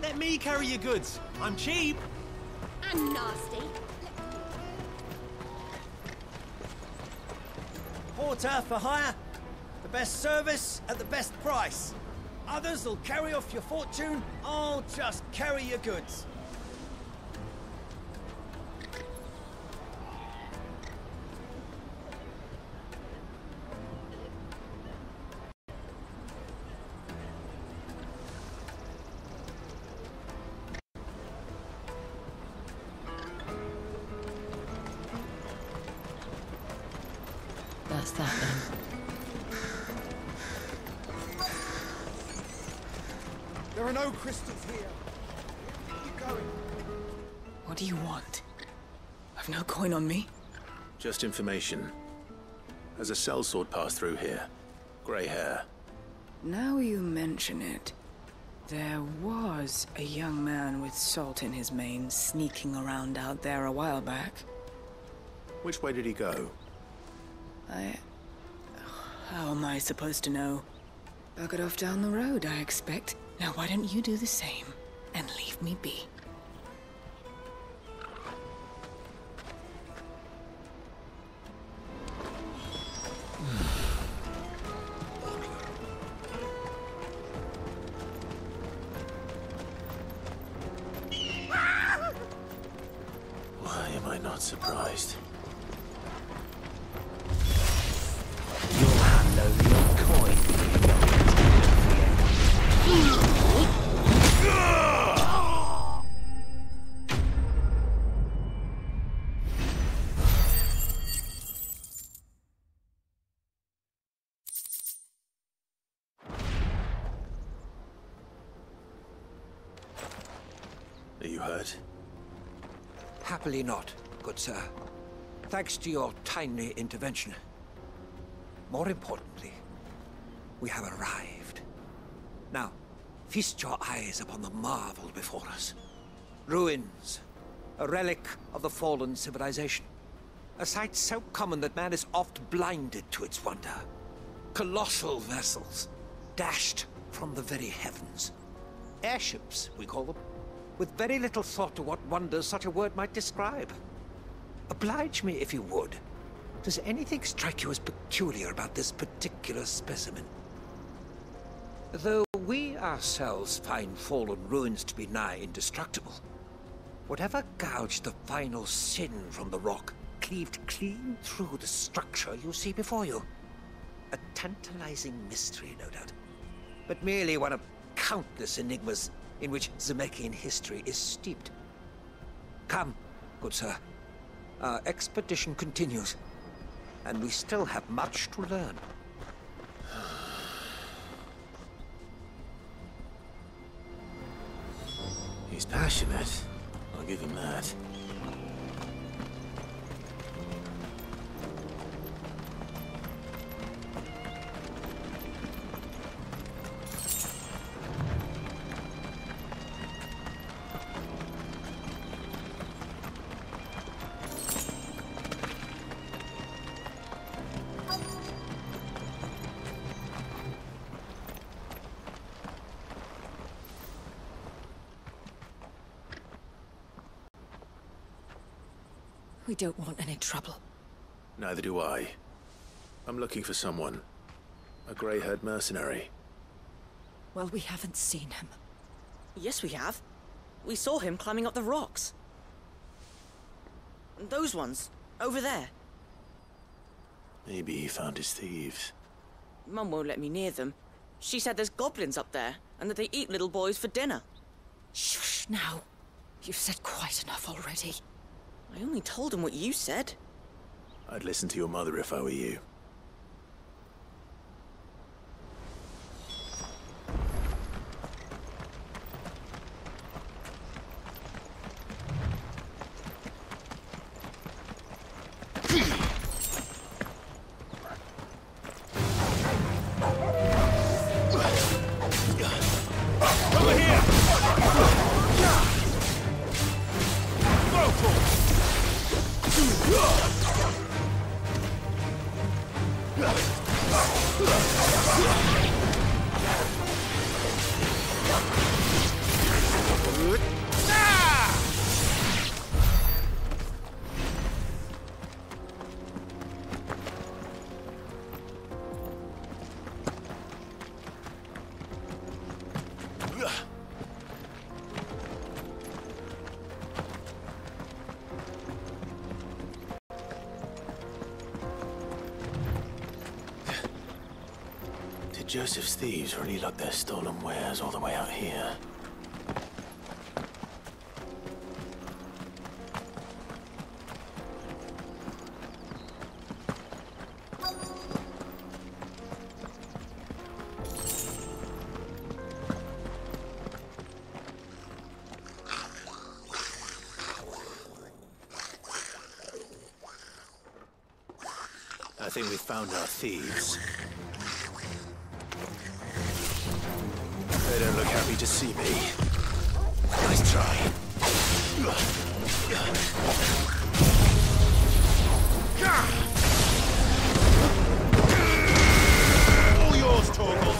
Let me carry your goods. I'm cheap. And nasty. Porter for hire. The best service at the best price. Others will carry off your fortune. I'll just carry your goods. That's that then. There are no crystals here. Keep going. What do you want? I've no coin on me. Just information. Has a sellsword passed through here? Grey hair. Now you mention it, there was a young man with salt in his mane sneaking around out there a while back. Which way did he go? How am I supposed to know? Buggered off down the road, I expect. Now why don't you do the same and leave me be? Why am I not surprised? You'll hand over your coin. Are you hurt? Happily not, good sir. Thanks to your timely intervention. More importantly, we have arrived. Now, feast your eyes upon the marvel before us. Ruins, a relic of the fallen civilization. A sight so common that man is oft blinded to its wonder. Colossal vessels, dashed from the very heavens. Airships, we call them, with very little thought to what wonders such a word might describe. Oblige me if you would. Does anything strike you as peculiar about this particular specimen? Though we ourselves find fallen ruins to be nigh indestructible, whatever gouged the final sin from the rock cleaved clean through the structure you see before you. A tantalizing mystery, no doubt, but merely one of countless enigmas in which Zemeckis history is steeped. Come, good sir. Our expedition continues, and we still have much to learn. He's passionate. I'll give him that. We don't want any trouble. Neither do I. I'm looking for someone. A grey-haired mercenary. Well, we haven't seen him. Yes, we have. We saw him climbing up the rocks. Those ones, over there. Maybe he found his thieves. Mum won't let me near them. She said there's goblins up there, and that they eat little boys for dinner. Shush now. You've said quite enough already. I only told him what you said. I'd listen to your mother if I were you. Joseph's thieves really lug their stolen wares all the way out here. I think we found our thieves. They don't look happy to see me. Nice try. All yours, Torgal.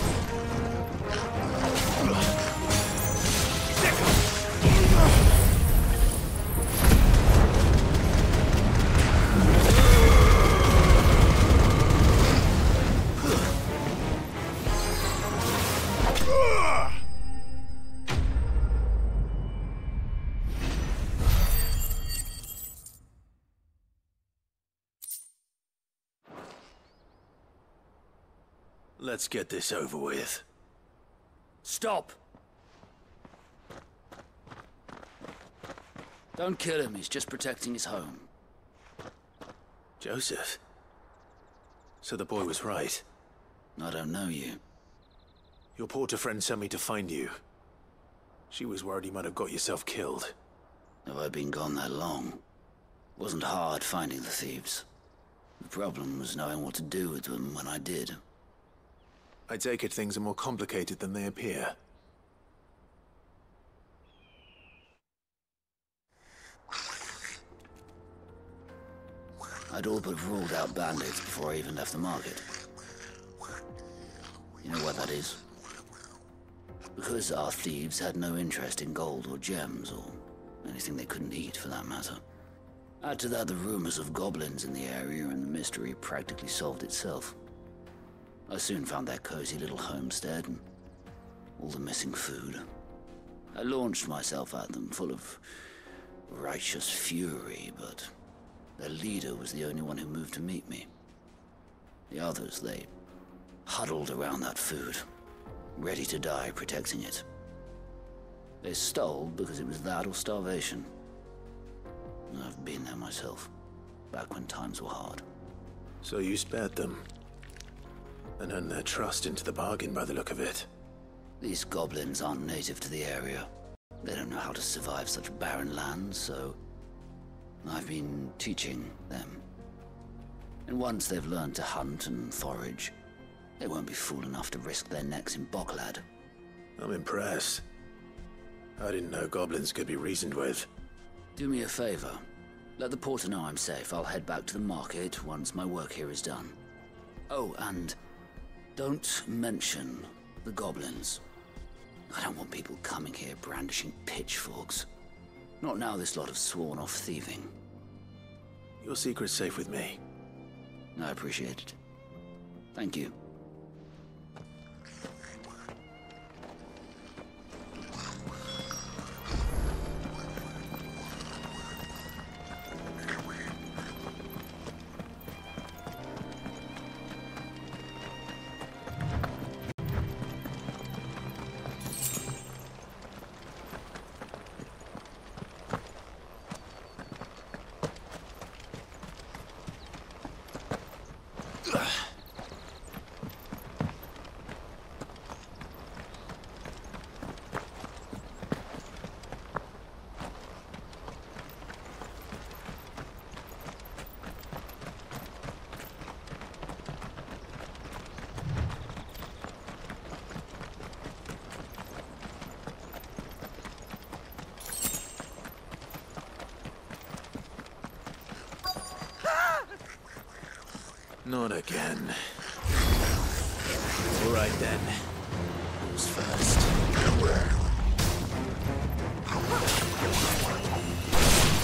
Let's get this over with. Stop! Don't kill him, he's just protecting his home. Joseph? So the boy was right. I don't know you. Your porter friend sent me to find you. She was worried you might have got yourself killed. Have I been gone that long? Wasn't hard finding the thieves. The problem was knowing what to do with them when I did. I take it things are more complicated than they appear. I'd all but ruled out bandits before I even left the market. You know why that is? Because our thieves had no interest in gold or gems, or anything they couldn't eat for that matter. Add to that the rumors of goblins in the area, and the mystery practically solved itself. I soon found their cozy little homestead and all the missing food. I launched myself at them, full of righteous fury, but their leader was the only one who moved to meet me. The others, they huddled around that food, ready to die protecting it. They stole because it was that or starvation. I've been there myself, back when times were hard. So you spared them? And earned their trust into the bargain by the look of it. These goblins aren't native to the area. They don't know how to survive such barren lands, so I've been teaching them. And once they've learned to hunt and forage, they won't be fool enough to risk their necks in Bocklad. I'm impressed. I didn't know goblins could be reasoned with. Do me a favor. Let the porter know I'm safe. I'll head back to the market once my work here is done. Oh, and don't mention the goblins. I don't want people coming here brandishing pitchforks. Not now this lot have sworn off thieving. Your secret's safe with me. I appreciate it. Thank you. Not again. All right then. Who's first?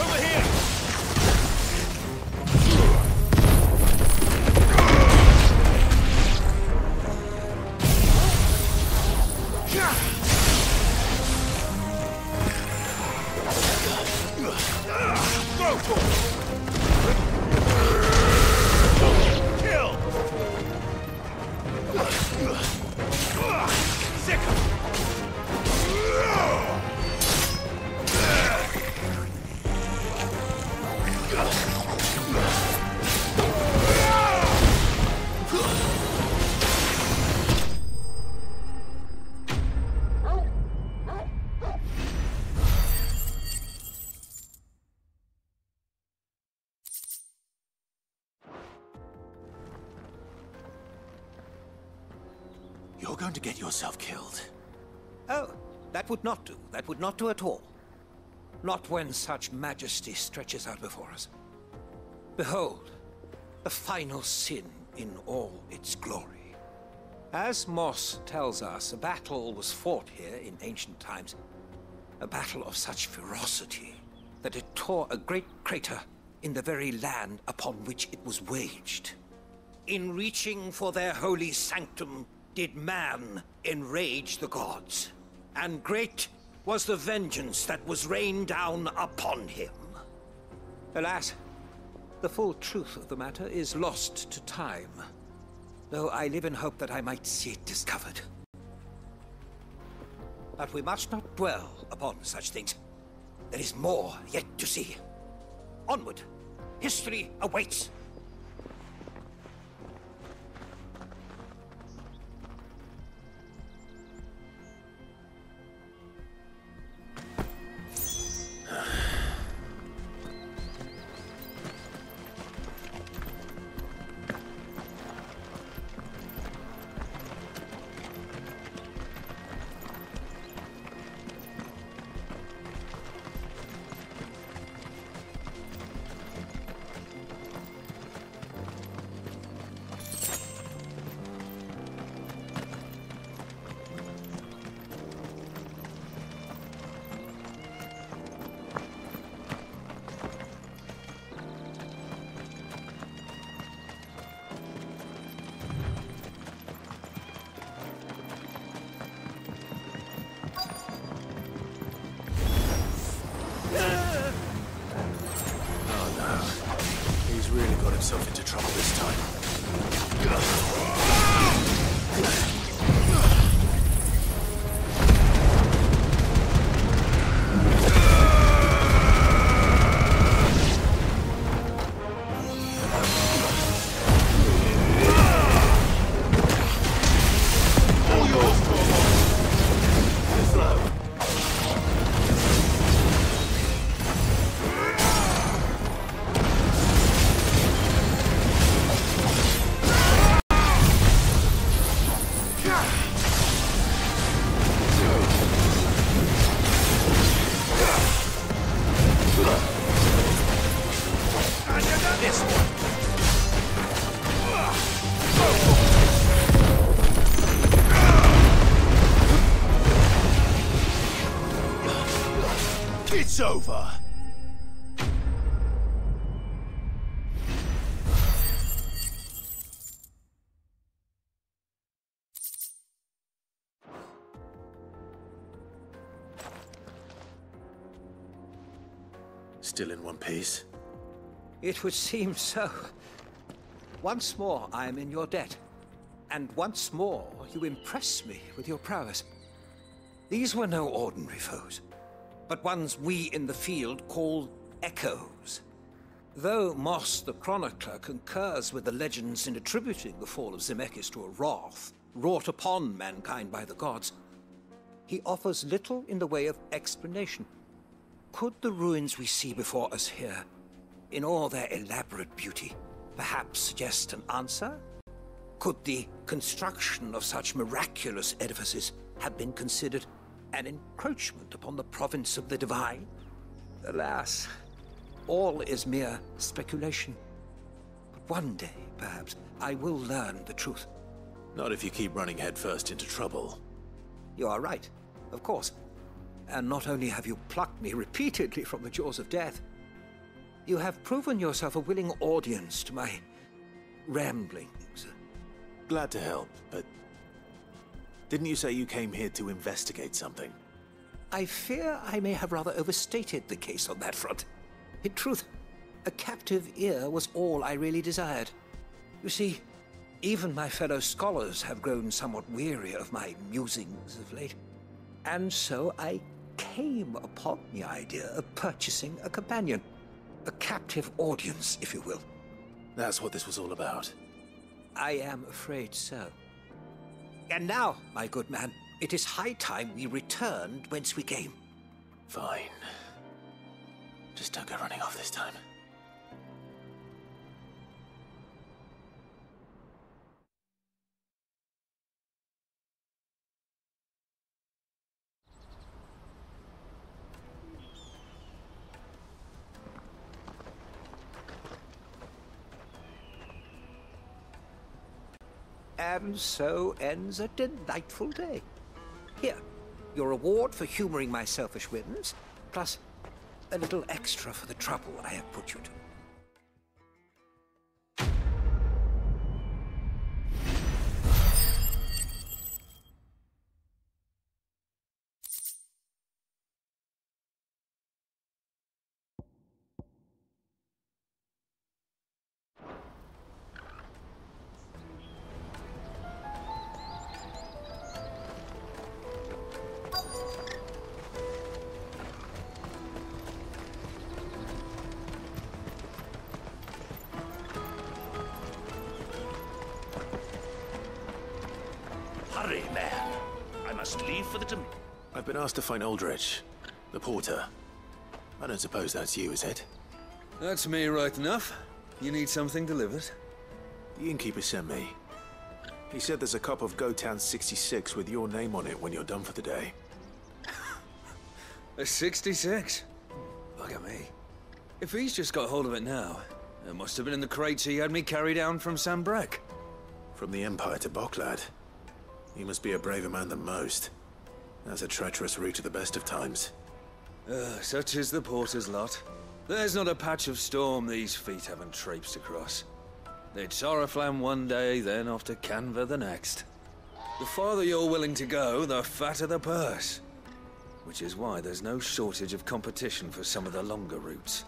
Over here! Go for it! Kill! You're going to get yourself killed. Oh, that would not do. That would not do at all. Not when such majesty stretches out before us. Behold, the final sin in all its glory. As Moss tells us, a battle was fought here in ancient times. A battle of such ferocity that it tore a great crater in the very land upon which it was waged. In reaching for their holy sanctum, did man enrage the gods, and great was the vengeance that was rained down upon him. Alas, the full truth of the matter is lost to time, though I live in hope that I might see it discovered. But we must not dwell upon such things. There is more yet to see. Onward! History awaits! He's really got himself into trouble this time. It's over! Still in one piece? It would seem so. Once more I am in your debt. And once more you impress me with your prowess. These were no ordinary foes, but ones we in the field call echoes. Though Moss the Chronicler concurs with the legends in attributing the fall of Zemeckis to a wrath wrought upon mankind by the gods, he offers little in the way of explanation. Could the ruins we see before us here, in all their elaborate beauty, perhaps suggest an answer? Could the construction of such miraculous edifices have been considered an encroachment upon the province of the divine? Alas, all is mere speculation. But one day, perhaps, I will learn the truth. Not if you keep running headfirst into trouble. You are right, of course. And not only have you plucked me repeatedly from the jaws of death, you have proven yourself a willing audience to my ramblings. Glad to help, but didn't you say you came here to investigate something? I fear I may have rather overstated the case on that front. In truth, a captive ear was all I really desired. You see, even my fellow scholars have grown somewhat weary of my musings of late. And so I came upon the idea of purchasing a companion. A captive audience, if you will. That's what this was all about. I am afraid so. And now, my good man, it is high time we returned whence we came. Fine. Just don't go running off this time. And so ends a delightful day. Here, your reward for humoring my selfish whims, plus a little extra for the trouble I have put you to. Hurry, man. I must leave for the I've been asked to find Aldrich, the porter. I don't suppose that's you, is it? That's me right enough. You need something delivered? The innkeeper sent me. He said there's a cup of Gotan 66 with your name on it when you're done for the day. A 66? Look at me. If he's just got hold of it now, it must have been in the crates he had me carry down from Sambrek. From the Empire to Boklad. He must be a braver man than most. That's a treacherous route at the best of times. Such is the porter's lot. There's not a patch of storm these feet haven't traipsed across. It's Oriflamme one day, then off to Canva the next. The farther you're willing to go, the fatter the purse. Which is why there's no shortage of competition for some of the longer routes.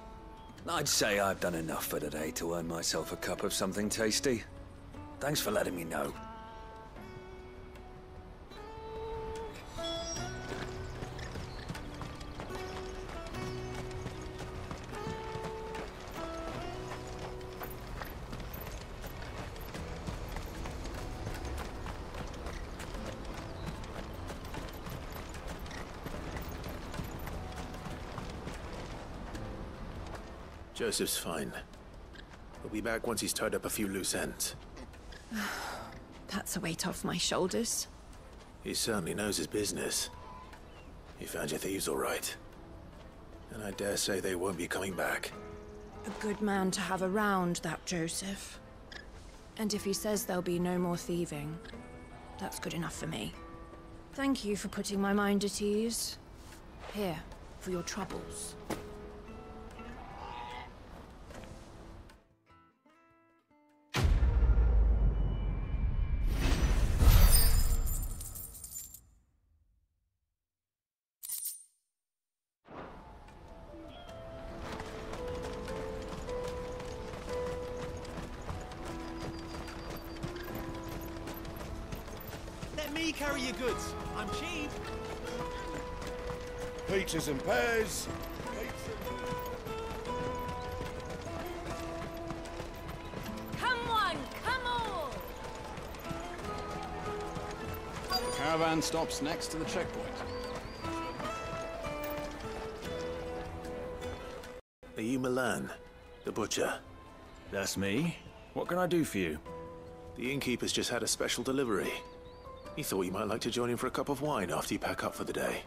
I'd say I've done enough for today to earn myself a cup of something tasty. Thanks for letting me know. Joseph's fine. He'll be back once he's tied up a few loose ends. That's a weight off my shoulders. He certainly knows his business. He found your thieves all right. And I dare say they won't be coming back. A good man to have around, that Joseph. And if he says there'll be no more thieving, that's good enough for me. Thank you for putting my mind at ease. Here, for your troubles. Let me carry your goods. I'm cheap. Peaches and pears. Come on, come on! The caravan stops next to the checkpoint. Are you Milan, the butcher? That's me. What can I do for you? The innkeeper's just had a special delivery. He thought you might like to join him for a cup of wine after you pack up for the day.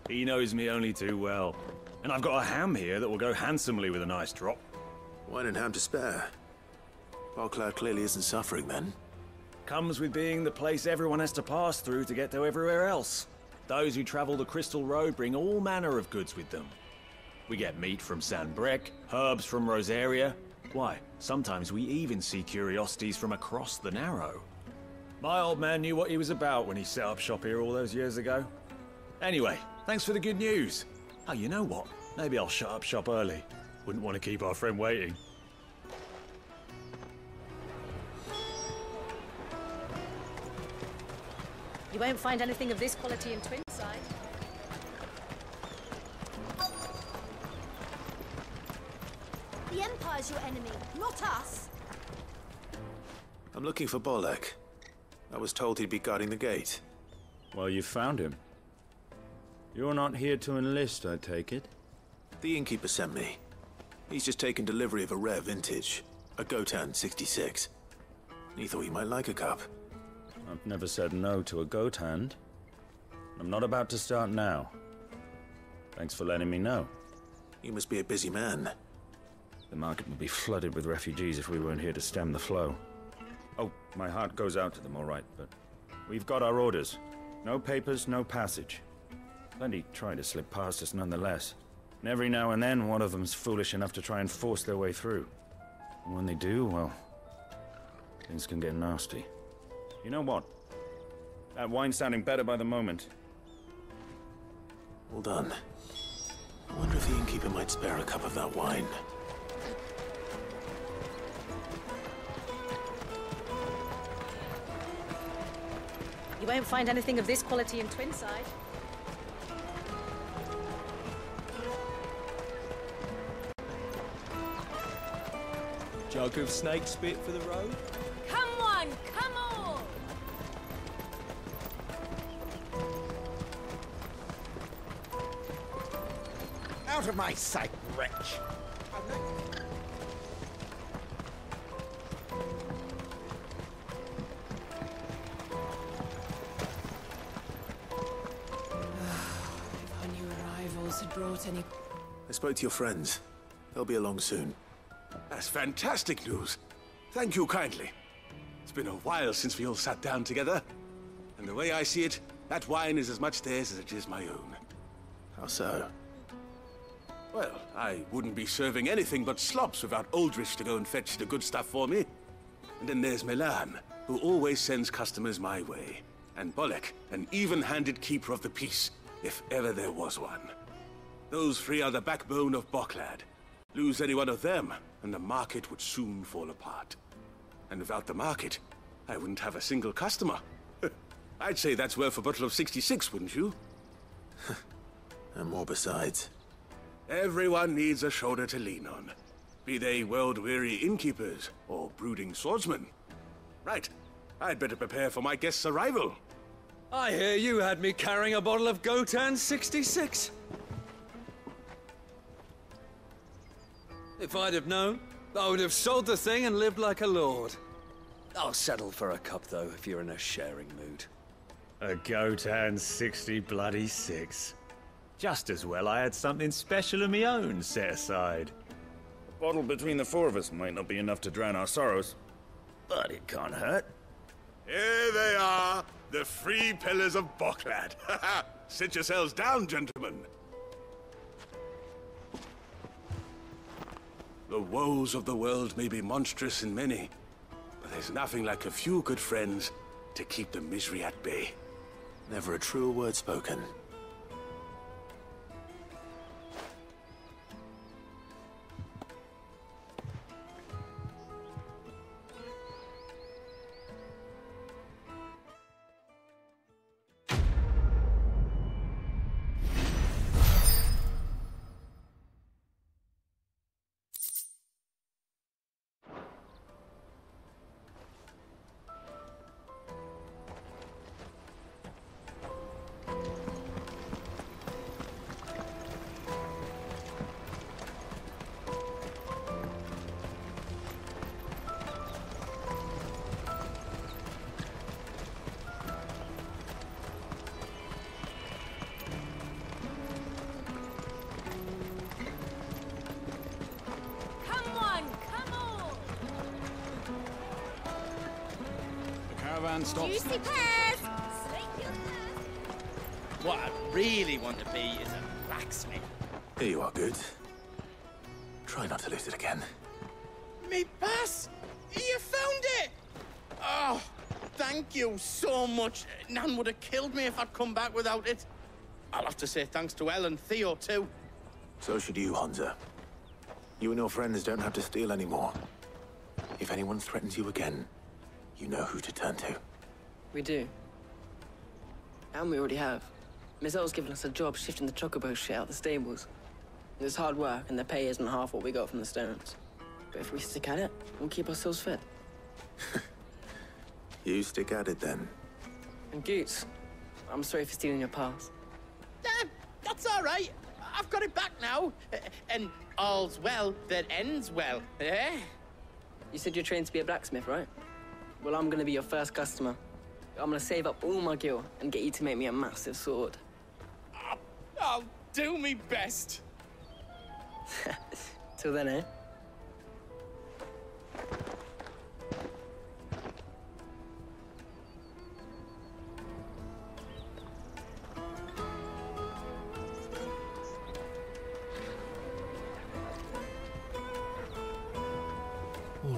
He knows me only too well. And I've got a ham here that will go handsomely with a nice drop. Wine and ham to spare. Boklad clearly isn't suffering then. Comes with being the place everyone has to pass through to get to everywhere else. Those who travel the Crystal Road bring all manner of goods with them. We get meat from Sanbrek, herbs from Rosaria. Why, sometimes we even see curiosities from across the Narrow. My old man knew what he was about when he set up shop here all those years ago. Anyway, thanks for the good news. Oh, you know what? Maybe I'll shut up shop early. Wouldn't want to keep our friend waiting. You won't find anything of this quality in Twinside. The Empire's your enemy, not us. I'm looking for Bolek. I was told he'd be guarding the gate. Well, you found him. You're not here to enlist, I take it? The innkeeper sent me. He's just taken delivery of a rare vintage, a Gotan 66. He thought you might like a cup. I've never said no to a goat hand. I'm not about to start now. Thanks for letting me know. You must be a busy man. The market would be flooded with refugees if we weren't here to stem the flow. Oh, my heart goes out to them, all right, but we've got our orders. No papers, no passage. Plenty try to slip past us nonetheless. And every now and then, one of them's foolish enough to try and force their way through. And when they do, well, things can get nasty. You know what? That wine's sounding better by the moment. Well done. I wonder if the innkeeper might spare a cup of that wine. You won't find anything of this quality in Twinside. Jug of snake spit for the road? Come on, come on! Out of my sight, wretch! If our new arrivals had brought any... I spoke to your friends. They'll be along soon. That's fantastic news. Thank you kindly. It's been a while since we all sat down together. And the way I see it, that wine is as much theirs as it is my own. How so? Well, I wouldn't be serving anything but slops without Aldrich to go and fetch the good stuff for me. And then there's Milan, who always sends customers my way. And Bolek, an even-handed keeper of the peace, if ever there was one. Those three are the backbone of Boklad. Lose any one of them, and the market would soon fall apart. And without the market, I wouldn't have a single customer. I'd say that's worth a bottle of 66, wouldn't you? And more besides. Everyone needs a shoulder to lean on. Be they world-weary innkeepers or brooding swordsmen. Right, I'd better prepare for my guest's arrival. I hear you had me carrying a bottle of Gotan 66. If I'd have known, I would have sold the thing and lived like a lord. I'll settle for a cup, though, if you're in a sharing mood. A Gotan 66. Just as well I had something special of my own set aside. A bottle between the four of us might not be enough to drown our sorrows, but it can't hurt. Here they are, the three pillars of Boklad. Sit yourselves down, gentlemen. The woes of the world may be monstrous in many, but there's nothing like a few good friends to keep the misery at bay. Never a truer word spoken. Caravan stops. Juicy pears! Slate your What I really want to be is a blacksmith. Here you are, Good. Try not to lose it again. Me pass! You found it! Oh, thank you so much. Nan would have killed me if I'd come back without it. I'll have to say thanks to Elle and Theo, too. So should you, Hansa. You and your friends don't have to steal anymore. If anyone threatens you again, you know who to turn to. We do. And we already have. Miss Elle's given us a job shifting the chocobo shit out the stables. It's hard work, and the pay isn't half what we got from the Stones. But if we stick at it, we'll keep ourselves fit. You stick at it, then. And Goots, I'm sorry for stealing your pass. That's all right. I've got it back now. And all's well that ends well, eh? You said you're trained to be a blacksmith, right? Well, I'm gonna be your first customer. I'm gonna save up all my gil and get you to make me a massive sword. I'll do me best. Till then, eh?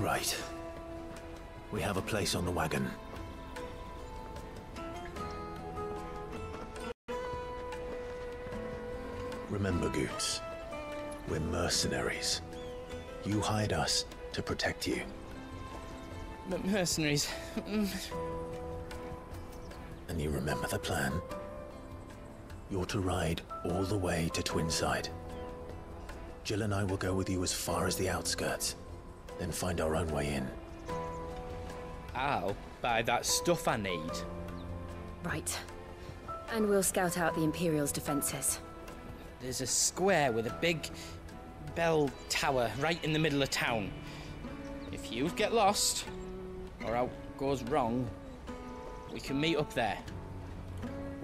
right. We have a place on the wagon. Remember, Goots, we're mercenaries. You hired us to protect you. But mercenaries... And you remember the plan? You're to ride all the way to Twinside. Jill and I will go with you as far as the outskirts, then find our own way in. I'll buy that stuff I need. Right. And we'll scout out the Imperial's defenses. There's a square with a big bell tower right in the middle of town. If you get lost, or out goes wrong, we can meet up there.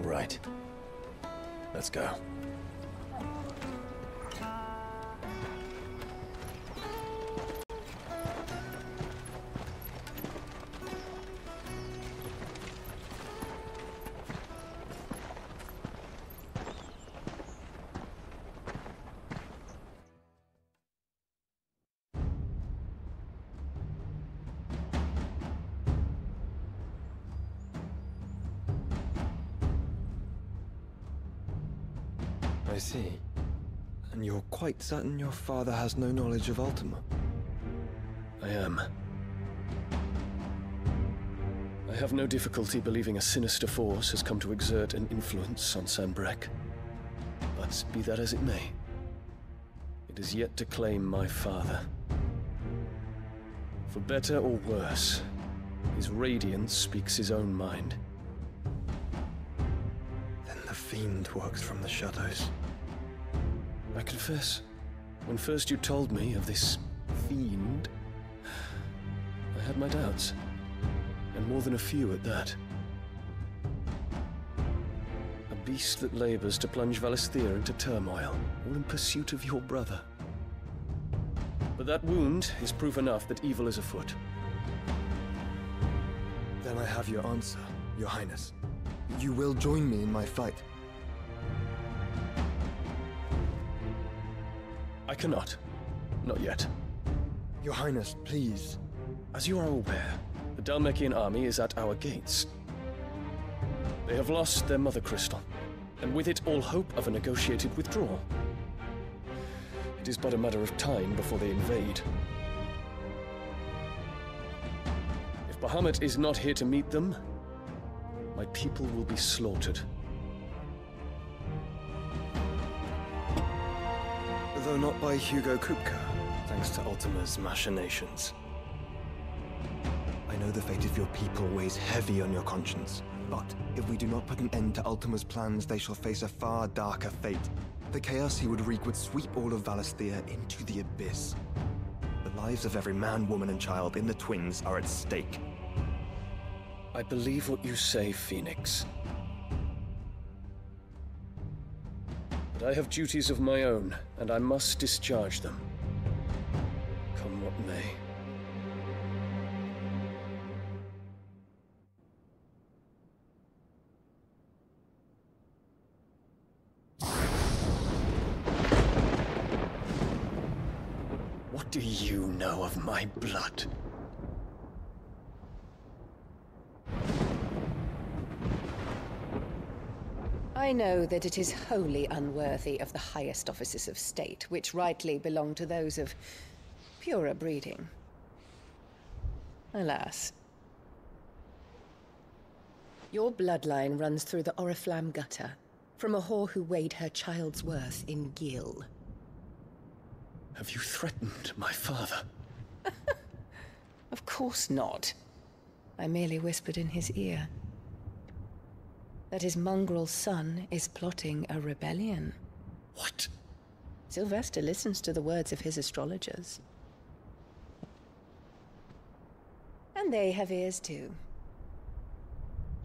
Right. Let's go. I see. And you're quite certain your father has no knowledge of Ultima? I am. I have no difficulty believing a sinister force has come to exert an influence on Sanbreque. But be that as it may, it is yet to claim my father. For better or worse, his radiance speaks his own mind. Then the fiend works from the shadows. I confess, when first you told me of this fiend, I had my doubts, and more than a few at that. A beast that labors to plunge Valisthea into turmoil, all in pursuit of your brother. But that wound is proof enough that evil is afoot. Then I have your answer, Your Highness. You will join me in my fight. I cannot. Not yet. Your Highness, please. As you are aware, the Dhalmekian army is at our gates. They have lost their mother crystal, and with it all hope of a negotiated withdrawal. It is but a matter of time before they invade. If Bahamut is not here to meet them, my people will be slaughtered. Though not by Hugo Kupka, thanks to Ultima's machinations. I know the fate of your people weighs heavy on your conscience, but if we do not put an end to Ultima's plans, they shall face a far darker fate. The chaos he would wreak would sweep all of Valisthea into the abyss. The lives of every man, woman, and child in the Twins are at stake. I believe what you say, Phoenix. But I have duties of my own, and I must discharge them. Come what may. What do you know of my blood? I know that it is wholly unworthy of the highest offices of state, which rightly belong to those of purer breeding. Alas. Your bloodline runs through the Oriflamme gutter, from a whore who weighed her child's worth in gil. Have you threatened my father? Of course not. I merely whispered in his ear that his mongrel son is plotting a rebellion. What? Sylvester listens to the words of his astrologers. And they have ears too.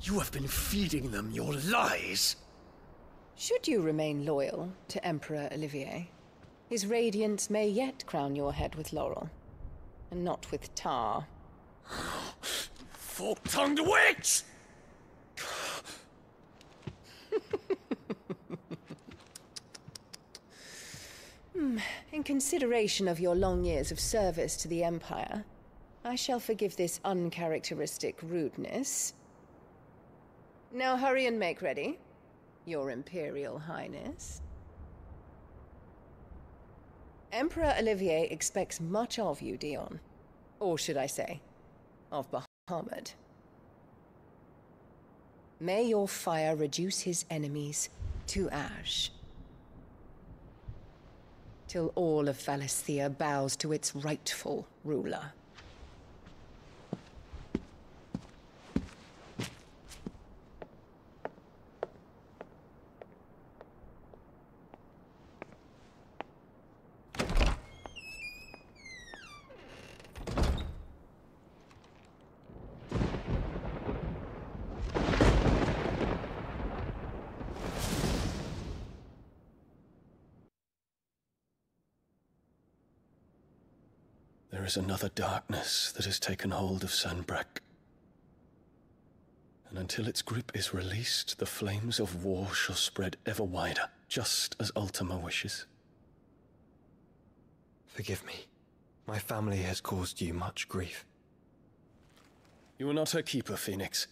You have been feeding them your lies! Should you remain loyal to Emperor Olivier, his radiance may yet crown your head with laurel, and not with tar. Fork-tongued witch! In consideration of your long years of service to the Empire, I shall forgive this uncharacteristic rudeness. Now hurry and make ready, Your Imperial Highness. Emperor Olivier expects much of you, Dion. Or should I say, of Bahamut. May your fire reduce his enemies to ash, till all of Valisthea bows to its rightful ruler. There is another darkness that has taken hold of Sanbreque. And until its grip is released, the flames of war shall spread ever wider, just as Ultima wishes. Forgive me. My family has caused you much grief. You are not her keeper, Phoenix.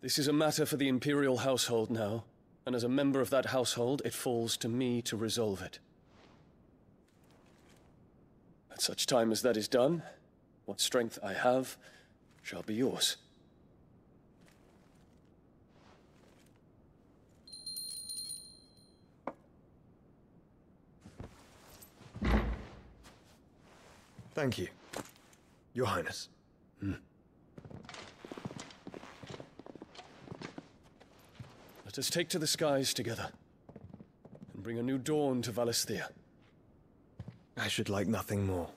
This is a matter for the Imperial household now, and as a member of that household, it falls to me to resolve it. At such time as that is done, what strength I have shall be yours. Thank you, Your Highness. Let us take to the skies together, and bring a new dawn to Valisthea. I should like nothing more.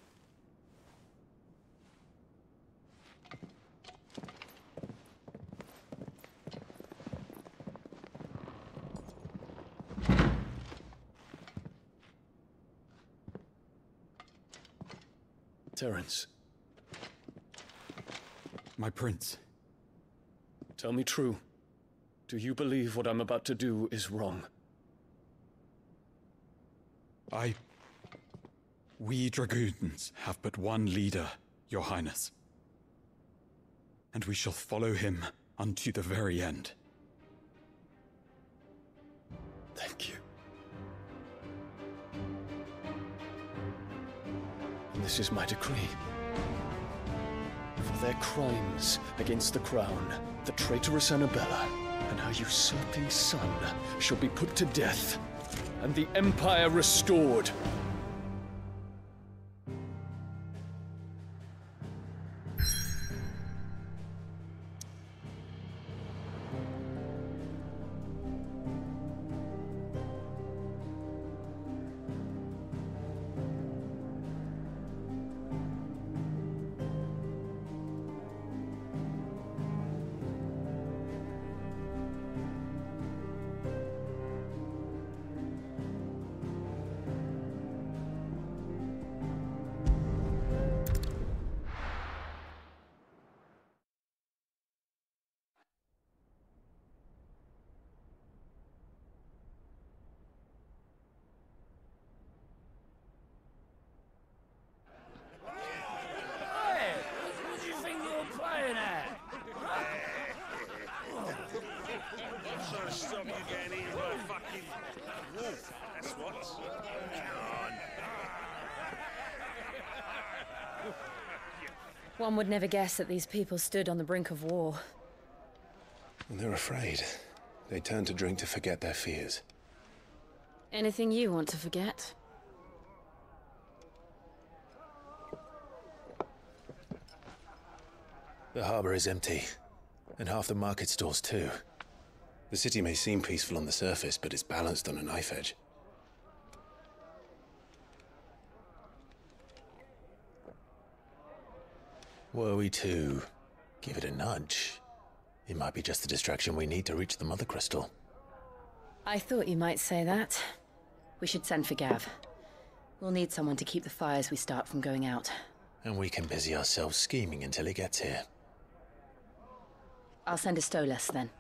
Terence. My prince. Tell me true. Do you believe what I'm about to do is wrong? We dragoons have but one leader, Your Highness. And we shall follow him unto the very end. Thank you. And this is my decree. For their crimes against the crown, the traitorous Annabella and her usurping son shall be put to death, and the Empire restored. One would never guess that these people stood on the brink of war. They're afraid. They turn to drink to forget their fears. Anything you want to forget? The harbor is empty, and half the market stalls too. The city may seem peaceful on the surface, but it's balanced on a knife edge. Were we to give it a nudge, it might be just the distraction we need to reach the Mother Crystal. I thought you might say that. We should send for Gav. We'll need someone to keep the fires we start from going out. And we can busy ourselves scheming until he gets here. I'll send a Stolas then.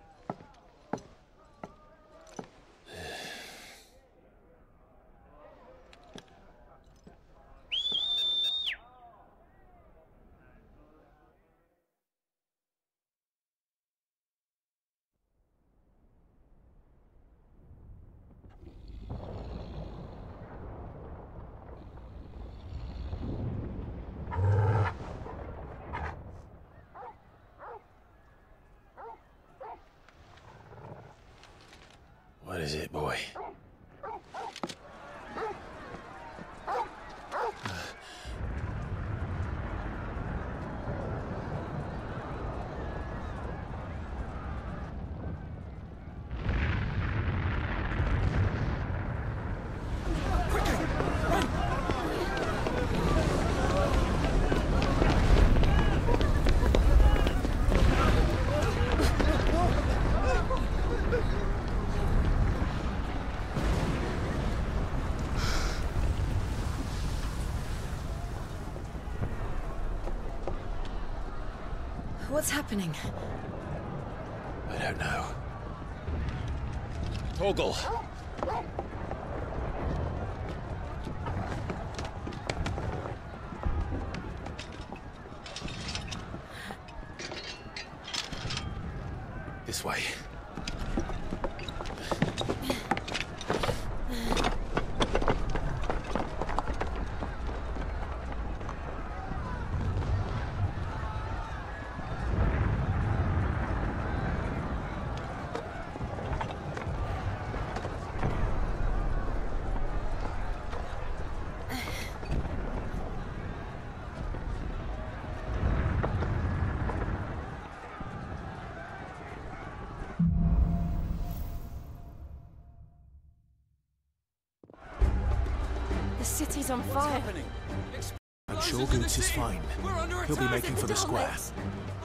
What is it, boy? What's happening? I don't know. Torgal! This way. The city's on fire. I'm sure Goots is fine. He'll be making for the square.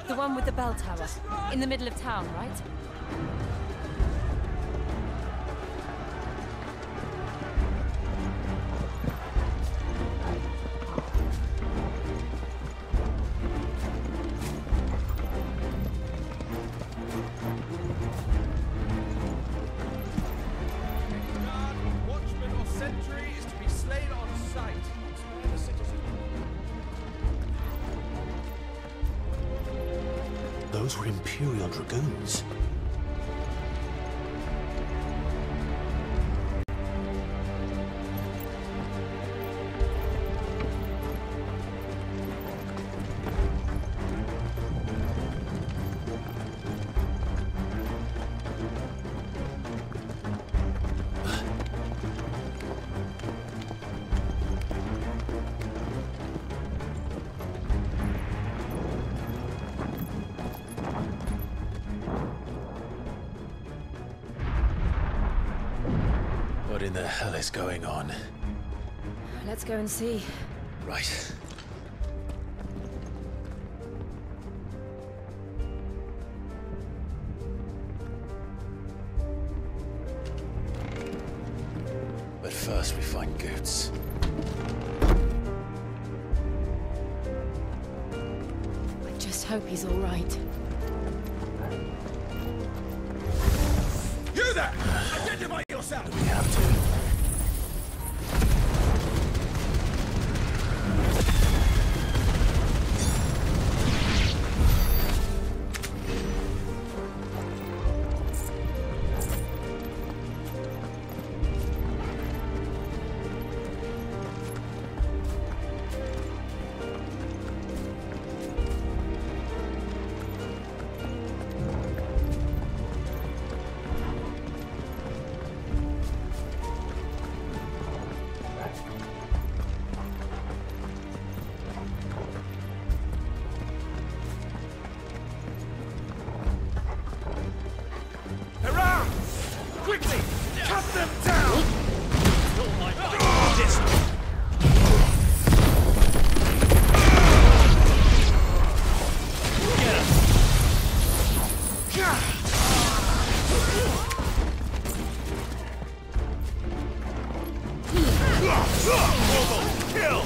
The one with the bell tower. In the middle of town, right? Watchman or sentry is to be slain on sight. Spare the citizen. Those were Imperial Dragoons. What in the hell is going on? Let's go and see. Right. But first we find Goots. I just hope he's all right. You there! Identify yourself! We have to. Quickly! Cut them down! Oh my God! Kill!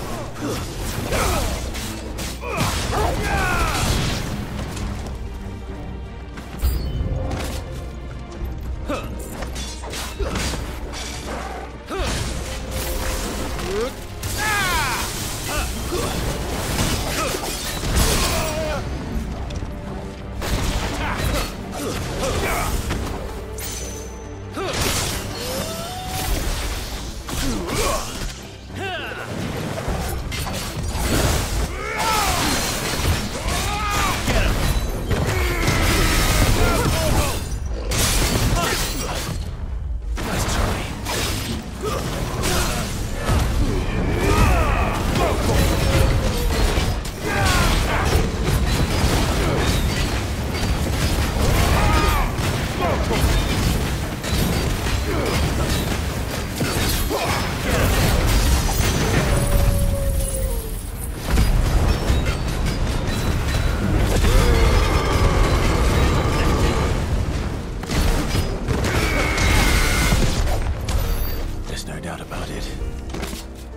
find out about it.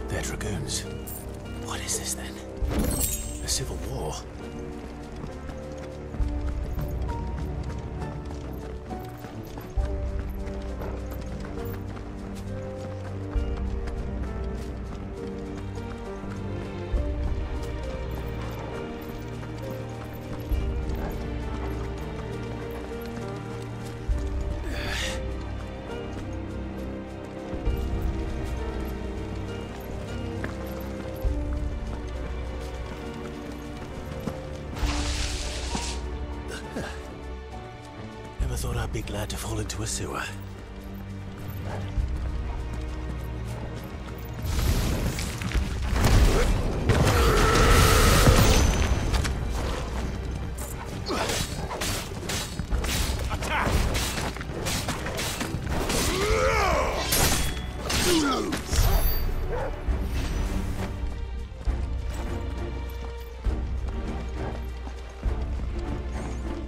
They're dragoons. What is this then? A civil war? Never thought I'd be glad to fall into a sewer.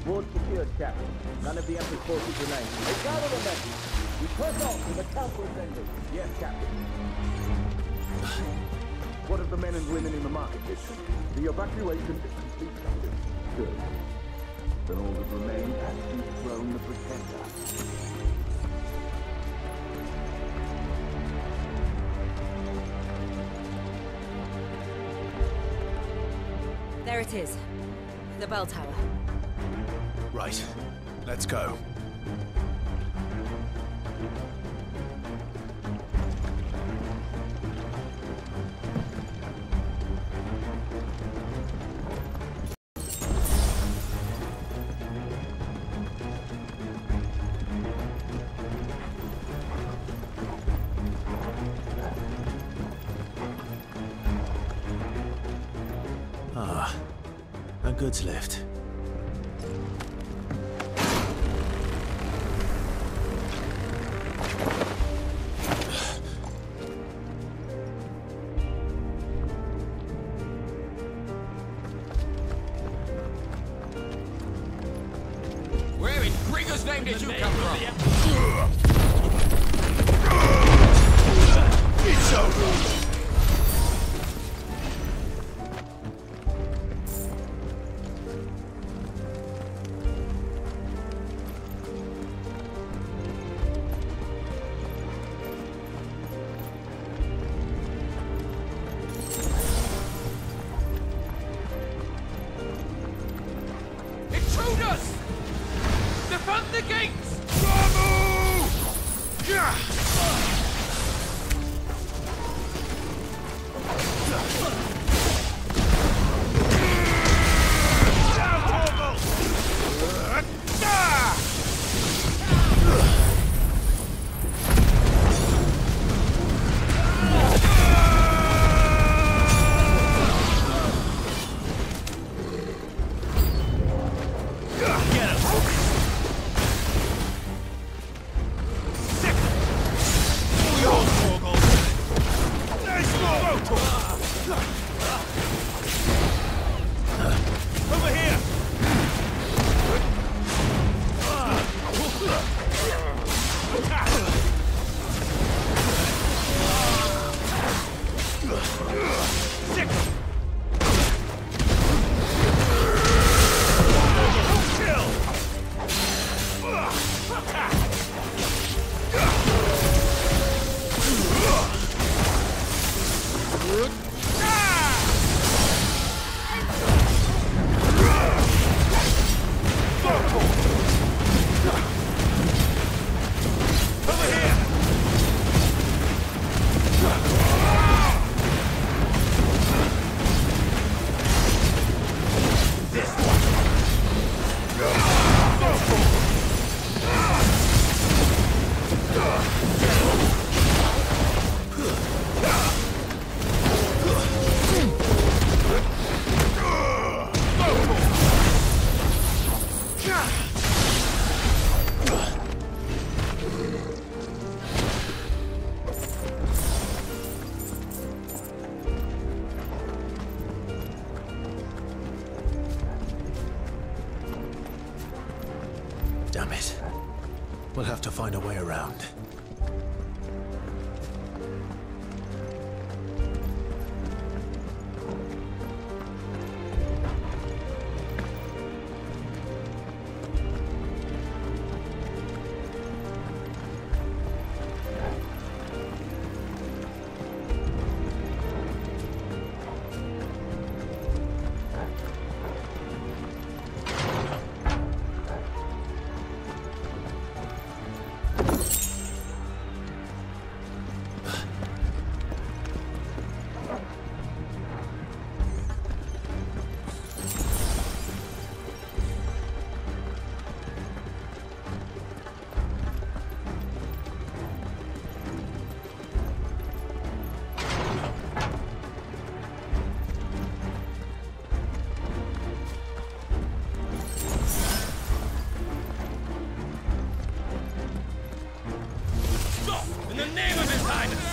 Ward secured, Captain. None of the Emperor's forces remain. They gather the men. We push on to the council assembly. Yes, Captain. What of the men and women in the market district? The evacuation is complete, Captain. Good. Then all that remains has dethroned the Pretender. There it is. The bell tower. Right. Let's go. Ah, a goods lift. Where in Gringo's name did you come from? It's over! Intruders! Defend the gates! Damn it. We'll have to find a way around. name of His Highness!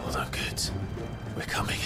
All that good. We're coming.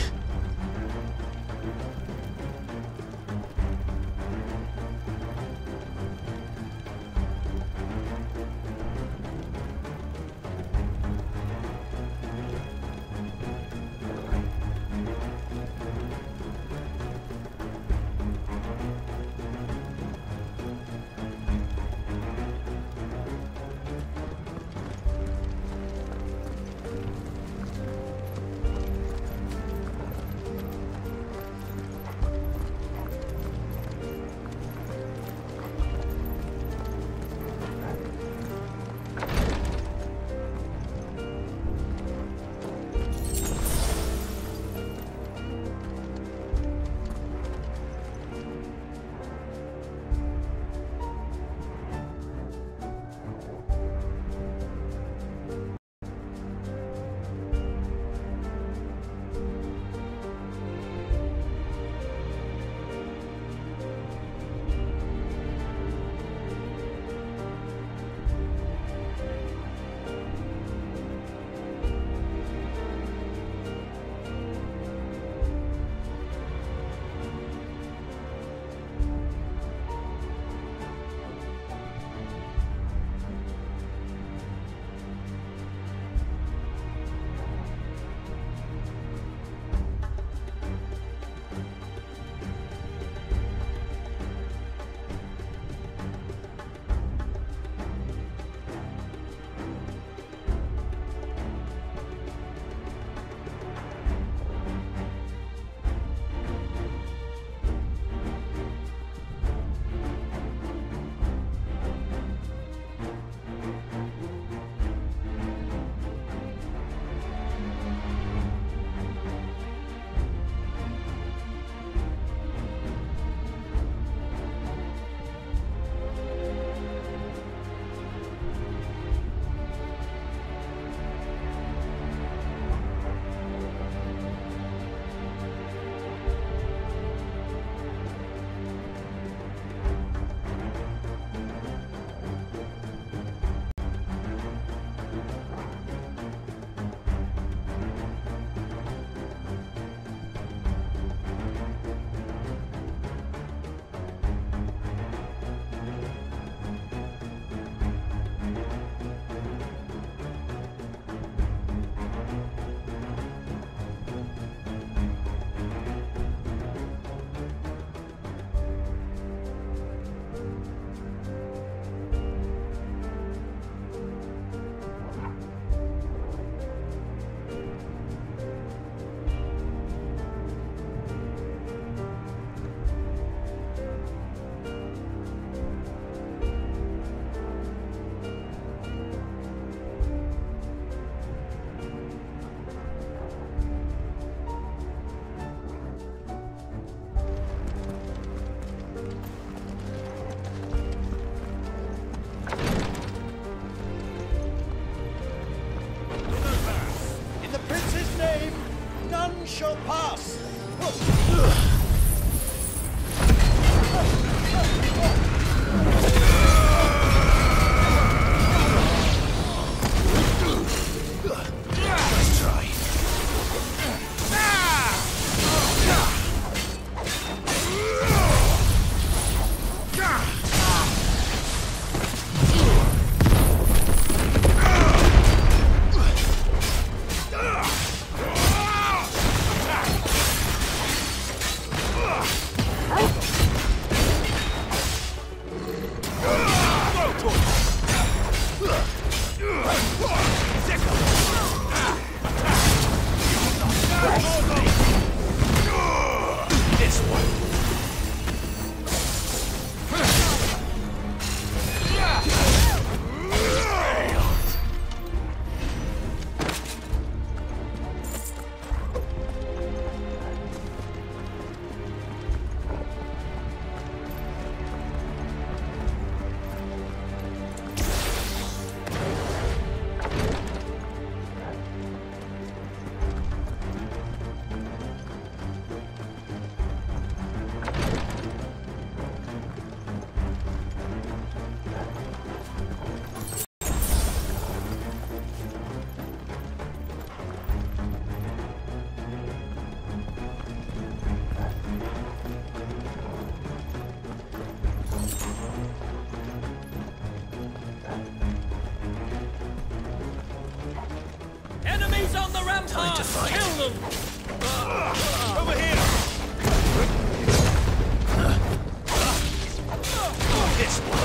to fight. Kill them! Over here! This one.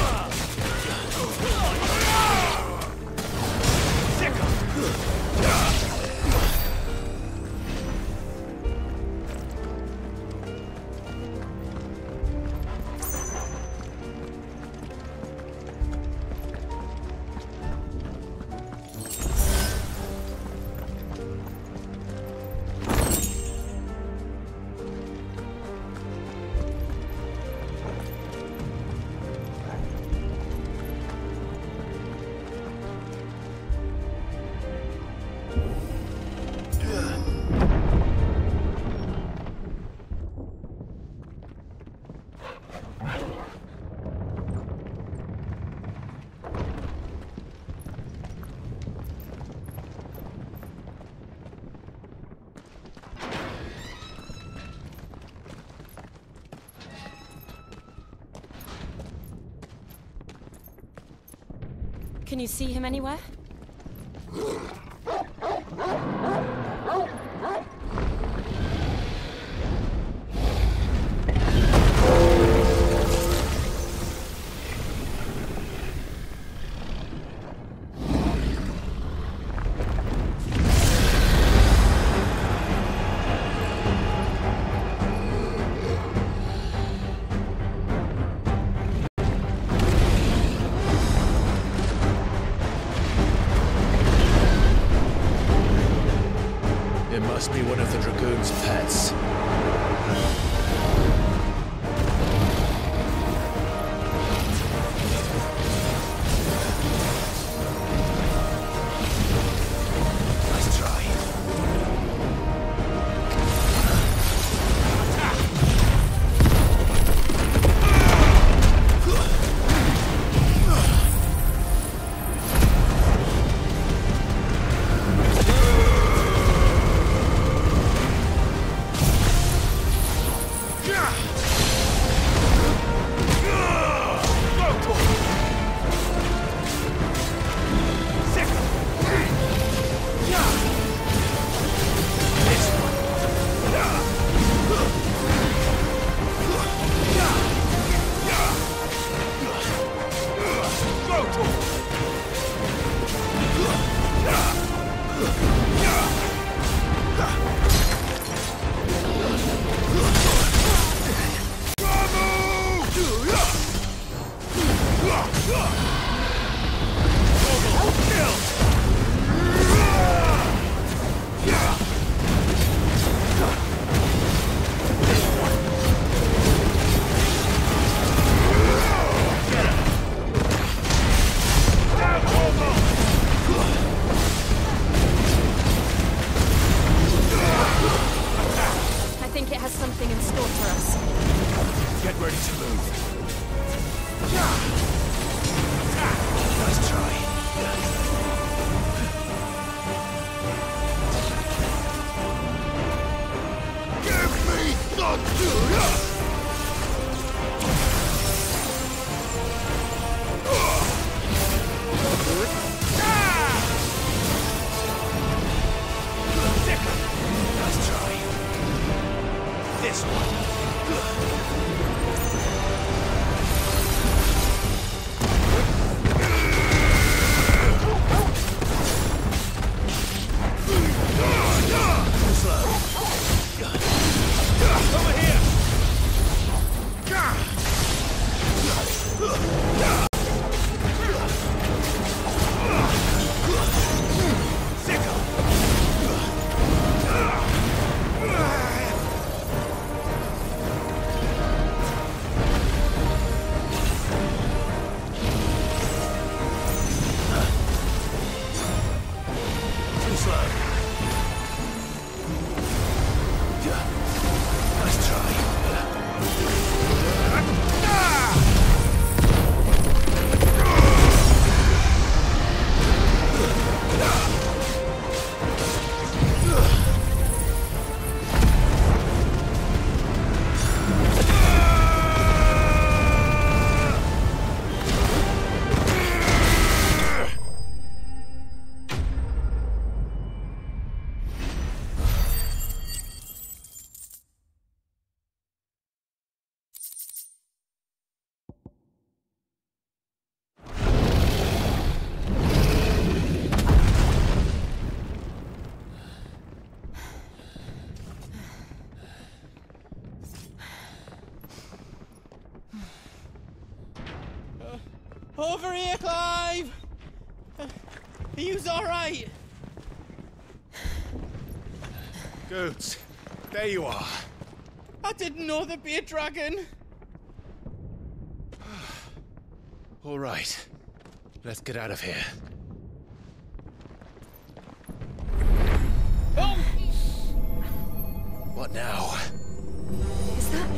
Can you see him anywhere? It must be one of the Dragoon's pets. Nice try. something in store for us. Get ready to move. Nice try. Give me the dude! Nice try. This one. Over here! Over here, Clive! Are you alright? Goods, there you are. I didn't know there'd be a dragon. All right, let's get out of here. Oh! What now? Is that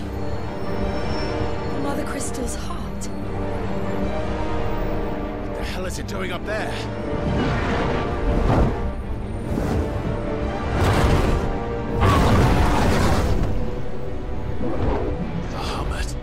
Mother Crystal's heart? What the hell is it doing up there? Bahamut.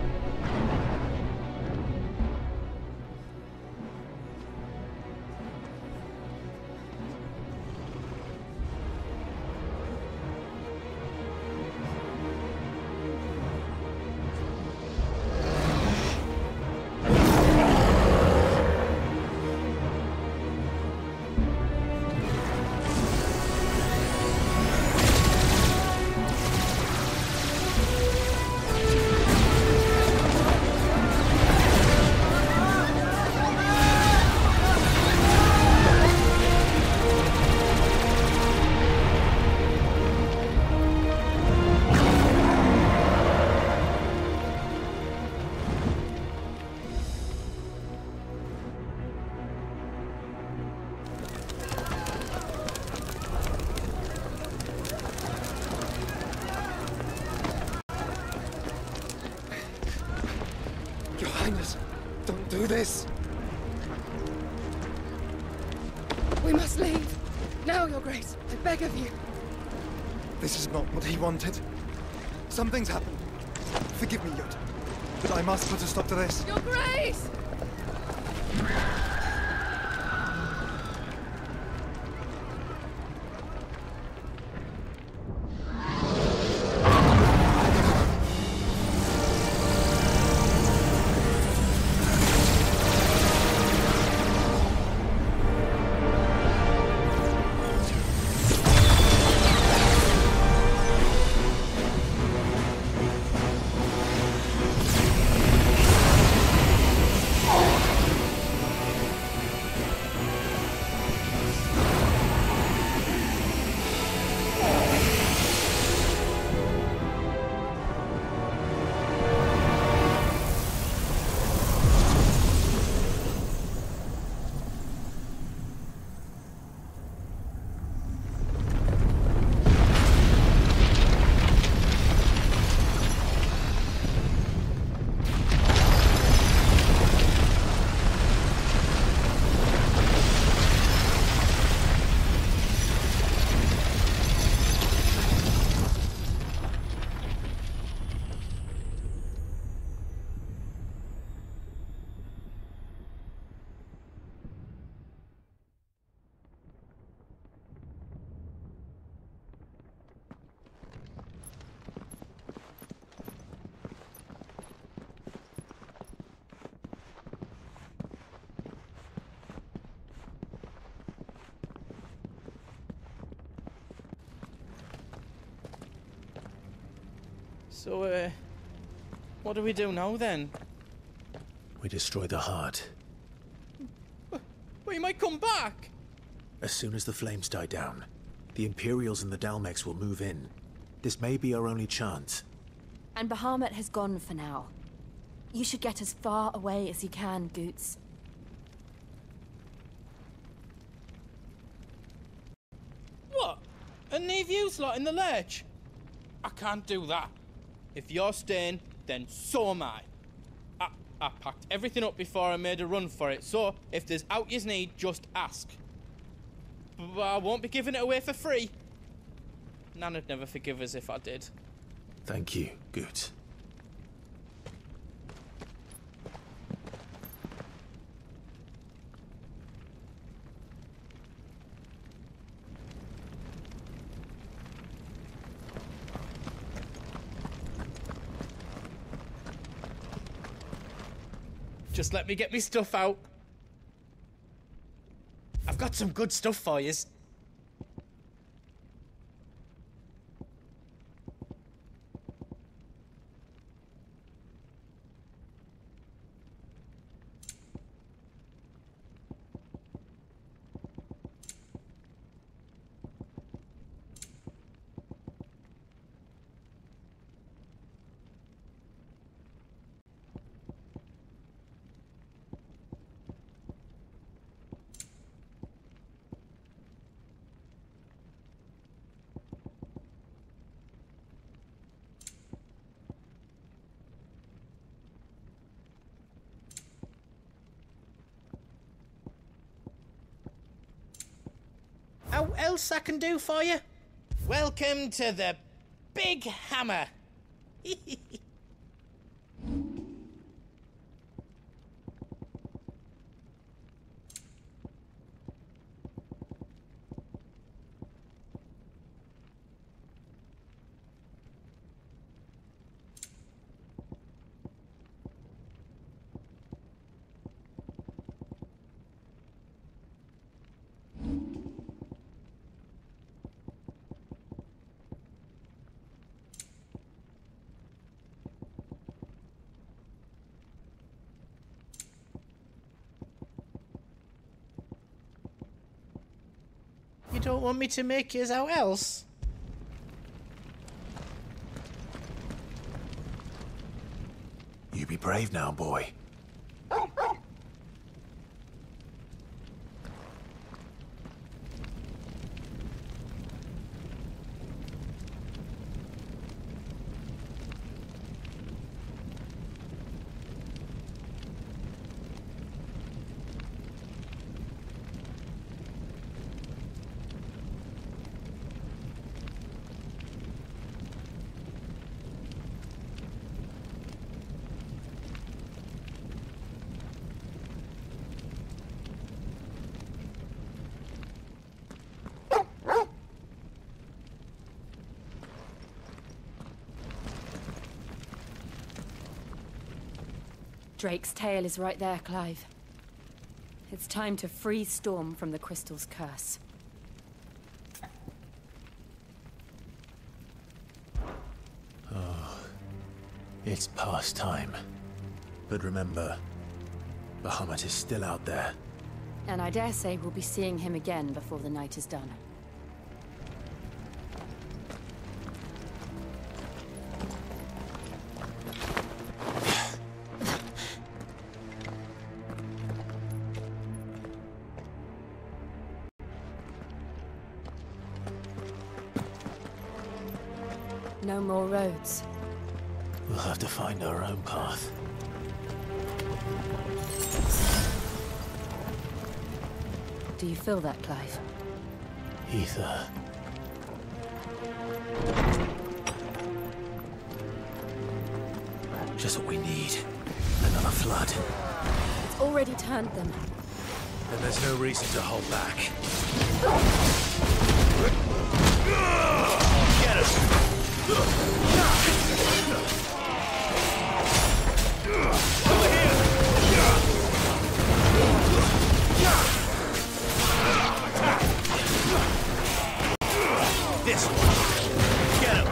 Your Highness, don't do this! We must leave. Now, Your Grace. I beg of you. This is not what he wanted. Something's happened. Forgive me, Yod, but I must put a stop to this. Your Grace! So, what do we do now then? We destroy the heart. Well, you might come back! As soon as the flames die down, the Imperials and the Dalmex will move in. This may be our only chance. And Bahamut has gone for now. You should get as far away as you can, Goots. What? And leave you lot in the lurch? I can't do that. If you're staying, then so am I. I packed everything up before I made a run for it, so if there's out yous need, just ask. But I won't be giving it away for free. Nan'd never forgive us if I did. Thank you, Goots. Just let me get me stuff out. I've got some good stuff for yous. What else I can do for you? Welcome to the Big Hammer. You don't want me to make yours out else? You be brave now, boy. Drake's tail is right there, Clive. It's time to free Storm from the Crystal's curse. Oh, it's past time. But remember, Bahamut is still out there. And I dare say we'll be seeing him again before the night is done. No more roads. We'll have to find our own path. Do you feel that, Clive? Ether. Just what we need. Another flood. It's already turned them. Then there's no reason to hold back. Get us! Over here! This one. Get him!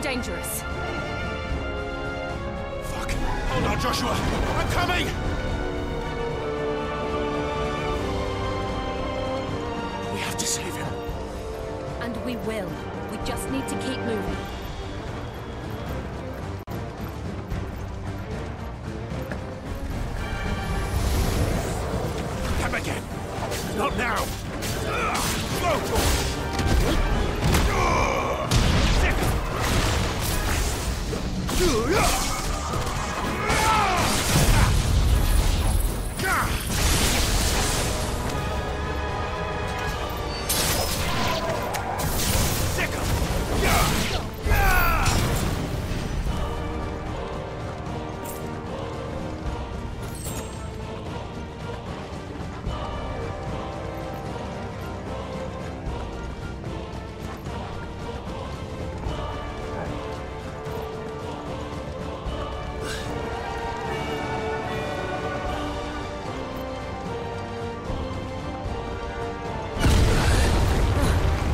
dangerous. Fuck! Hold on, Joshua! I'm coming! We have to save him. And we will. We just need to keep moving. Come again! Not now! Whoa!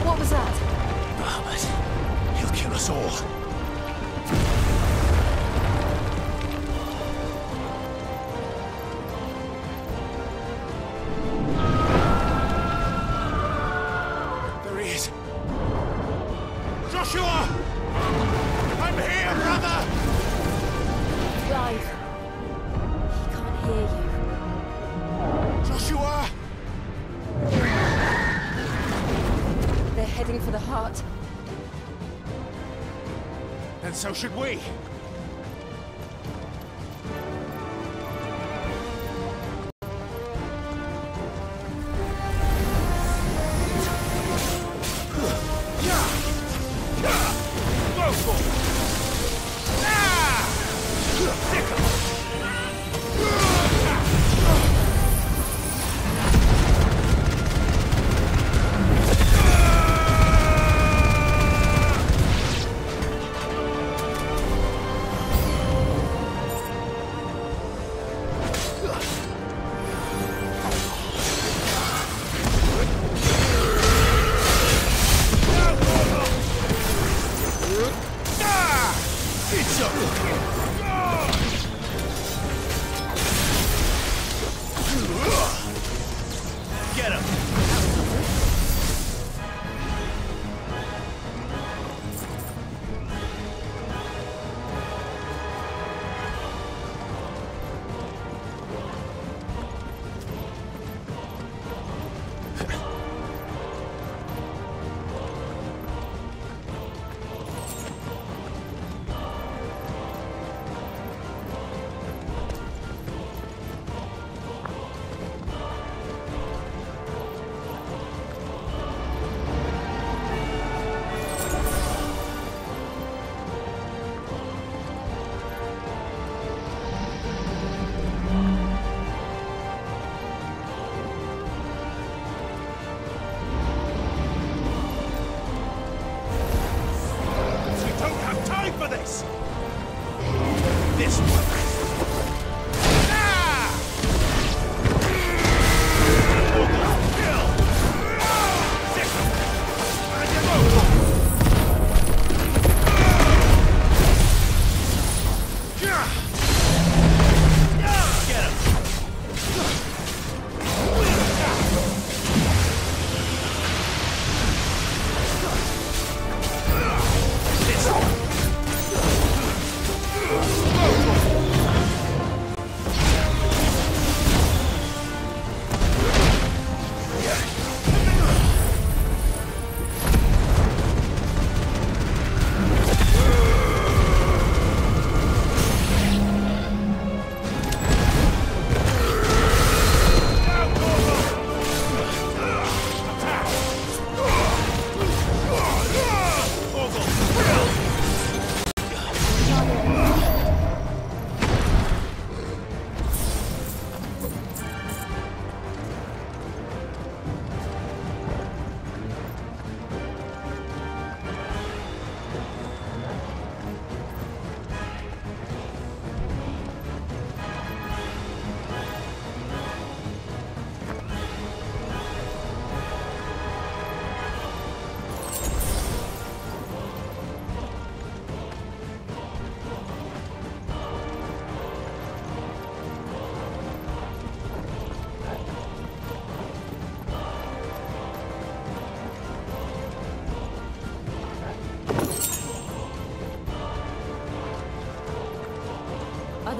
What was that? Bahamut. He'll kill us all. There he is. Joshua! I'm here, brother! Clive. He can't hear you. Joshua! They're heading for the heart. And so should we.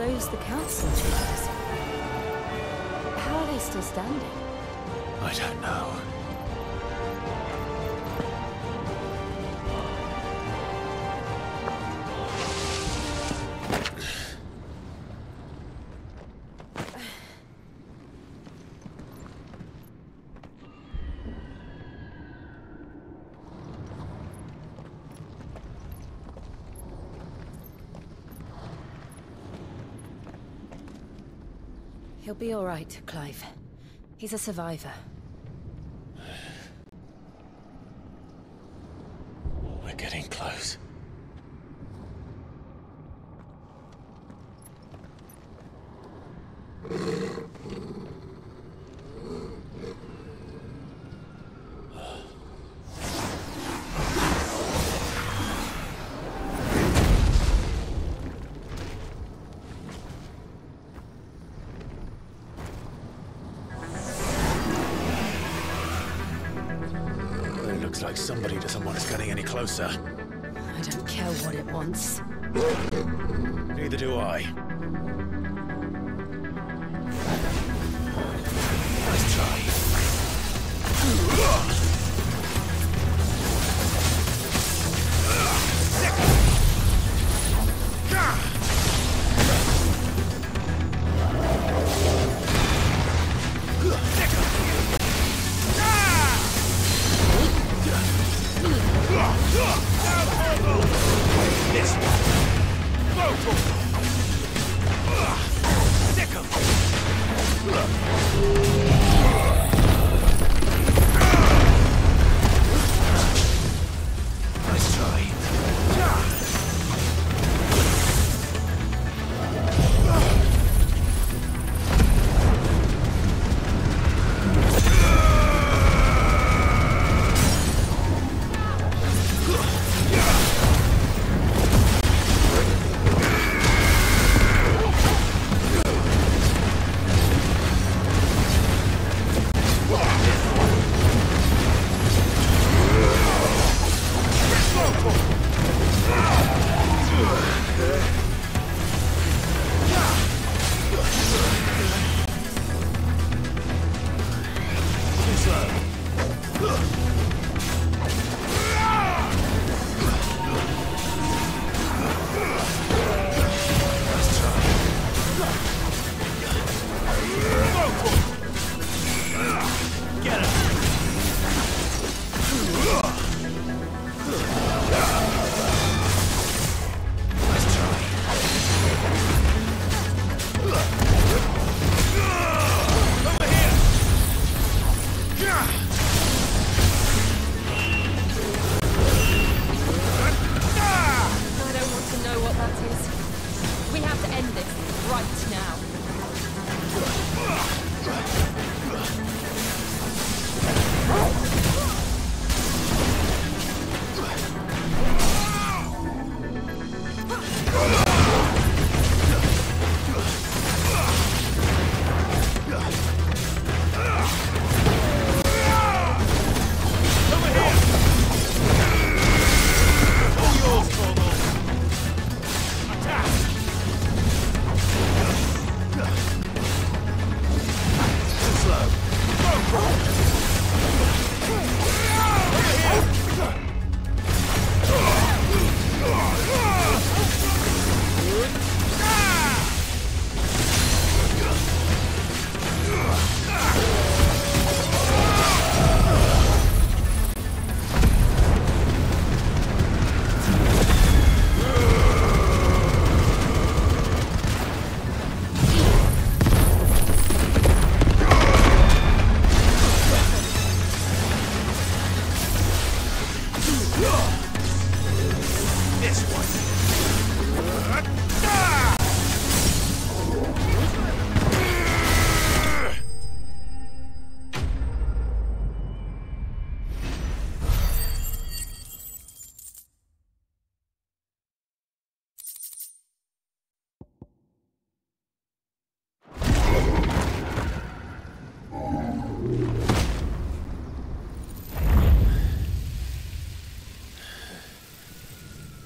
those the council chambers? How are they still standing? I don't know. He'll be all right, Clive. He's a survivor. We're getting close. Like somebody doesn't want us getting any closer. I don't care what it wants. Neither do I. Nice try.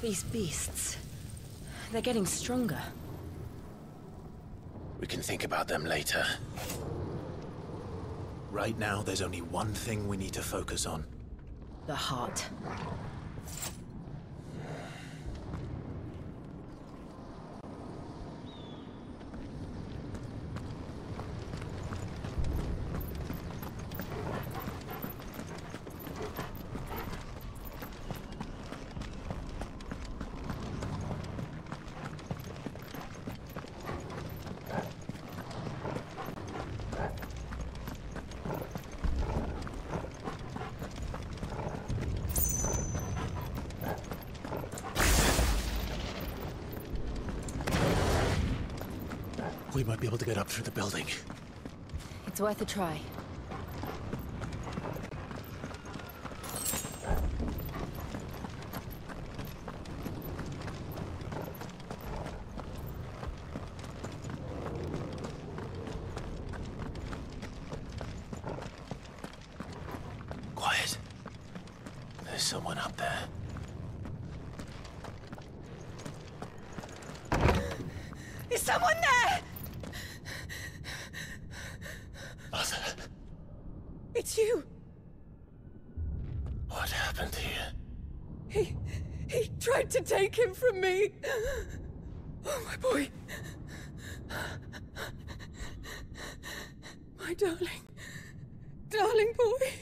These beasts, they're getting stronger. We can think about them later. Right now, there's only one thing we need to focus on. The heart. We might be able to get up through the building. It's worth a try. Quiet. There's someone up there. Is someone there? Mother. It's you. What happened here? He tried to take him from me. Oh, my boy. My darling boy.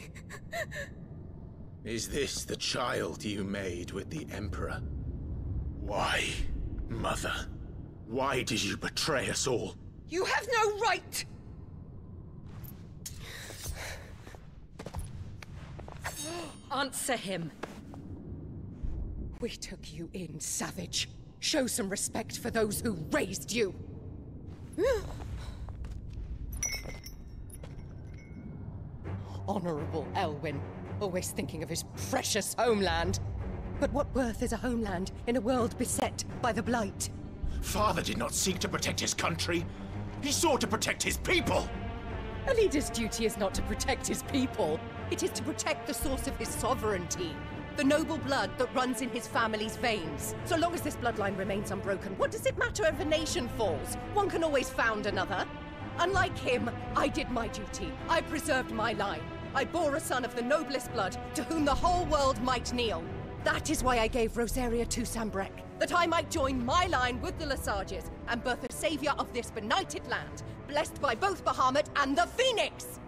Is this the child you made with the Emperor? Why, Mother? Why did you betray us all? You have no right! Answer him. We took you in, savage. Show some respect for those who raised you. Honorable Elwyn, always thinking of his precious homeland. But what worth is a homeland in a world beset by the Blight? Father did not seek to protect his country. He sought to protect his people. A leader's duty is not to protect his people. It is to protect the source of his sovereignty. The noble blood that runs in his family's veins. So long as this bloodline remains unbroken, what does it matter if a nation falls? One can always found another. Unlike him, I did my duty. I preserved my line. I bore a son of the noblest blood, to whom the whole world might kneel. That is why I gave Rosaria to Sambrek, that I might join my line with the Lesages and birth a savior of this benighted land, blessed by both Bahamut and the Phoenix!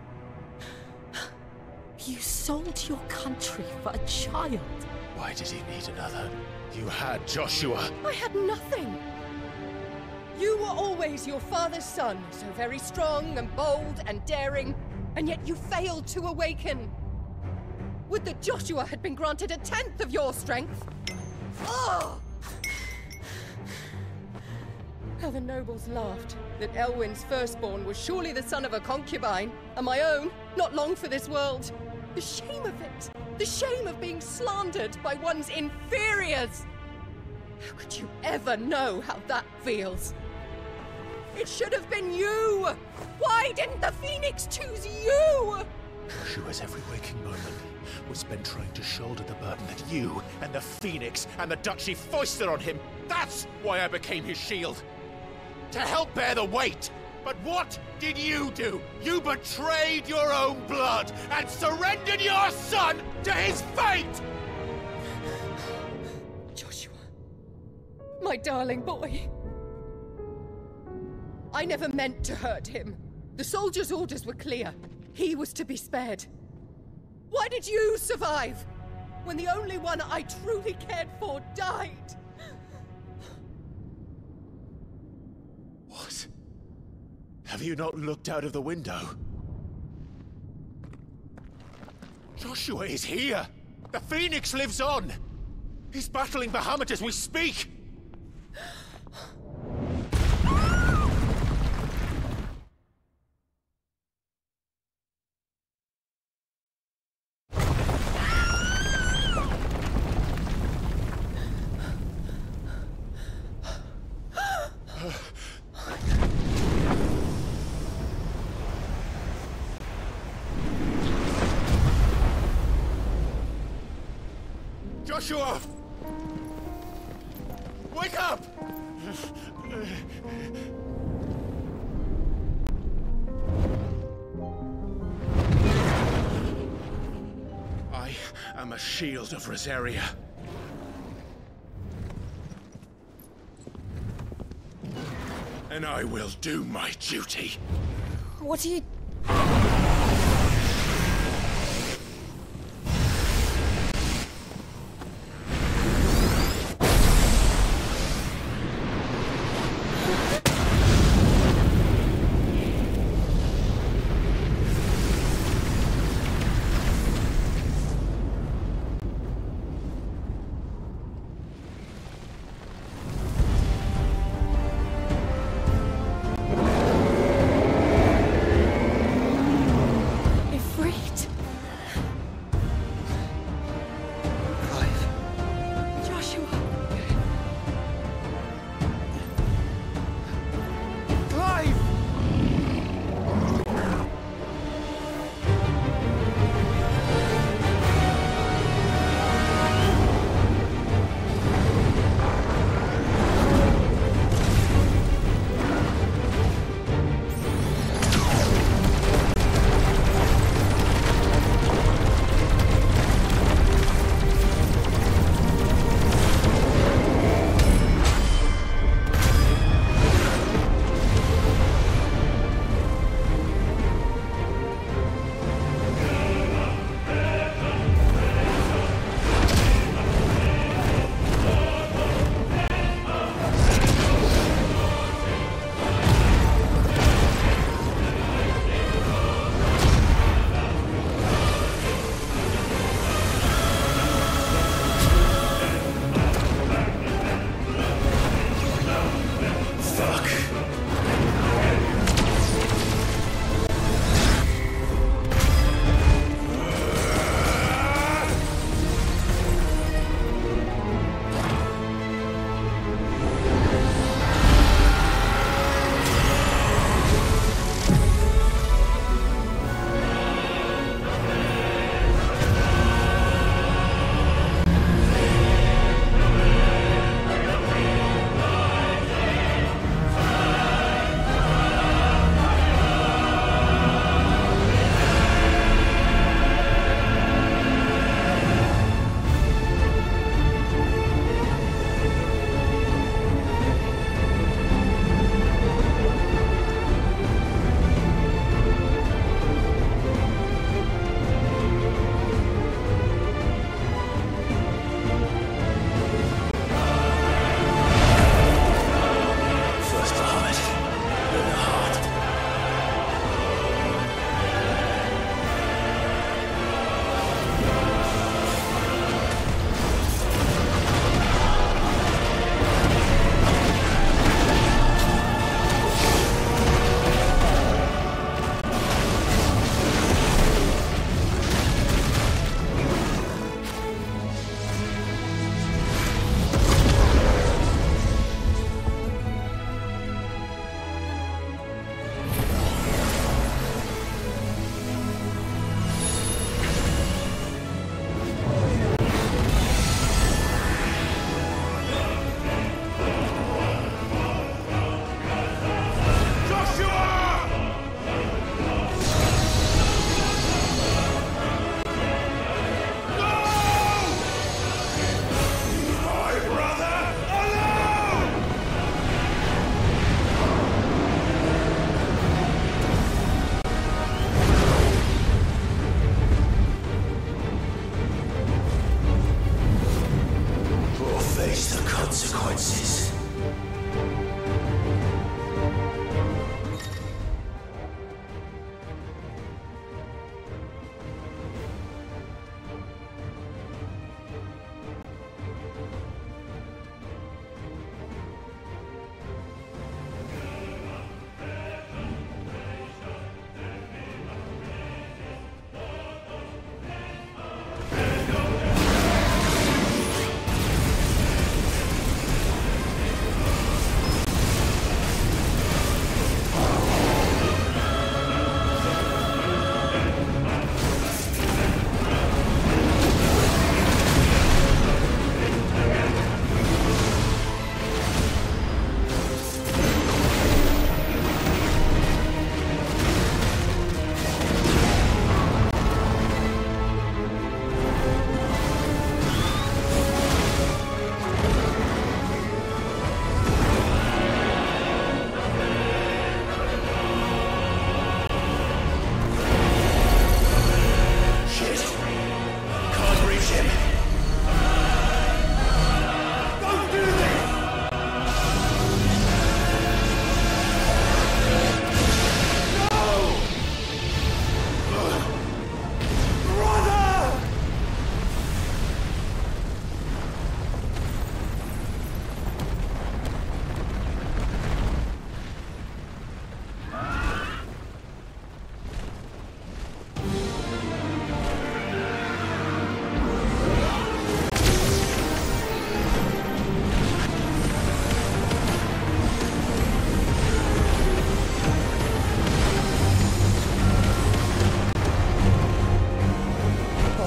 You sold your country for a child. Why did he need another? You had Joshua. I had nothing. You were always your father's son, so very strong and bold and daring, and yet you failed to awaken. Would that Joshua had been granted 1/10 of your strength? Oh! How the nobles laughed that Elwyn's firstborn was surely the son of a concubine, and my own, not long for this world. The shame of it! The shame of being slandered by one's inferiors! How could you ever know how that feels? It should have been you! Why didn't the Phoenix choose you? Joshua's every waking moment was spent trying to shoulder the burden that you and the Phoenix and the Duchy foisted on him. That's why I became his shield. To help bear the weight. But what did you do? You betrayed your own blood and surrendered your son to his fate! Joshua, my darling boy. I never meant to hurt him. The soldiers' orders were clear. He was to be spared. Why did you survive when the only one I truly cared for died? What? Have you not looked out of the window? Joshua is here! The Phoenix lives on! He's battling Bahamut as we speak! Joshua! Wake up! am a shield of Rosaria. And I will do my duty. What are you...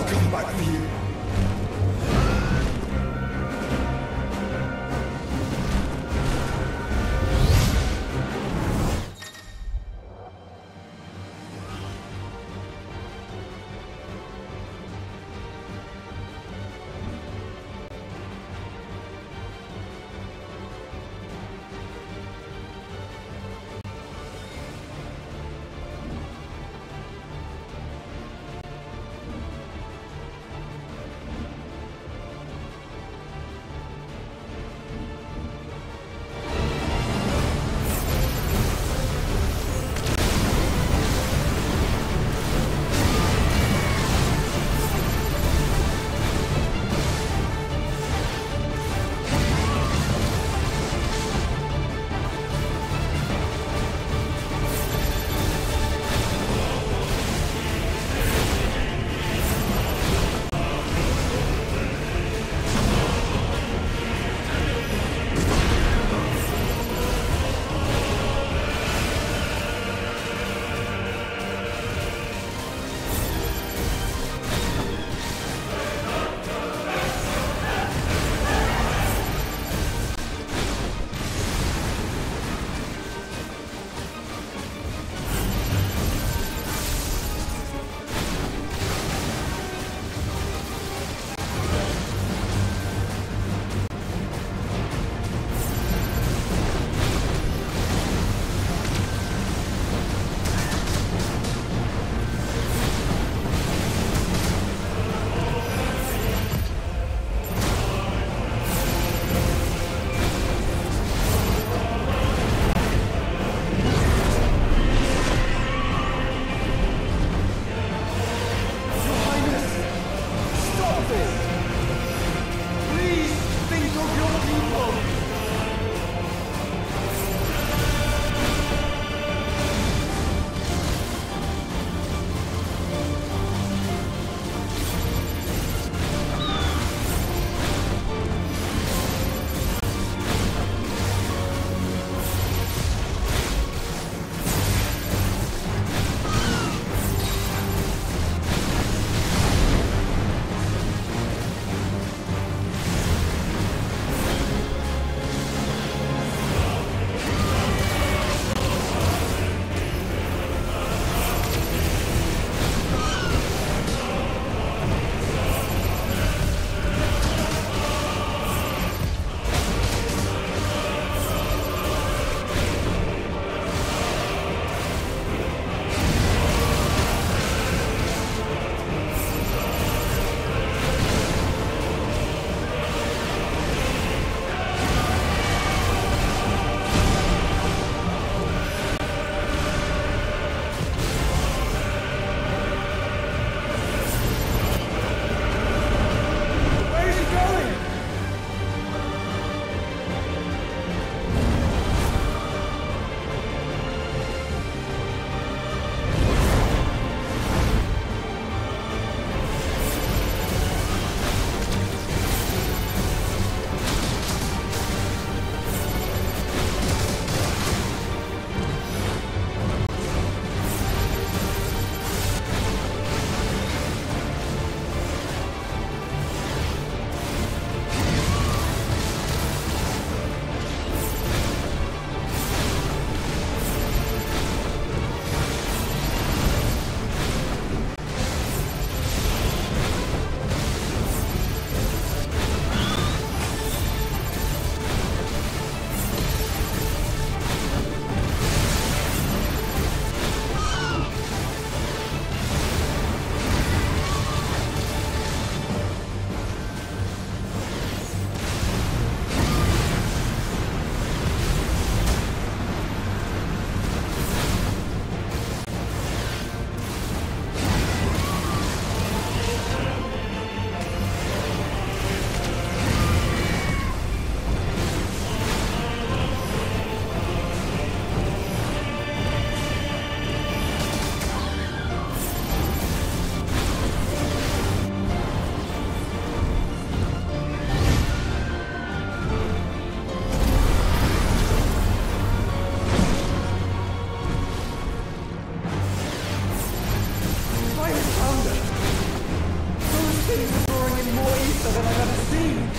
come back for you. things are drawing in more ether than I've ever seen.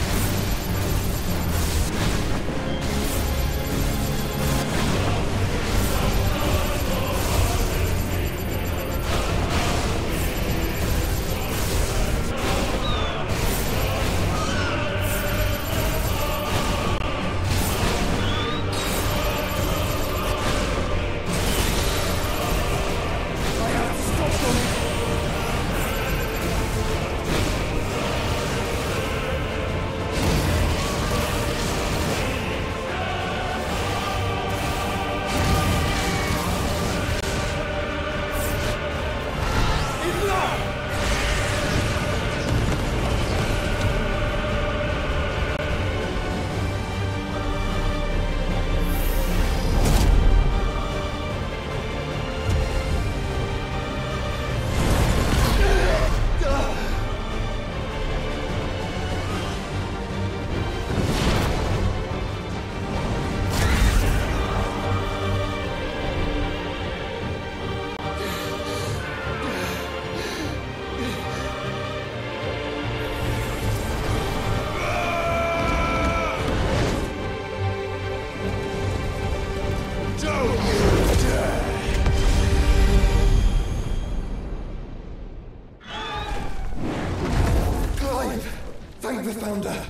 Thank the Founder!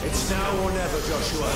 It's now or never, Joshua.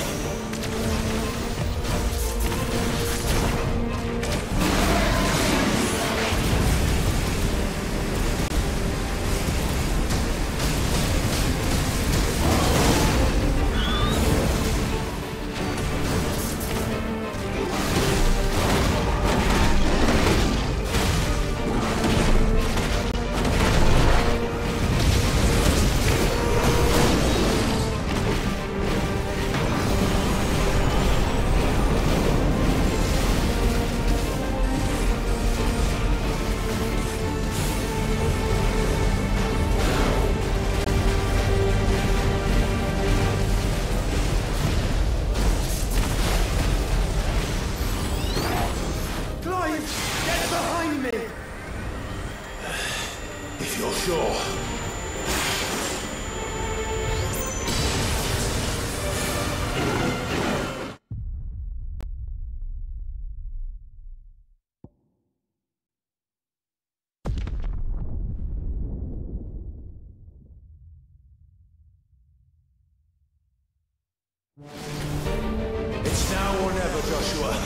If you're sure. It's now or never, Joshua.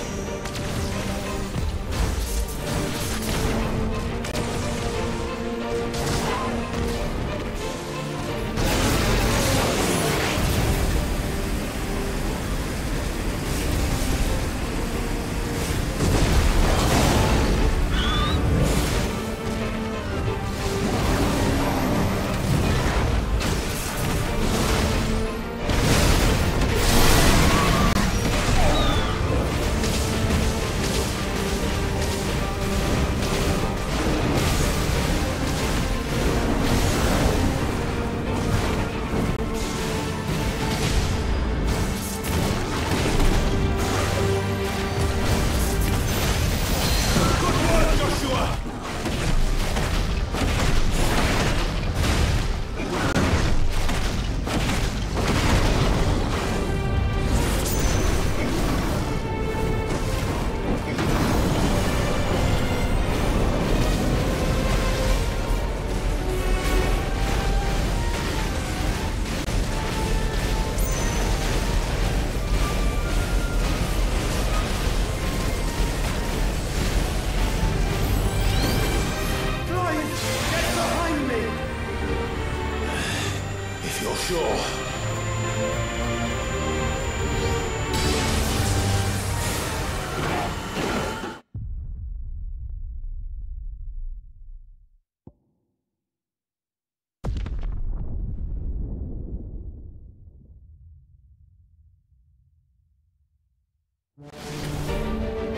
Sure.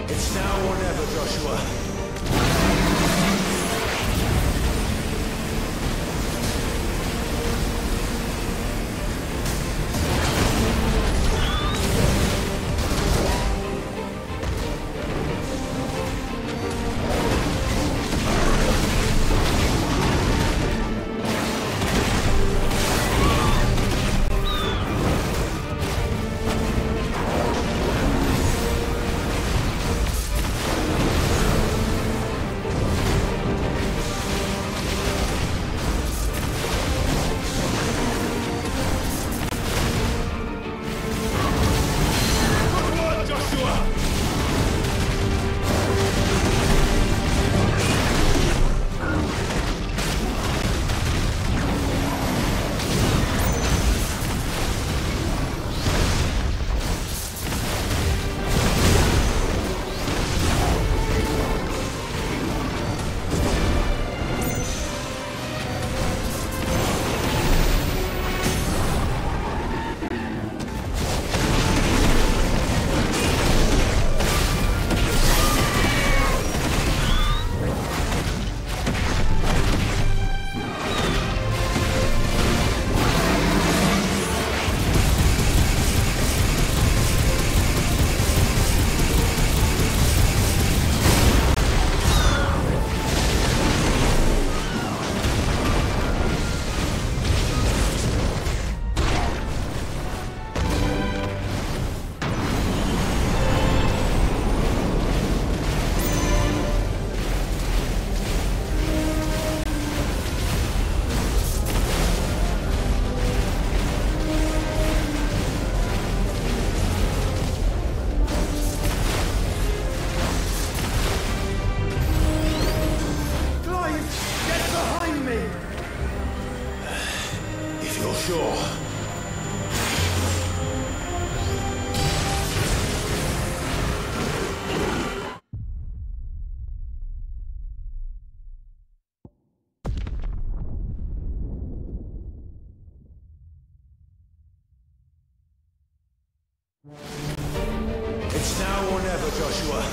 It's now or never, Joshua. sure. It's now or never, Joshua.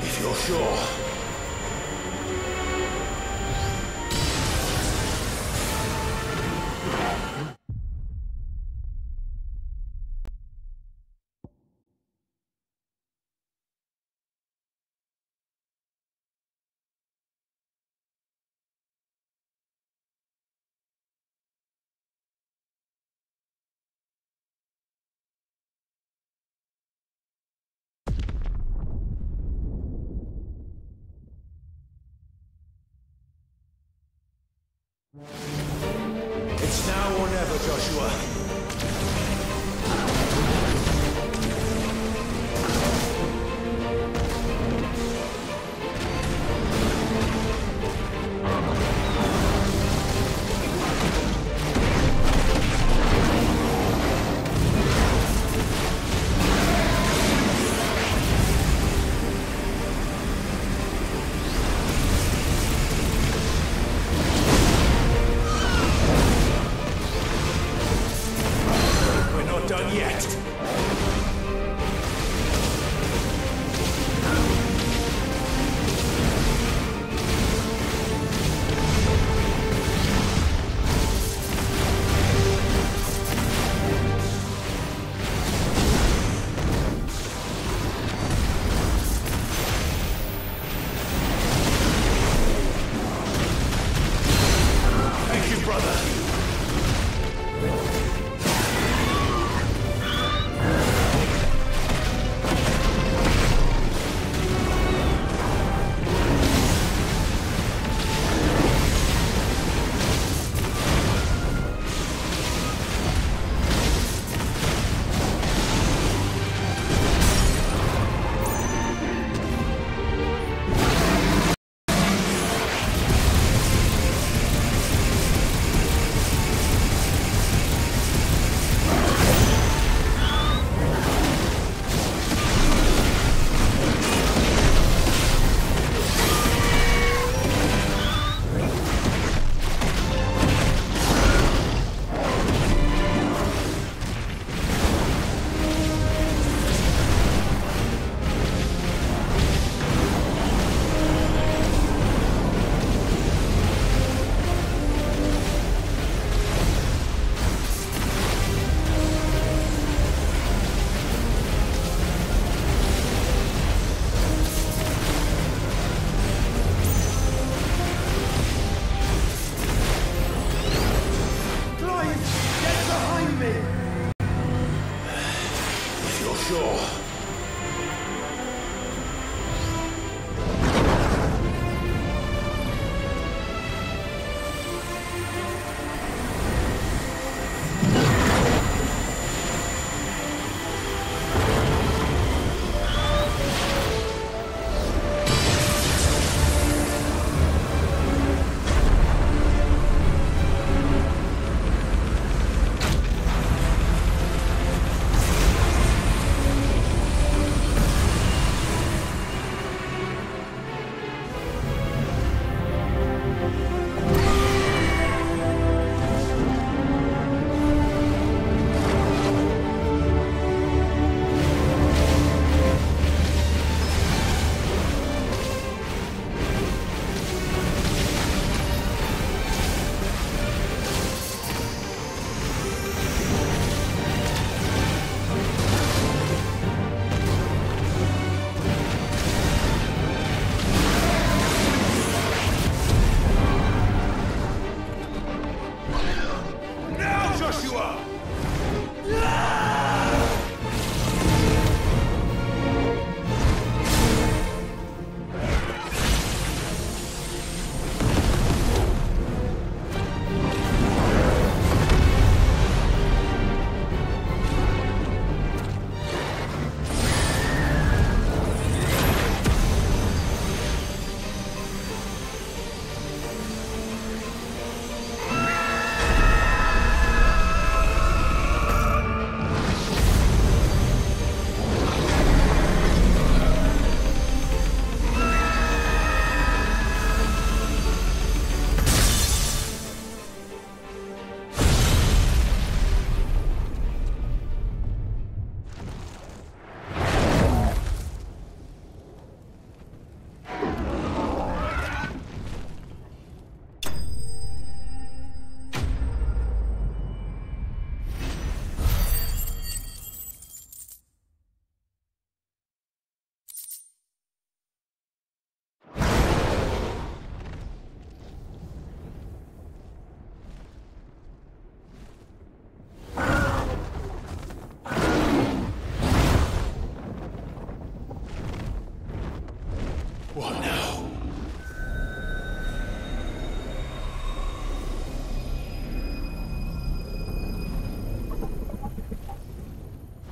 If you're sure. It's now or never, Joshua. Done yet. Thank you, brother. Sure.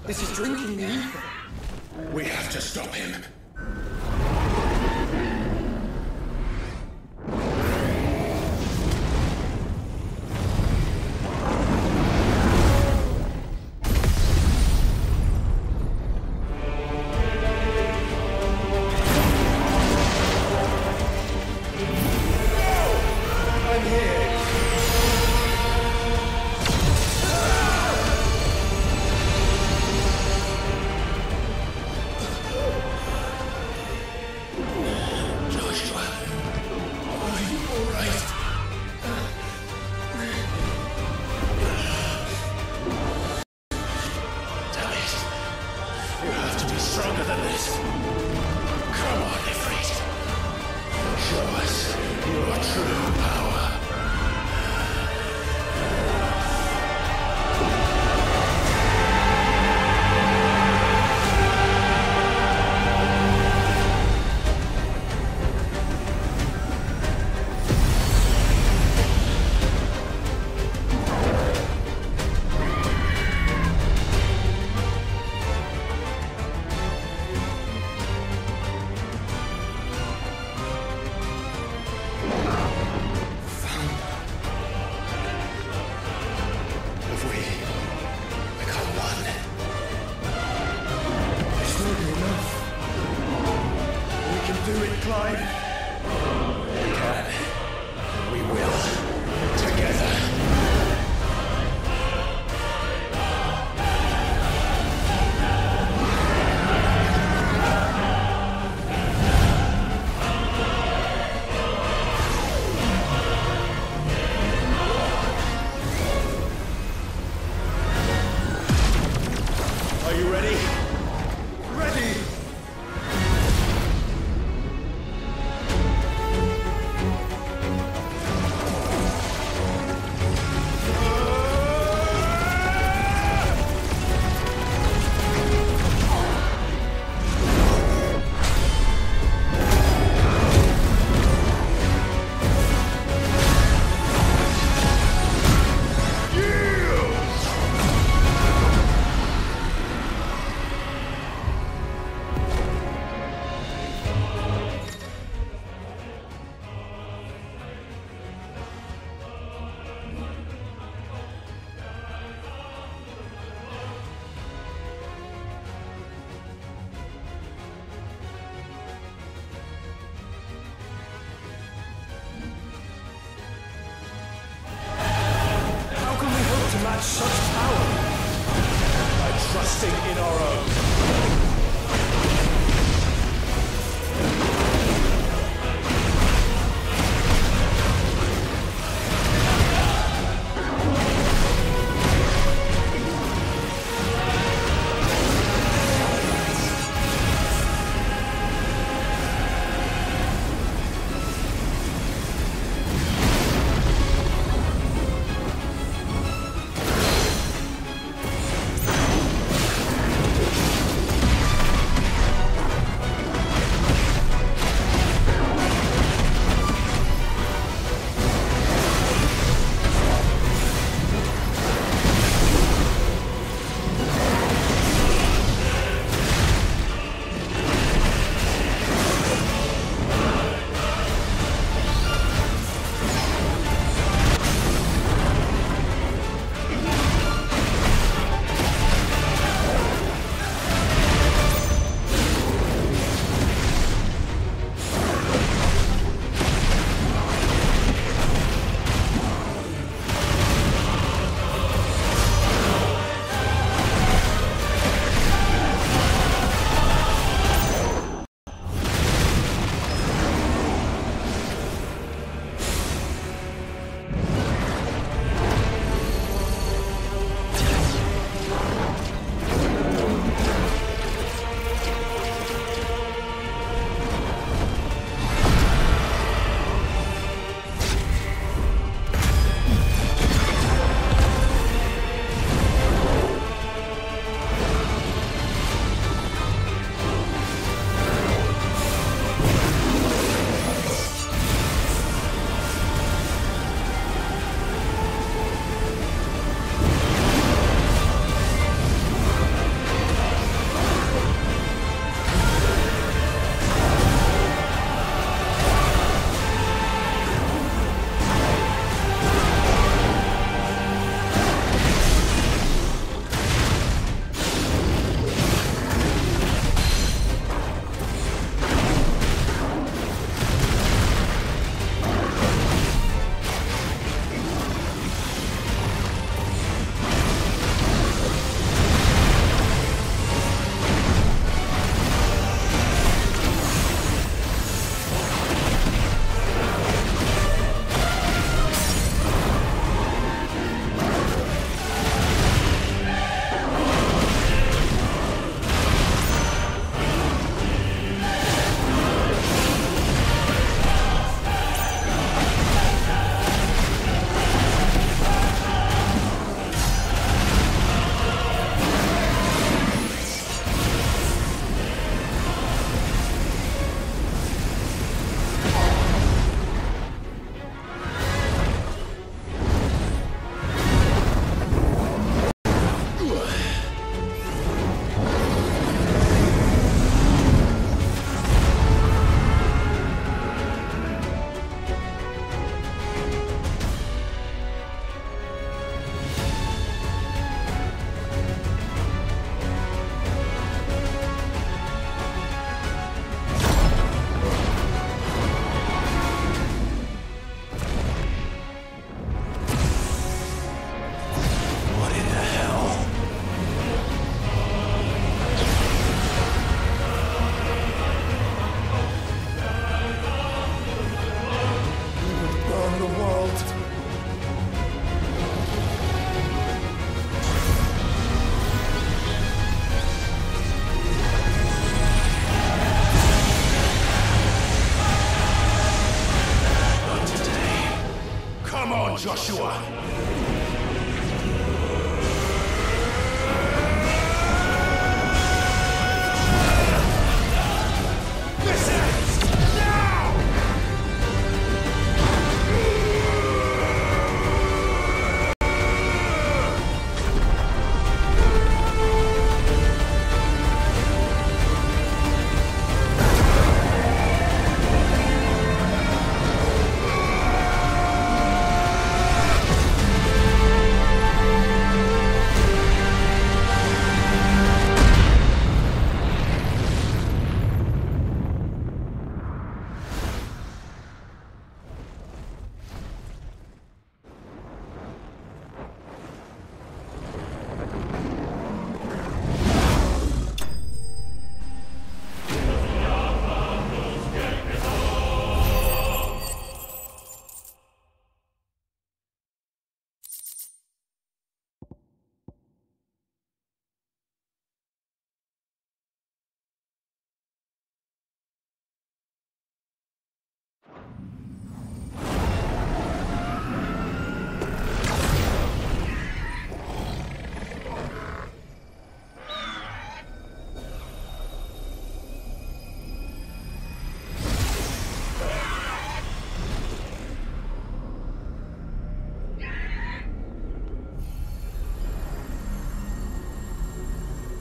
This is drinking me. We have to stop him. Such power by trusting in our own. Joshua!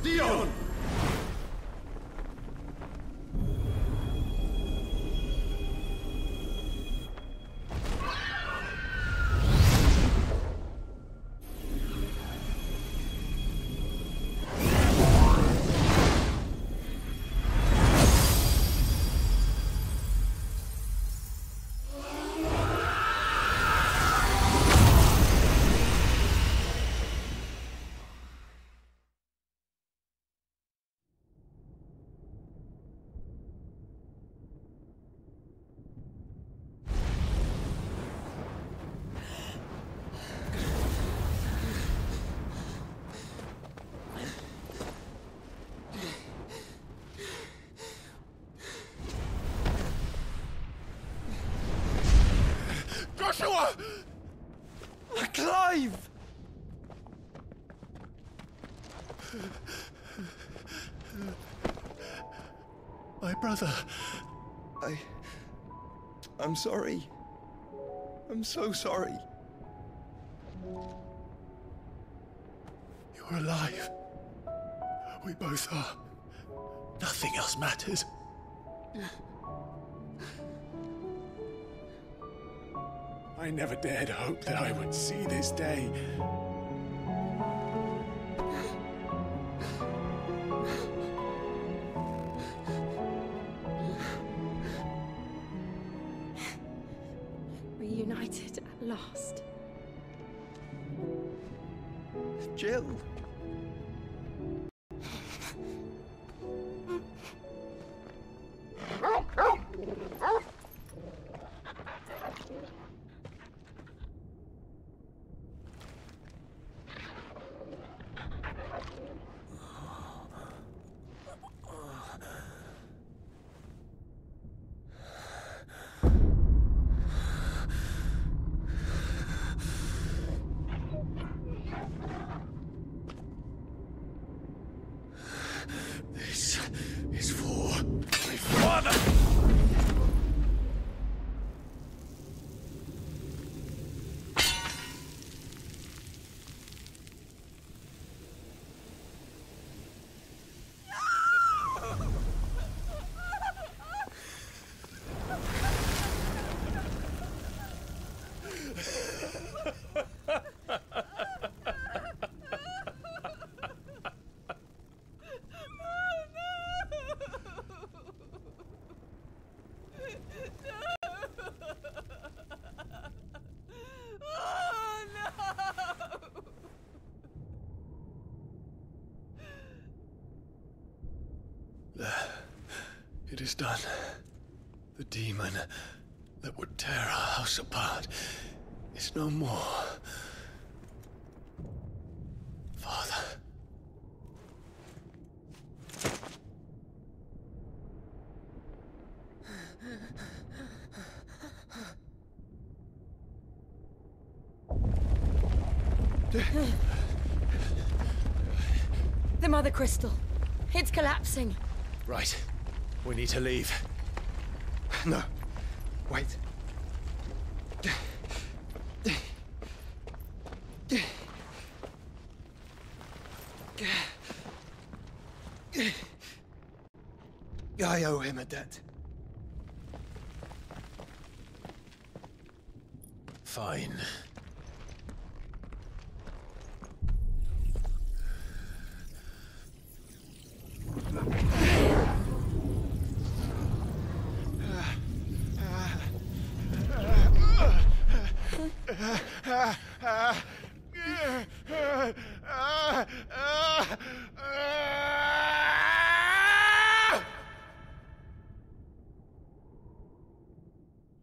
Dion! Joshua! Clive! My brother. I'm sorry. I'm so sorry. You're alive. We both are. Nothing else matters. I never dared hope that I would see this day. Reunited at last. Jill. This is for my father! It is done. The demon that would tear our house apart is no more. Father. The Mother Crystal. It's collapsing. Right. We need to leave. No. Wait. I owe him a debt. Fine.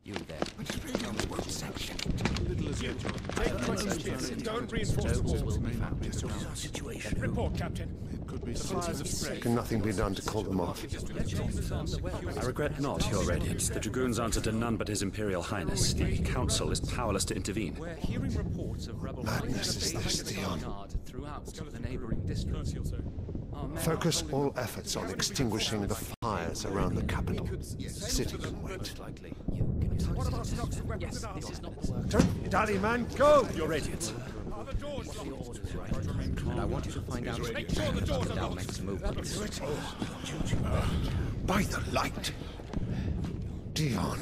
You there. One section. Don't reinforce the walls. Situation. Report, Captain. Could be Can nothing be done to call them off? I regret not, Your Radiance. The Dragoons answer to none but His Imperial Highness. The Council is powerless to intervene. We're hearing reports of rebel Madness is this, Dion. throughout the neighboring districts. Focus all efforts on extinguishing the fires around the capital. The city can wait. Yes, this is not the work. Don't dally, man. Go! Your Radiance. And I want you to find out Make sure the doors are locked. makes movements. By the light! Dion,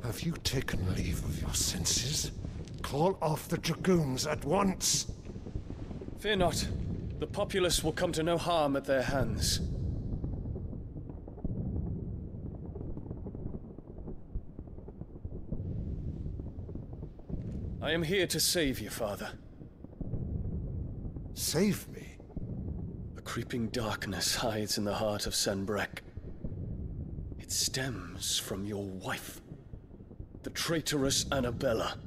have you taken leave of your senses? Call off the Dragoons at once! Fear not. The populace will come to no harm at their hands. I am here to save you, Father. Save me? A creeping darkness hides in the heart of Sanbrek. It stems from your wife, the traitorous Annabella.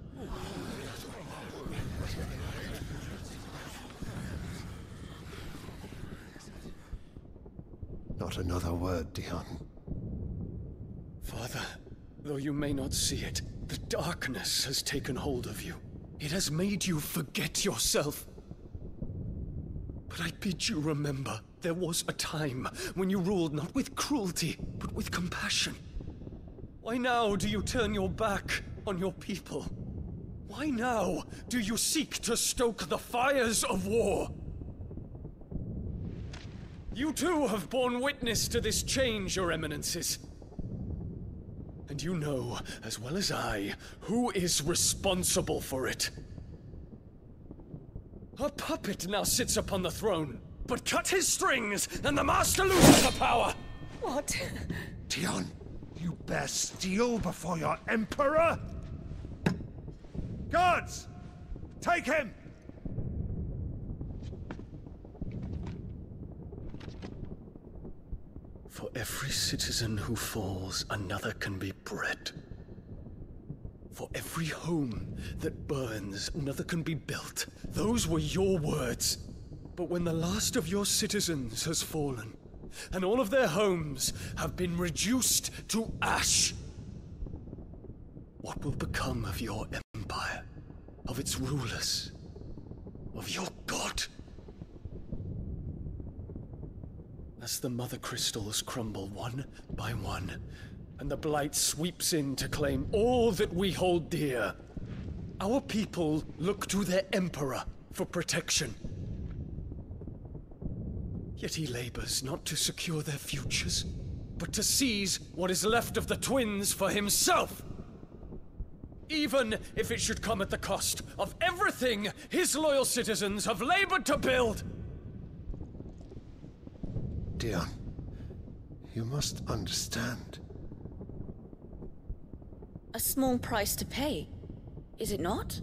Not another word, Dion. Father, though you may not see it, the darkness has taken hold of you. It has made you forget yourself. But I bid you remember, there was a time when you ruled not with cruelty, but with compassion. Why now do you turn your back on your people? Why now do you seek to stoke the fires of war? You too have borne witness to this change, Your Eminences. And you know, as well as I, who is responsible for it. A puppet now sits upon the throne, but cut his strings, and the master loses the power! What? Dion, you bear steel before your Emperor? Guards! Take him! For every citizen who falls, another can be bred. For every home that burns, another can be built. Those were your words. But when the last of your citizens has fallen, and all of their homes have been reduced to ash, what will become of your empire, of its rulers, of your god? As the Mother Crystals crumble one by one, and the Blight sweeps in to claim all that we hold dear, our people look to their Emperor for protection. Yet he labors not to secure their futures, but to seize what is left of the twins for himself! Even if it should come at the cost of everything his loyal citizens have labored to build! Dion, you must understand. A small price to pay, is it not?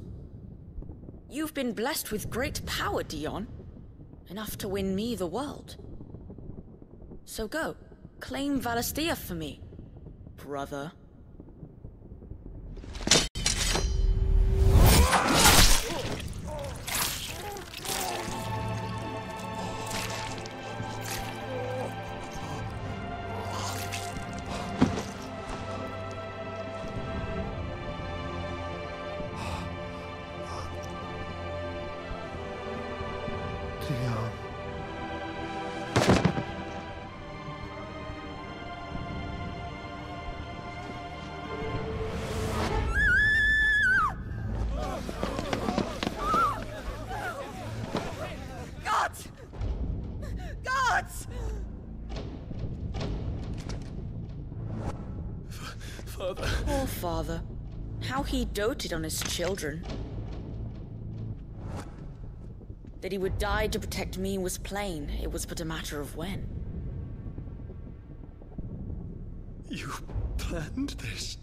You've been blessed with great power, Dion. Enough to win me the world. So go, claim Valisthea for me, brother. Mother. Poor father. How he doted on his children. That he would die to protect me was plain. It was but a matter of when. You planned this?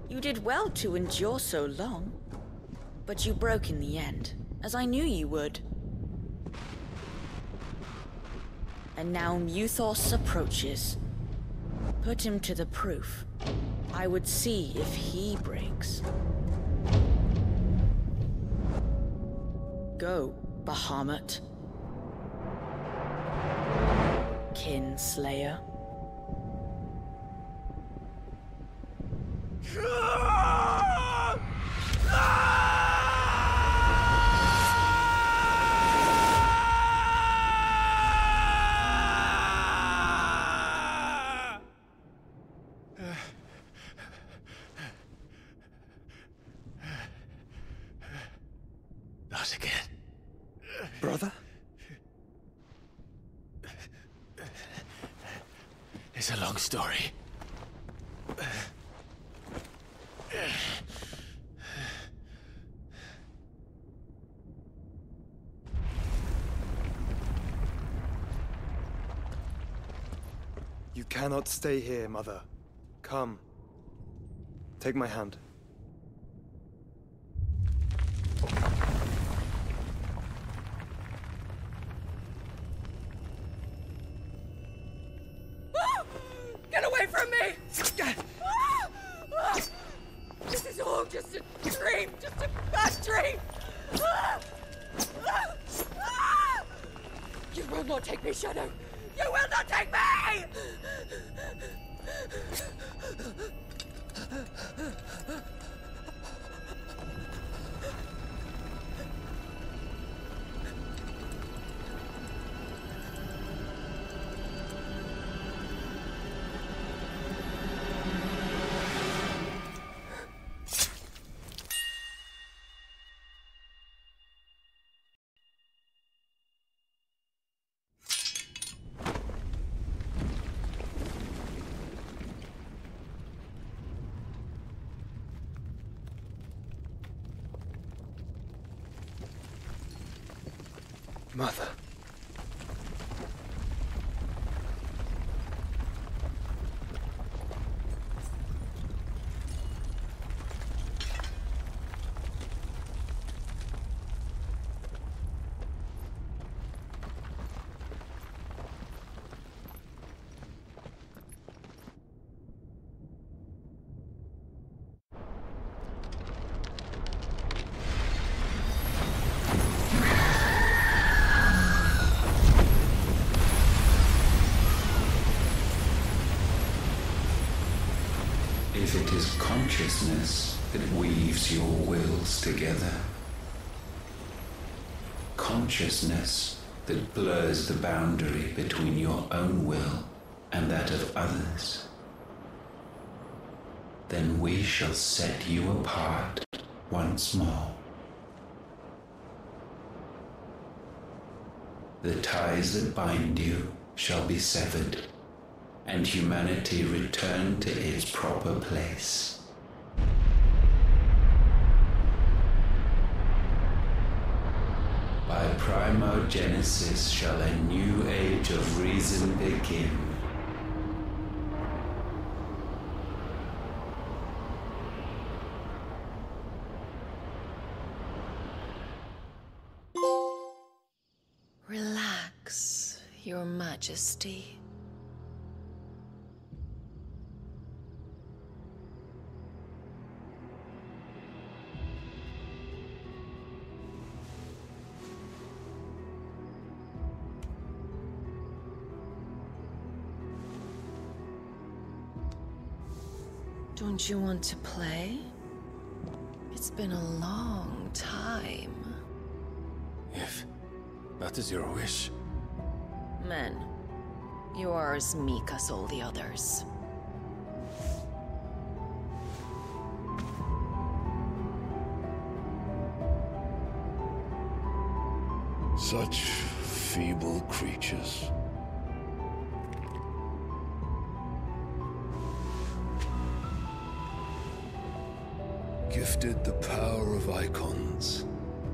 You did well to endure so long. But you broke in the end, as I knew you would. And now Muthos approaches. Put him to the proof. I would see if he breaks. Go, Bahamut. Kinslayer. Not again. Brother? It's a long story. You cannot stay here, Mother. Come. Take my hand. Get away from me! This is all just a dream, just a bad dream! You will not take me, Shadow! You will not take me! Mother. If it is consciousness that weaves your wills together, consciousness that blurs the boundary between your own will and that of others, then we shall set you apart once more. The ties that bind you shall be severed, and humanity return to its proper place. By primogenesis shall a new age of reason begin. Relax, Your Majesty. Don't you want to play? It's been a long time. If that is your wish. Men, you are as meek as all the others. Such feeble creatures. Gifted the power of icons,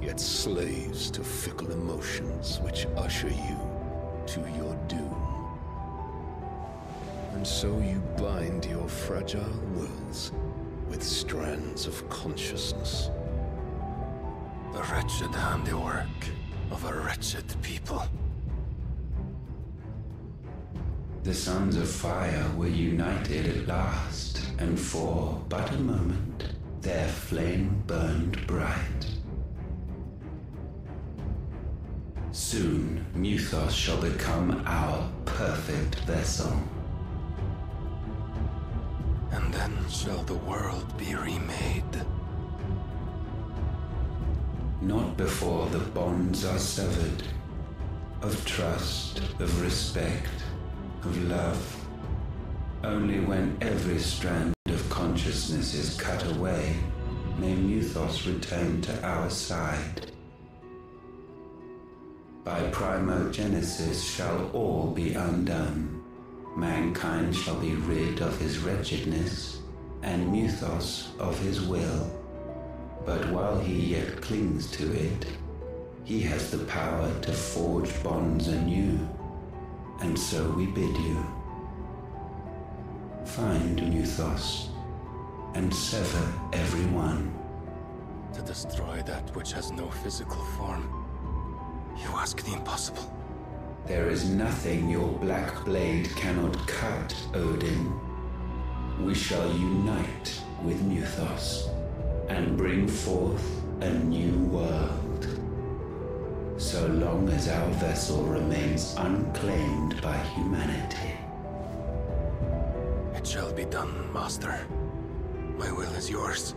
yet slaves to fickle emotions which usher you to your doom. And so you bind your fragile wills with strands of consciousness. The wretched handiwork of a wretched people. The sons of fire were united at last, and for but a moment, their flame burned bright. Soon, Muthos shall become our perfect vessel. And then shall the world be remade. Not before the bonds are severed, of trust, of respect, of love. Only when every strand of consciousness is cut away, may Muthos return to our side. By primogenesis shall all be undone. Mankind shall be rid of his wretchedness, and Muthos of his will. But while he yet clings to it, he has the power to forge bonds anew. And so we bid you, find Muthos, and sever everyone. To destroy that which has no physical form, you ask the impossible. There is nothing your black blade cannot cut, Odin. We shall unite with Muthos, and bring forth a new world. So long as our vessel remains unclaimed by humanity. It shall be done, Master. My will is yours.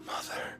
Mother.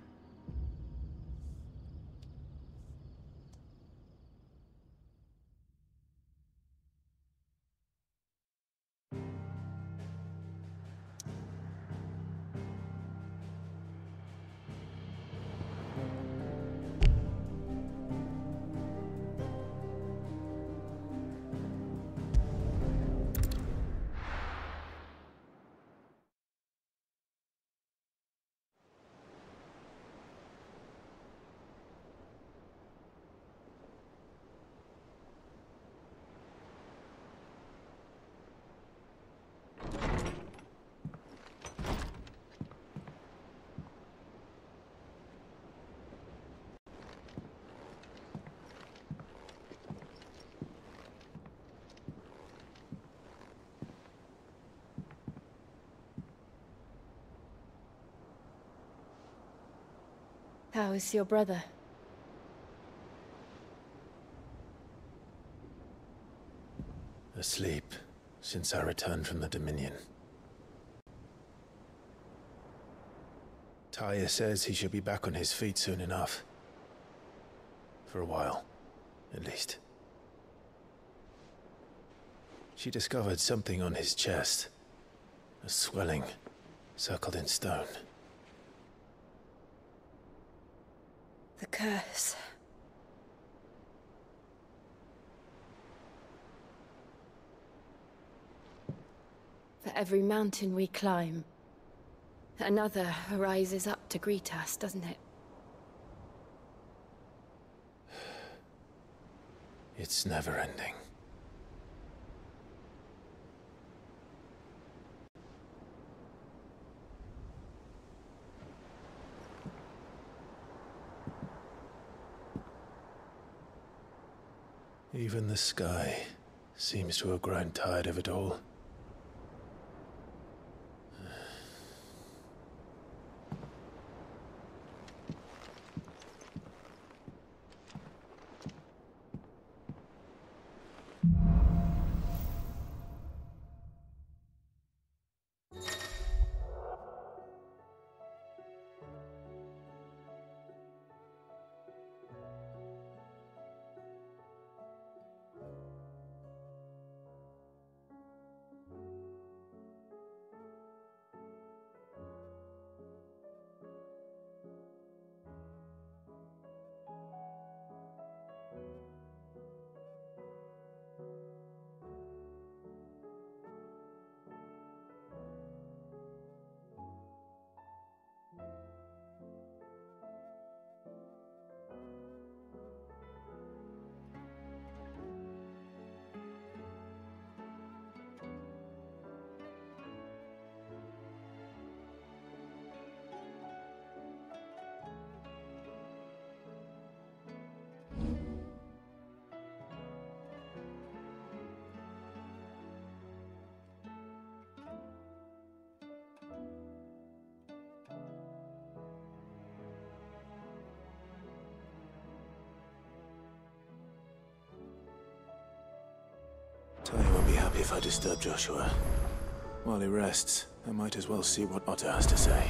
How is your brother? Asleep, since I returned from the Dominion. Taya says he should be back on his feet soon enough. For a while, at least. She discovered something on his chest. A swelling, circled in stone. The curse. For every mountain we climb, another rises up to greet us, doesn't it? It's never ending. Even the sky seems to have grown tired of it all. If I disturb Joshua, while he rests, I might as well see what Otto has to say.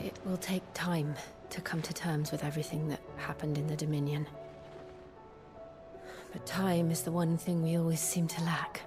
It will take time to come to terms with everything that happened in the Dominion. But time is the one thing we always seem to lack.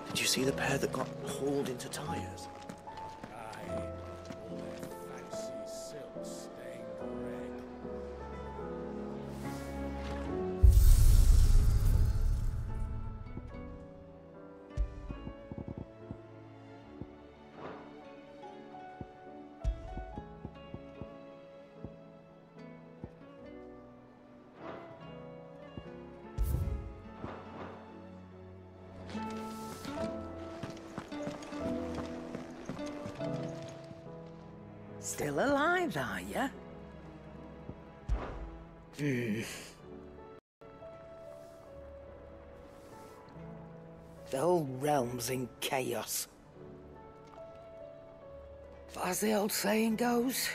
Did you see the pair that got hauled into tires? Still alive, are you? The whole realm's in chaos. But as the old saying goes,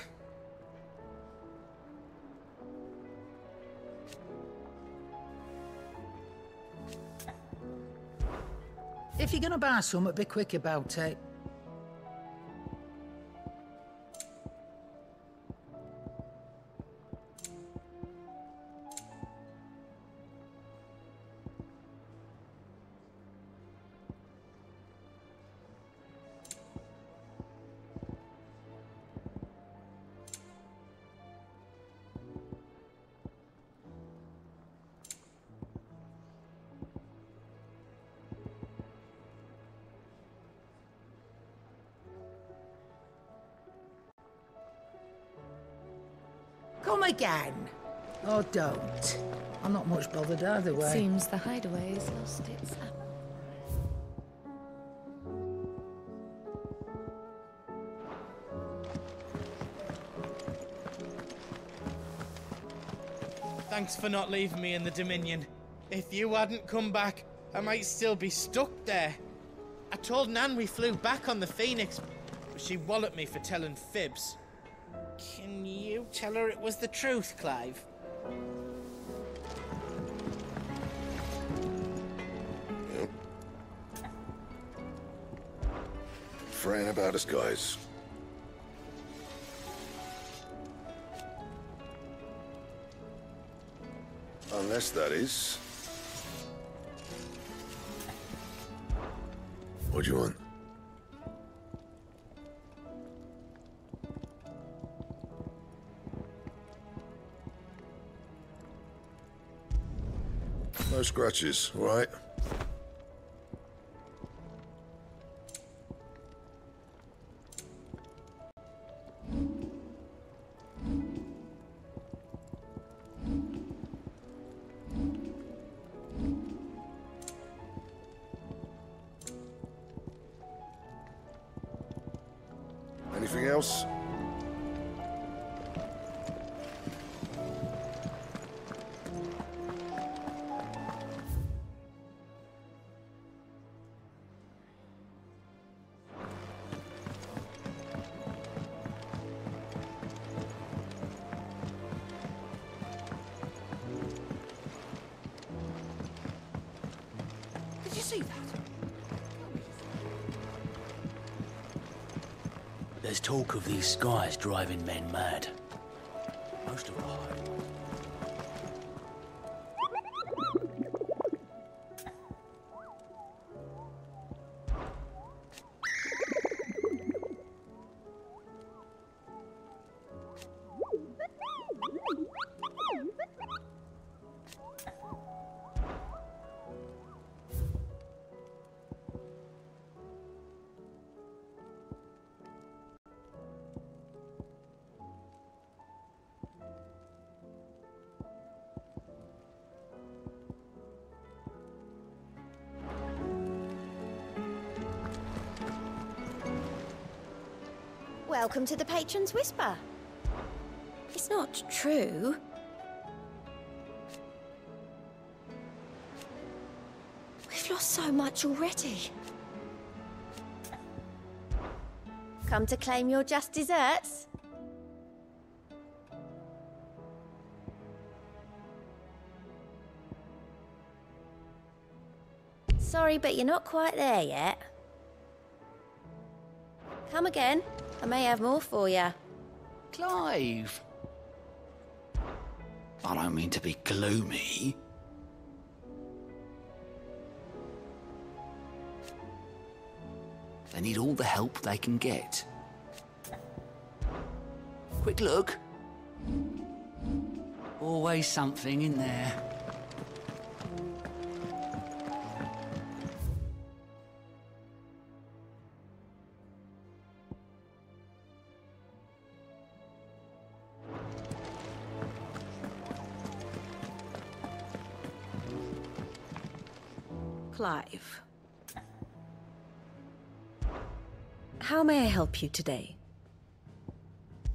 if you're gonna buy something, be quick about it. Come again. Oh, don't. I'm not much bothered either way. Seems the hideaway has lost its apple. Thanks for not leaving me in the Dominion. If you hadn't come back, I might still be stuck there. I told Nan we flew back on the Phoenix, but she walloped me for telling fibs. Can you tell her it was the truth, Clive? Yep. Fraying about us, guys. Unless that is... What do you want? No scratches, all right? Anything else? Did you see that? There's talk of these skies driving men mad. Most of the hideaway. Welcome to the Patron's Whisper. It's not true. We've lost so much already. Come to claim your just desserts? Sorry, but you're not quite there yet. Come again. I may have more for you. Clive! I don't mean to be gloomy. They need all the help they can get. Quick look. Always something in there. Clive. How may I help you today?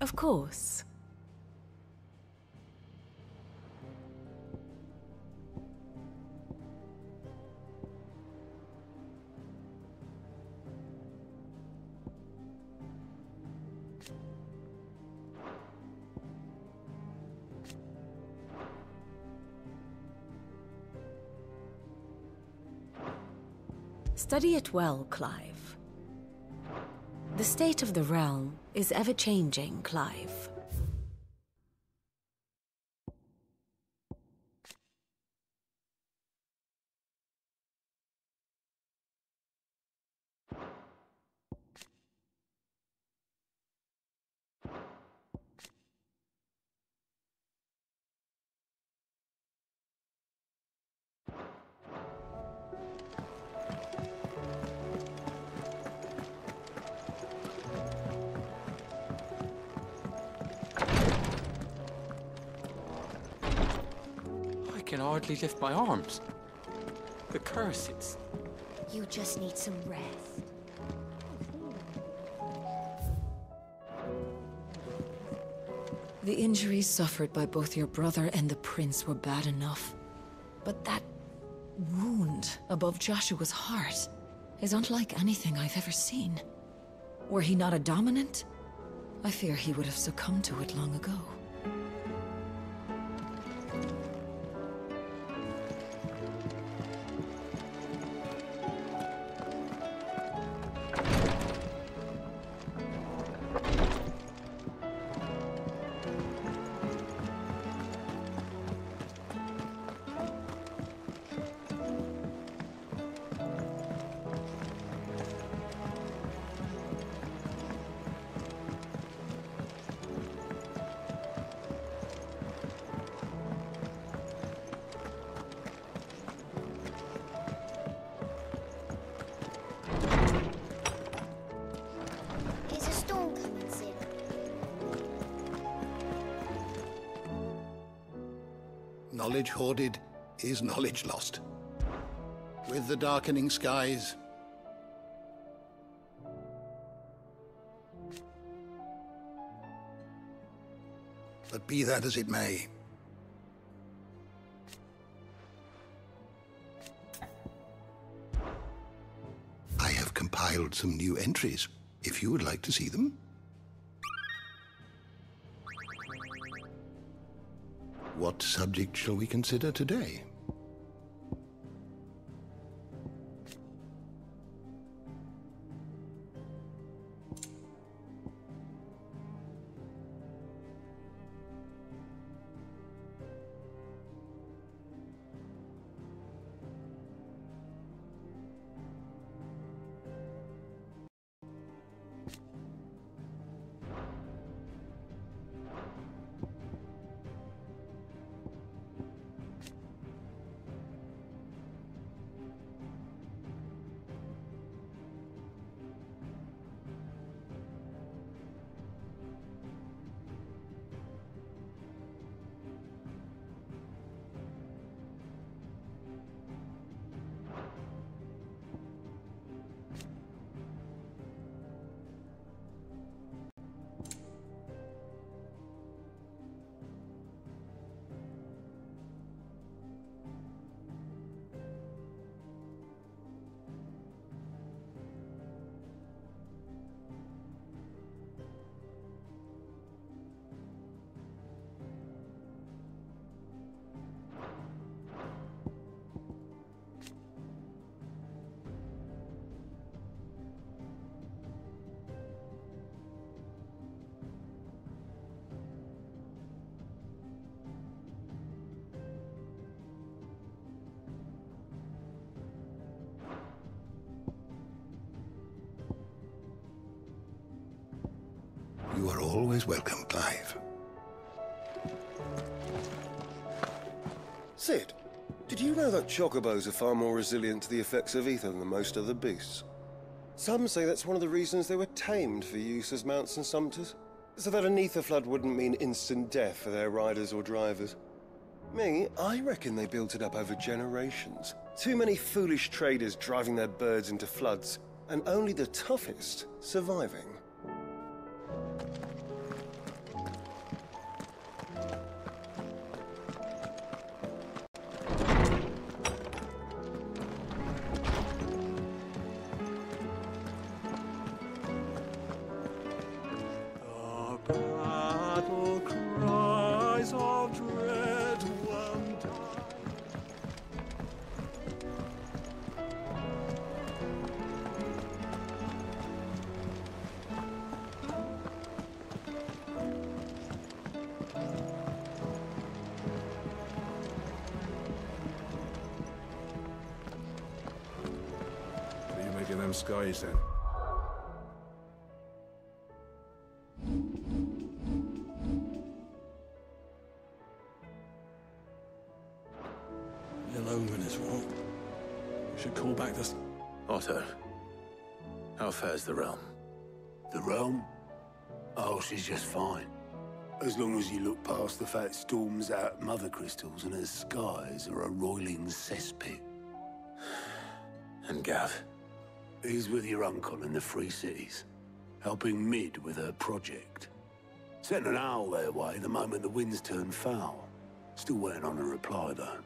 Of course. Study it well, Clive. The state of the realm is ever-changing, Clive. can hardly lift my arms. The curses. You just need some rest. The injuries suffered by both your brother and the prince were bad enough. But that wound above Joshua's heart is unlike anything I've ever seen. Were he not a dominant, I fear he would have succumbed to it long ago. Knowledge hoarded is knowledge lost. With the darkening skies, but be that as it may, I have compiled some new entries, if you would like to see them. What subject shall we consider today? You are always welcome, Clive. Sid, did you know that chocobos are far more resilient to the effects of ether than most other beasts? Some say that's one of the reasons they were tamed for use as mounts and sumpters, so that an ether flood wouldn't mean instant death for their riders or drivers. Me, I reckon they built it up over generations. Too many foolish traders driving their birds into floods, and only the toughest surviving. Them skies then. You're alone when it's warm. We should call back this. Otto, how fares the realm? The realm? Oh, she's just fine. As long as you look past the fact storms out mother crystals and her skies are a roiling cesspit. And Gav? He's with your uncle in the Free Cities, helping Mid with her project. Sent an owl their way the moment the winds turned foul. Still waiting on a reply, though.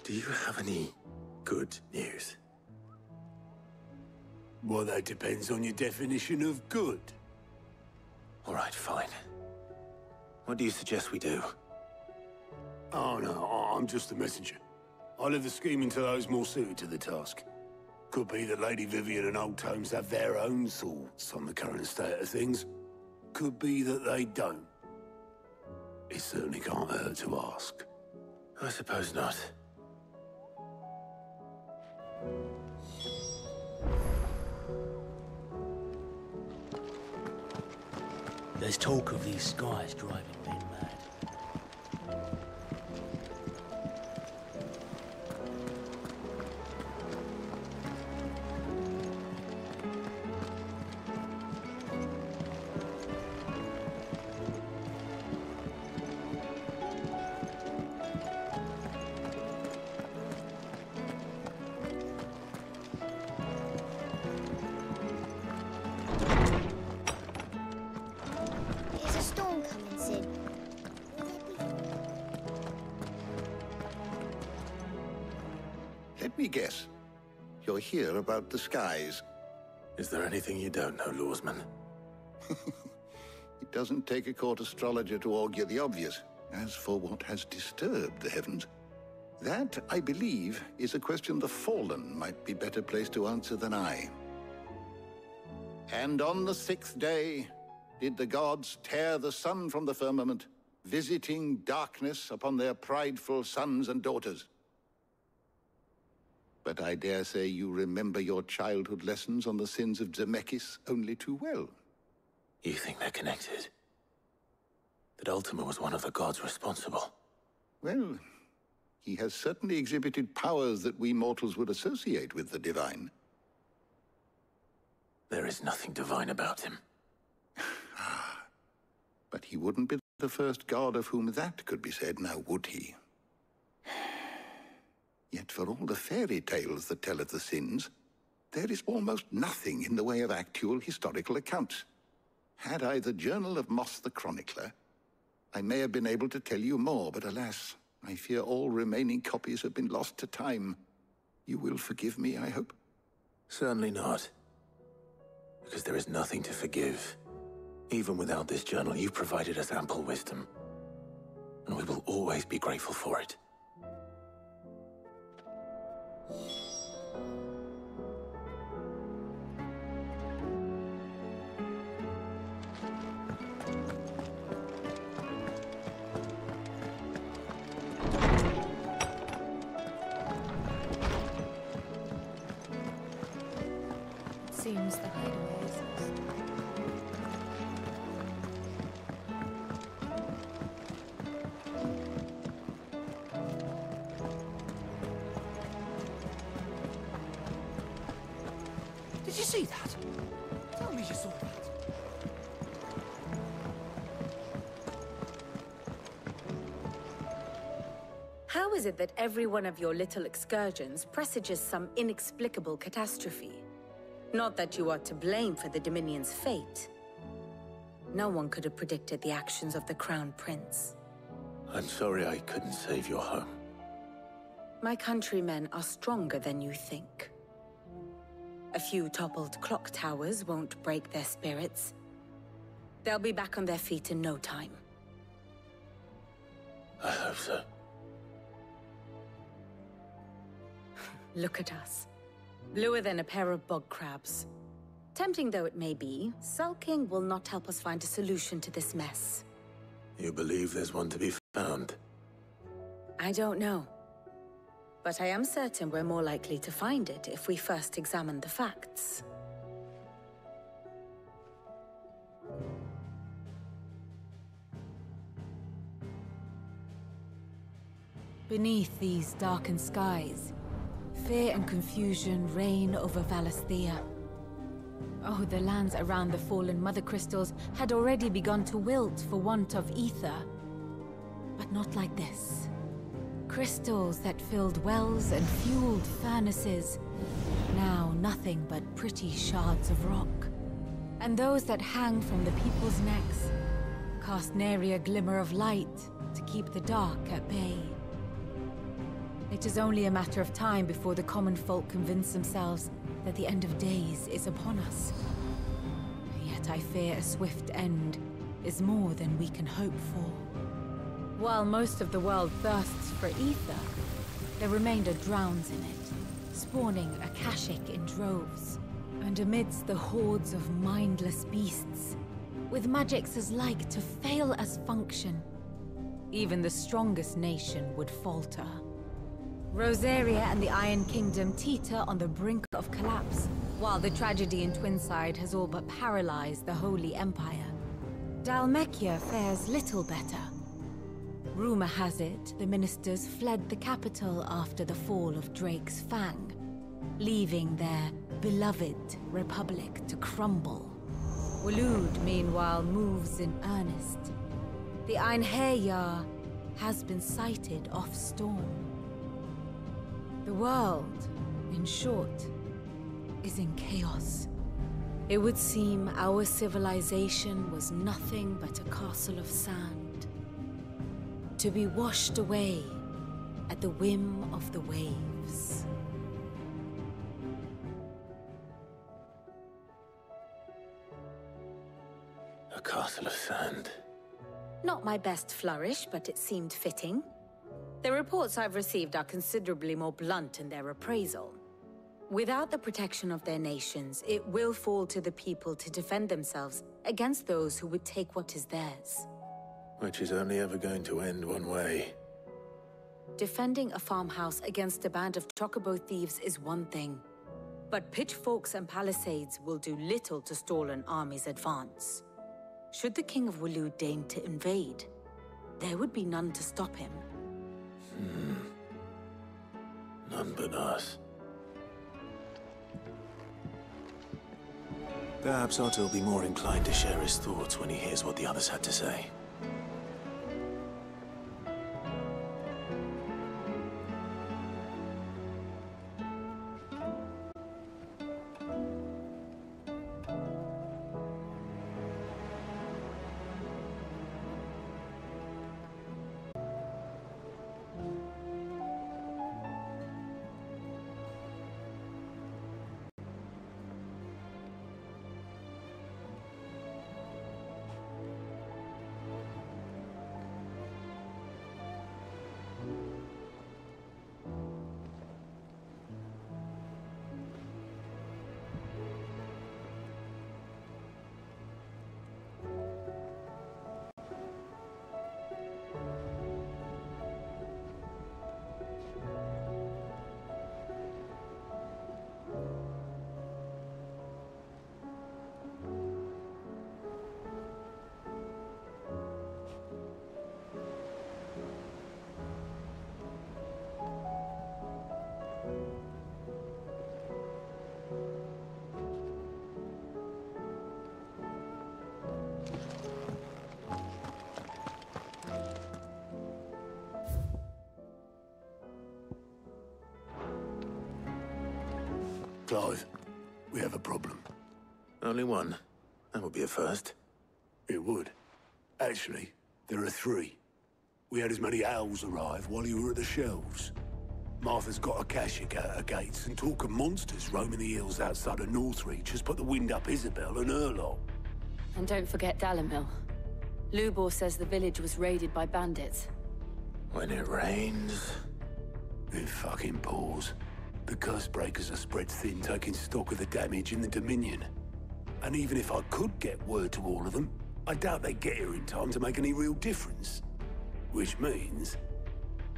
Do you have any good news? Well, that depends on your definition of good. All right, fine. What do you suggest we do? Oh, no, I'm just a messenger. I'll leave the scheming to those more suited to the task. Could be that Lady Vivian and Old Tomes have their own thoughts on the current state of things. Could be that they don't. It certainly can't hurt to ask. I suppose not. There's talk of these skies driving men mad. Let me guess. You're here about the skies. Is there anything you don't know, Lawsman? It doesn't take a court astrologer to augur the obvious. As for what has disturbed the heavens, that, I believe, is a question the Fallen might be better placed to answer than I. And on the 6th day did the gods tear the sun from the firmament, visiting darkness upon their prideful sons and daughters. But I dare say you remember your childhood lessons on the sins of Zemeckis only too well. You think they're connected? That Ultima was one of the gods responsible? Well, he has certainly exhibited powers that we mortals would associate with the divine. There is nothing divine about him. But he wouldn't be the first god of whom that could be said, now would he? Yet for all the fairy tales that tell of the sins, there is almost nothing in the way of actual historical accounts. Had I the Journal of Moss the Chronicler, I may have been able to tell you more, but alas, I fear all remaining copies have been lost to time. You will forgive me, I hope? Certainly not. Because there is nothing to forgive. Even without this journal, you provided us ample wisdom. And we will always be grateful for it. Seems the hideaway is Did you see that? Tell me you saw that. How is it that every one of your little excursions presages some inexplicable catastrophe? Not that you are to blame for the Dominion's fate. No one could have predicted the actions of the Crown Prince. I'm sorry I couldn't save your home. My countrymen are stronger than you think. A few toppled clock towers won't break their spirits. They'll be back on their feet in no time. I hope so. Look at us. Bluer than a pair of bog crabs. Tempting though it may be, sulking will not help us find a solution to this mess. You believe there's one to be found? I don't know. But I am certain we're more likely to find it if we first examine the facts. Beneath these darkened skies, fear and confusion reign over Valisthea. Oh, the lands around the fallen mother crystals had already begun to wilt for want of ether. But not like this. Crystals that filled wells and fueled furnaces. Now nothing but pretty shards of rock. And those that hang from the people's necks cast nary a glimmer of light to keep the dark at bay. It is only a matter of time before the common folk convince themselves that the end of days is upon us. Yet I fear a swift end is more than we can hope for. While most of the world thirsts for ether, the remainder drowns in it, spawning Akashic in droves. And amidst the hordes of mindless beasts, with magics as like to fail as function, even the strongest nation would falter. Rosaria and the Iron Kingdom teeter on the brink of collapse, while the tragedy in Twinside has all but paralyzed the Holy Empire. Dhalmekia fares little better. Rumor has it the ministers fled the capital after the fall of Drake's Fang, leaving their beloved republic to crumble. Waloed, meanwhile, moves in earnest. The Einherjar has been sighted off Storm. The world, in short, is in chaos. It would seem our civilization was nothing but a castle of sand, to be washed away at the whim of the waves. A castle of sand. Not my best flourish, but it seemed fitting. The reports I've received are considerably more blunt in their appraisal. Without the protection of their nations, it will fall to the people to defend themselves against those who would take what is theirs. Which is only ever going to end one way. Defending a farmhouse against a band of chocobo thieves is one thing, but pitchforks and palisades will do little to stall an army's advance. Should the King of Waloed deign to invade, there would be none to stop him. None but us. Perhaps Otto will be more inclined to share his thoughts when he hears what the others had to say. Clive, we have a problem. Only one? That would be a first. It would. Actually, there are three. We had as many owls arrive while you were at the shelves. Martha's got Akashic at her gates, and talk of monsters roaming the hills outside of Northreach has put the wind up Isabel and her lot. And don't forget Dalimil. Lubor says the village was raided by bandits. When it rains... It fucking pours. The curse breakers are spread thin, taking stock of the damage in the Dominion. And even if I could get word to all of them, I doubt they'd get here in time to make any real difference. Which means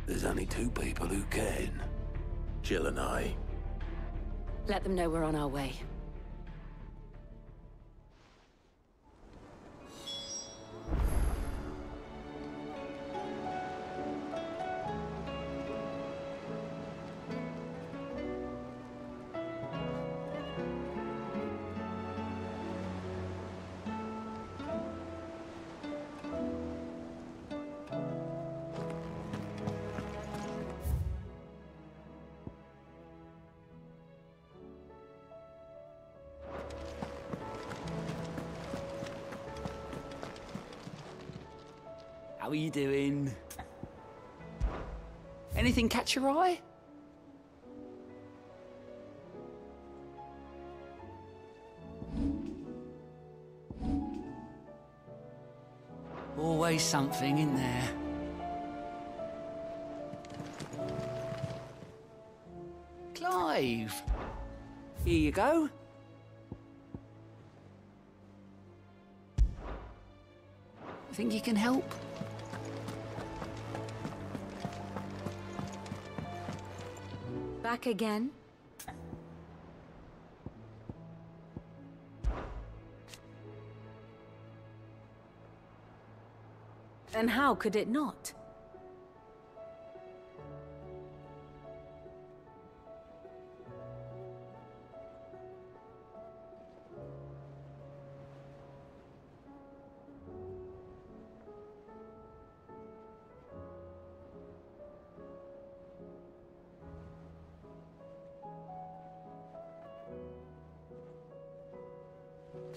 there's only two people who can. Jill and I. Let them know we're on our way. How are you doing? Anything catch your eye? Always something in there. Clive! Here you go. Think you can help? Back again? And how could it not?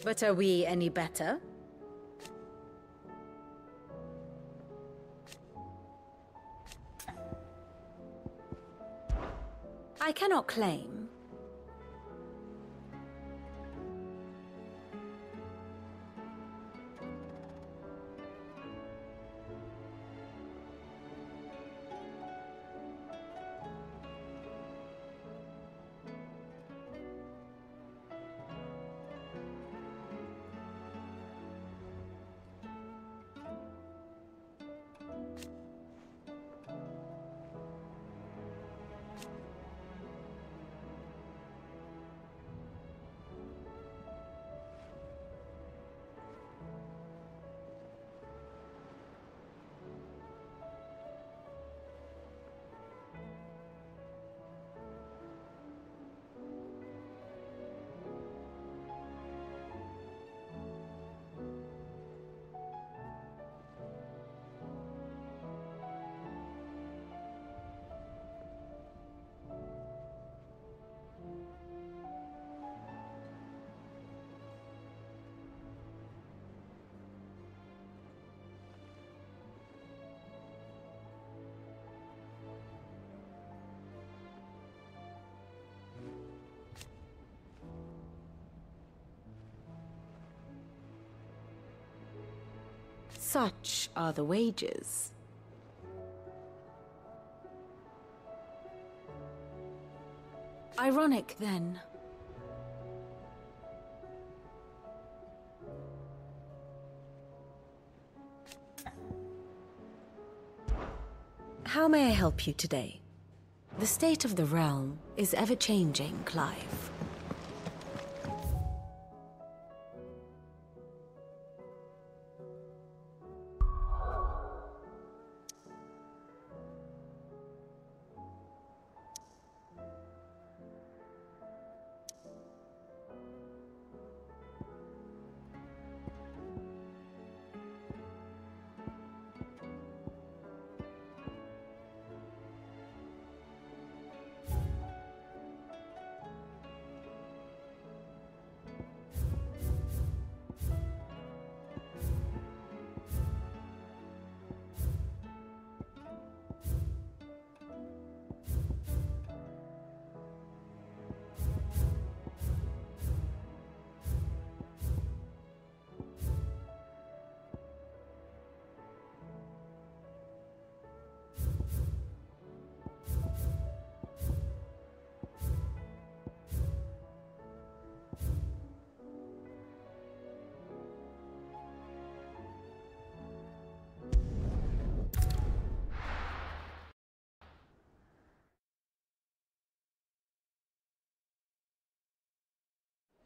But are we any better? I cannot claim. Such are the wages. Ironic, then. How may I help you today? The state of the realm is ever-changing, Clive.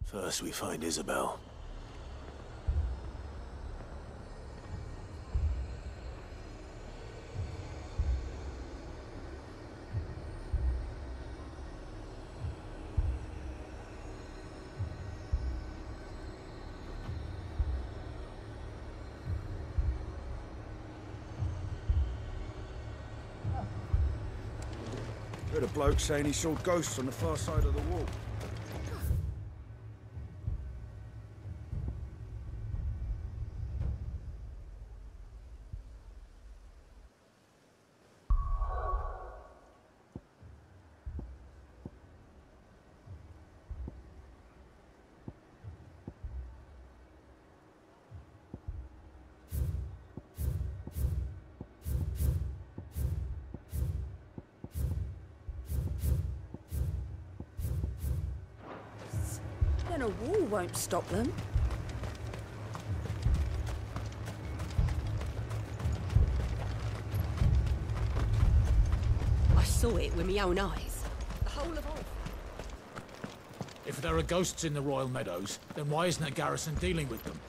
First we find Isabel. Heard a bloke saying he saw ghosts on the far side of the wall. Even a wall won't stop them. I saw it with my own eyes. The whole of all. If there are ghosts in the Royal Meadows, then why isn't a garrison dealing with them?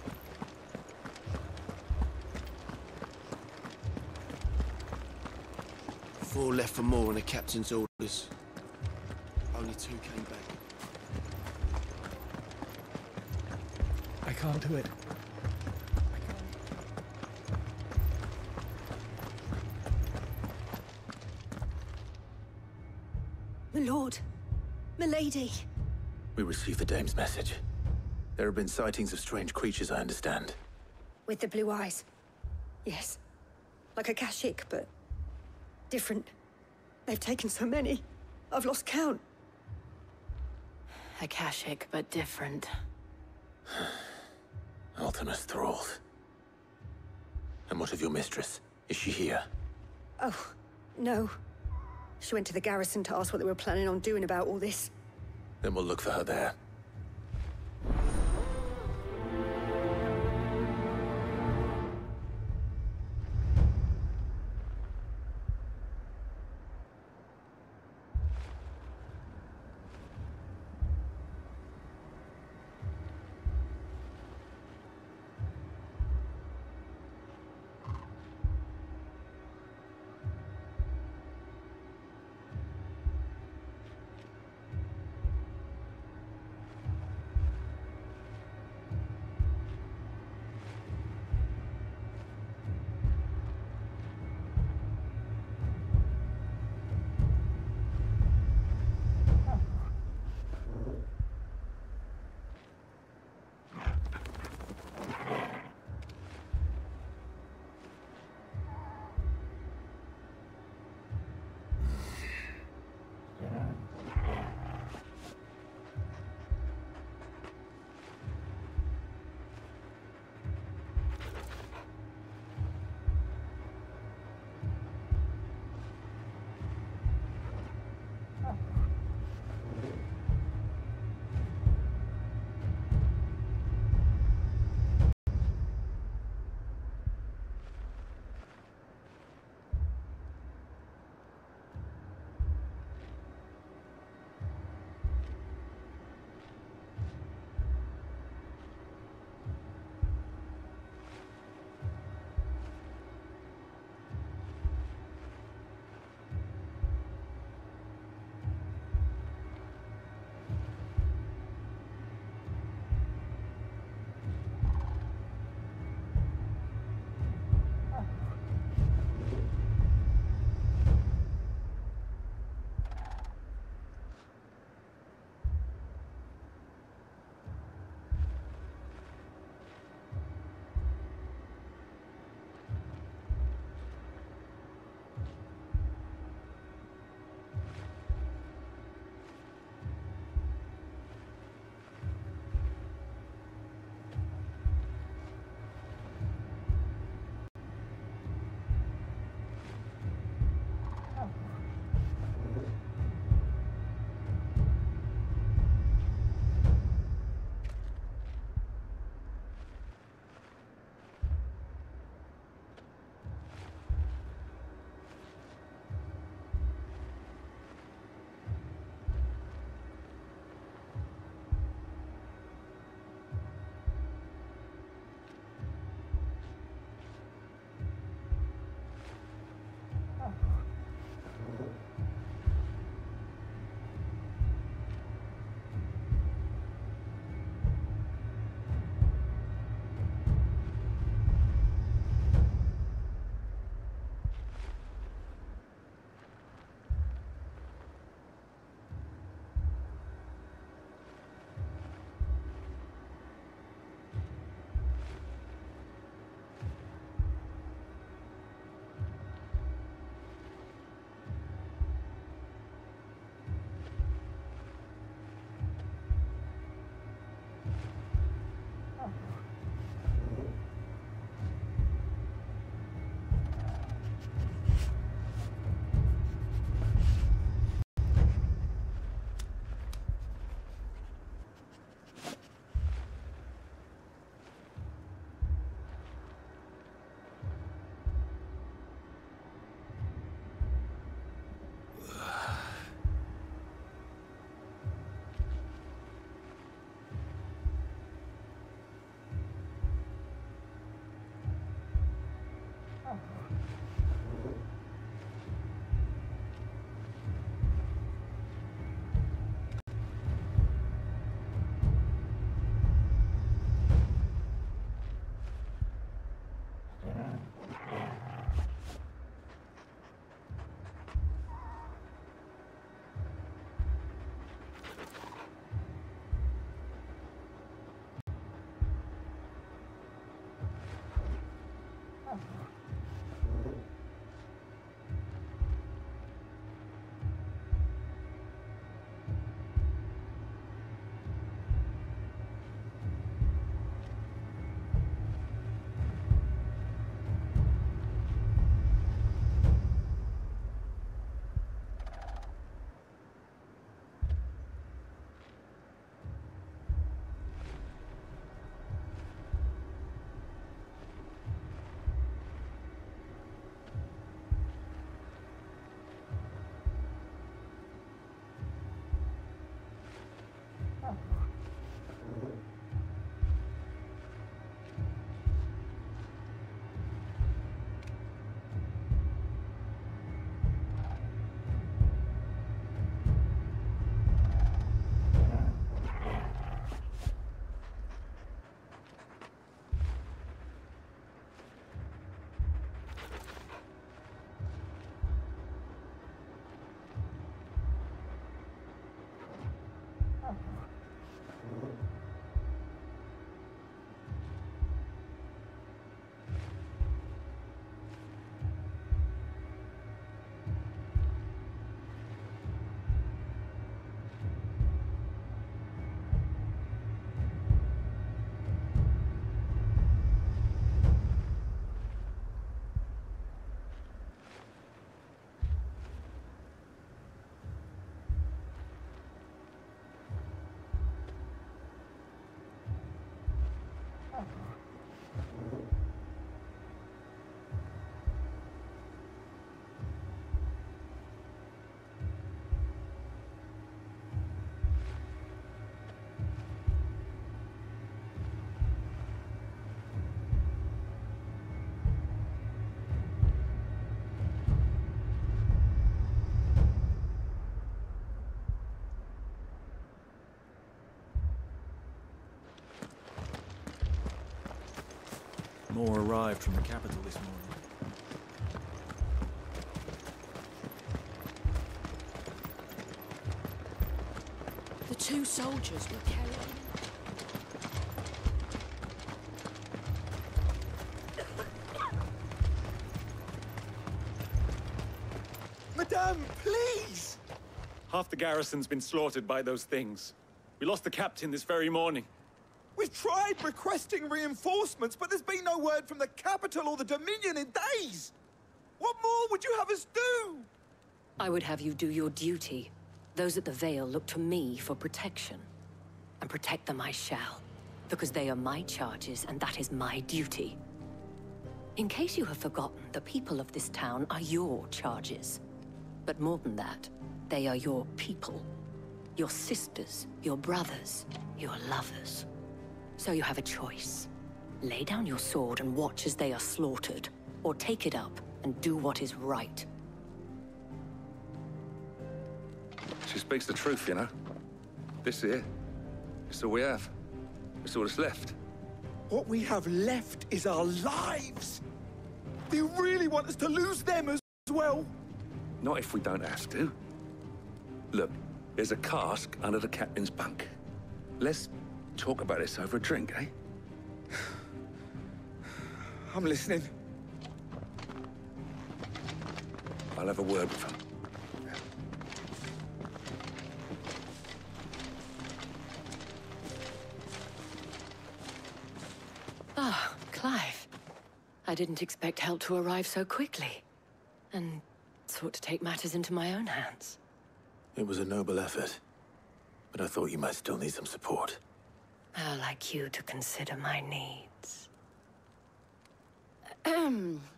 Four left for more on the captain's orders. Only 2 came back. I can't do it. My lord. My lady. We received the dame's message. There have been sightings of strange creatures, I understand. With the blue eyes. Yes. Like a Kashik, but different. They've taken so many. I've lost count. Akashic, but different. Ultima's thralls. And what of your mistress? Is she here? Oh, no. She went to the garrison to ask what they were planning on doing about all this. Then we'll look for her there. More arrived from the capital this morning. The two soldiers were carrying... Madame, please! Half the garrison's been slaughtered by those things. We lost the captain this very morning. We've tried requesting reinforcements, but there's been no word from the capital or the Dominion in days! What more would you have us do? I would have you do your duty. Those at the Vale look to me for protection. And protect them I shall. Because they are my charges, and that is my duty. In case you have forgotten, the people of this town are your charges. But more than that, they are your people. Your sisters, your brothers, your lovers. So you have a choice. Lay down your sword and watch as they are slaughtered, or take it up and do what is right. She speaks the truth, you know. This here, it's all we have. It's all that's left. What we have left is our lives! Do you really want us to lose them as well? Not if we don't have to. Look, there's a cask under the captain's bunk. Let's talk about this over a drink, eh? I'm listening. I'll have a word with him. Ah, Clive. I didn't expect help to arrive so quickly. And sought to take matters into my own hands. It was a noble effort, but I thought you might still need some support. How like you to consider my needs.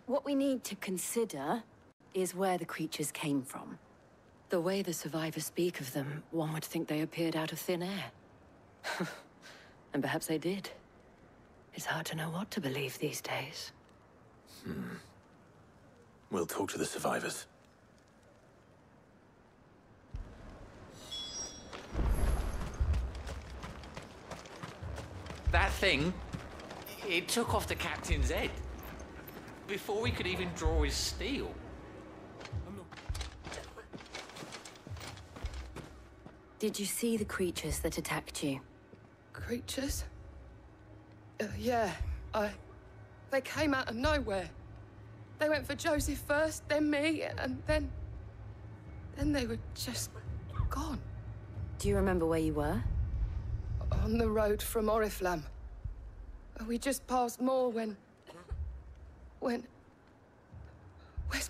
What we need to consider is where the creatures came from. The way the survivors speak of them, one would think they appeared out of thin air. And perhaps they did. It's hard to know what to believe these days. We'll talk to the survivors. That thing, it took off the captain's head. Before we could even draw his steel. Did you see the creatures that attacked you? Creatures? Yeah, they came out of nowhere. They went for Joseph first, then me, and then they were just gone. Do you remember where you were? On the road from Oriflamme. We just passed Moor when... Where's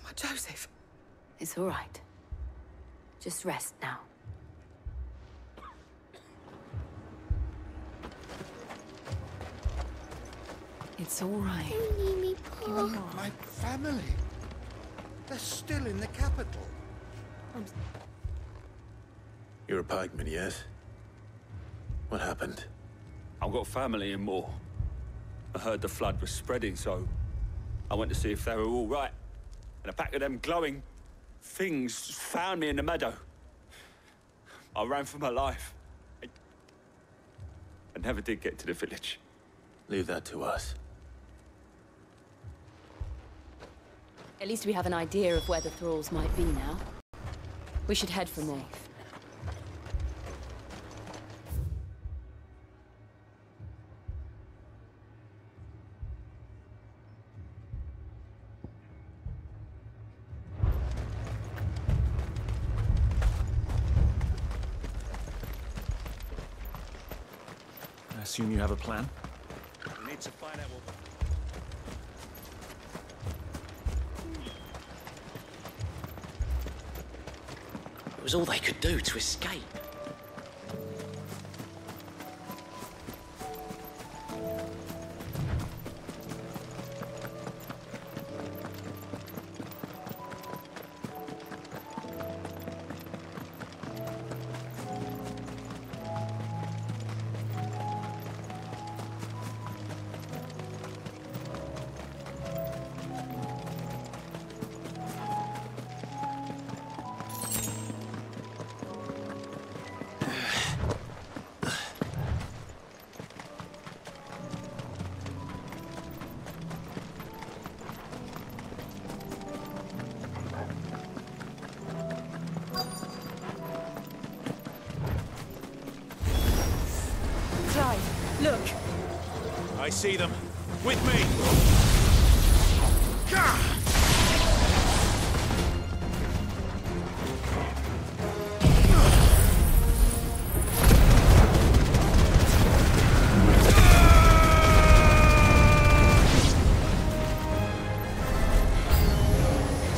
my Joseph? It's all right. Just rest now. It's all right. My family. They're still in the capital. You're a pikeman, yes? What happened? I've got family in Moor. I heard the flood was spreading, so I went to see if they were all right. And a pack of them glowing things found me in the meadow. I ran for my life. I never did get to the village. Leave that to us. At least we have an idea of where the thralls might be now. We should head for Maeve. I assume you have a plan? We need to find out what... It was all they could do to escape. see them. With me!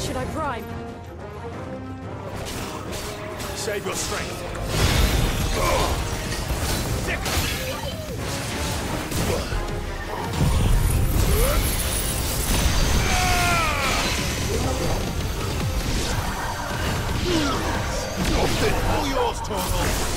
Should I prime? Save your strength. All yours, Torgal.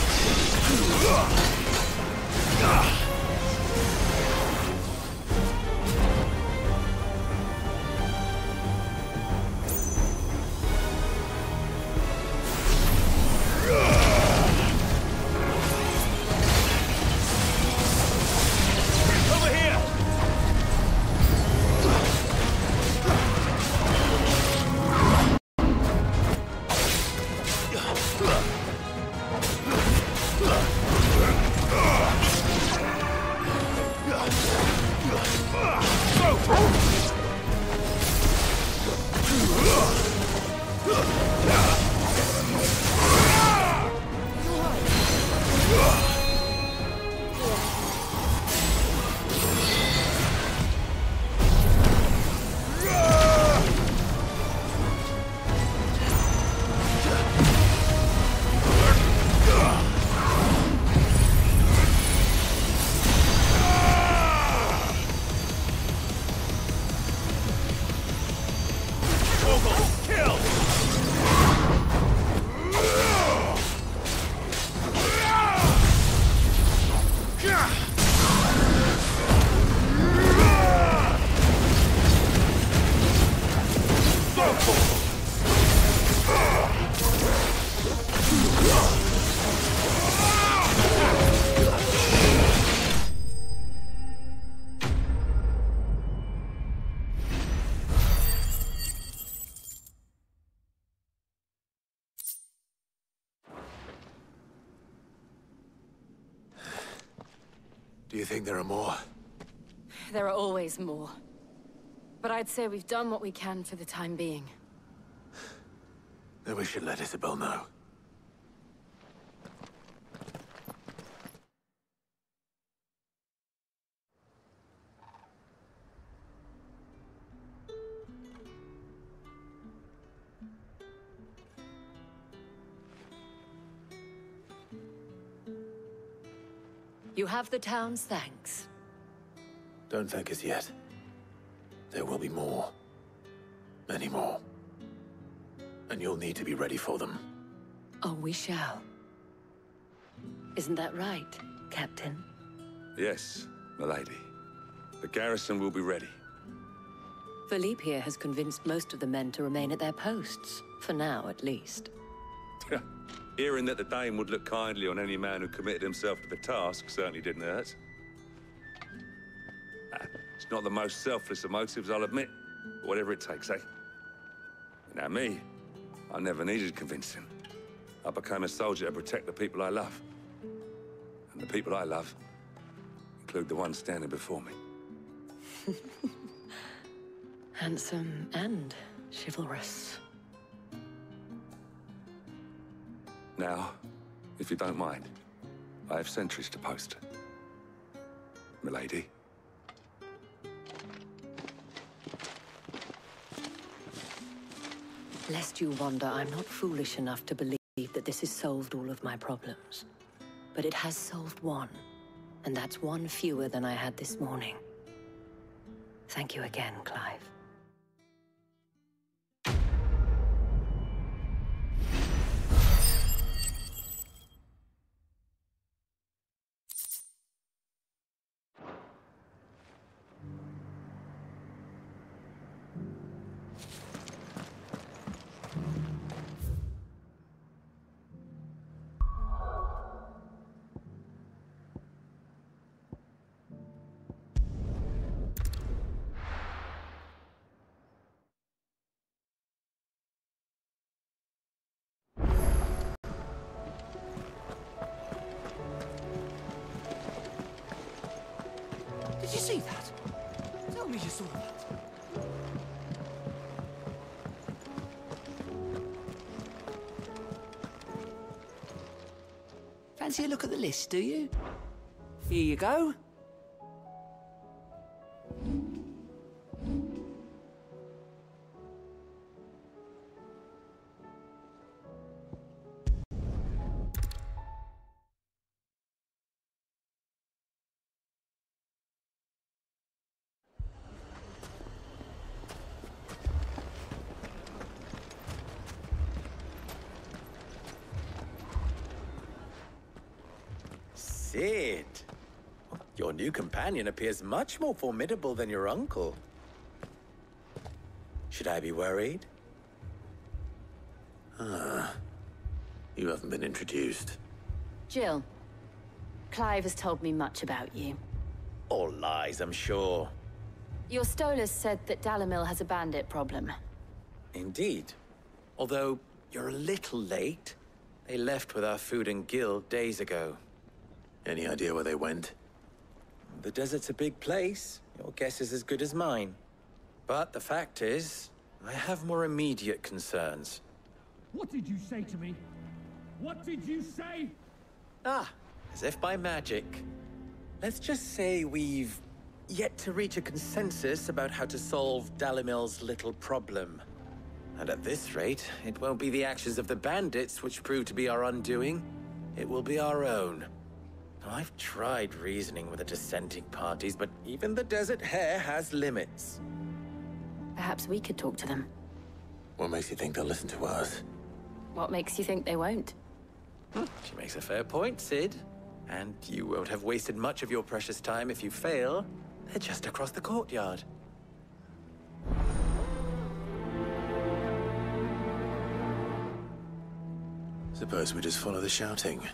Do you think there are more? There are always more. But I'd say we've done what we can for the time being. Then we should let Isabel know. You have the town's thanks. Don't thank us yet. There will be more. Many more. And you'll need to be ready for them. Oh, we shall. Isn't that right, Captain? Yes, milady. The garrison will be ready. Philippe here has convinced most of the men to remain at their posts. For now, at least. Hearing that the Dane would look kindly on any man who committed himself to the task certainly didn't hurt. It's not the most selfless of motives, I'll admit. But whatever it takes, eh? Now me, I never needed convincing. I became a soldier to protect the people I love. And the people I love include the ones standing before me. Handsome and chivalrous. Now, if you don't mind, I have sentries to post. Milady. Lest you wonder, I'm not foolish enough to believe that this has solved all of my problems. But it has solved one, and that's one fewer than I had this morning. Thank you again, Clive. Did you see that? sword. Fancy a look at the list, do you? Here you go. Sid! Your new companion appears much more formidable than your uncle. Should I be worried? Ah. You haven't been introduced. Jill, Clive has told me much about you. All lies, I'm sure. Your Stolas said that Dalamil has a bandit problem. Indeed. Although, you're a little late. They left with our food and guild days ago. Any idea where they went? The desert's a big place. Your guess is as good as mine. But the fact is, I have more immediate concerns. What did you say to me? What did you say? Ah, as if by magic. Let's just say we've yet to reach a consensus about how to solve Dalamil's little problem. And at this rate, it won't be the actions of the bandits which prove to be our undoing. It will be our own. I've tried reasoning with the dissenting parties, but even the Desert Hare has limits. Perhaps we could talk to them. What makes you think they'll listen to us? What makes you think they won't? She makes a fair point, Sid. And you won't have wasted much of your precious time if you fail. They're just across the courtyard. Suppose we just follow the shouting.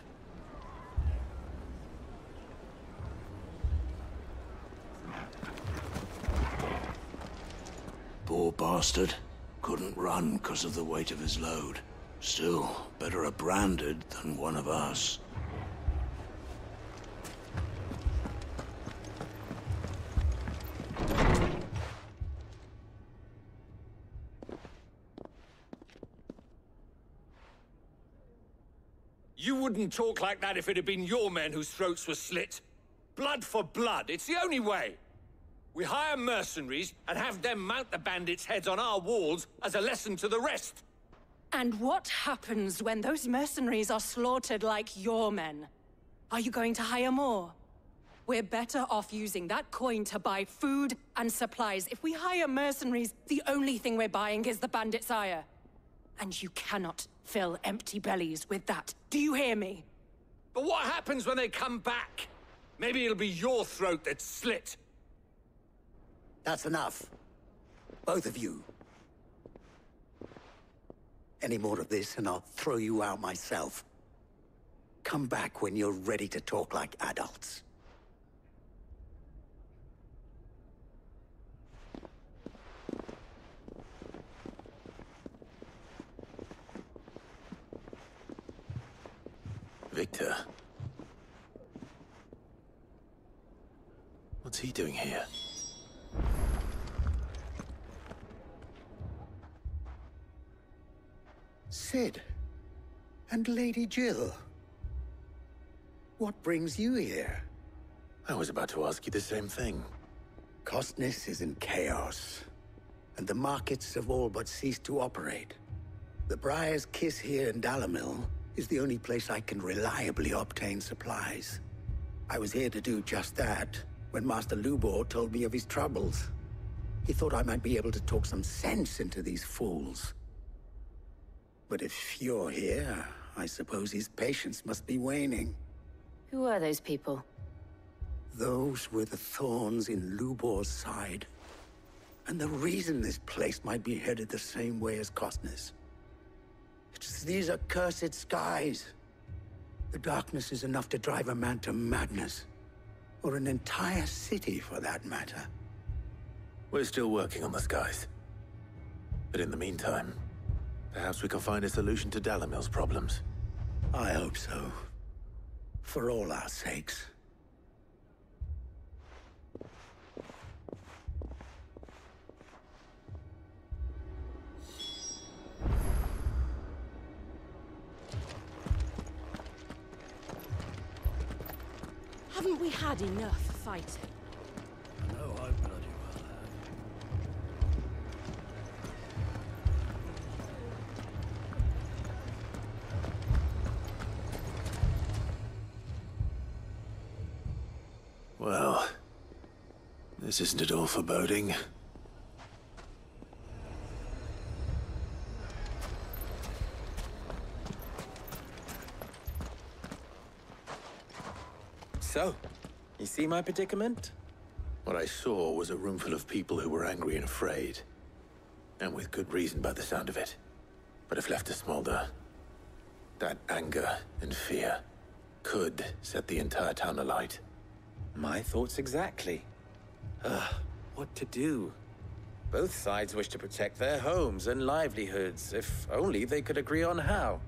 Poor bastard. Couldn't run because of the weight of his load. Still, better a branded than one of us. You wouldn't talk like that if it had been your men whose throats were slit. Blood for blood, it's the only way. We hire mercenaries and have them mount the bandits' heads on our walls as a lesson to the rest. And what happens when those mercenaries are slaughtered like your men? Are you going to hire more? We're better off using that coin to buy food and supplies. If we hire mercenaries, the only thing we're buying is the bandits' ire. And you cannot fill empty bellies with that. Do you hear me? But what happens when they come back? Maybe it'll be your throat that's slit. That's enough. Both of you. Any more of this and I'll throw you out myself. Come back when you're ready to talk like adults. Victor. What's he doing here? Sid. And Lady Jill. What brings you here? I was about to ask you the same thing. Costness is in chaos, and the markets have all but ceased to operate. The Briar's Kiss here in Dalamil is the only place I can reliably obtain supplies. I was here to do just that when Master Lubor told me of his troubles. He thought I might be able to talk some sense into these fools. But if you're here, I suppose his patience must be waning. Who are those people? Those were the thorns in Lubor's side. And the reason this place might be headed the same way as Costness. It's these accursed skies. The darkness is enough to drive a man to madness. Or an entire city, for that matter. We're still working on the skies. But in the meantime, perhaps we can find a solution to Dalamil's problems. I hope so. For all our sakes. Haven't we had enough fighting? No, I bloody well have. Well, this isn't at all foreboding. So, you see my predicament? What I saw was a room full of people who were angry and afraid. And with good reason by the sound of it. But if left to smolder, that anger and fear could set the entire town alight. My thoughts exactly. What to do? Both sides wish to protect their homes and livelihoods, if only they could agree on how.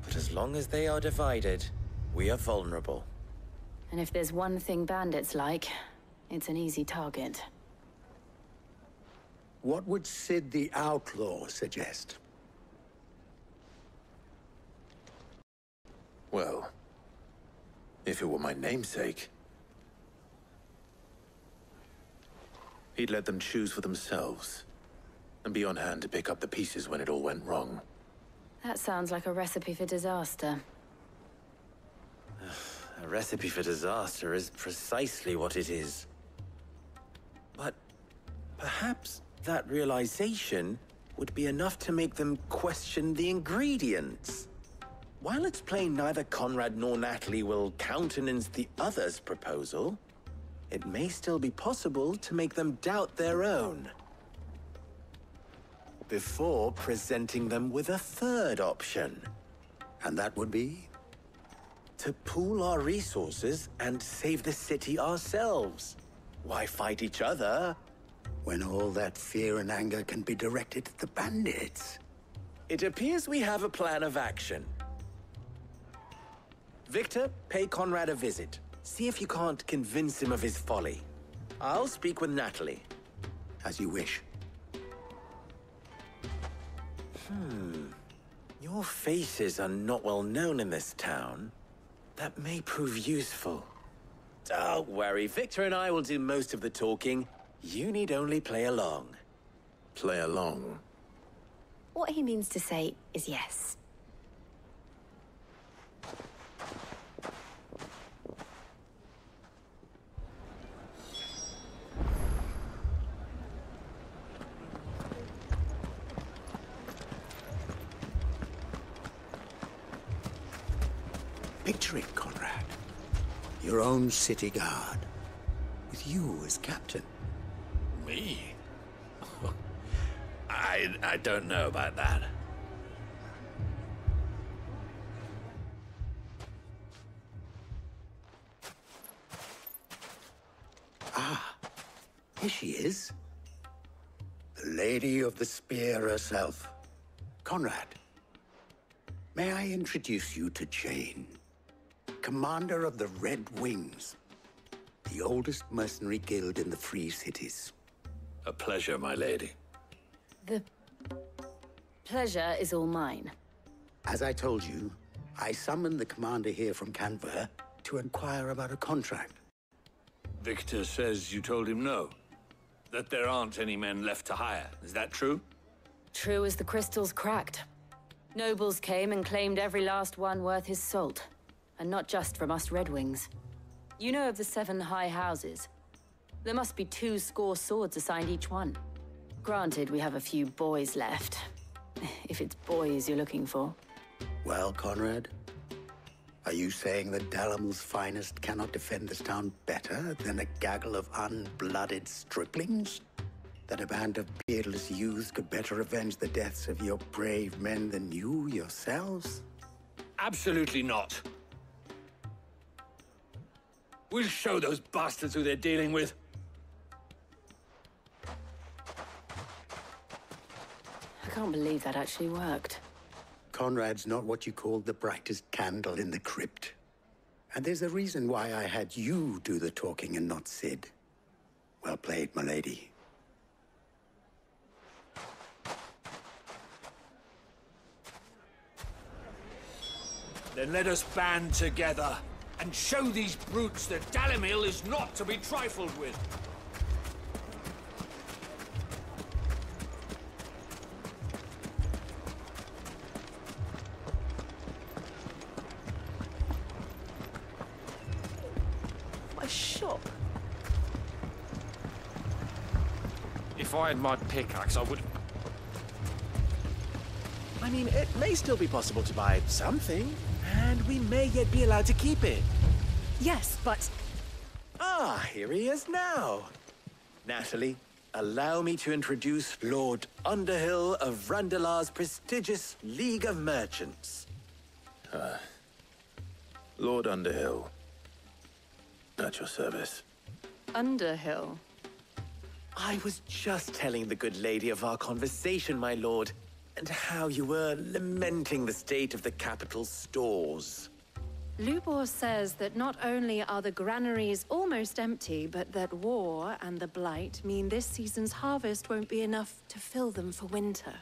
But as long as they are divided, we are vulnerable. And if there's one thing bandits like, it's an easy target. What would Sid the Outlaw suggest? Well, if it were my namesake, he'd let them choose for themselves, and be on hand to pick up the pieces when it all went wrong. That sounds like a recipe for disaster. A recipe for disaster is precisely what it is. But perhaps that realization would be enough to make them question the ingredients. While it's plain neither Conrad nor Natalie will countenance the other's proposal, it may still be possible to make them doubt their own. Before presenting them with a third option. And that would be? To pool our resources and save the city ourselves. Why fight each other? When all that fear and anger can be directed at the bandits. It appears we have a plan of action. Victor, pay Conrad a visit. See if you can't convince him of his folly. I'll speak with Natalie. As you wish. Your faces are not well known in this town. That may prove useful. Don't worry, Victor and I will do most of the talking. You need only play along. Play along? What he means to say is yes. Picture it, Conrad. Your own city guard. With you as captain. Me? I don't know about that. Ah, here she is. The Lady of the Spear herself. Conrad, may I introduce you to Jane, commander of the Red Wings, the oldest mercenary guild in the Free Cities. A pleasure, my lady. The pleasure is all mine. As I told you, I summoned the commander here from Canver to inquire about a contract. Victor says you told him no. That there aren't any men left to hire. Is that true? True as the crystals cracked. Nobles came and claimed every last one worth his salt. And not just from us Red Wings. You know of the 7 high houses. There must be 2 swords assigned each one. Granted, we have a few boys left. If it's boys you're looking for. Well, Conrad, are you saying that Dalamil's finest cannot defend this town better than a gaggle of unblooded striplings? That a band of beardless youths could better avenge the deaths of your brave men than you yourselves? Absolutely not. We'll show those bastards who they're dealing with. I can't believe that actually worked. Conrad's not what you call the brightest candle in the crypt. And there's a reason why I had you do the talking and not Sid. Well played, my lady. Then let us band together and show these brutes that Dalimil is not to be trifled with. My shop. If I had my pickaxe, I would... I mean, it may still be possible to buy something, and we may yet be allowed to keep it. Yes, but... Ah, here he is now. Natalie, allow me to introduce Lord Underhill of Randalar's prestigious League of Merchants. Lord Underhill. At your service. Underhill? I was just telling the good lady of our conversation, my lord, and how you were lamenting the state of the capital's stores. Lubor says that not only are the granaries almost empty, but that war and the Blight mean this season's harvest won't be enough to fill them for winter.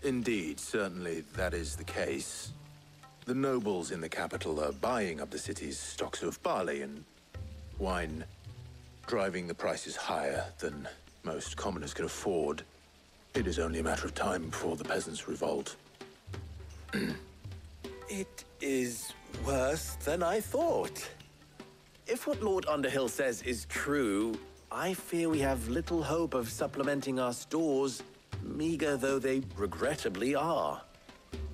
Indeed, certainly that is the case. The nobles in the capital are buying up the city's stocks of barley and wine, driving the prices higher than most commoners can afford. It is only a matter of time before the peasants revolt. It is worse than I thought. If what Lord Underhill says is true, I fear we have little hope of supplementing our stores, meager though they regrettably are.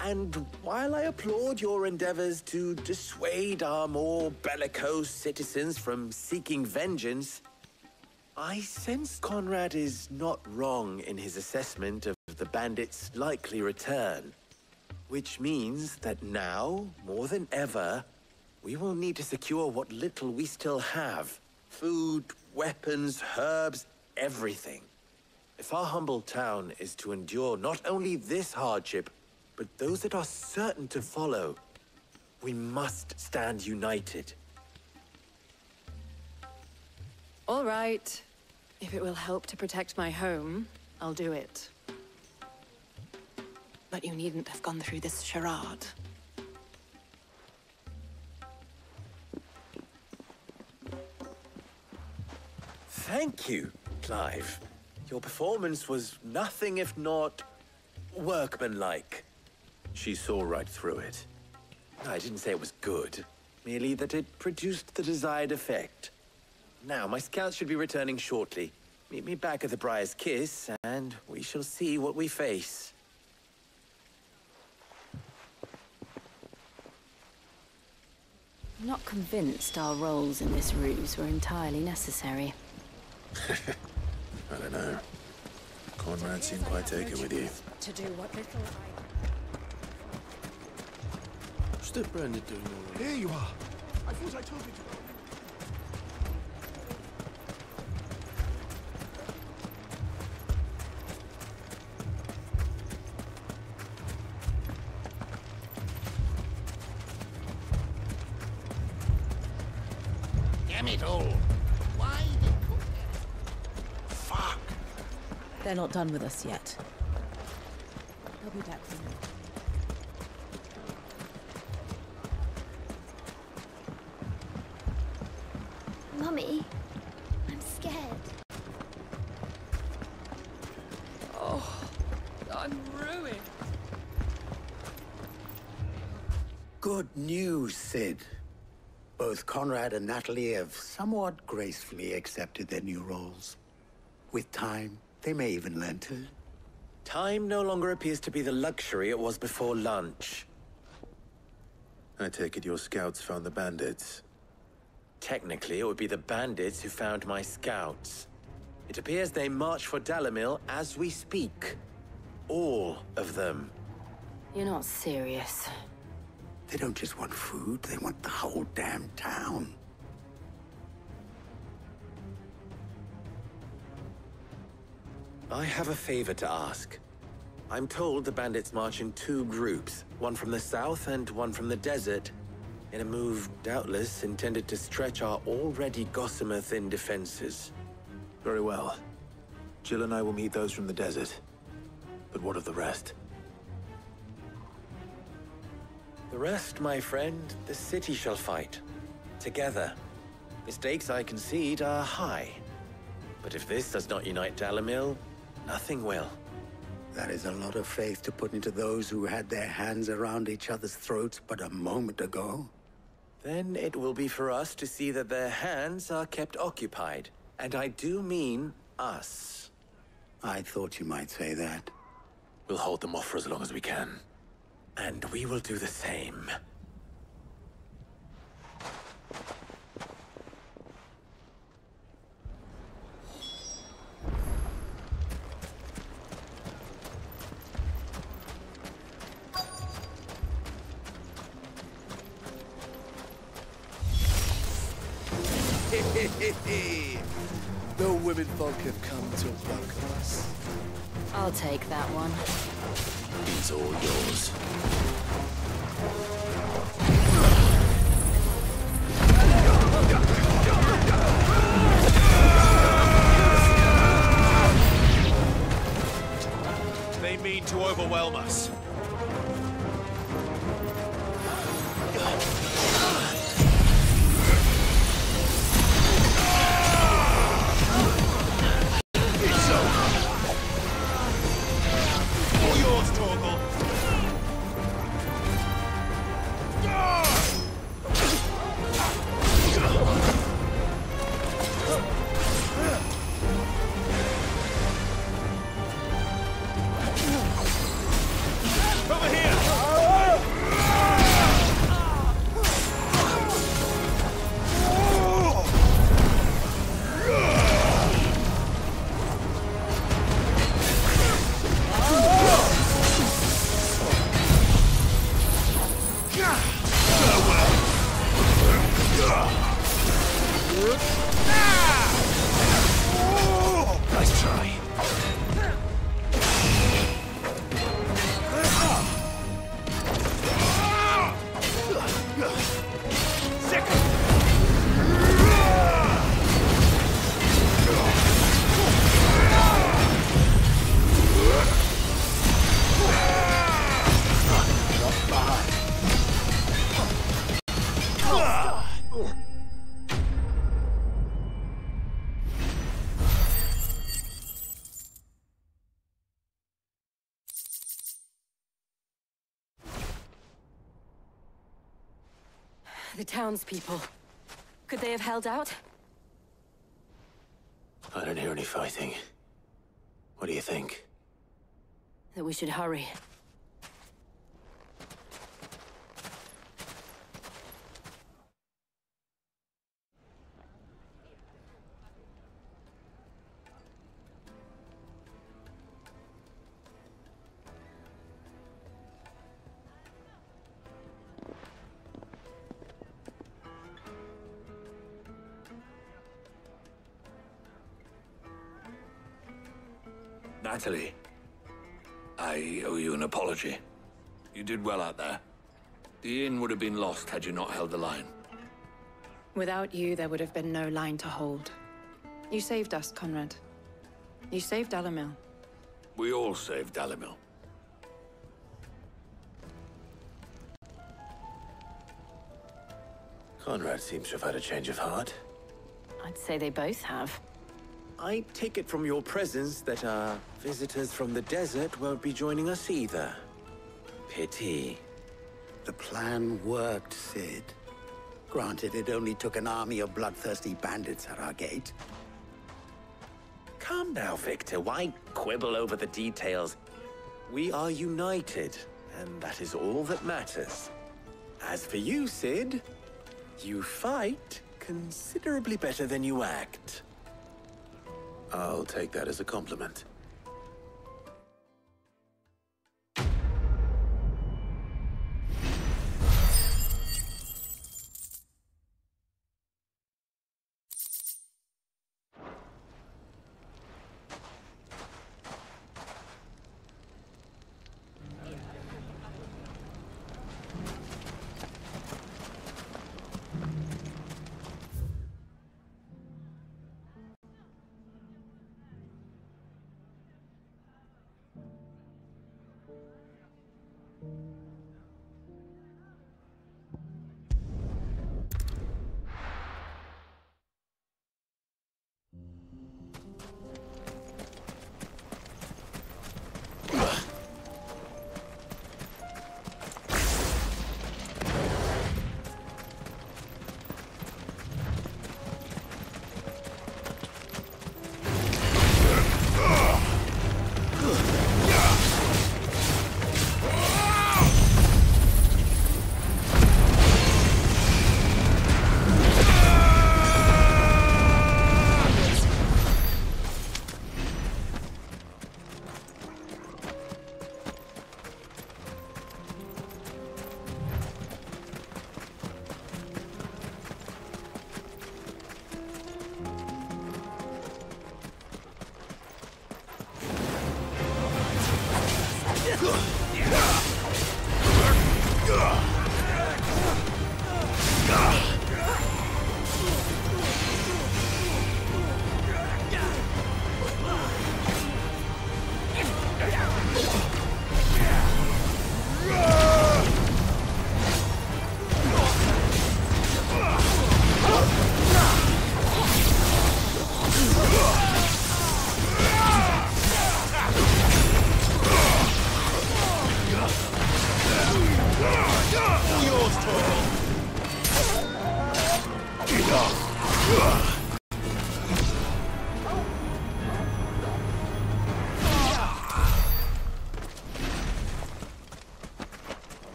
And while I applaud your endeavors to dissuade our more bellicose citizens from seeking vengeance, I sense Conrad is not wrong in his assessment of the bandits' likely return. Which means that now, more than ever, we will need to secure what little we still have. Food, weapons, herbs, everything. If our humble town is to endure not only this hardship, but those that are certain to follow, we must stand united. All right. If it will help to protect my home, I'll do it. But you needn't have gone through this charade. Thank you, Clive. Your performance was nothing if not workmanlike. She saw right through it. I didn't say it was good, merely that it produced the desired effect. Now, my scouts should be returning shortly. Meet me back at the Briar's Kiss, and we shall see what we face. I'm not convinced our roles in this ruse were entirely necessary. I don't know. Conrad seemed quite taken with you. To do what little What's that Brandon doing all Here you are. I thought I told you to go. Damn it all! Why did you... Fuck! They're not done with us yet. I'll be back for you. Mummy, I'm scared. Oh, I'm ruined. Good news, Sid. Both Conrad and Natalie have somewhat gracefully accepted their new roles. With time, they may even learn to. Time no longer appears to be the luxury it was before lunch. I take it your scouts found the bandits. Technically, it would be the bandits who found my scouts. It appears they march for Dalimil as we speak. All of them. You're not serious. They don't just want food, they want the whole damn town. I have a favor to ask. I'm told the bandits march in two groups, one from the south and one from the desert, in a move doubtless intended to stretch our already gossamer-thin defenses. Very well. Jill and I will meet those from the desert. But what of the rest? The rest, my friend, the city shall fight. together. Mistakes, I concede, are high. But if this does not unite Dalimil, nothing will. That is a lot of faith to put into those who had their hands around each other's throats but a moment ago. Then it will be for us to see that their hands are kept occupied. And I do mean us. I thought you might say that. We'll hold them off for as long as we can. And we will do the same. The women folk have come to welcome us. I'll take that one. It's all yours. They mean to overwhelm us. Nice try. The townspeople. Could they have held out? I don't hear any fighting. What do you think? That we should hurry. Natalie, I owe you an apology. You did well out there. The inn would have been lost had you not held the line. Without you, there would have been no line to hold. You saved us, Conrad. You saved Dalimil. We all saved Dalimil. Conrad seems to have had a change of heart. I'd say they both have. I take it from your presence that our visitors from the desert won't be joining us either. Pity. The plan worked, Sid. Granted, it only took an army of bloodthirsty bandits at our gate. Calm now, Victor. Why quibble over the details? We are united, and that is all that matters. As for you, Sid, you fight considerably better than you act. I'll take that as a compliment.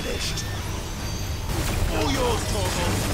finished. All yours, Torgal.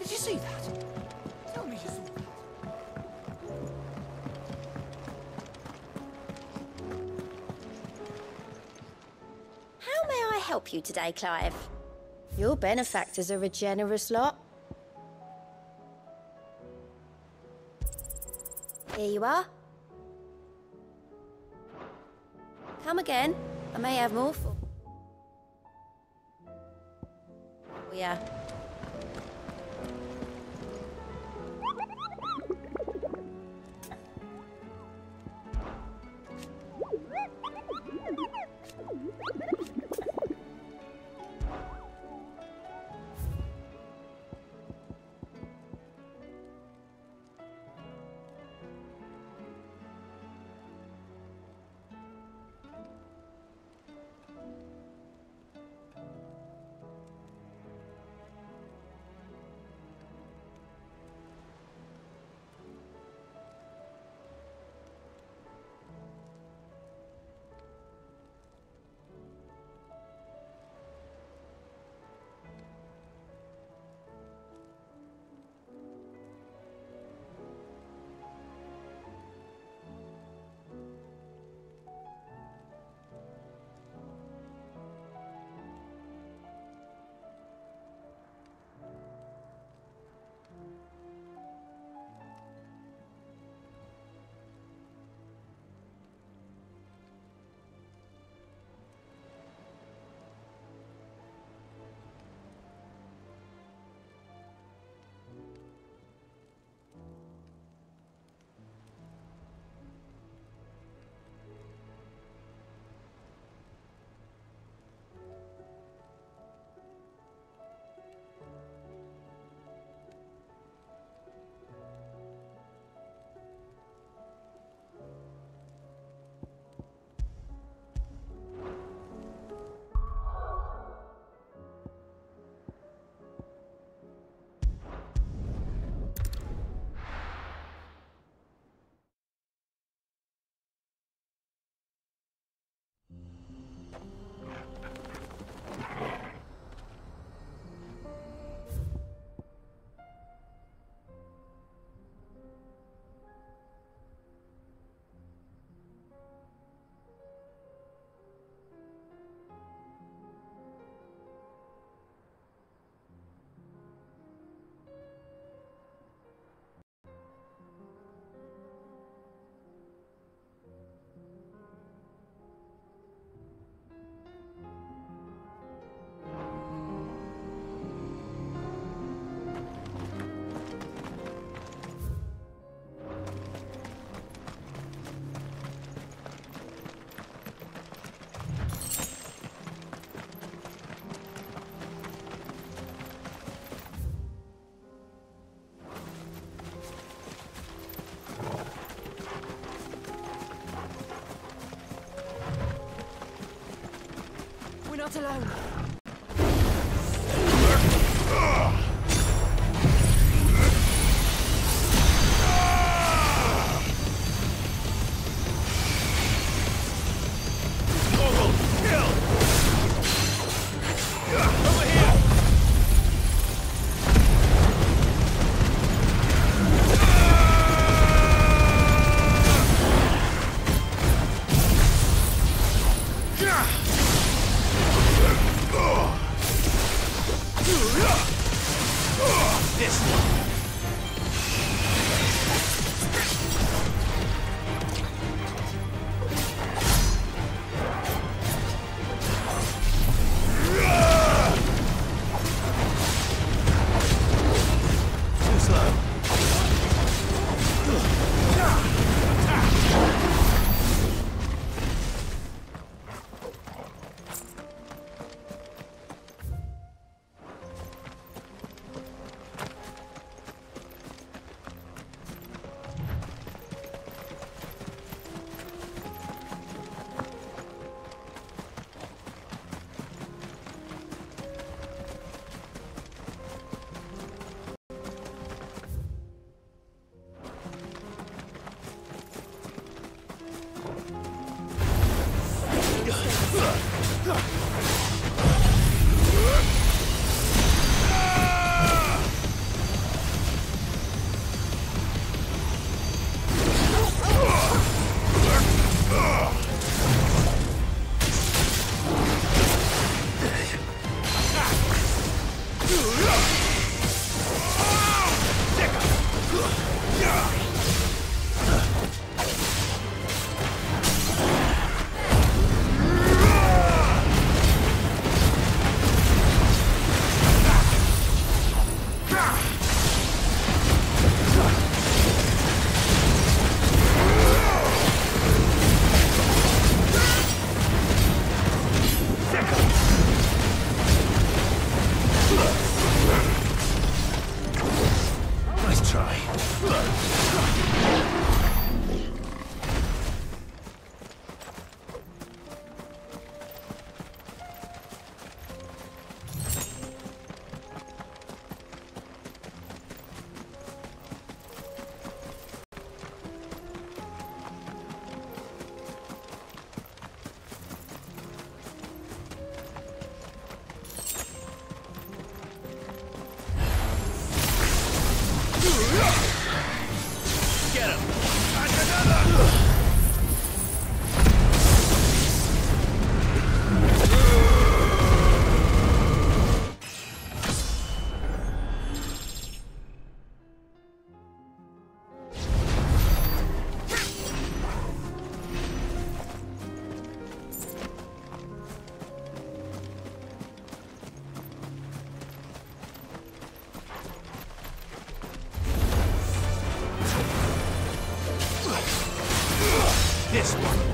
Did you see that? Tell me you saw that. How may I help you today, Clive? Your benefactors are a generous lot. Here you are. Come again. I may have more for... Oh, yeah. Not alone. Yeah! get him! That's another! This one.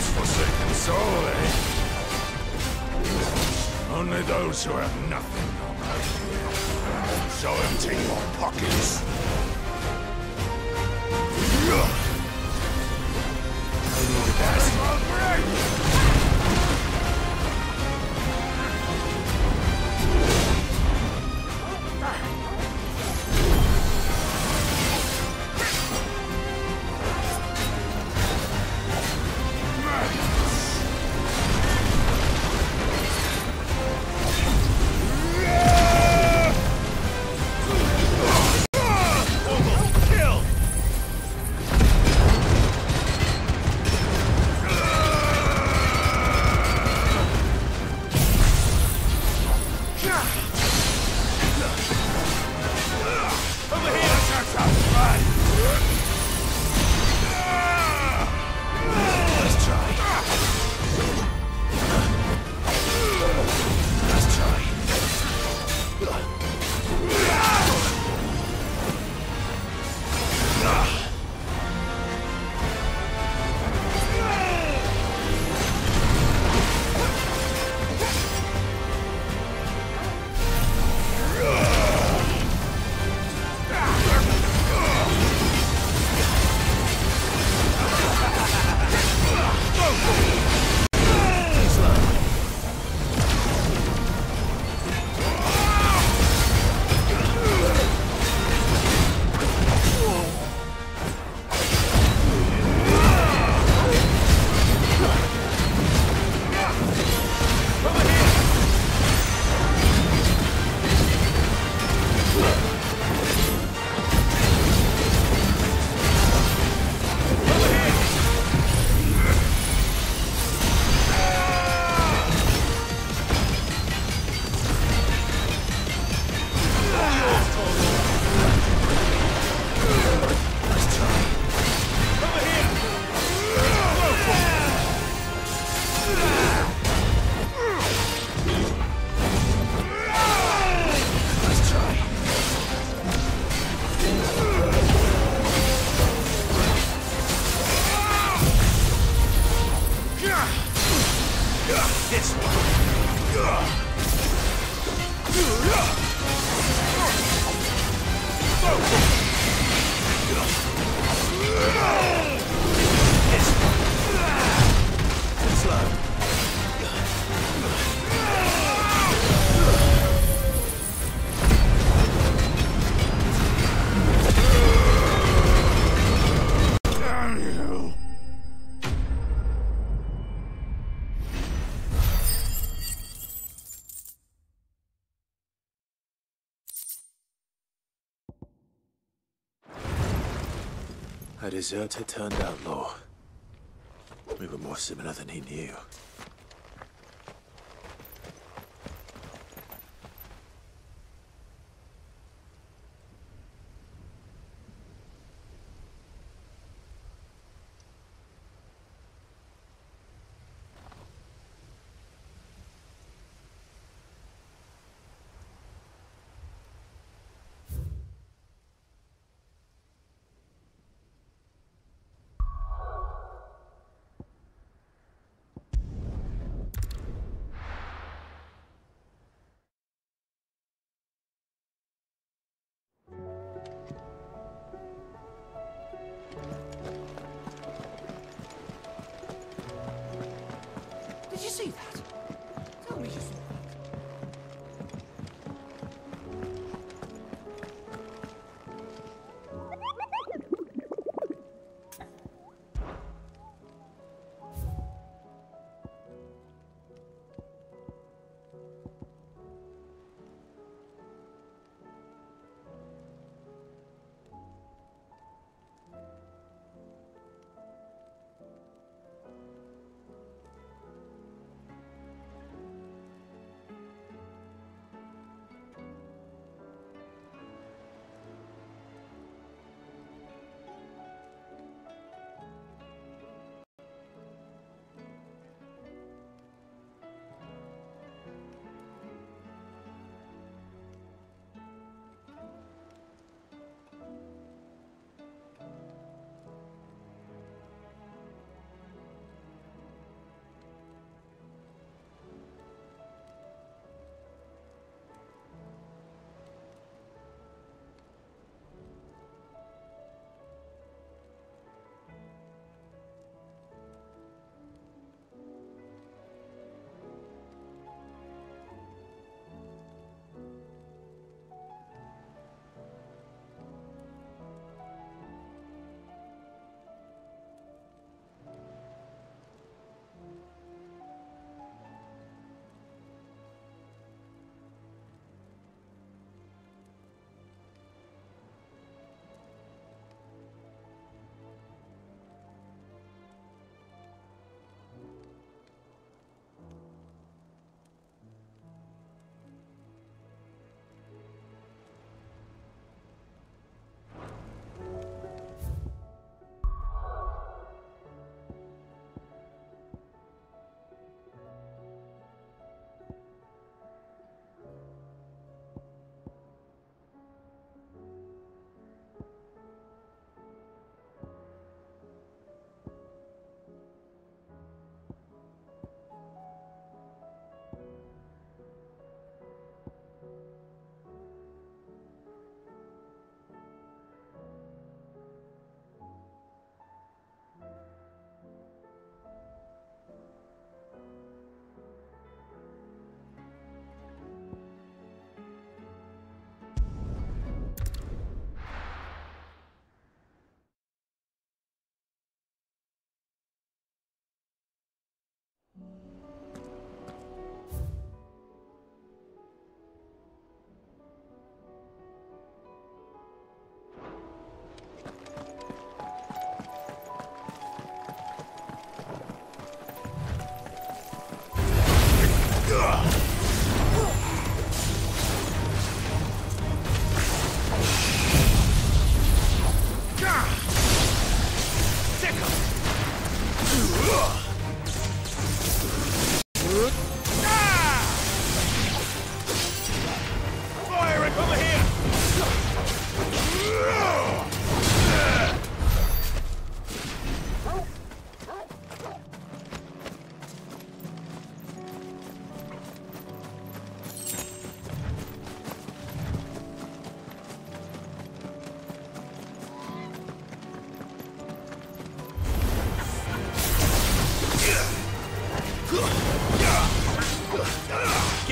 Forsaken soul, eh? Only those who have nothing on earth. So empty your pockets. I needed that. This one. Slow. A deserter turned outlaw. We were more similar than he knew. Did you see that? Tell me you saw that.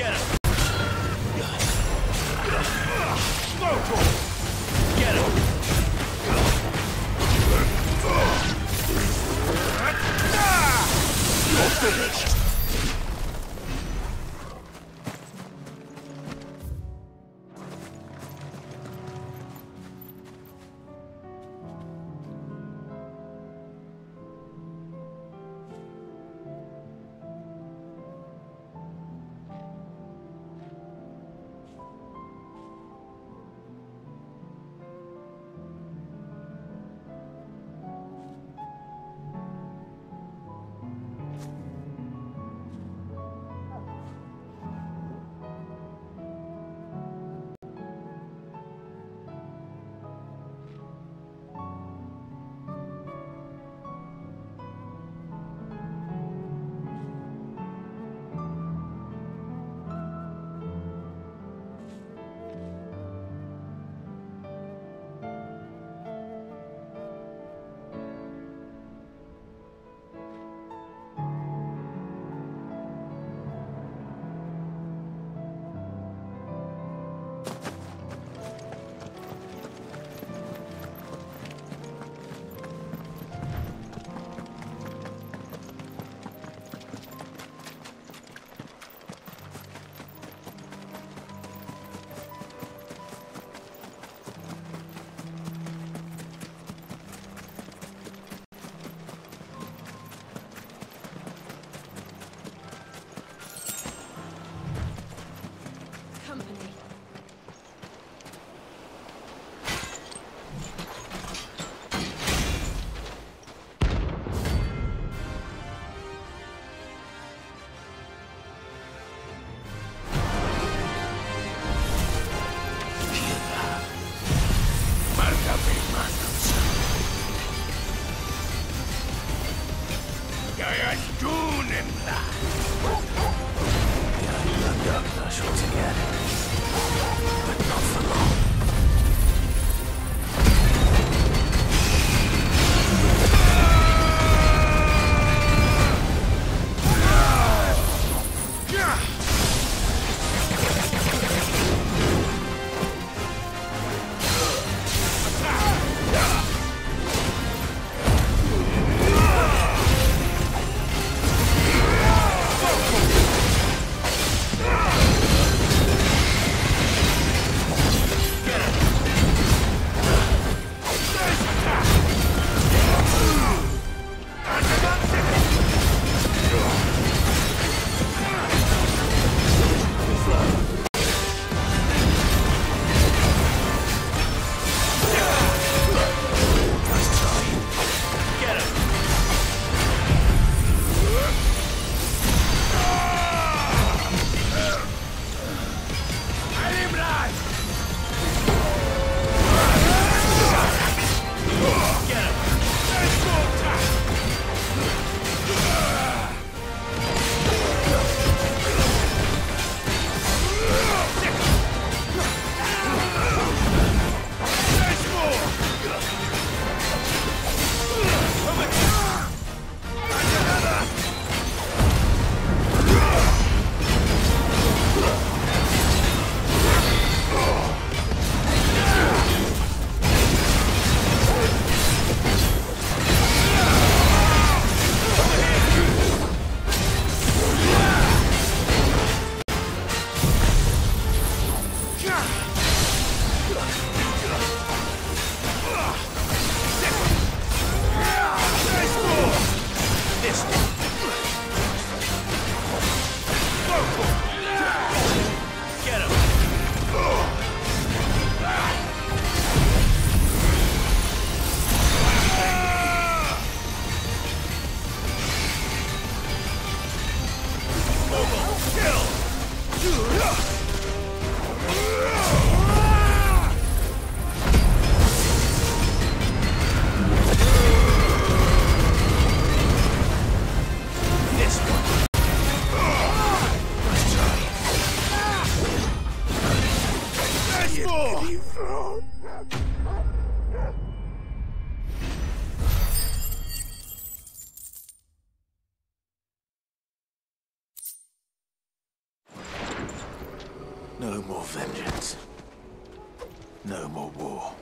Get him! Get him! You're finished! No more vengeance. No more war.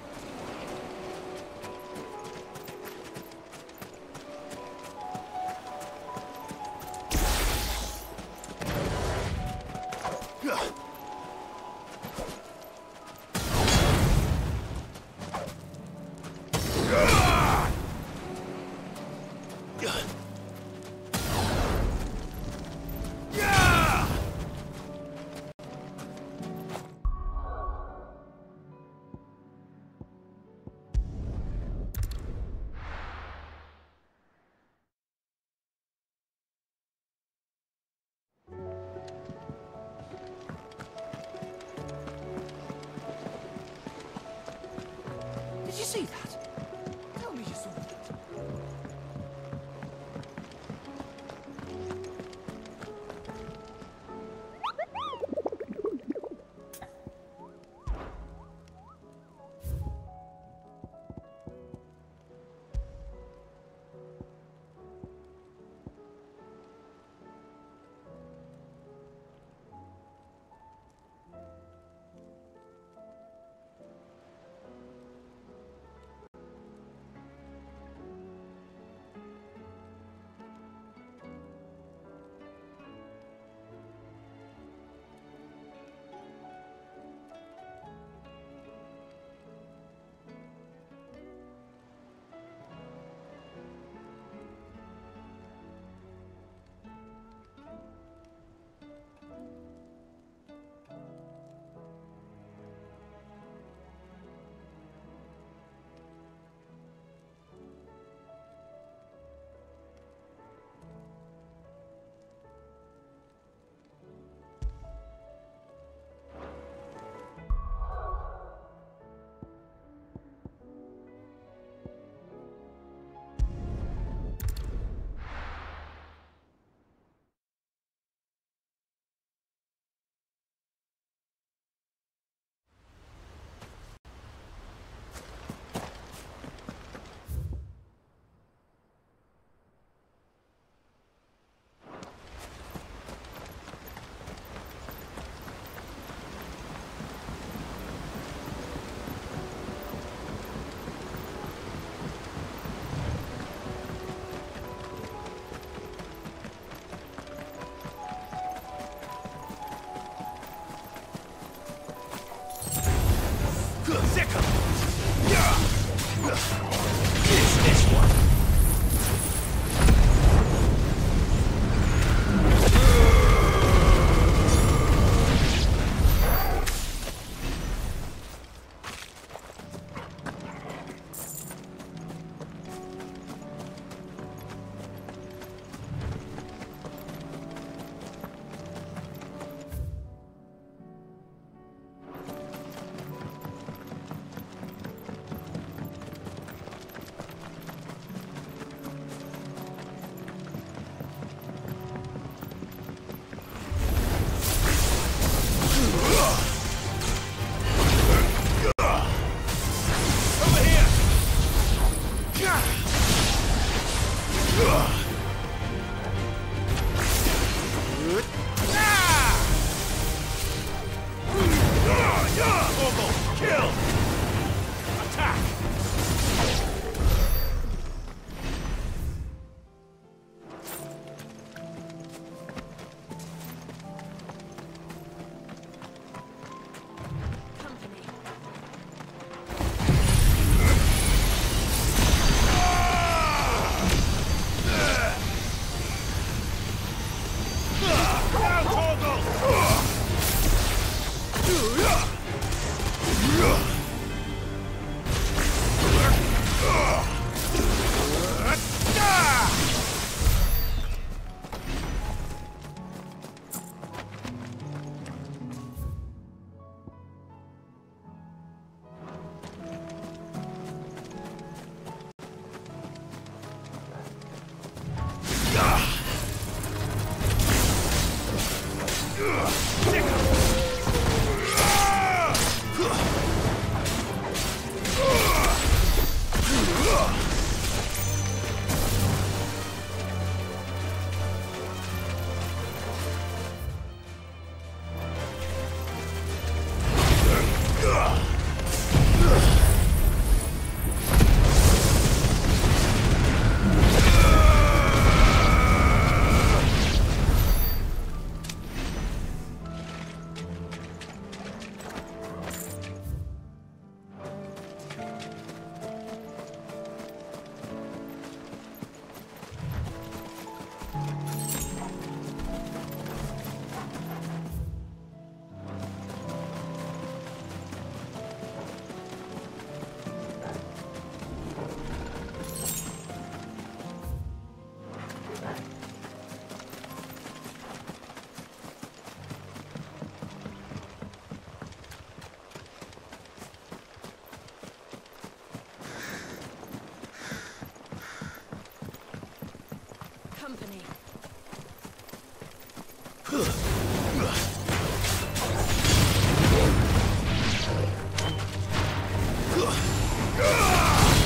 company.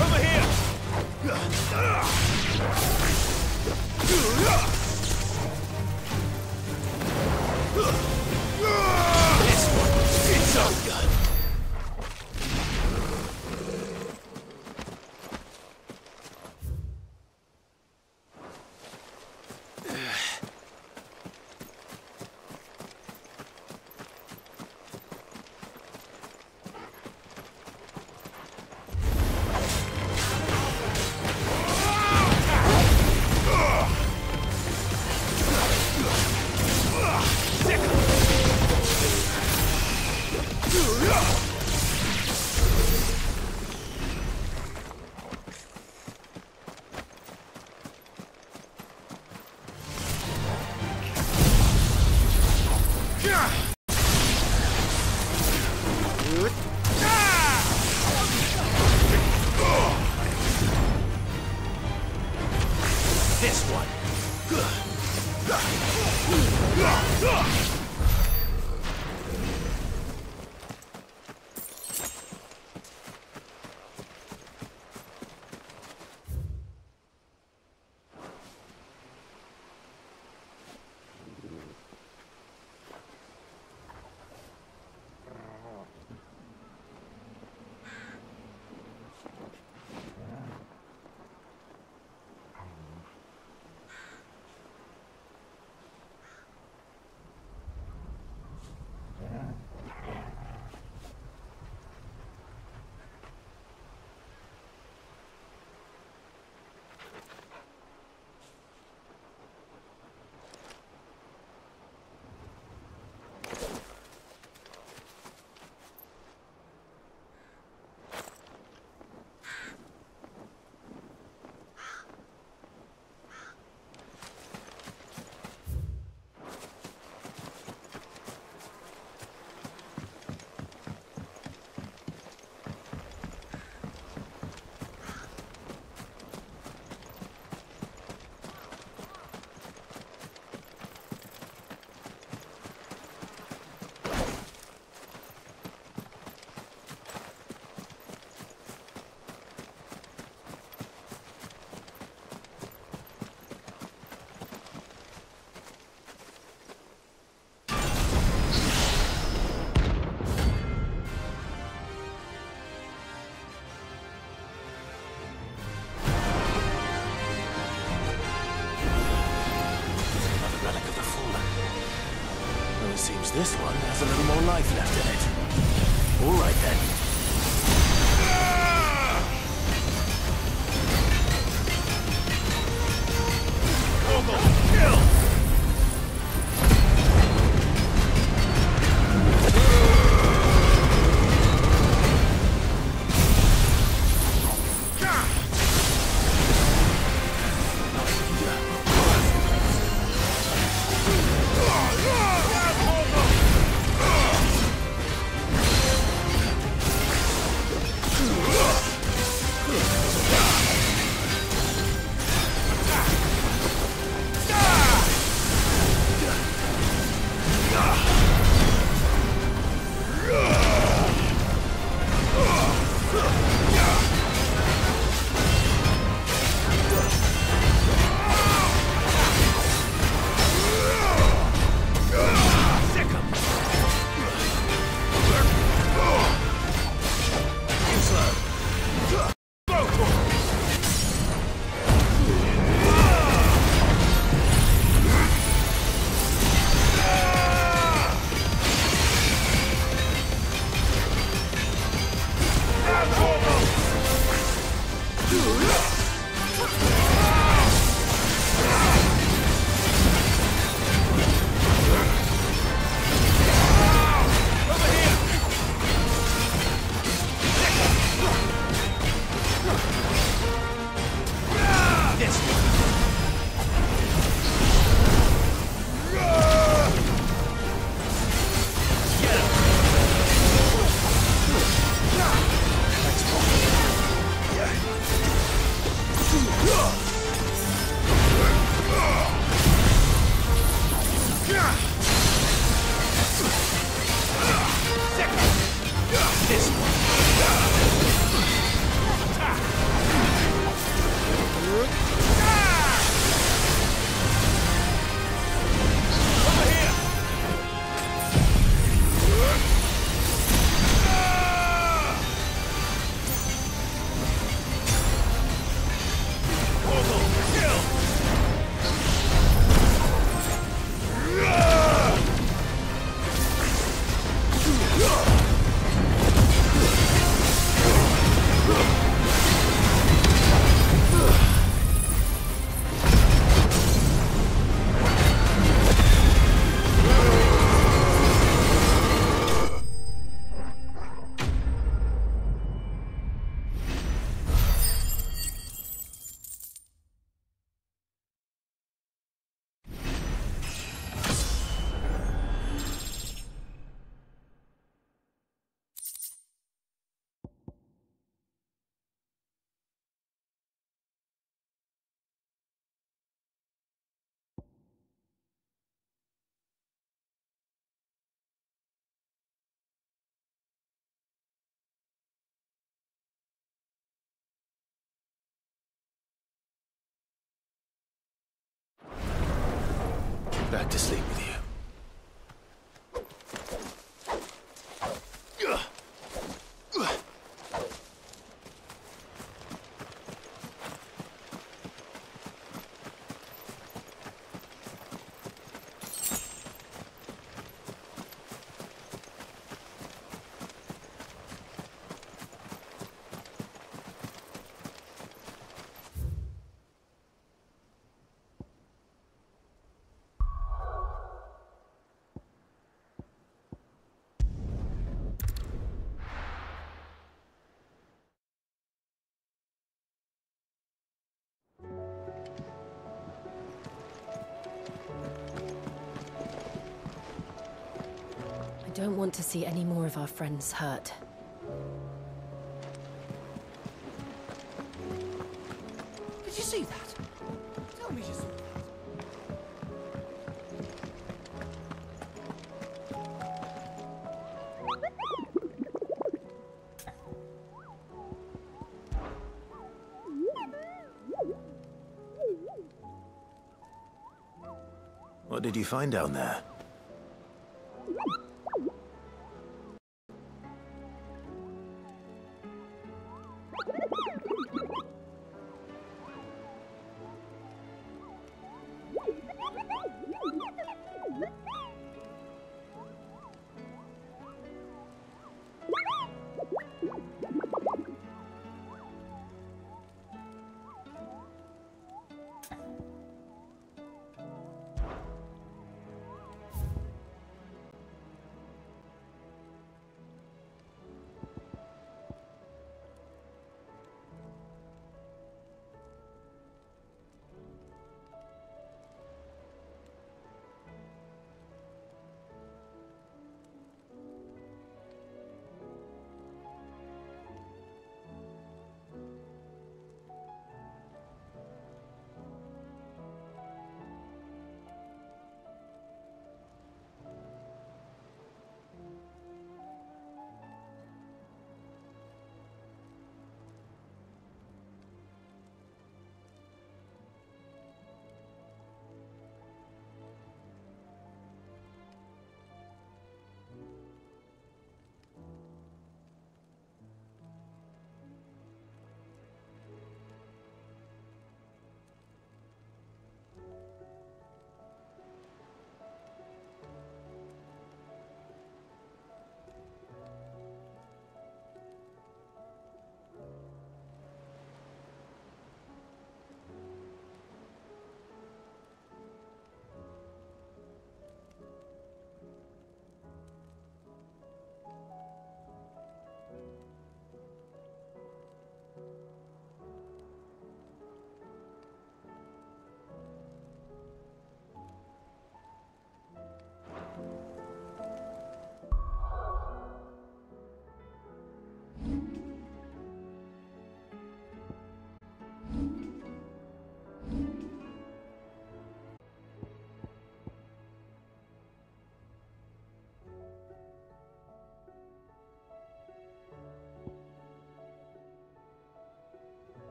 Over here! This one, it's so good. This one. Seems this one has a little more life left in it. All right then. Kill! back to sleep with you. I don't want to see any more of our friends hurt. Did you see that? Tell me you saw that. What did you find down there?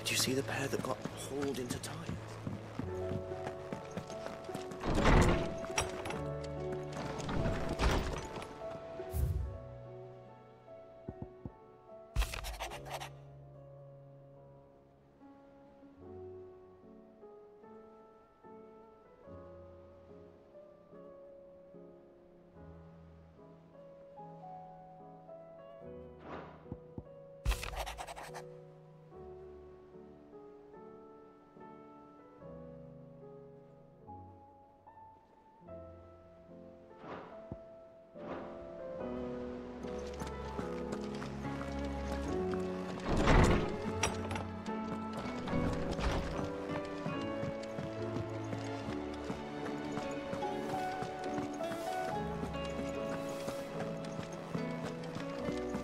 Did you see the pair that got hauled into time?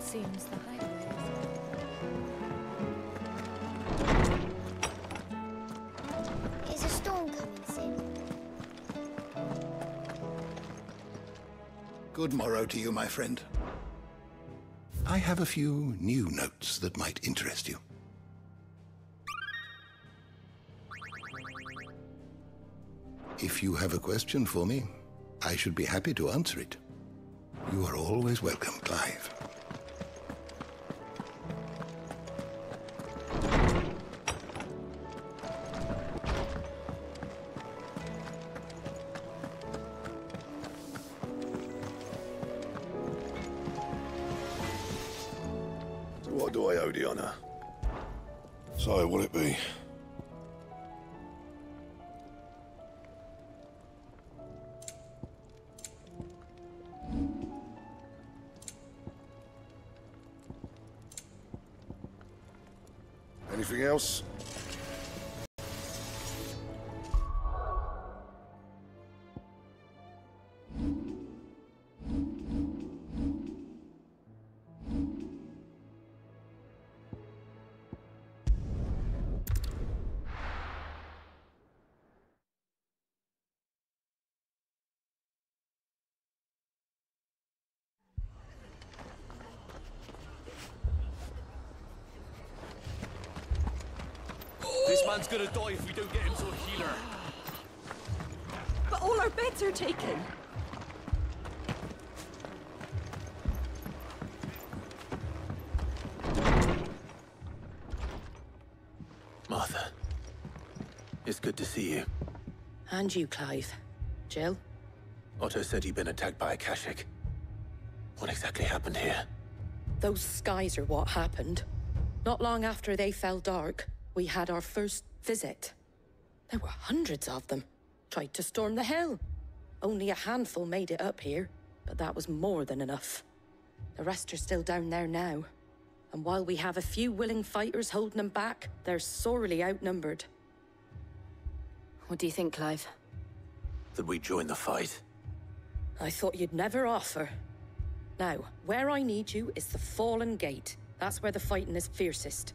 Seems the highway Is a storm coming soon? Good morrow to you, my friend. I have a few new notes that might interest you. If you have a question for me, I should be happy to answer it. You are always welcome, Clive. What do I owe the honor? So, will it be? Anything else? This man's gonna die if we don't get him to a healer. But all our beds are taken. Martha, it's good to see you. And you, Clive. Jill? Otto said you'd been attacked by a Kashik. What exactly happened here? Those skies are what happened. Not long after they fell dark, we had our first visit. There were hundreds of them. Tried to storm the hill. Only a handful made it up here, but that was more than enough. The rest are still down there now. And while we have a few willing fighters holding them back, they're sorely outnumbered. What do you think, Clive? That we join the fight? I thought you'd never offer. Now, where I need you is the Fallen Gate. That's where the fighting is fiercest.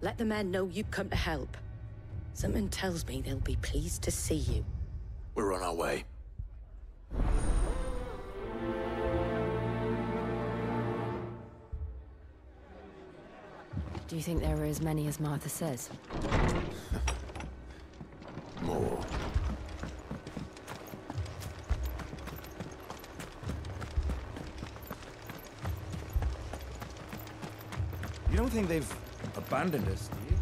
Let the men know you've come to help. Something tells me they'll be pleased to see you. We're on our way. Do you think there were as many as Martha says? More. You don't think they've abandoned us, do you?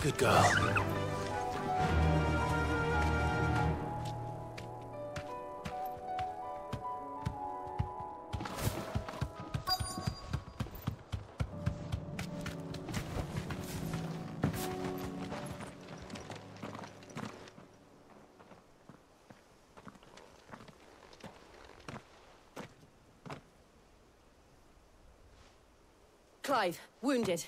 Good girl. Clive, wounded.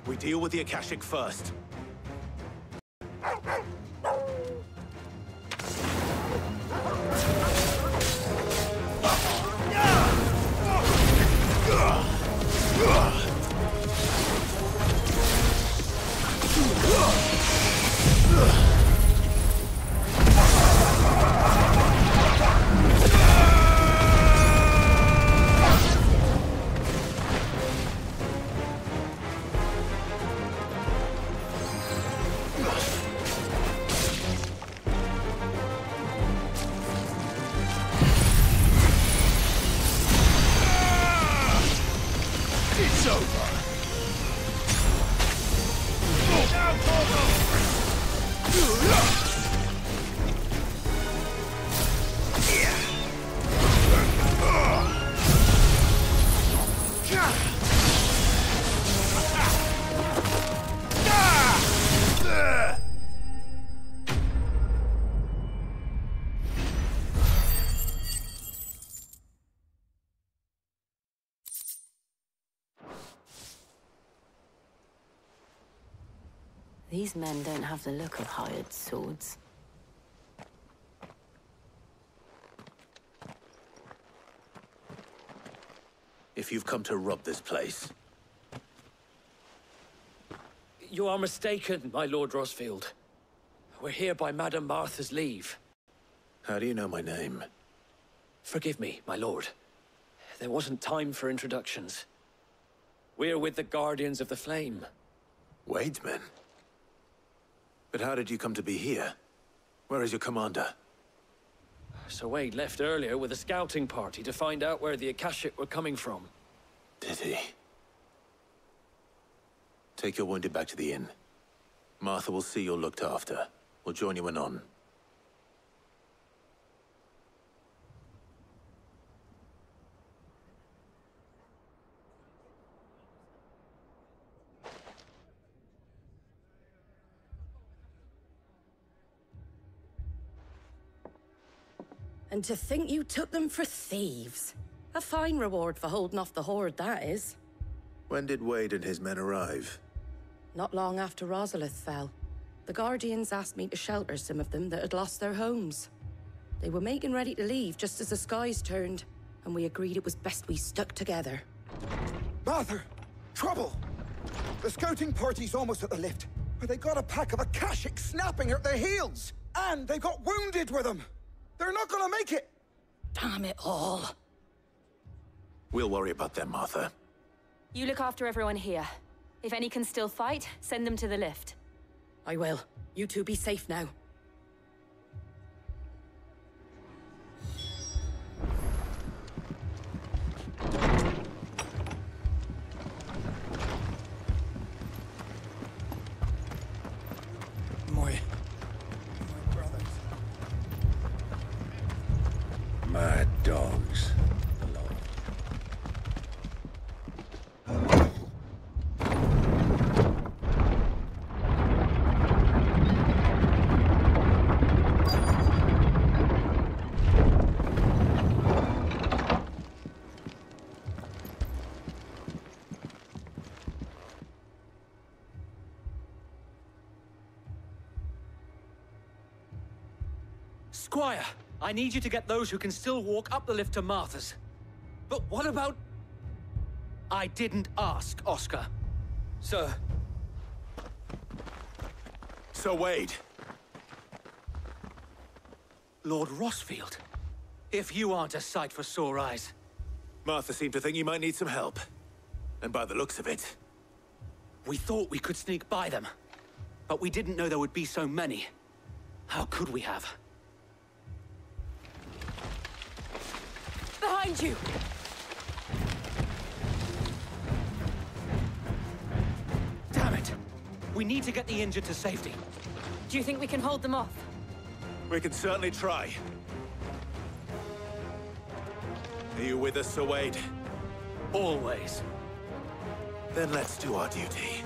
We deal with the Akashic first. These men don't have the look of hired swords. If you've come to rob this place... You are mistaken, my Lord Rosfield. We're here by Madame Martha's leave. How do you know my name? Forgive me, my lord. There wasn't time for introductions. We're with the Guardians of the Flame. Wade's men? But how did you come to be here? Where is your commander? Sir Wade left earlier with a scouting party to find out where the Akashic were coming from. Did he? Take your wounded back to the inn. Martha will see you're looked after. We'll join you anon. And to think you took them for thieves. A fine reward for holding off the horde, that is. When did Wade and his men arrive? Not long after Rosalith fell. The Guardians asked me to shelter some of them that had lost their homes. They were making ready to leave just as the skies turned, and we agreed it was best we stuck together. Martha! Trouble! The scouting party's almost at the lift, but they got a pack of Akashic snapping at their heels! And they got wounded with them! They're not gonna make it! Damn it all. We'll worry about them, Martha. You look after everyone here. If any can still fight, send them to the lift. I will. You two be safe now. My brothers. Mad dogs. Squire, I need you to get those who can still walk up the lift to Martha's. But what about... I didn't ask, Oscar. Sir. Sir Wade. Lord Rosfield. If you aren't a sight for sore eyes. Martha seemed to think you might need some help. And by the looks of it... We thought we could sneak by them. But we didn't know there would be so many. How could we have? Behind you! Damn it! We need to get the injured to safety. Do you think we can hold them off? We can certainly try. Are you with us, Sir Wade? Always. Then let's do our duty.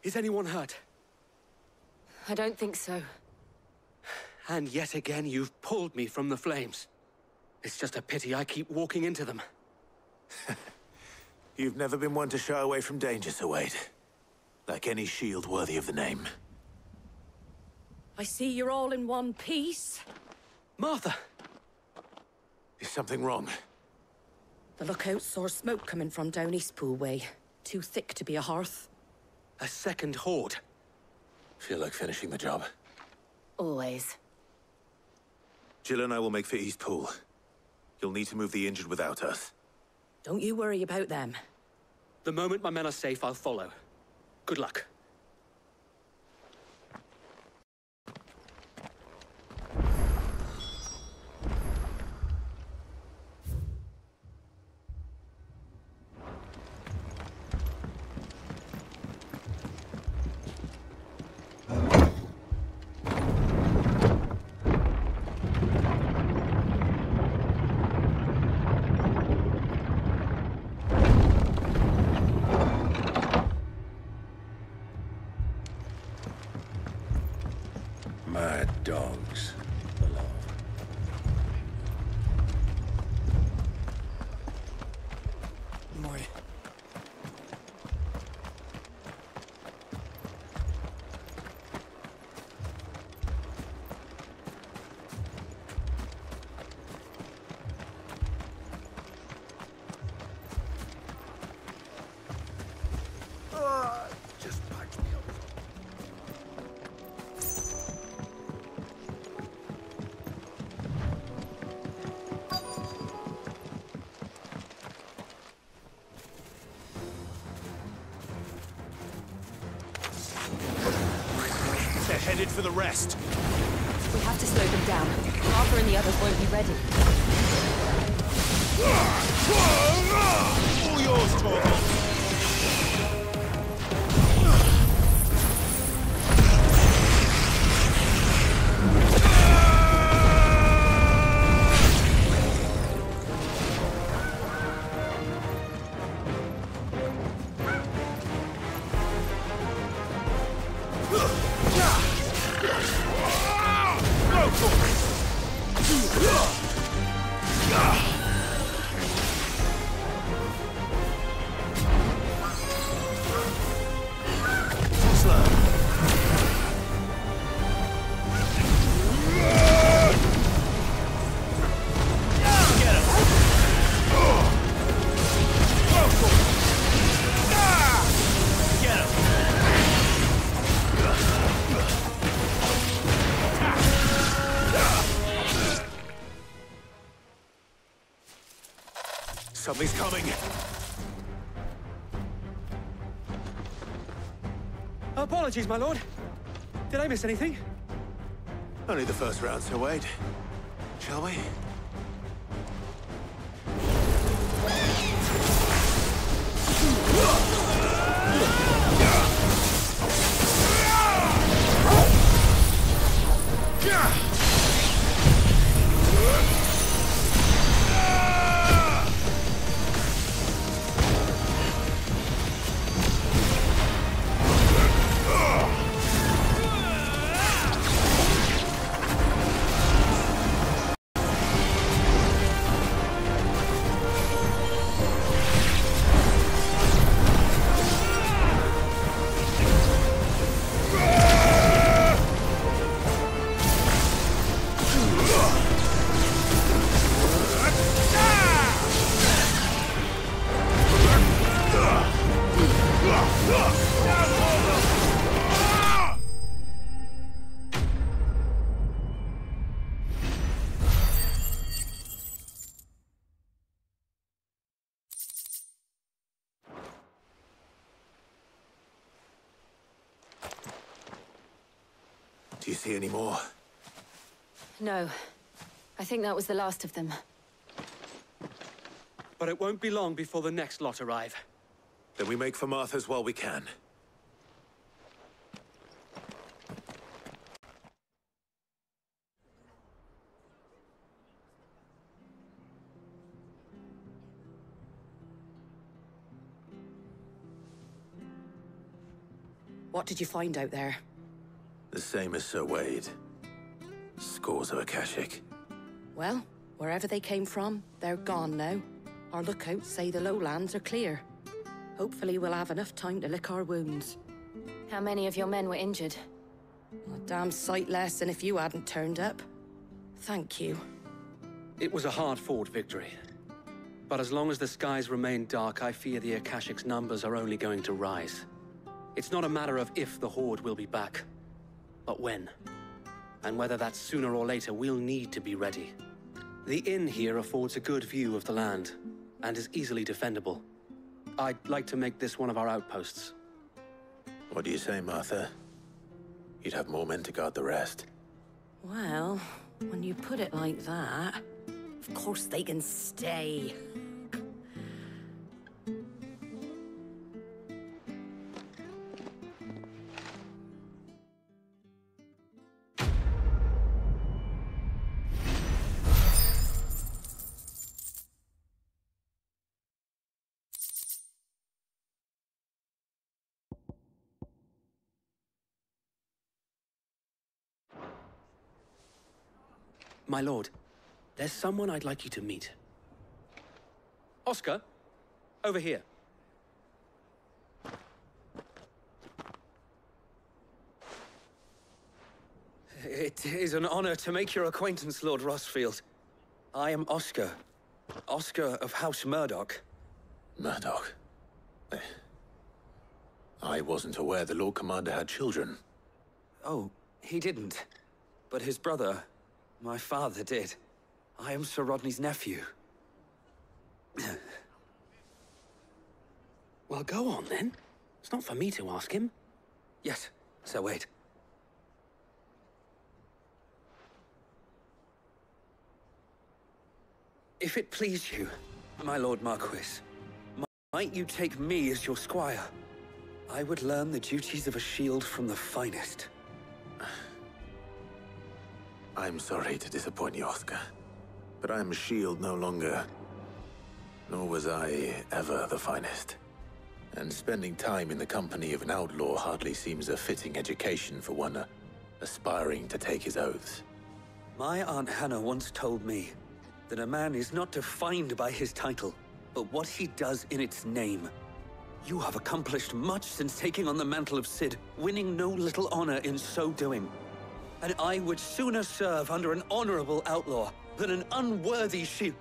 Is anyone hurt? I don't think so. And yet again, you've pulled me from the flames. It's just a pity I keep walking into them. You've never been one to shy away from danger, Sir Wade. Like any shield worthy of the name. I see you're all in one piece. Martha! Is something wrong? The lookout saw smoke coming from down Eastpool way. Too thick to be a hearth. A second horde. Feel like finishing the job? Always. Jill and I will make for Eastpool. You'll need to move the injured without us. Don't you worry about them. The moment my men are safe, I'll follow. Good luck. Mad dogs. Morty. Just patch me up. They're headed for the rest. We have to slow them down. Arthur and the others won't be ready. All yours, Torvald. Something's coming. Apologies, my lord. Did I miss anything? Only the first round, Sir Wade. Shall we? Do you see any more? No. I think that was the last of them. But it won't be long before the next lot arrive. Then we make for Martha's while we can. What did you find out there? The same as Sir Wade. Scores of Akashic. Well, wherever they came from, they're gone now. Our lookouts say the lowlands are clear. Hopefully we'll have enough time to lick our wounds. How many of your men were injured? A damn sight less than if you hadn't turned up. Thank you. It was a hard-fought victory. But as long as the skies remain dark, I fear the Akashic's numbers are only going to rise. It's not a matter of if the Horde will be back, but when. And whether that's sooner or later, we'll need to be ready. The inn here affords a good view of the land, and is easily defendable. I'd like to make this one of our outposts. What do you say, Martha? You'd have more men to guard the rest. Well, when you put it like that, of course they can stay. My lord, there's someone I'd like you to meet. Oscar, over here. It is an honor to make your acquaintance, Lord Rosfield. I am Oscar. Oscar of House Murdoch. Murdoch? I wasn't aware the Lord Commander had children. Oh, he didn't. But his brother, my father, did. I am Sir Rodney's nephew. Well, go on, then. It's not for me to ask him. Yes, Sir Wade. If it please you, my Lord Marquis, might you take me as your squire? I would learn the duties of a shield from the finest. I'm sorry to disappoint you, Oscar, but I am a shield no longer. Nor was I ever the finest. And spending time in the company of an outlaw hardly seems a fitting education for one aspiring to take his oaths. My Aunt Hannah once told me that a man is not defined by his title, but what he does in its name. You have accomplished much since taking on the mantle of Cid, winning no little honor in so doing. And I would sooner serve under an honorable outlaw than an unworthy shield.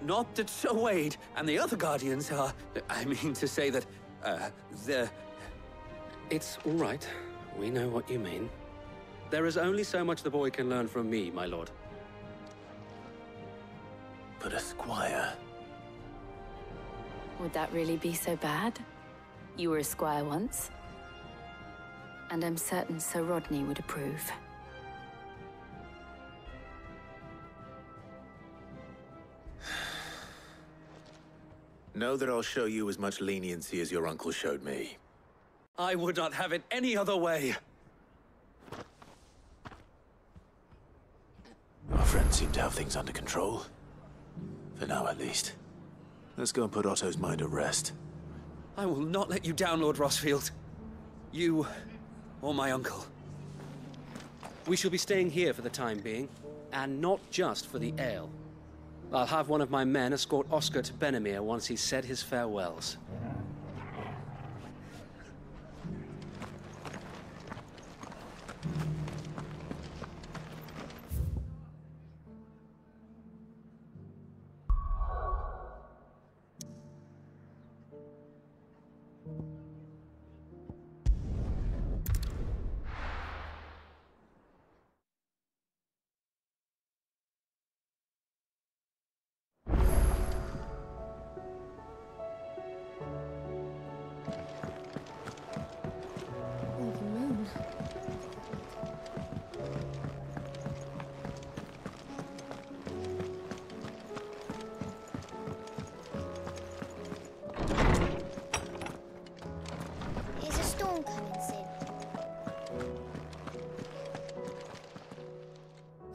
Not that Sir Wade and the other Guardians are... I mean to say that, they're... It's all right. We know what you mean. There is only so much the boy can learn from me, my lord. But a squire... Would that really be so bad? You were a squire once. And I'm certain Sir Rodney would approve. Know that I'll show you as much leniency as your uncle showed me. I would not have it any other way. Our friends seem to have things under control. For now, at least. Let's go and put Otto's mind at rest. I will not let you down, Lord Rosfield. You... or my uncle. We shall be staying here for the time being, and not just for the ale. I'll have one of my men escort Oscar to Benimir once he's said his farewells.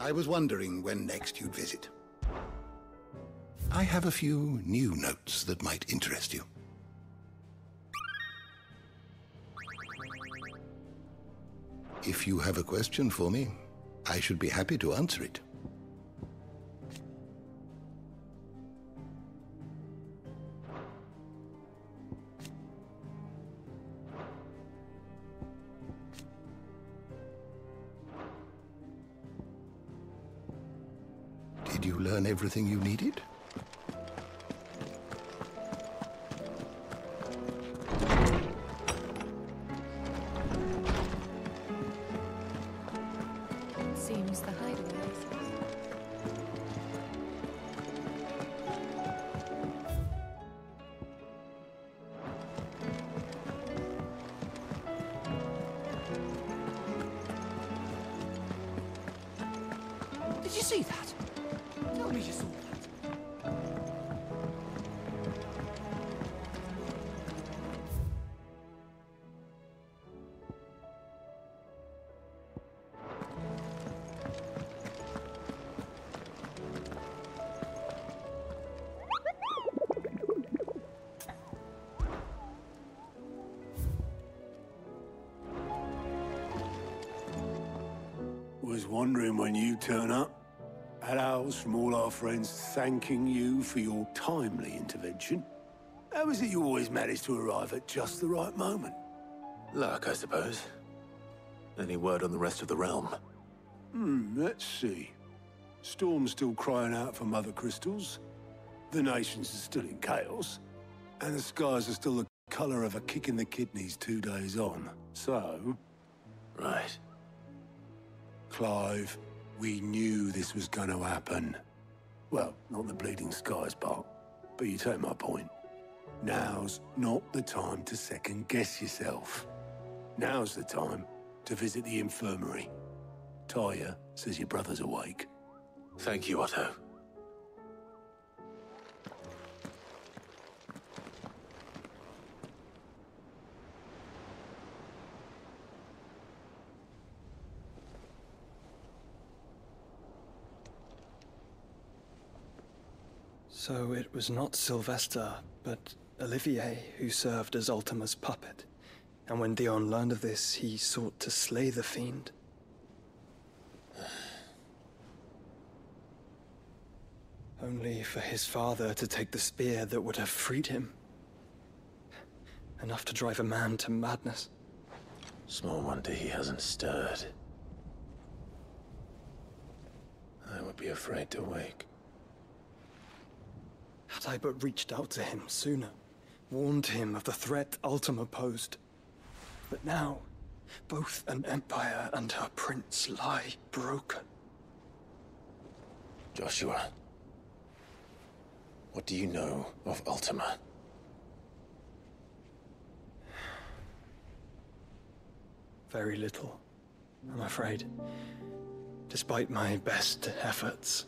I was wondering when next you'd visit. I have a few new notes that might interest you. If you have a question for me, I should be happy to answer it. Did you learn everything you needed? Seems the hideaway. Did you see that? Tell me you saw that. Was wondering when you turn up. Had owls from all our friends thanking you for your timely intervention. How is it you always manage to arrive at just the right moment? Luck, I suppose. Any word on the rest of the realm? Let's see. Storm's still crying out for mother crystals. The nations are still in chaos. And the skies are still the color of a kick in the kidneys 2 days on. So... Right. Clive, we knew this was going to happen. Well, not the bleeding skies part, but you take my point. Now's not the time to second-guess yourself. Now's the time to visit the infirmary. Talia says your brother's awake. Thank you, Otto. So it was not Sylvester, but Olivier who served as Ultima's puppet. And when Dion learned of this, he sought to slay the fiend. Only for his father to take the spear that would have freed him. Enough to drive a man to madness. Small wonder he hasn't stirred. I would be afraid to wake. Had I but reached out to him sooner, warned him of the threat Ultima posed. But now, both an empire and her prince lie broken. Joshua, what do you know of Ultima? Very little, I'm afraid. Despite my best efforts.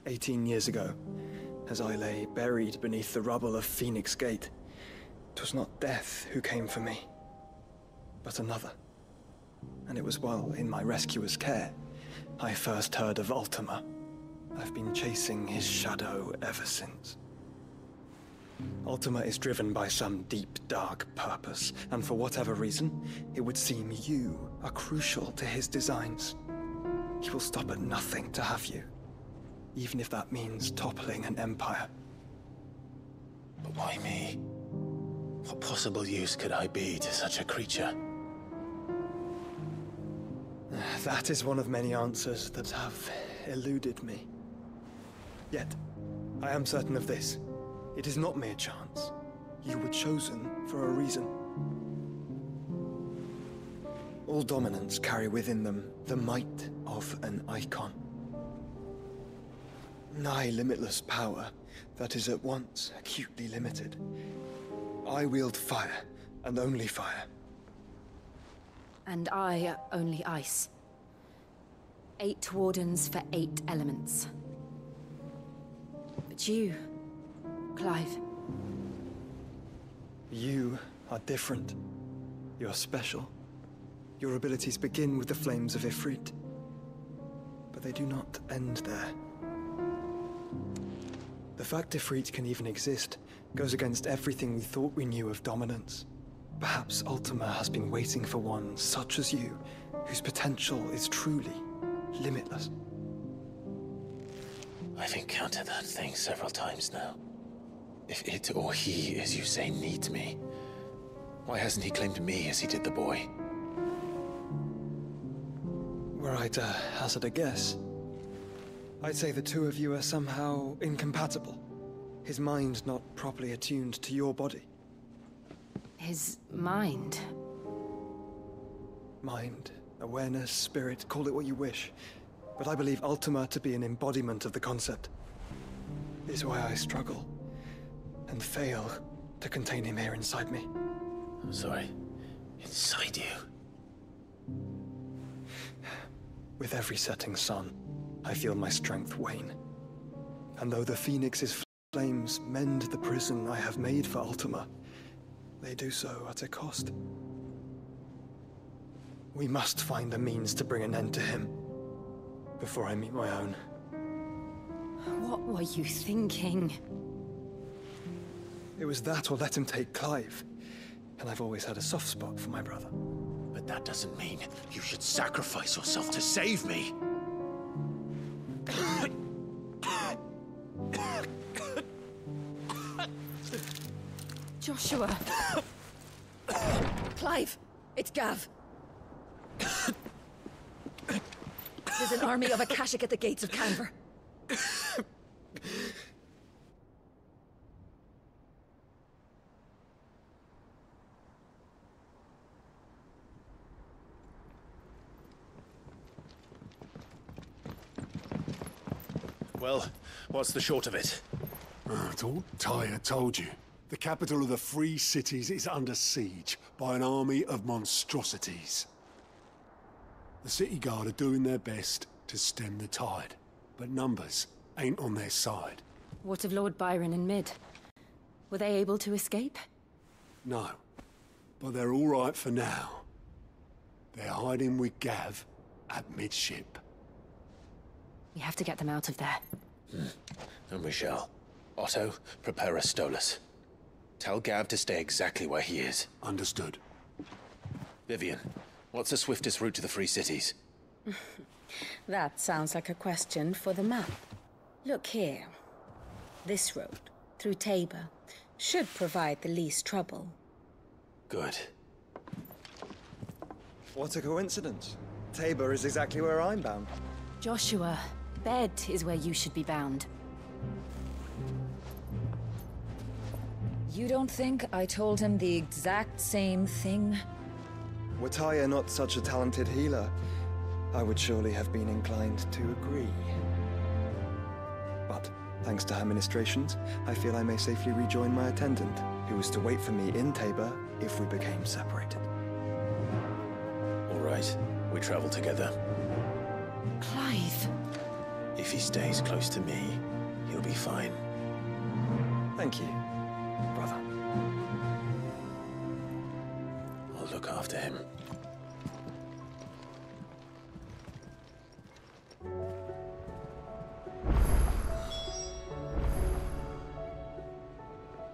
18 years ago, as I lay buried beneath the rubble of Phoenix Gate, it was not death who came for me, but another. And it was while in my rescuer's care, I first heard of Ultima. I've been chasing his shadow ever since. Ultima is driven by some deep, dark purpose, and for whatever reason, it would seem you are crucial to his designs. He will stop at nothing to have you. Even if that means toppling an empire. But why me? What possible use could I be to such a creature? That is one of many answers that have eluded me. Yet, I am certain of this. It is not mere chance. You were chosen for a reason. All dominants carry within them the might of an icon. Nigh limitless power that is at once acutely limited. I wield fire, and only fire. And I only ice. 8 wardens for 8 elements. But you, Clive. You are different. You're special. Your abilities begin with the flames of Ifrit. But they do not end there. The fact Ifrit can even exist goes against everything we thought we knew of dominance. Perhaps Ultima has been waiting for one such as you, whose potential is truly limitless. I've encountered that thing several times now. If it or he, as you say, needs me, why hasn't he claimed me as he did the boy? Were I to hazard a guess, I'd say the two of you are somehow incompatible. His mind not properly attuned to your body. His mind? Mind, awareness, spirit, call it what you wish. But I believe Ultima to be an embodiment of the concept. Is why I struggle and fail to contain him here inside me. I'm sorry. Inside you? With every setting sun, I feel my strength wane. And though the Phoenix's flames mend the prison I have made for Ultima, they do so at a cost. We must find a means to bring an end to him before I meet my own. What were you thinking? It was that or let him take Clive. And I've always had a soft spot for my brother. But that doesn't mean you should sacrifice yourself to save me. Joshua! Clive! It's Gav! There's an army of Akashic at the gates of Canver. Well, what's the short of it? I thought Tyre told you. The capital of the Free Cities is under siege by an army of monstrosities. The city guard are doing their best to stem the tide, but numbers ain't on their side. What of Lord Byron and Mid? Were they able to escape? No, but they're all right for now. They're hiding with Gav at midship. We have to get them out of there. And we shall. Otto, prepare a Stolas. Tell Gav to stay exactly where he is. Understood. Vivian, what's the swiftest route to the Free Cities? That sounds like a question for the map. Look here. This road, through Tabor, should provide the least trouble. Good. What a coincidence. Tabor is exactly where I'm bound. Joshua, bed is where you should be bound. You don't think I told him the exact same thing? Were Tyre not such a talented healer, I would surely have been inclined to agree. But, thanks to her ministrations, I feel I may safely rejoin my attendant, who was to wait for me in Tabor if we became separated. All right, we travel together. Clive! If he stays close to me, he'll be fine. Thank you, brother. I'll look after him.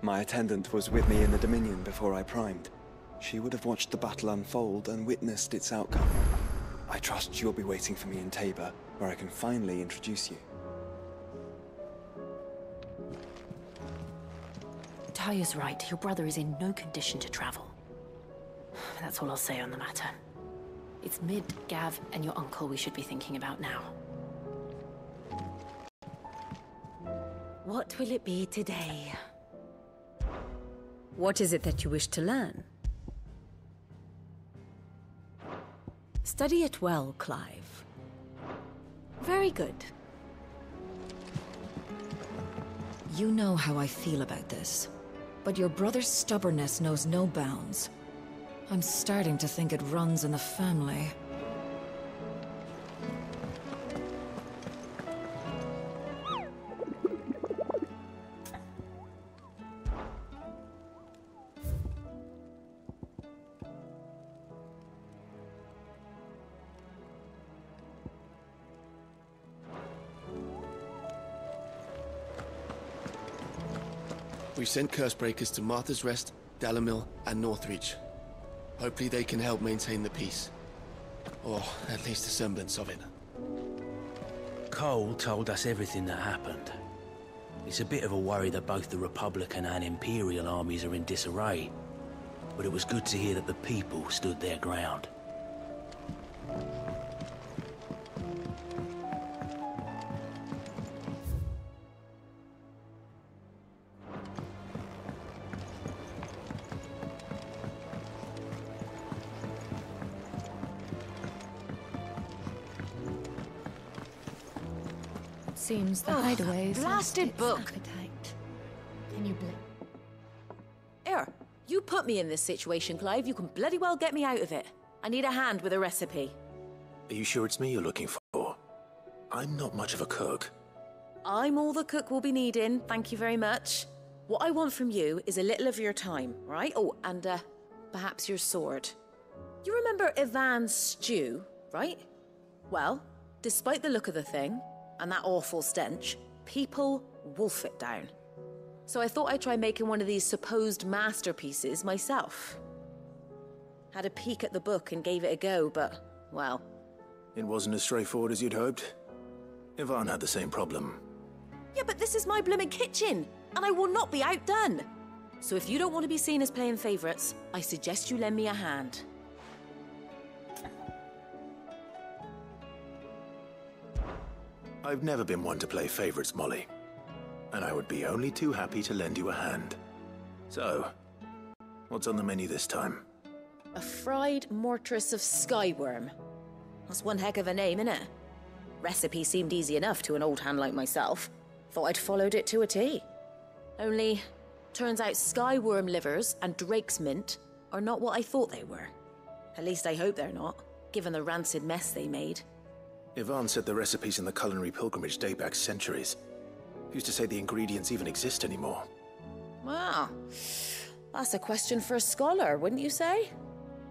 My attendant was with me in the Dominion before I primed. She would have watched the battle unfold and witnessed its outcome. I trust you'll be waiting for me in Tabor, where I can finally introduce you. Tyre's right. Your brother is in no condition to travel. That's all I'll say on the matter. It's Mid, Gav, and your uncle we should be thinking about now. What will it be today? What is it that you wish to learn? Study it well, Clive. Very good. You know how I feel about this, but your brother's stubbornness knows no bounds. I'm starting to think it runs in the family. We've sent Cursebreakers to Martha's Rest, Dalamil, and Northreach. Hopefully they can help maintain the peace. Or at least a semblance of it. Cole told us everything that happened. It's a bit of a worry that both the Republican and Imperial armies are in disarray. But it was good to hear that the people stood their ground. Seems the hideaways. Blasted book! Can you Here, you put me in this situation, Clive. You can bloody well get me out of it. I need a hand with a recipe. Are you sure it's me you're looking for? I'm not much of a cook. I'm all the cook will be needing, thank you very much. What I want from you is a little of your time, right? Oh, and perhaps your sword. You remember Ivan's stew, right? Well, despite the look of the thing, and that awful stench, people wolf it down. So I thought I'd try making one of these supposed masterpieces myself. Had a peek at the book and gave it a go, but, well... It wasn't as straightforward as you'd hoped. Ivan had the same problem. Yeah, but this is my blimmin' kitchen, and I will not be outdone. So if you don't want to be seen as playing favourites, I suggest you lend me a hand. I've never been one to play favorites, Molly. And I would be only too happy to lend you a hand. So, what's on the menu this time? A fried mortress of skyworm. That's one heck of a name, innit? Recipe seemed easy enough to an old hand like myself. Thought I'd followed it to a T. Only, turns out skyworm livers and drake's mint are not what I thought they were. At least I hope they're not, given the rancid mess they made. Ivan said the recipes in the culinary pilgrimage date back centuries. Who's to say the ingredients even exist anymore? Wow. That's a question for a scholar, wouldn't you say?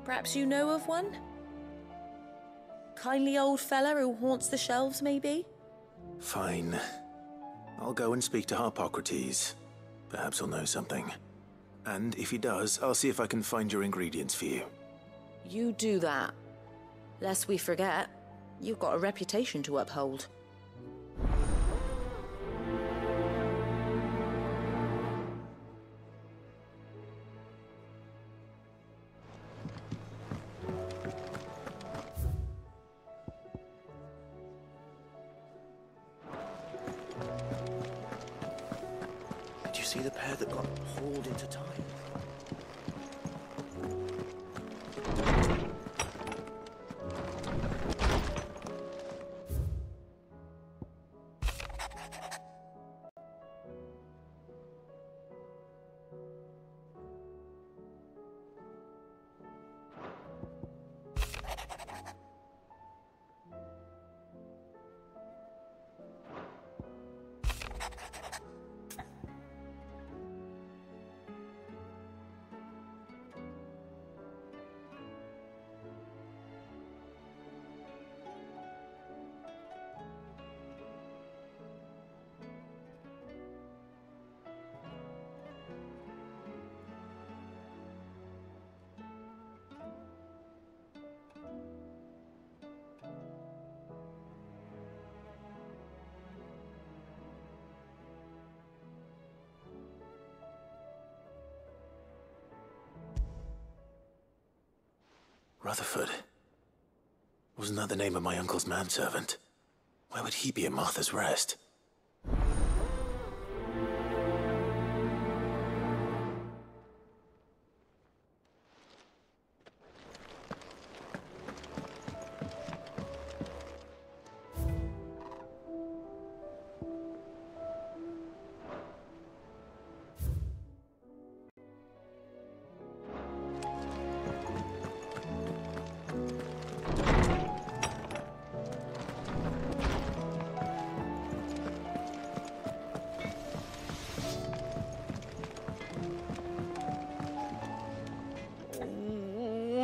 Perhaps you know of one? Kindly old fella who haunts the shelves, maybe? Fine. I'll go and speak to Harpocrates. Perhaps he'll know something. And if he does, I'll see if I can find your ingredients for you. You do that. Lest we forget, you've got a reputation to uphold. Did you see the pair that got hauled into time? Rutherford. Wasn't that the name of my uncle's manservant? Why would he be at Martha's Rest?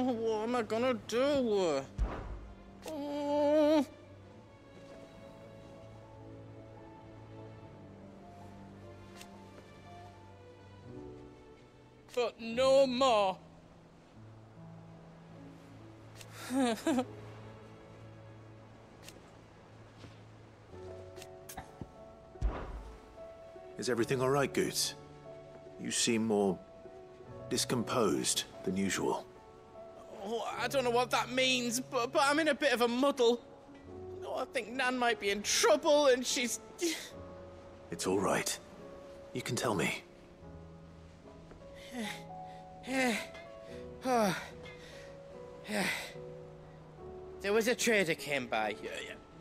What am I gonna do? But no more. Is everything all right, Goots? You seem more discomposed than usual. Oh, I don't know what that means, but I'm in a bit of a muddle. Oh, I think Nan might be in trouble, and she's... It's all right. You can tell me. There was a trader came by.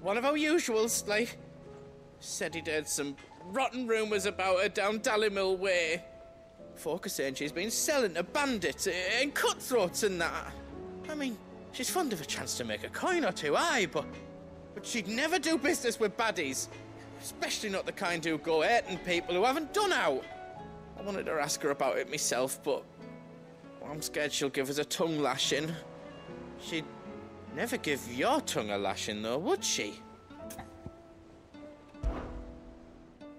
One of our usuals, like. Said he'd heard some rotten rumours about her down Dallymill Way. Folk are saying she's been selling to bandits and cutthroats and that. I mean, she's fond of a chance to make a coin or two, aye, but she'd never do business with baddies. Especially not the kind who go hurting people who haven't done out. I wanted to ask her about it myself, but I'm scared she'll give us a tongue lashing. She'd never give your tongue a lashing, though, would she?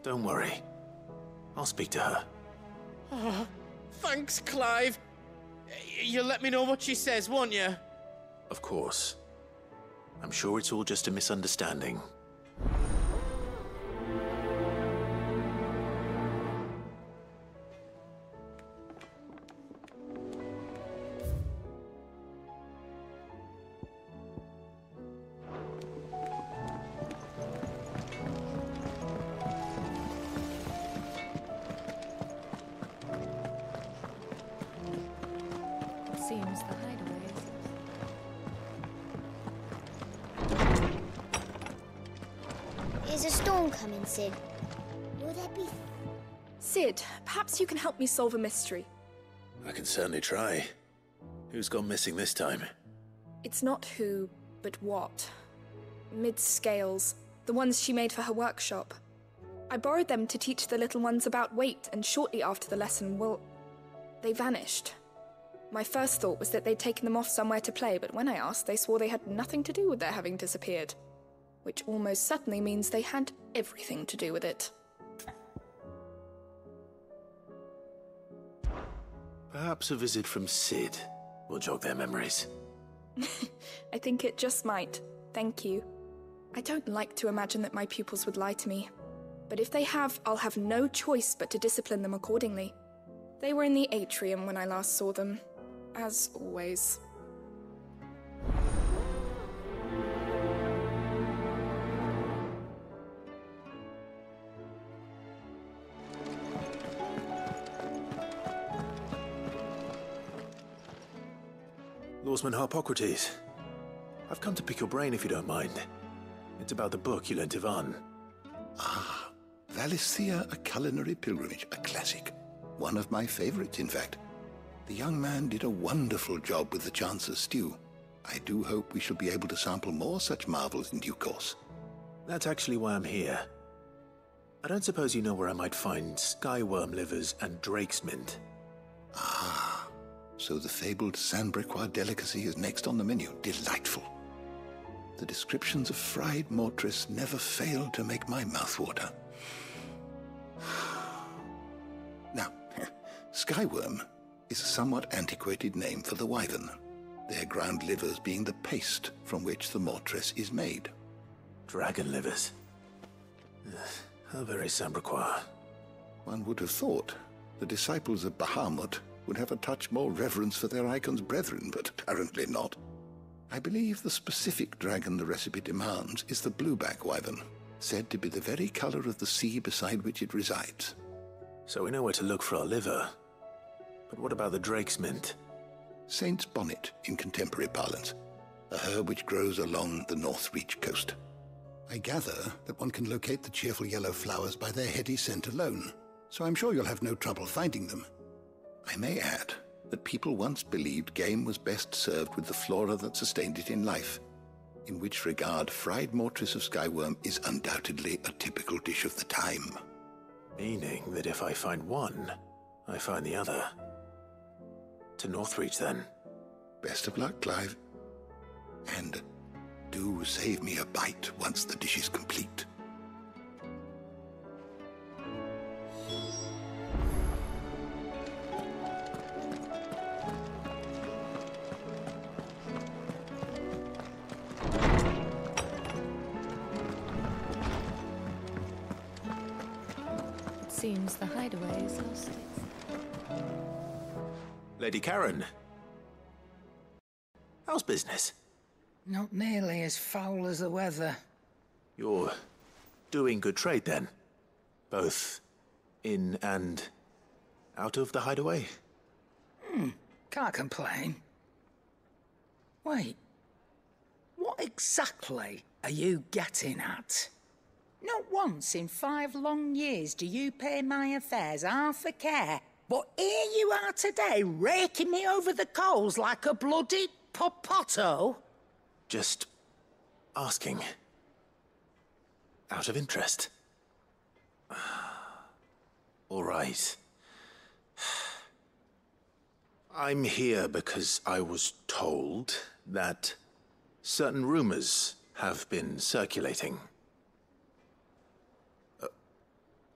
Don't worry. I'll speak to her. Oh, thanks, Clive. You'll let me know what she says, won't you? Of course. I'm sure it's all just a misunderstanding. Seems the hideaway is... Is a storm coming, Sid? Will there be... Sid, perhaps you can help me solve a mystery. I can certainly try. Who's gone missing this time? It's not who, but what. Mid's scales, the ones she made for her workshop. I borrowed them to teach the little ones about weight, and shortly after the lesson, well, they vanished. My first thought was that they'd taken them off somewhere to play, but when I asked, they swore they had nothing to do with their having disappeared. Which almost certainly means they had everything to do with it. Perhaps a visit from Sid will jog their memories. I think it just might. Thank you. I don't like to imagine that my pupils would lie to me. But if they have, I'll have no choice but to discipline them accordingly. They were in the atrium when I last saw them. As always. Lawsman Harpocrates. I've come to pick your brain if you don't mind. It's about the book you lent Ivan. Ah, Valisthea, A Culinary Pilgrimage, a classic. One of my favorites, in fact. The young man did a wonderful job with the Chance's stew. I do hope we shall be able to sample more such marvels in due course. That's actually why I'm here. I don't suppose you know where I might find skyworm livers and drake's mint. Ah, so the fabled Sandbrequois delicacy is next on the menu. Delightful. The descriptions of fried mortress never fail to make my mouth water. Now, skyworm is a somewhat antiquated name for the wyvern, their ground livers being the paste from which the mortress is made. Dragon livers. How very Sandbrequois. One would have thought the disciples of Bahamut would have a touch more reverence for their icon's brethren, but apparently not. I believe the specific dragon the recipe demands is the blueback wyvern, said to be the very color of the sea beside which it resides. So we know where to look for our liver. But what about the drake's mint? Saint's bonnet in contemporary parlance, a herb which grows along the North Reach coast. I gather that one can locate the cheerful yellow flowers by their heady scent alone, so I'm sure you'll have no trouble finding them. I may add that people once believed game was best served with the flora that sustained it in life, in which regard fried mortress of skyworm is undoubtedly a typical dish of the time. Meaning that if I find one, I find the other. To Northreach, then. Best of luck, Clive. And do save me a bite once the dish is complete. Seems the hideaway's lost its... Lady Karen. How's business? Not nearly as foul as the weather. You're doing good trade, then? Both in and out of the hideaway? Can't complain. Wait. What exactly are you getting at? Not once in 5 long years do you pay my affairs half a care. But here you are today, raking me over the coals like a bloody popoto. Just asking. Out of interest. All right. I'm here because I was told that certain rumors have been circulating.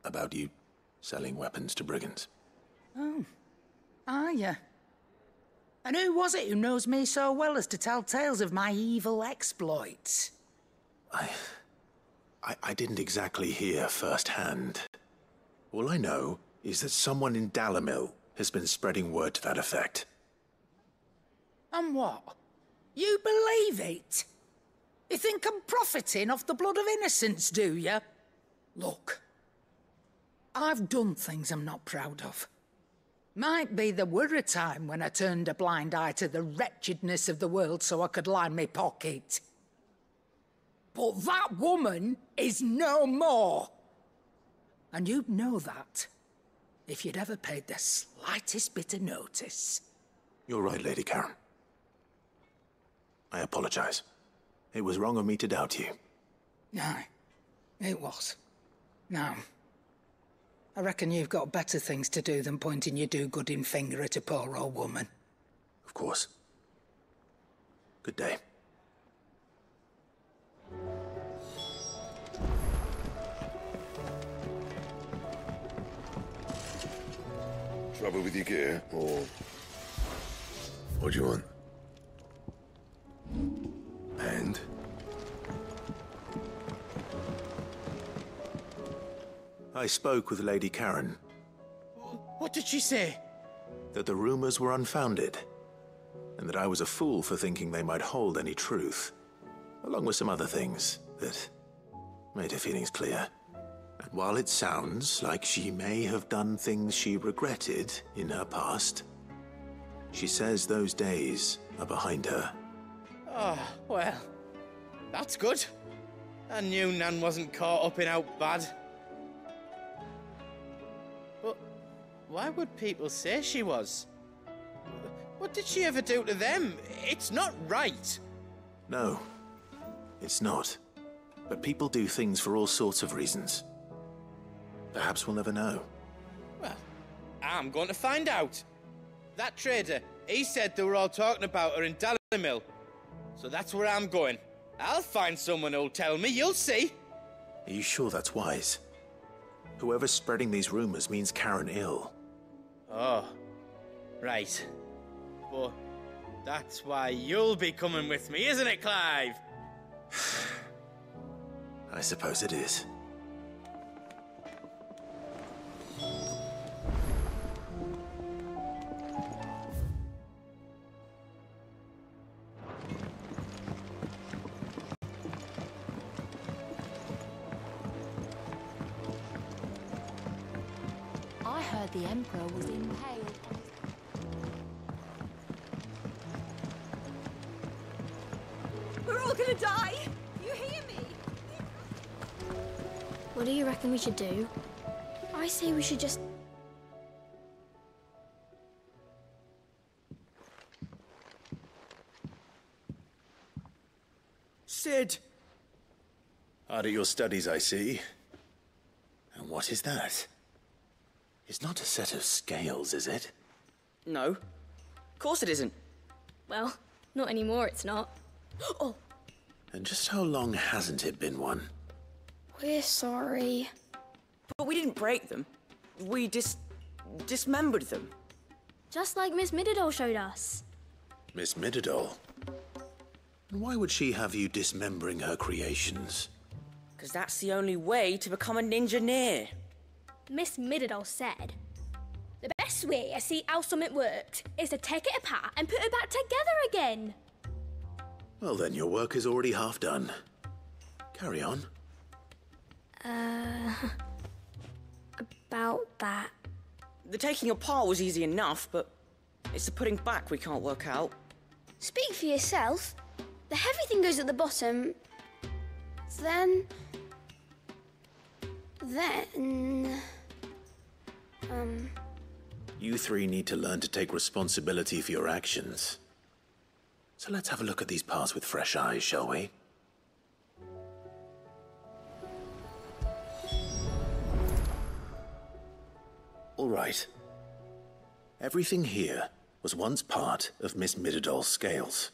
About you selling weapons to brigands. Oh, are ya? And who was it who knows me so well as to tell tales of my evil exploits? I didn't exactly hear firsthand. All I know is that someone in Dalimil has been spreading word to that effect. And what? You believe it? You think I'm profiting off the blood of innocents, do you? Look, I've done things I'm not proud of. Might be there were a time when I turned a blind eye to the wretchedness of the world so I could line my pocket. But that woman is no more. And you'd know that if you'd ever paid the slightest bit of notice. You're right, Lady Karen. I apologize. It was wrong of me to doubt you. No, it was. Now, I reckon you've got better things to do than pointing your do-gooding finger at a poor old woman. Of course. Good day. Trouble with your gear, or... What do you want? And? I spoke with Lady Karen. What did she say? That the rumors were unfounded, and that I was a fool for thinking they might hold any truth, along with some other things that made her feelings clear. And while it sounds like she may have done things she regretted in her past, she says those days are behind her. Oh, well, that's good. I knew Nan wasn't caught up in out bad. But why would people say she was? What did she ever do to them? It's not right. No, it's not. But people do things for all sorts of reasons. Perhaps we'll never know. Well, I'm going to find out. That trader, he said they were all talking about her in Dalimil. So that's where I'm going. I'll find someone who'll tell me, you'll see. Are you sure that's wise? Whoever's spreading these rumors means Karen ill. Oh, right. But that's why you'll be coming with me, isn't it, Clive? I suppose it is. I heard the Emperor was impaled. We're all gonna die! You hear me? What do you reckon we should do? I say we should just... Sid! Hard at your studies, I see. And what is that? It's not a set of scales, is it? No. Of course it isn't. Well, not anymore, it's not. Oh! And just how long hasn't it been one? We're sorry. But we didn't break them. We dismembered them. Just like Miss Mididol showed us. Miss Mididol? And why would she have you dismembering her creations? Because that's the only way to become a ninja-neer. Miss Middledore said. The best way I see how something worked is to take it apart and put it back together again. Well then, your work is already half done. Carry on. About that. The taking apart was easy enough, but it's the putting back we can't work out. Speak for yourself. The heavy thing goes at the bottom. Then... You three need to learn to take responsibility for your actions. So let's have a look at these parts with fresh eyes, shall we? All right. Everything here was once part of Miss Middledor's scales.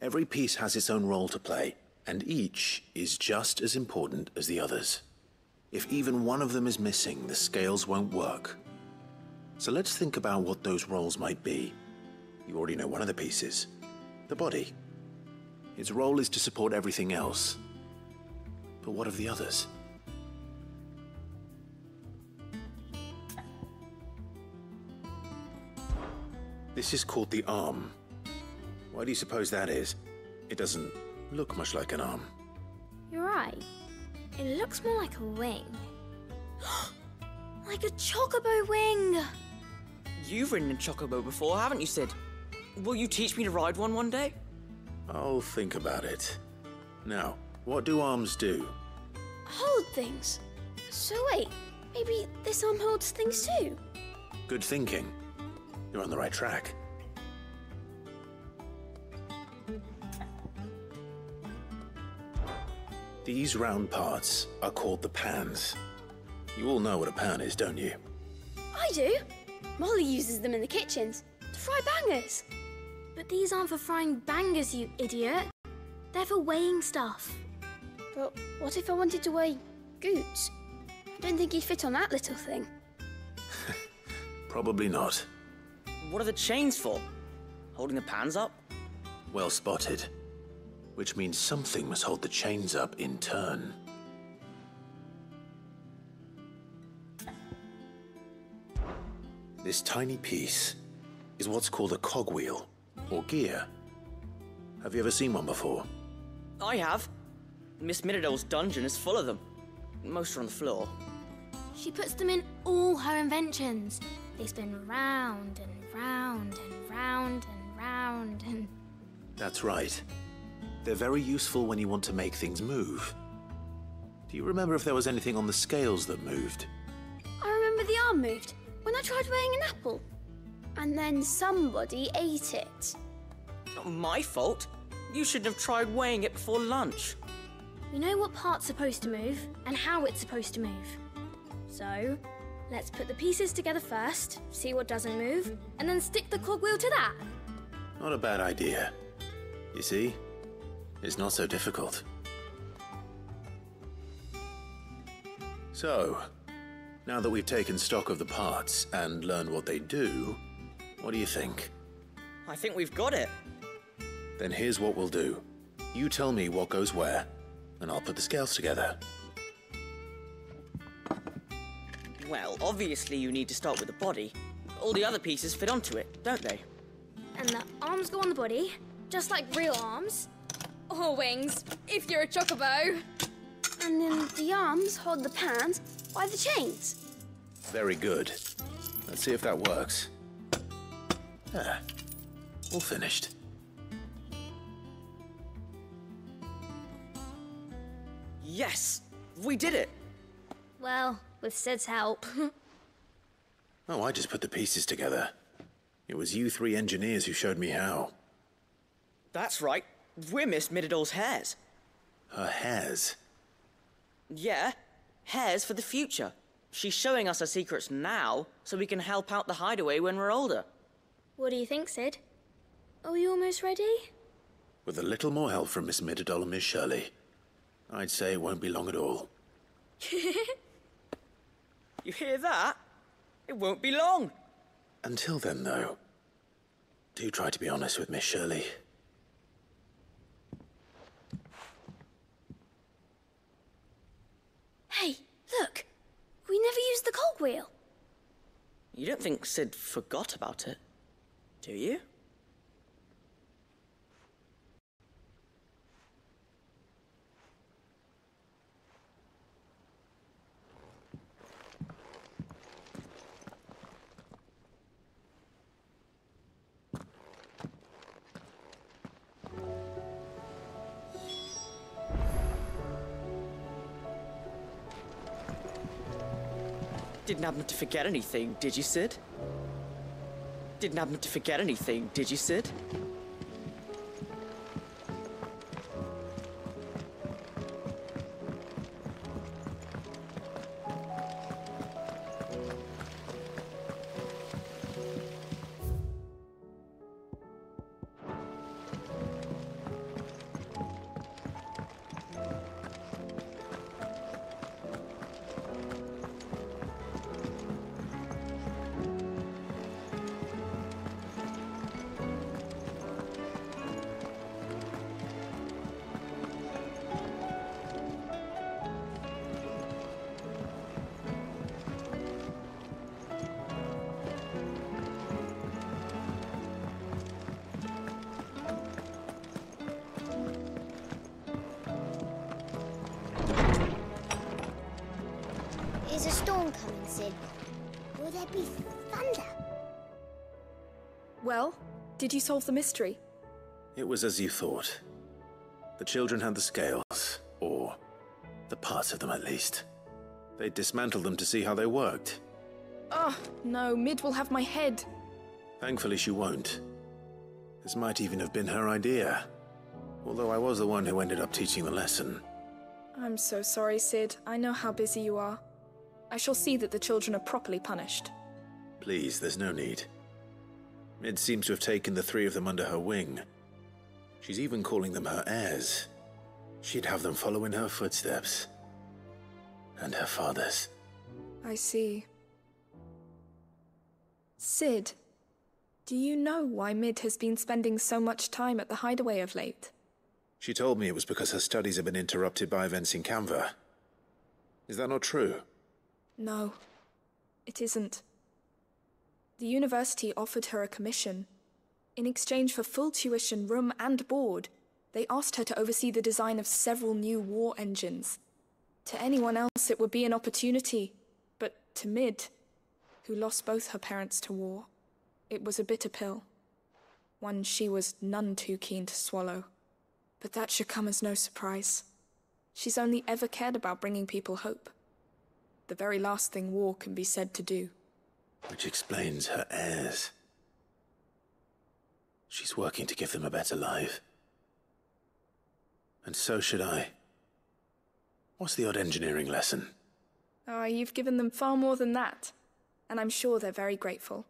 Every piece has its own role to play, and each is just as important as the others. If even one of them is missing, the scales won't work. So let's think about what those roles might be. You already know one of the pieces. The body. Its role is to support everything else. But what of the others? This is called the arm. Why do you suppose that is? It doesn't look much like an arm. You're right. It looks more like a wing. Like a chocobo wing! You've ridden a chocobo before, haven't you, Sid? Will you teach me to ride one day? I'll think about it. Now, what do arms do? Hold things. So wait, maybe this arm holds things too? Good thinking. You're on the right track. These round parts are called the pans. You all know what a pan is, don't you? I do. Molly uses them in the kitchens to fry bangers. But these aren't for frying bangers, you idiot. They're for weighing stuff. But what if I wanted to weigh Goots? I don't think he'd fit on that little thing. Probably not. What are the chains for? Holding the pans up? Well spotted. Which means something must hold the chains up in turn. This tiny piece is what's called a cogwheel, or gear. Have you ever seen one before? I have. Miss Middledore's dungeon is full of them. Most are on the floor. She puts them in all her inventions. They spin round and round and round and round and... That's right. They're very useful when you want to make things move. Do you remember if there was anything on the scales that moved? I remember the arm moved when I tried weighing an apple. And then somebody ate it. Not my fault. You shouldn't have tried weighing it before lunch. We know what part's supposed to move and how it's supposed to move. So, let's put the pieces together first, see what doesn't move, and then stick the cogwheel to that. Not a bad idea. You see? It's not so difficult. So, now that we've taken stock of the parts and learned what they do, what do you think? I think we've got it. Then here's what we'll do. You tell me what goes where, and I'll put the scales together. Well, obviously you need to start with the body. All the other pieces fit onto it, don't they? And the arms go on the body, just like real arms. Or wings, if you're a chocobo. And then the arms hold the pans by the chains. Very good. Let's see if that works. Ah, all finished. Yes! We did it! Well, with Sid's help. Oh, I just put the pieces together. It was you three engineers who showed me how. That's right. We're Miss Middledore's hares. Her hairs? Yeah, hares for the future. She's showing us her secrets now, so we can help out the hideaway when we're older. What do you think, Sid? Are we almost ready? With a little more help from Miss Middledore and Miss Shirley, I'd say it won't be long at all. You hear that? It won't be long. Until then, though, do try to be honest with Miss Shirley. Hey, look! We never used the cogwheel. You don't think Sid forgot about it, do you? Didn't happen to forget anything, did you, Sid? Didn't happen to forget anything, did you, Sid? Is a storm coming, Sid? Will there be thunder? Well, did you solve the mystery? It was as you thought. The children had the scales, or the parts of them at least. They dismantled them to see how they worked. Oh, no, Mid will have my head. Thankfully she won't. This might even have been her idea. Although I was the one who ended up teaching the lesson. I'm so sorry, Sid. I know how busy you are. I shall see that the children are properly punished. Please, there's no need. Mid seems to have taken the three of them under her wing. She's even calling them her heirs. She'd have them follow in her footsteps. And her father's. I see. Sid, do you know why Mid has been spending so much time at the hideaway of late? She told me it was because her studies have been interrupted by events in Canva. Is that not true? No, it isn't. The university offered her a commission. In exchange for full tuition, room and board, they asked her to oversee the design of several new war engines. To anyone else it would be an opportunity, but to Mid, who lost both her parents to war, it was a bitter pill. One she was none too keen to swallow. But that should come as no surprise. She's only ever cared about bringing people hope. The very last thing war can be said to do. Which explains her heirs. She's working to give them a better life. And so should I. What's the odd engineering lesson? Oh, you've given them far more than that. And I'm sure they're very grateful.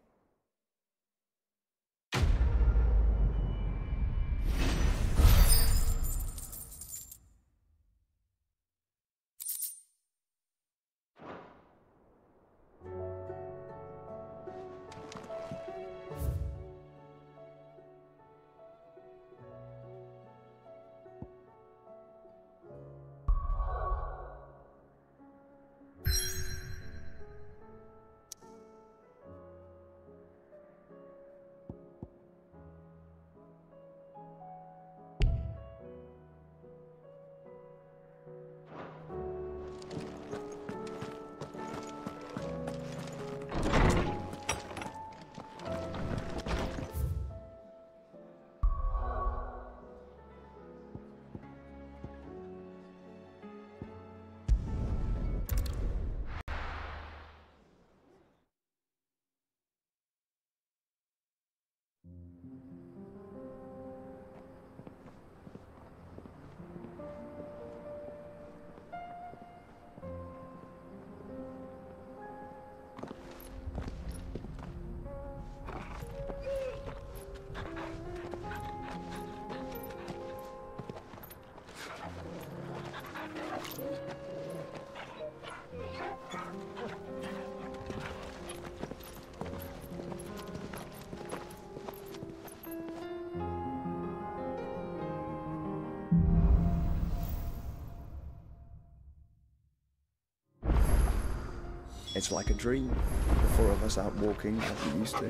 It's like a dream. The four of us out walking like we used to.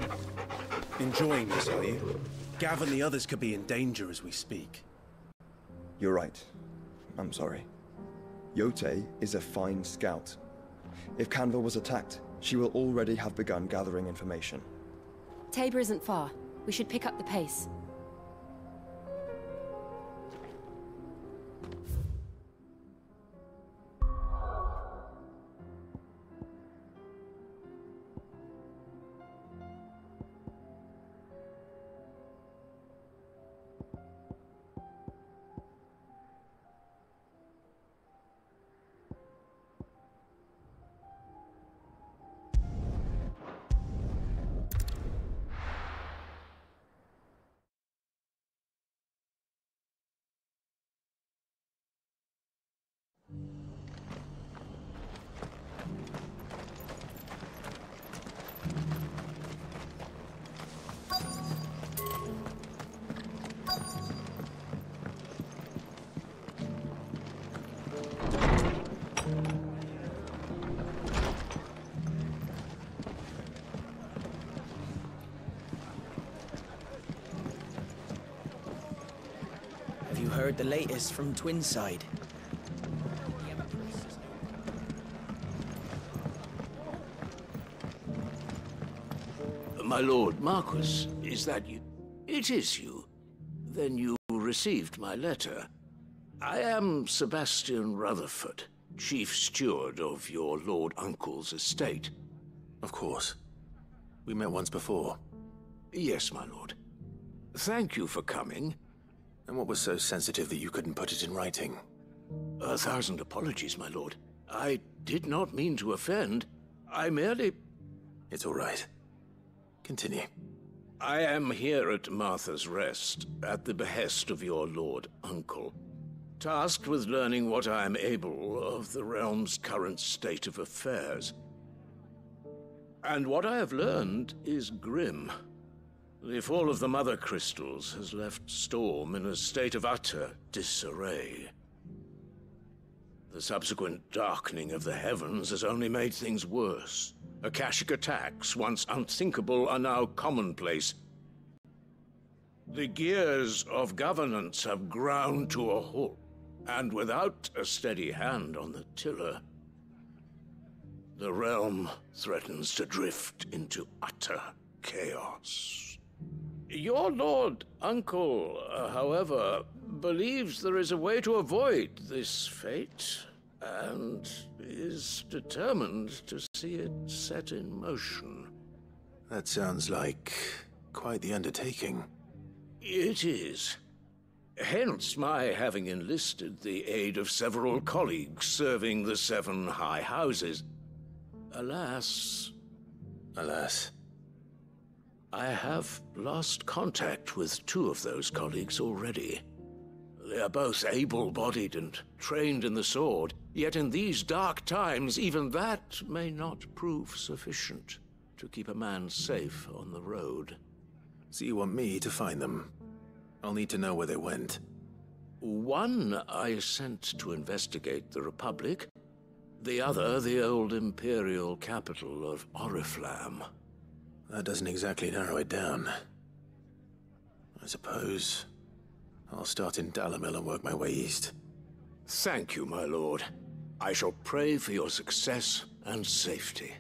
Enjoying this, are you? Gav and the others could be in danger as we speak. You're right. I'm sorry. Yote is a fine scout. If Canville was attacked, she will already have begun gathering information. Tabor isn't far. We should pick up the pace. Have you heard the latest from Twinside? My lord Marquis, is that you? It is you. Then you received my letter. I am Sebastian Rutherford, Chief Steward of your Lord Uncle's estate. Of course. We met once before. Yes, my lord. Thank you for coming. And what was so sensitive that you couldn't put it in writing? 1,000 apologies, my lord. I did not mean to offend. I merely... It's all right. Continue. I am here at Martha's Rest, at the behest of your Lord Uncle, tasked with learning what I am able of the realm's current state of affairs. And what I have learned is grim. The fall of the Mother Crystals has left Storm in a state of utter disarray. The subsequent darkening of the heavens has only made things worse. Akashic attacks, once unthinkable, are now commonplace. The gears of governance have ground to a halt, and without a steady hand on the tiller, the realm threatens to drift into utter chaos. Your Lord Uncle, however, believes there is a way to avoid this fate, and is determined to see it set in motion. That sounds like quite the undertaking. It is. Hence my having enlisted the aid of several colleagues serving the 7 high houses. Alas... Alas. I have lost contact with 2 of those colleagues already. They are both able-bodied and trained in the sword, yet in these dark times, even that may not prove sufficient to keep a man safe on the road. So you want me to find them? I'll need to know where they went. One I sent to investigate the Republic, the other the old Imperial capital of Oriflamme. That doesn't exactly narrow it down. I suppose I'll start in Dalimil and work my way east. Thank you, my lord. I shall pray for your success and safety.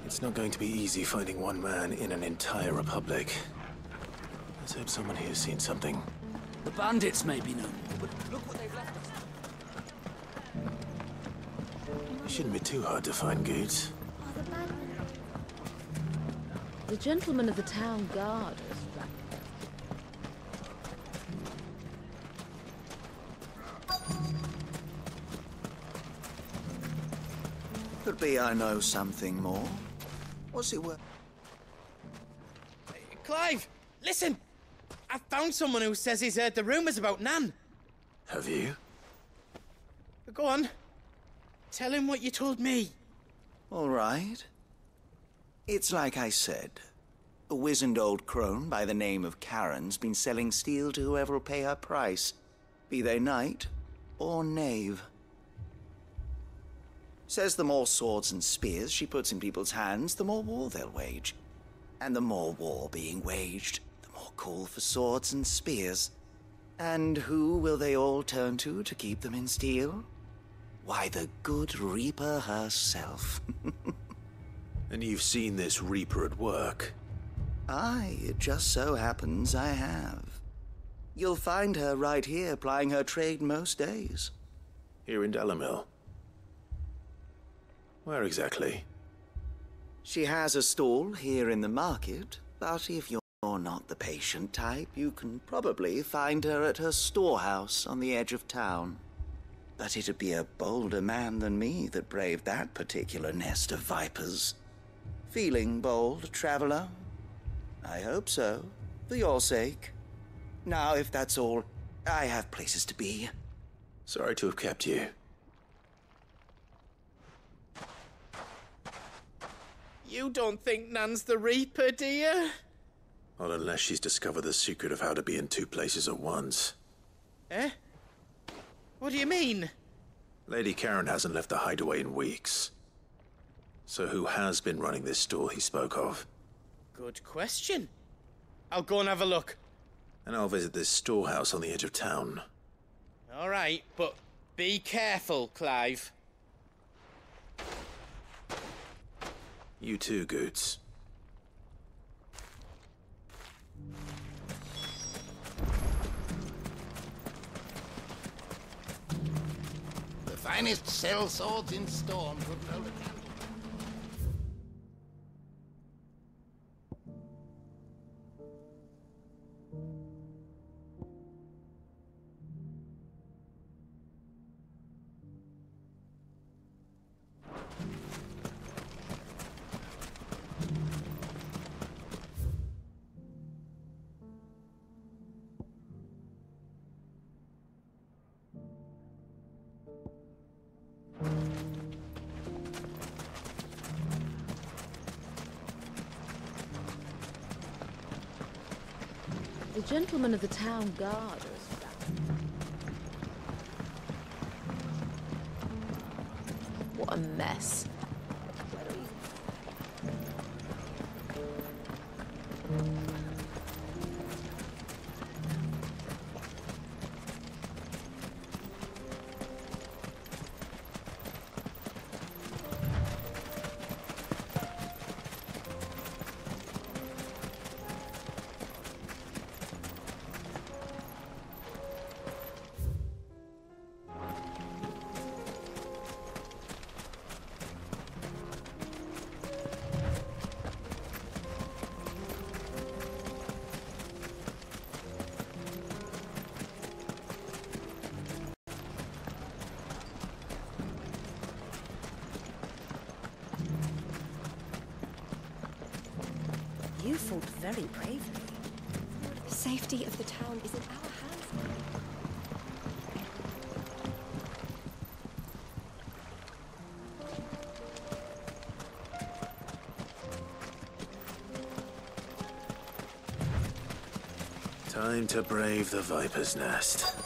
It's not going to be easy finding one man in an entire republic. Let's hope someone here's seen something. The bandits may be known, but look what they've left us. It shouldn't be too hard to find goods. The gentleman of the town guard is back Could be I know something more. What's it worth? Clive, listen! I found someone who says he's heard the rumours about Nan. Have you? Go on. Tell him what you told me. All right. It's like I said. A wizened old crone by the name of Karen's been selling steel to whoever will pay her price, be they knight or knave. Says the more swords and spears she puts in people's hands, the more war they'll wage. And the more war being waged, the more call for swords and spears. And who will they all turn to keep them in steel? Why, the good Reaper herself. And you've seen this Reaper at work? Aye, it just so happens I have. You'll find her right here plying her trade most days. Here in Dalimil? Where exactly? She has a stall here in the market, but if you're not the patient type, you can probably find her at her storehouse on the edge of town. But it'd be a bolder man than me that braved that particular nest of vipers. Feeling bold, traveler? I hope so, for your sake. Now, if that's all, I have places to be. Sorry to have kept you. You don't think Nan's the Reaper, do you? Not unless she's discovered the secret of how to be in two places at once. Eh? What do you mean? Lady Karen hasn't left the hideaway in weeks. So who has been running this store he spoke of? Good question. I'll go and have a look. And I'll visit this storehouse on the edge of town. All right, but be careful, Clive. You too, Goots. The finest sell swords in Storm could hold a candle. The gentlemen of the town guard is back. What a mess. You fought very bravely. The safety of the town is in our hands. Time to brave the Viper's Nest.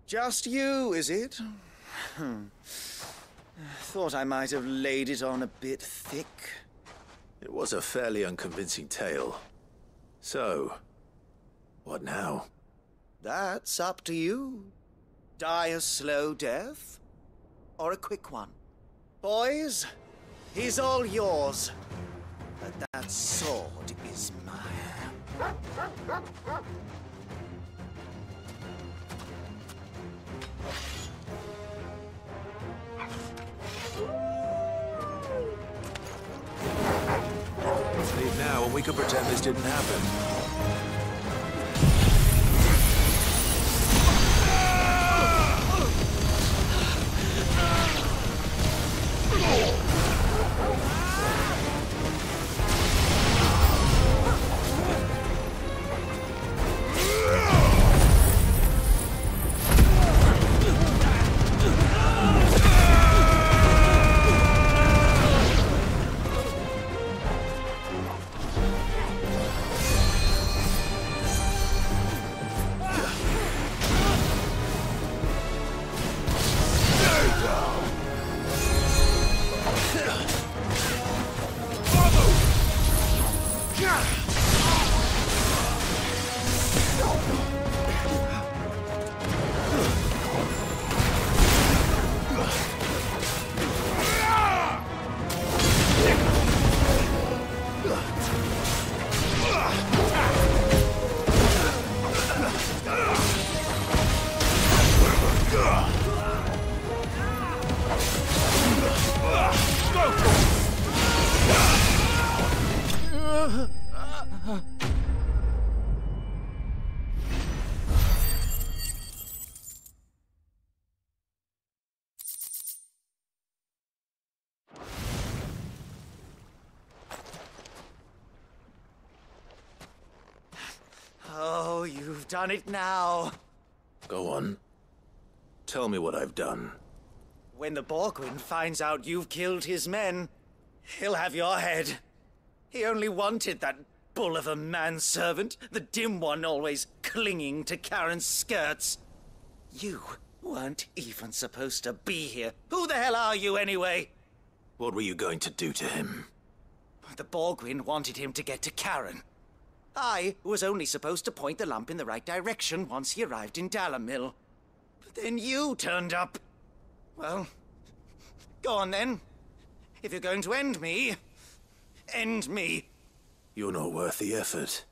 Just you, is it? Thought I might have laid it on a bit thick. It was a fairly unconvincing tale. So, what now? That's up to you. Die a slow death, or a quick one. Boys, he's all yours. But that sword is mine. Let's leave now, and we could pretend this didn't happen. Oh, you've done it now. Go on. Tell me what I've done. When the Borgwyn finds out you've killed his men, he'll have your head. He only wanted that bull of a manservant, the dim one always clinging to Karen's skirts. You weren't even supposed to be here. Who the hell are you, anyway? What were you going to do to him? The Borgwyn wanted him to get to Karen. I was only supposed to point the lamp in the right direction once he arrived in Dalamil. But then you turned up. Well, go on then. If you're going to end me, end me. You're not worth the effort.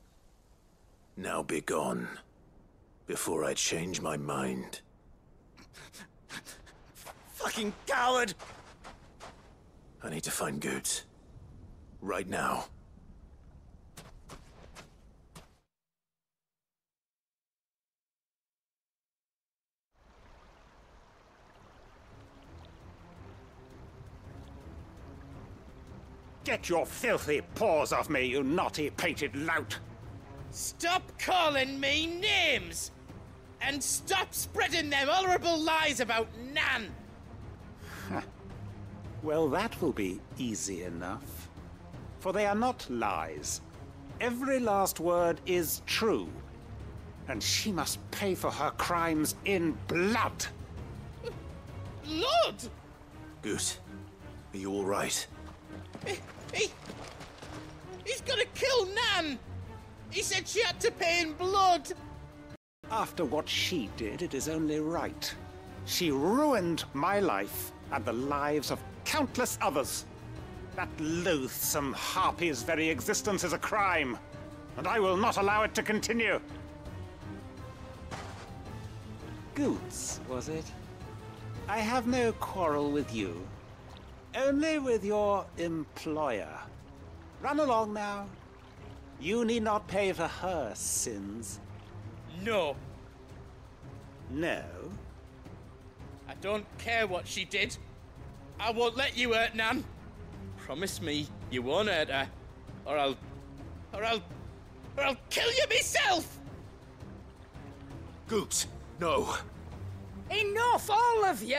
Now be gone, before I change my mind. Fucking coward! I need to find Goods. Right now. Get your filthy paws off me, you naughty painted lout! Stop calling me names! And stop spreading them horrible lies about Nan! Well, that will be easy enough. For they are not lies. Every last word is true. And she must pay for her crimes in blood. Blood? Goose, are you all right? He's gonna kill Nan! He said she had to pay in blood! After what she did, it is only right. She ruined my life and the lives of countless others. That loathsome harpy's very existence is a crime, and I will not allow it to continue. Goots, was it? I have no quarrel with you. Only with your employer. Run along now. You need not pay for her sins. No. No? I don't care what she did. I won't let you hurt Nan. Promise me you won't hurt her, or I'll kill you myself! Goots, no. Enough, all of you!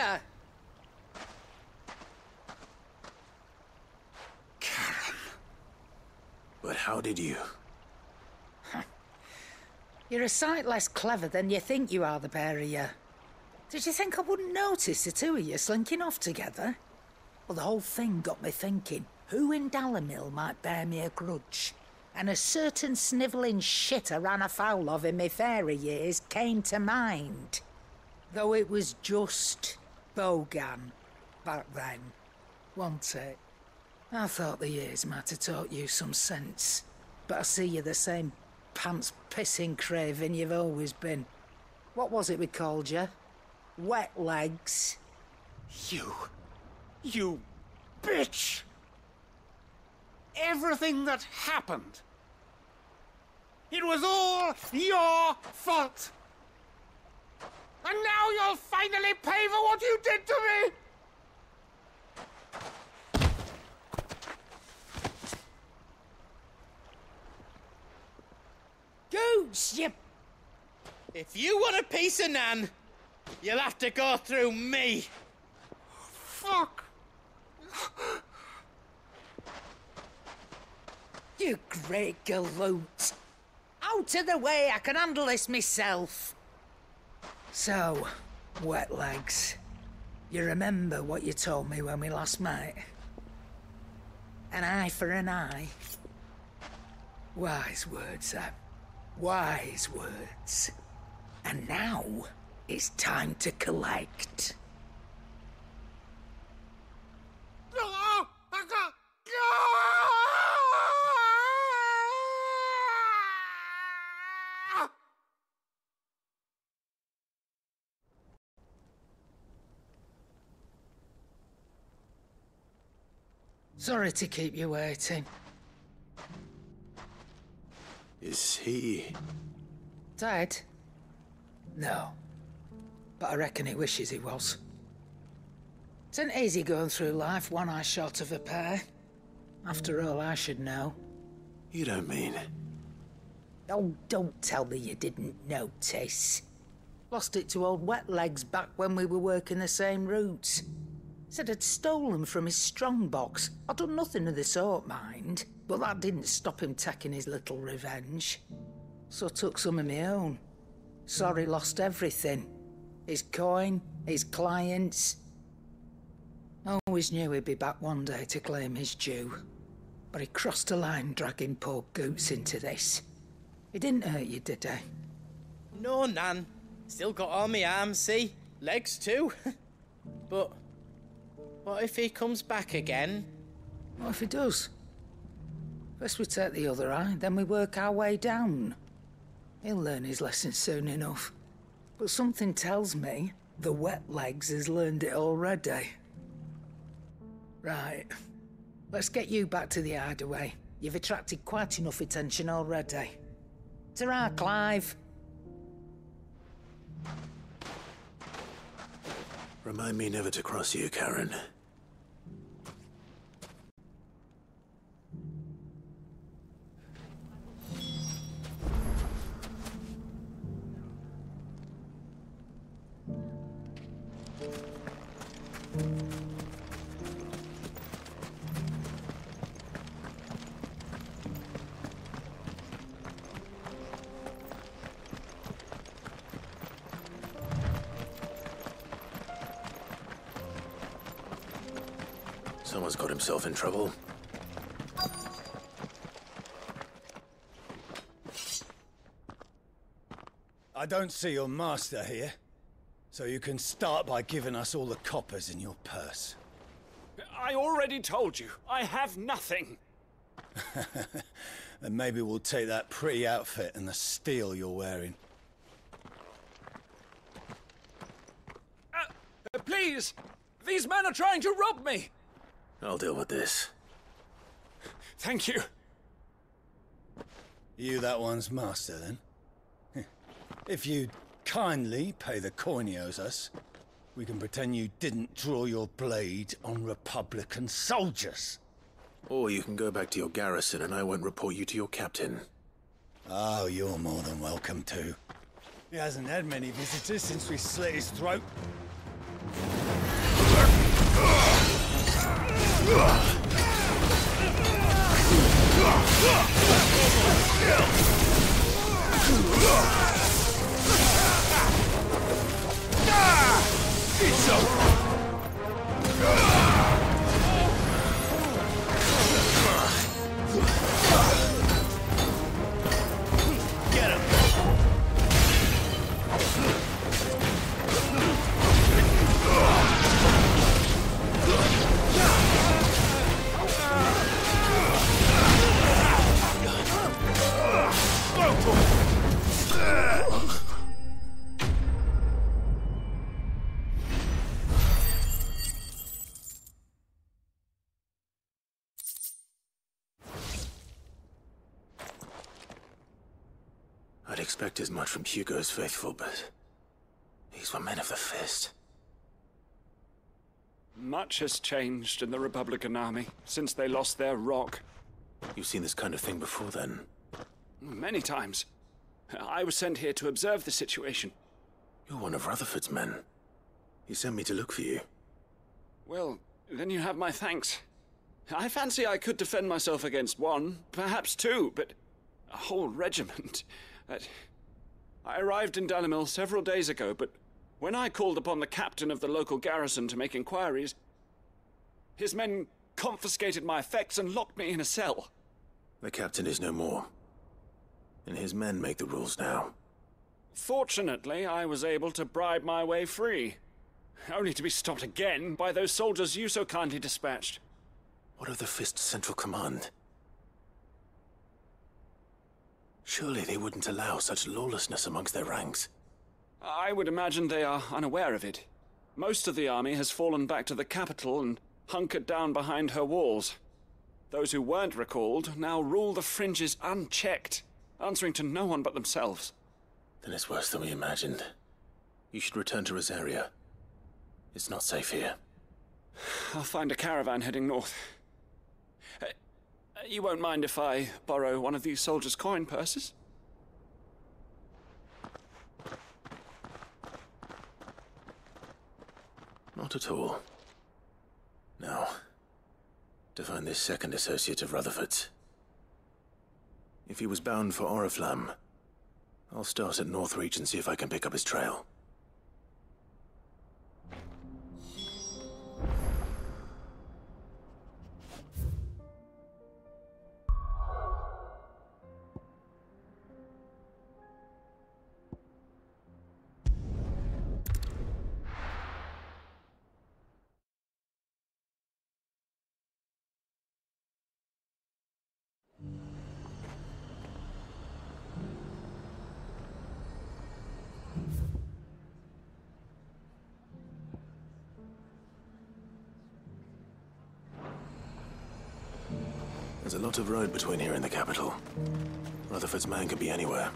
But how did you? You're a sight less clever than you think you are, the pair of you. Did you think I wouldn't notice the two of you slinking off together? Well, the whole thing got me thinking, who in Dalamil might bear me a grudge? And a certain snivelling shit I ran afoul of in my fairy years came to mind. Though it was just Bogan back then, wasn't it? I thought the years might have taught you some sense, but I see you're the same pants-pissing craven you've always been. What was it we called you? Wet legs? You bitch! Everything that happened, it was all your fault! And now you'll finally pay for what you did to me! Goots, you... If you want a piece of Nan, you'll have to go through me. Fuck! You great galoot. Out of the way, I can handle this myself. So, wet legs, you remember what you told me when we last met? An eye for an eye. Wise words, Sam. Wise words. And now, it's time to collect. Sorry to keep you waiting. Is he... Dead? No. But I reckon he wishes he was. It ain't easy going through life one eye short of a pair. After all, I should know. You don't mean... Oh, don't tell me you didn't notice. Lost it to old Wet Legs back when we were working the same routes. Said I'd stolen from his strongbox. I'd done nothing of the sort, mind. But that didn't stop him taking his little revenge. So I took some of my own. Sorry, lost everything. His coin, his clients. Always knew he'd be back one day to claim his due. But he crossed a line dragging poor Goots into this. He didn't hurt you, did he? No, Nan. Still got all my arms, see? Legs too. But what if he comes back again? What if he does? First we take the other eye, then we work our way down. He'll learn his lesson soon enough. But something tells me the Wet Legs has learned it already. Right. Let's get you back to the hideaway. You've attracted quite enough attention already. Ta-ra, Clive. Remind me never to cross you, Karen. Someone's got himself in trouble. I don't see your master here, so you can start by giving us all the coppers in your purse. I already told you, I have nothing. Then maybe we'll take that pretty outfit and the steel you're wearing. Please! These men are trying to rob me! I'll deal with this. Thank you. You that one's master, then? If you'd kindly pay the coin he owes us, we can pretend you didn't draw your blade on Republican soldiers. Or you can go back to your garrison and I won't report you to your captain. Oh, you're more than welcome to. He hasn't had many visitors since we slit his throat. It's over. Get him. I'd expect as much from Hugo's faithful, but these were men of the fist. Much has changed in the Republican army since they lost their rock. You've seen this kind of thing before, then? Many times. I was sent here to observe the situation. You're one of Rutherford's men. He sent me to look for you. Well, then you have my thanks. I fancy I could defend myself against one, perhaps two, but a whole regiment... I arrived in Dalimil several days ago, but when I called upon the captain of the local garrison to make inquiries, his men confiscated my effects and locked me in a cell. The captain is no more, and his men make the rules now. Fortunately, I was able to bribe my way free, only to be stopped again by those soldiers you so kindly dispatched. What of the Fist's central command? Surely they wouldn't allow such lawlessness amongst their ranks. I would imagine they are unaware of it. Most of the army has fallen back to the capital and hunkered down behind her walls. Those who weren't recalled now rule the fringes unchecked, answering to no one but themselves. Then it's worse than we imagined. You should return to Rosaria. It's not safe here. I'll find a caravan heading north. You won't mind if I borrow one of these soldiers' coin purses? Not at all. Now, to find this second associate of Rutherford's. If he was bound for Oriflamme, I'll start at Northreach and see if I can pick up his trail. There's a lot of road between here and the capital. Rutherford's man could be anywhere.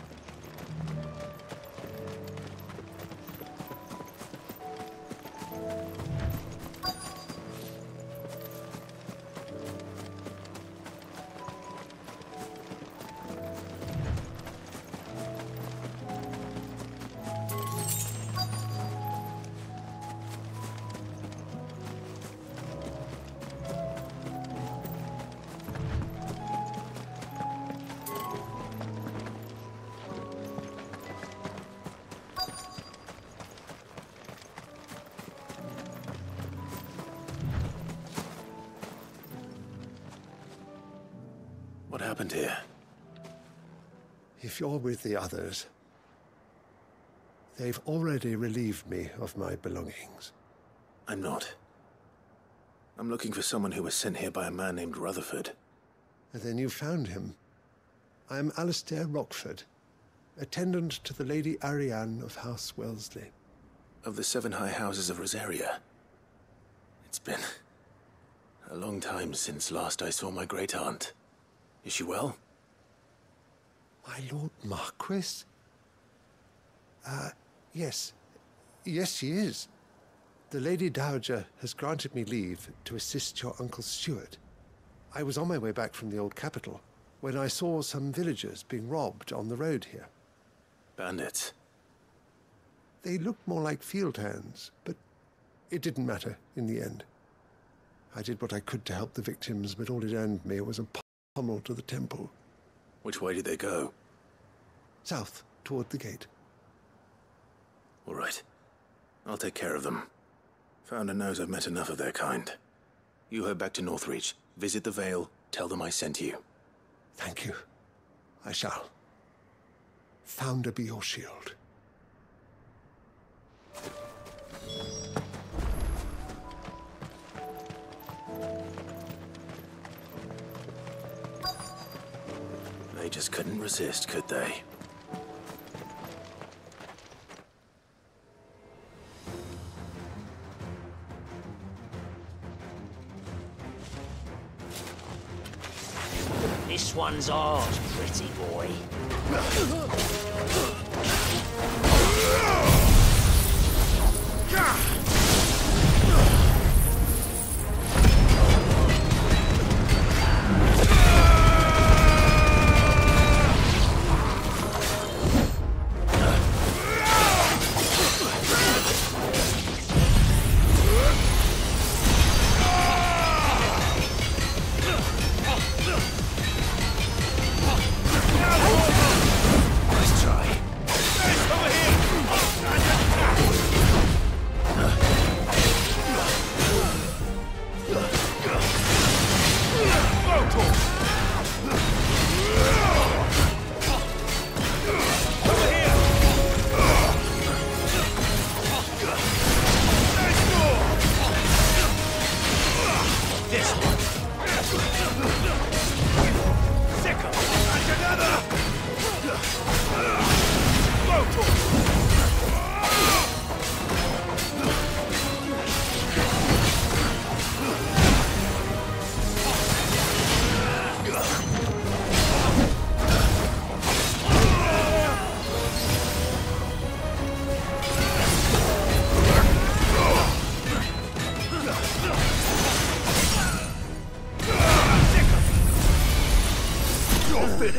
What happened here? If you're with the others, they've already relieved me of my belongings. I'm not. I'm looking for someone who was sent here by a man named Rutherford. And then you found him. I am Alistair Rockford, attendant to the Lady Ariane of House Wellesley. Of the 7 high houses of Rosaria. It's been a long time since last I saw my great-aunt. Is she well? My Lord Marquis? Yes. Yes, she is. The Lady Dowager has granted me leave to assist your Uncle Stuart. I was on my way back from the old capital when I saw some villagers being robbed on the road here. Bandits? They looked more like field hands, but it didn't matter in the end. I did what I could to help the victims, but all it earned me was a pummel to the temple. Which way did they go? South, toward the gate. All right. I'll take care of them. Founder knows I've met enough of their kind. You head back to Northreach, visit the Vale, tell them I sent you. Thank you. I shall. Founder be your shield. They just couldn't resist, could they? This one's ours, pretty boy.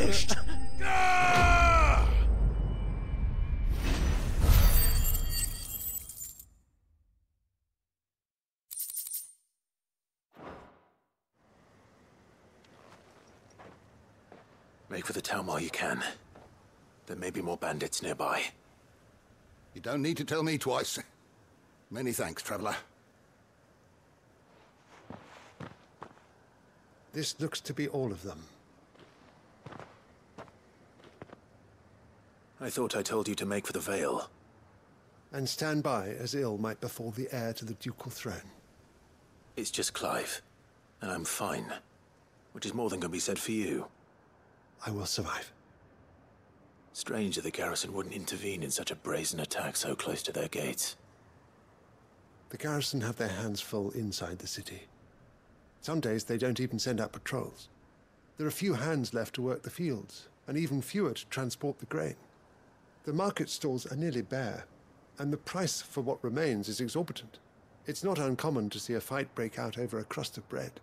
finished! Make for the town while you can. There may be more bandits nearby. You don't need to tell me twice. Many thanks, traveler. This looks to be all of them. I thought I told you to make for the Vale. And stand by as ill might befall the heir to the ducal throne. It's just Clive, and I'm fine. Which is more than can be said for you. I will survive. Strange that the garrison wouldn't intervene in such a brazen attack so close to their gates. The garrison have their hands full inside the city. Some days they don't even send out patrols. There are few hands left to work the fields, and even fewer to transport the grain. The market stalls are nearly bare, and the price for what remains is exorbitant. It's not uncommon to see a fight break out over a crust of bread.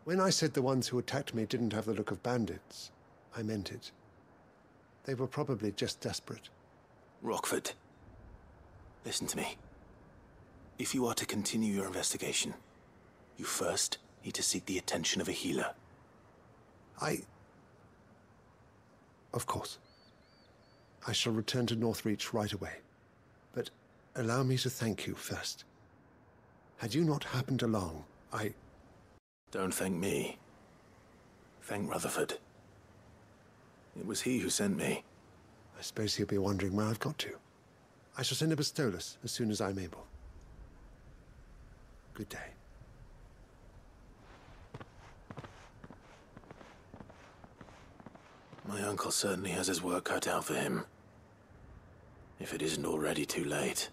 When I said the ones who attacked me didn't have the look of bandits, I meant it. They were probably just desperate. Rockford, listen to me. If you are to continue your investigation, you first need to seek the attention of a healer. Of course. I shall return to Northreach right away. But allow me to thank you first. Had you not happened along, Don't thank me. Thank Rutherford. It was he who sent me. I suppose he'll be wondering where I've got to. I shall send a Bastolus as soon as I'm able. Good day. My uncle certainly has his work cut out for him. If it isn't already too late.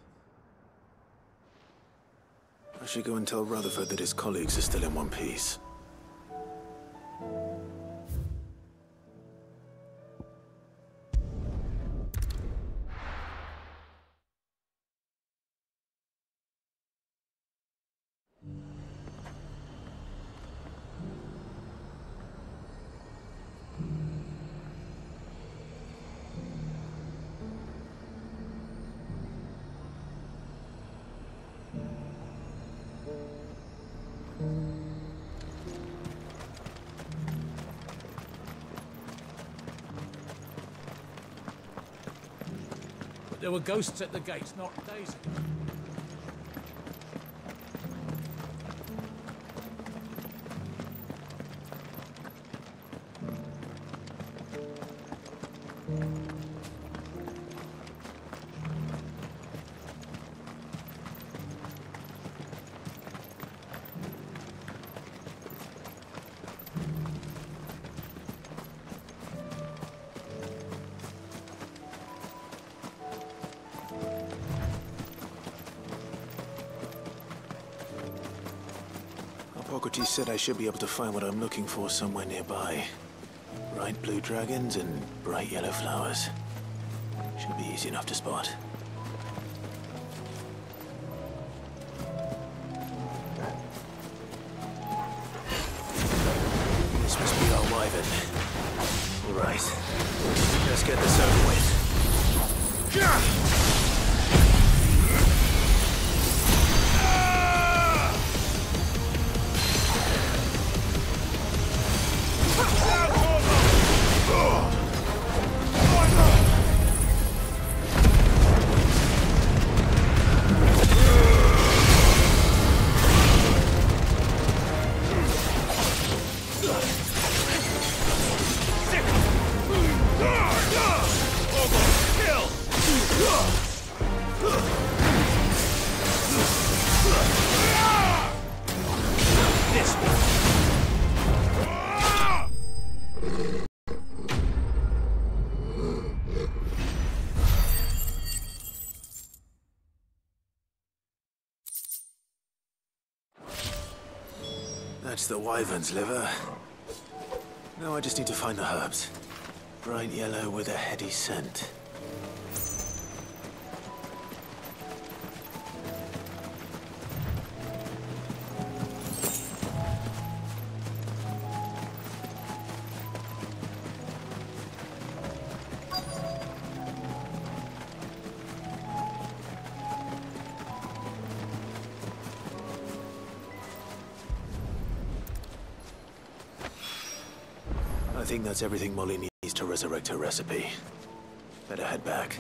I should go and tell Rutherford that his colleagues are still in one piece. There were ghosts at the gates not days ago. Hippocrates said I should be able to find what I'm looking for somewhere nearby. Bright blue dragons and bright yellow flowers. Should be easy enough to spot. This must be our wyvern. All right. Let's get this over with. That's the wyvern's liver. Now I just need to find the herbs. Bright yellow with a heady scent. think that's everything Molly needs to resurrect her recipe. Better head back.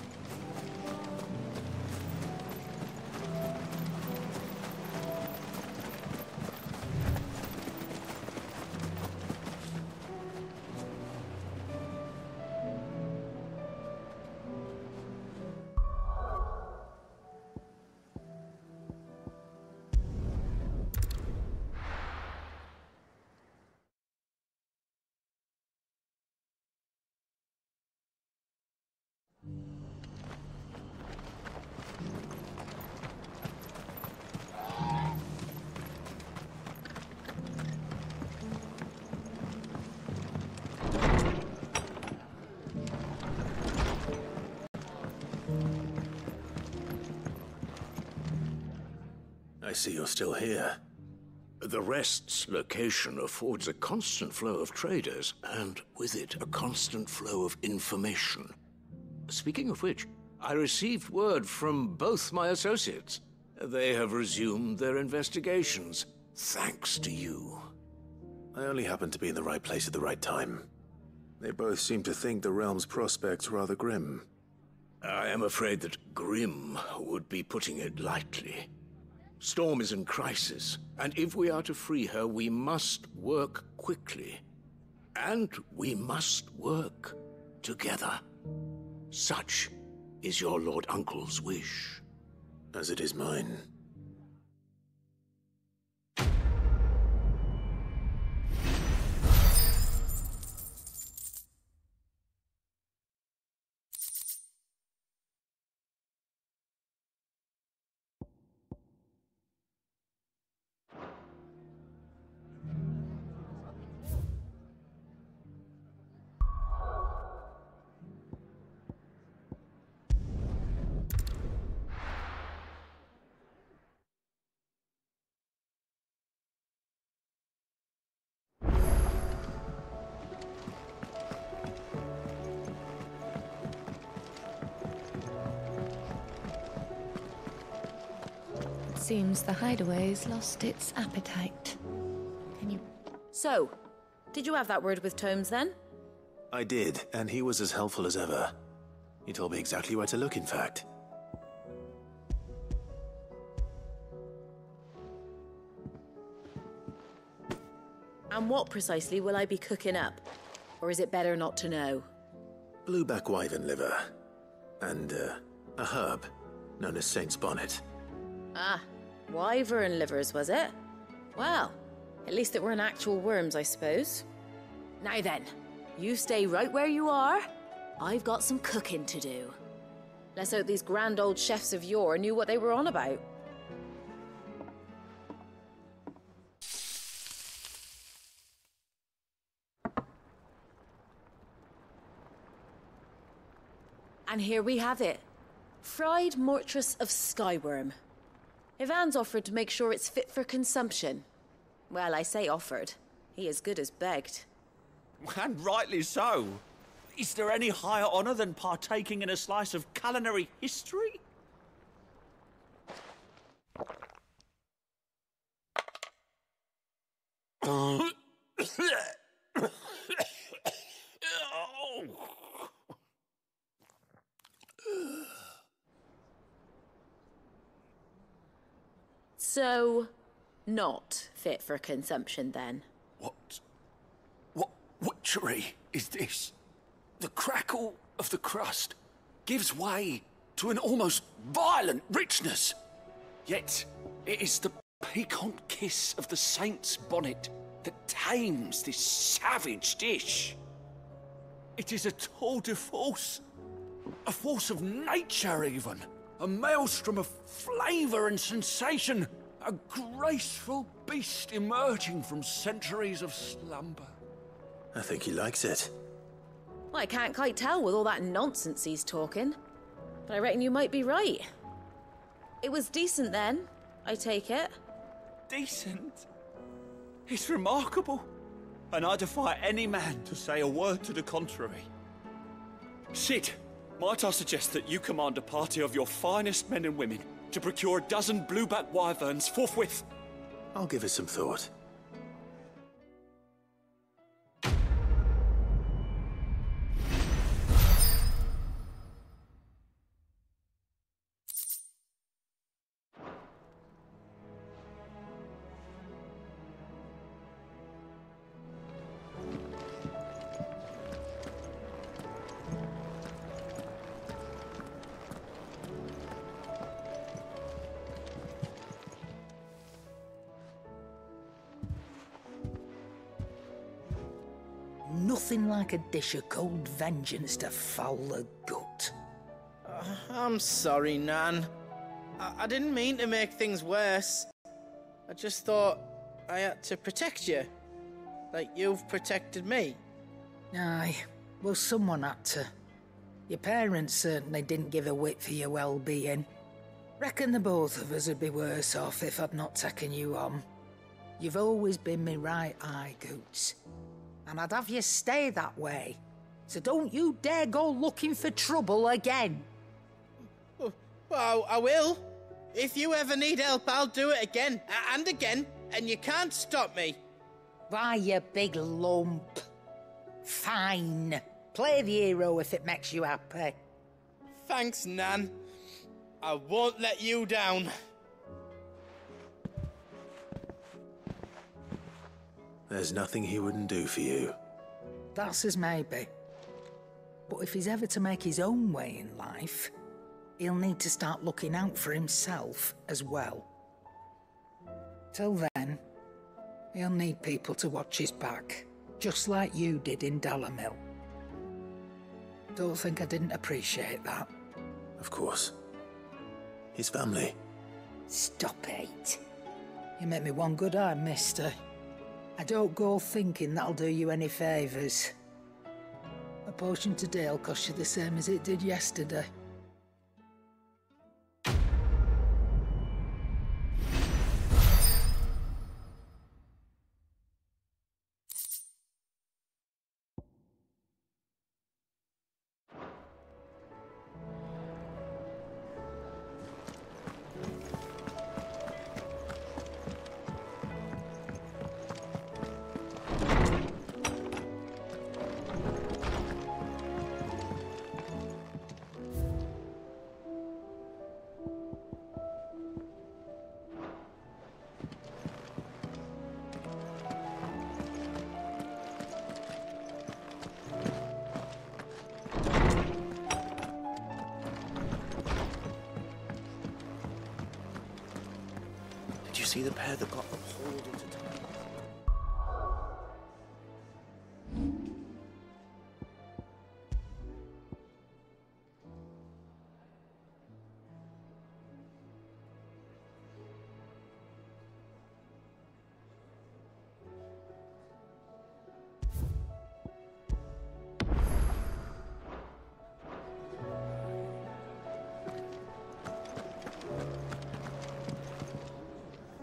I see you're still here. The Rest's location affords a constant flow of traders, and with it, a constant flow of information. Speaking of which, I received word from both my associates. They have resumed their investigations, thanks to you. I only happened to be in the right place at the right time. They both seem to think the realm's prospects rather grim. I am afraid that grim would be putting it lightly. Storm is in crisis, and if we are to free her, we must work quickly. And we must work together. Such is your Lord Uncle's wish. As it is mine. Seems the hideaway's lost its appetite. Can you... So, did you have that word with Tomes then? I did, and he was as helpful as ever. He told me exactly where to look, in fact. And what precisely will I be cooking up? Or is it better not to know? Blueback wyvern liver. And, a herb known as Saint's Bonnet. Ah, wyvern livers, was it? Well, at least it weren't actual worms, I suppose. Now then, you stay right where you are. I've got some cooking to do. Let's hope these grand old chefs of yore knew what they were on about. And here we have it. Fried mortress of skyworm. Ivan's offered to make sure it's fit for consumption. Well, I say offered. He as good as begged. And rightly so. Is there any higher honor than partaking in a slice of culinary history? So, not fit for consumption then? What witchery is this? The crackle of the crust gives way to an almost violent richness. Yet, it is the piquant kiss of the Saint's Bonnet that tames this savage dish. It is a tour de force. A force of nature, even. A maelstrom of flavour and sensation. A graceful beast emerging from centuries of slumber. I think he likes it. Well, I can't quite tell with all that nonsense he's talking. But I reckon you might be right. It was decent then, I take it. Decent? It's remarkable. And I defy any man to say a word to the contrary. Sid, might I suggest that you command a party of your finest men and women to procure a dozen blueback wyverns forthwith? I'll give it some thought. nothing like a dish of cold vengeance to foul the gut. I'm sorry, Nan. I didn't mean to make things worse. I just thought I had to protect you. Like you've protected me. Aye, well, someone had to. Your parents certainly didn't give a whit for your well-being. Reckon the both of us would be worse off if I'd not taken you on. You've always been me right eye, Goots. And I'd have you stay that way. So don't you dare go looking for trouble again. Well, I will. If you ever need help, I'll do it again and again, and you can't stop me. Why, you big lump. Fine. Play the hero if it makes you happy. Thanks, Nan. I won't let you down. There's nothing he wouldn't do for you. That's as maybe. But if he's ever to make his own way in life, he'll need to start looking out for himself as well. Till then, he'll need people to watch his back, just like you did in Dalimil. Don't think I didn't appreciate that. Of course. His family. Stop it. You make me one good eye, mister. I don't go thinking that'll do you any favours. A potion today'll cost you the same as it did yesterday. Did you see the pair that got hauled into town?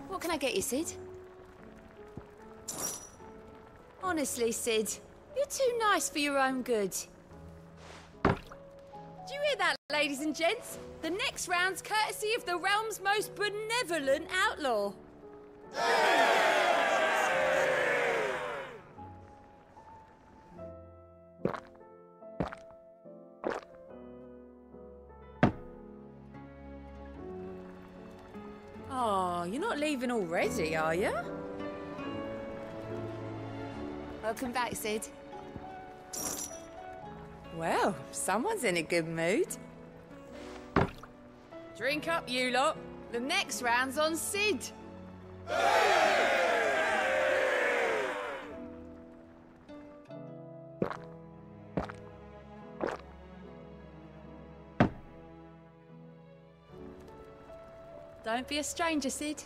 What can I get you, Sid? Honestly, Sid, you're too nice for your own good. Do you hear that, ladies and gents? The next round's courtesy of the realm's most benevolent outlaw. Oh, you're not leaving already, are you? Welcome back, Sid. Well, someone's in a good mood. Drink up, you lot. The next round's on Sid. Don't be a stranger, Sid.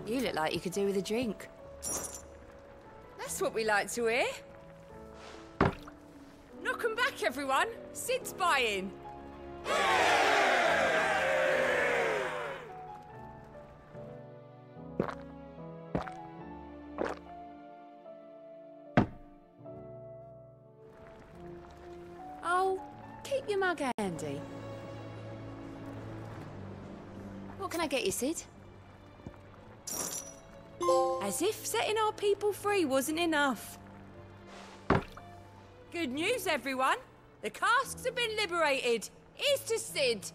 You look like you could do with a drink. That's what we like to hear. Knock 'em back, everyone. Sid's buying. Oh, keep your mug handy. What can I get you, Sid? As if setting our people free wasn't enough. Good news, everyone. The casks have been liberated. Here's to Sid.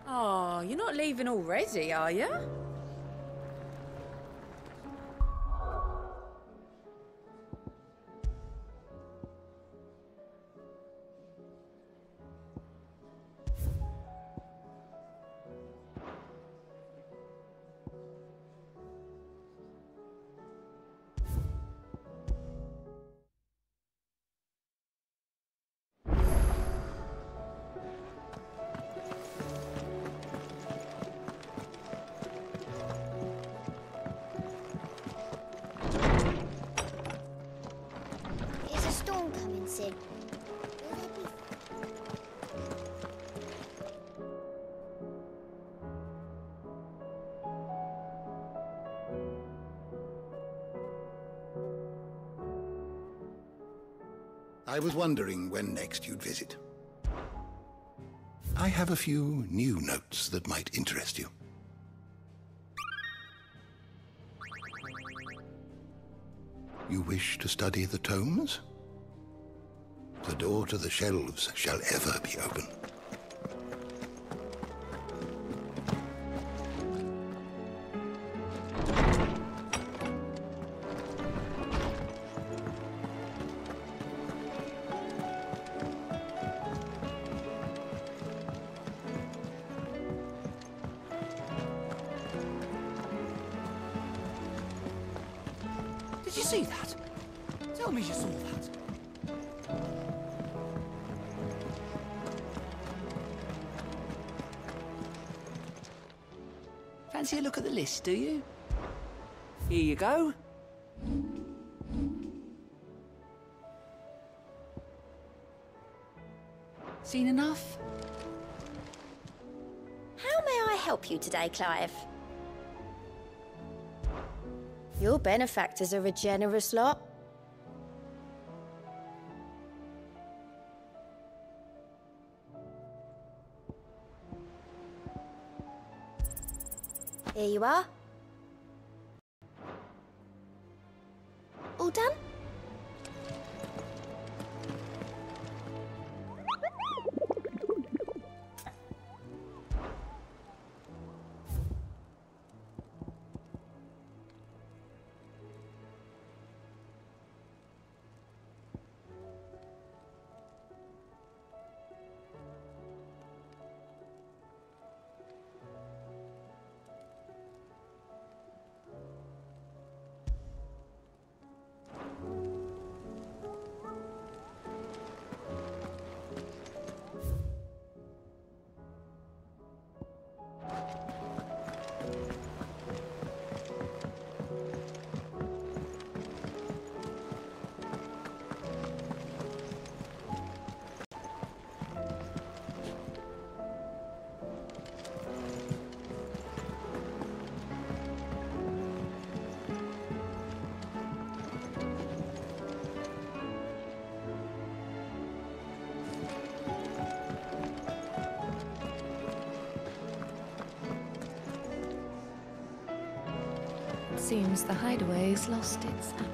Oh, you're not leaving already, are you? I was wondering when next you'd visit. I have a few new notes that might interest you. You wish to study the tomes? The door to the shelves shall ever be open. Did you see that? Tell me you saw that. Fancy a look at the list, do you? Here you go. Seen enough? How may I help you today, Clive? Your benefactors are a generous lot. Here you are. All done? Seems the hideaway's lost its appetite.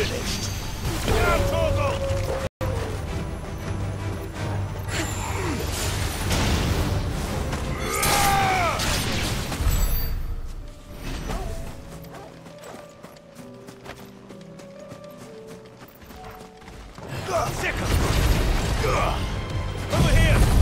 finished. Over here!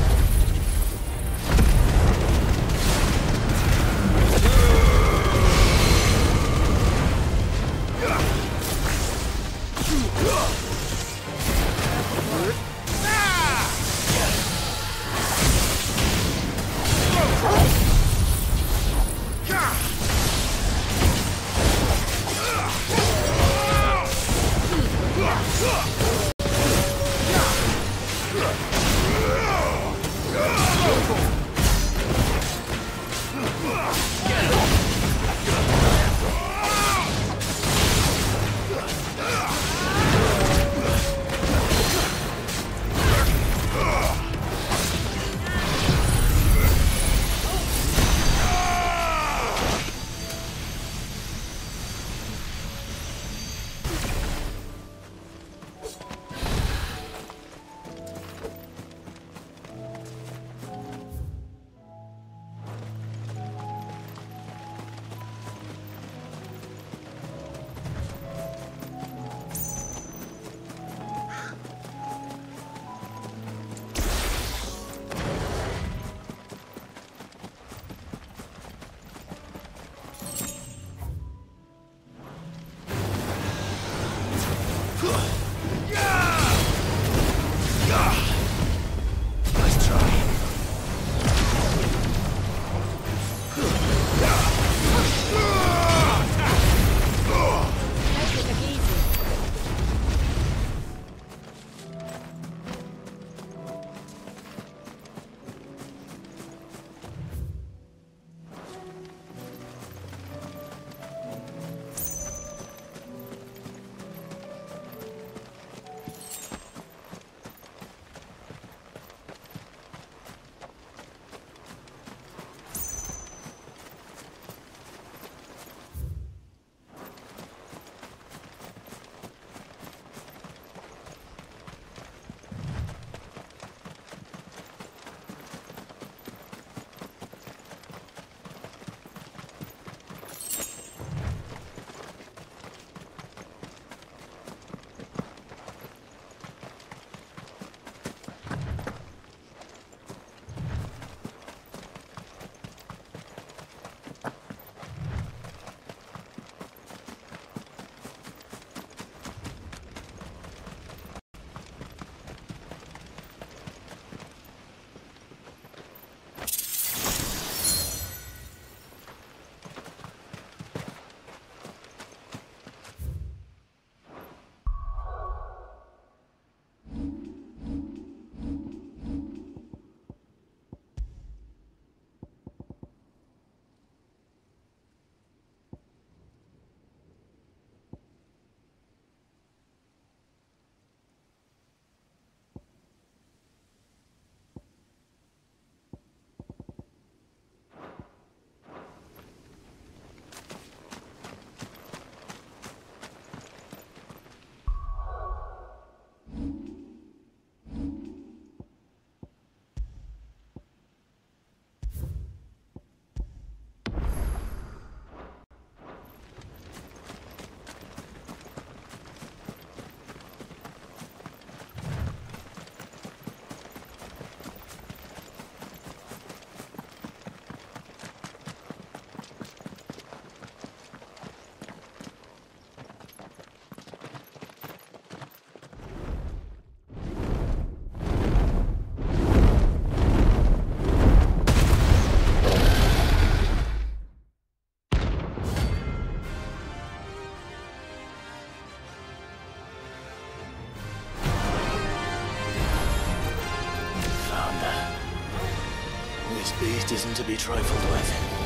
beast isn't to be trifled with.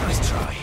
Nice try.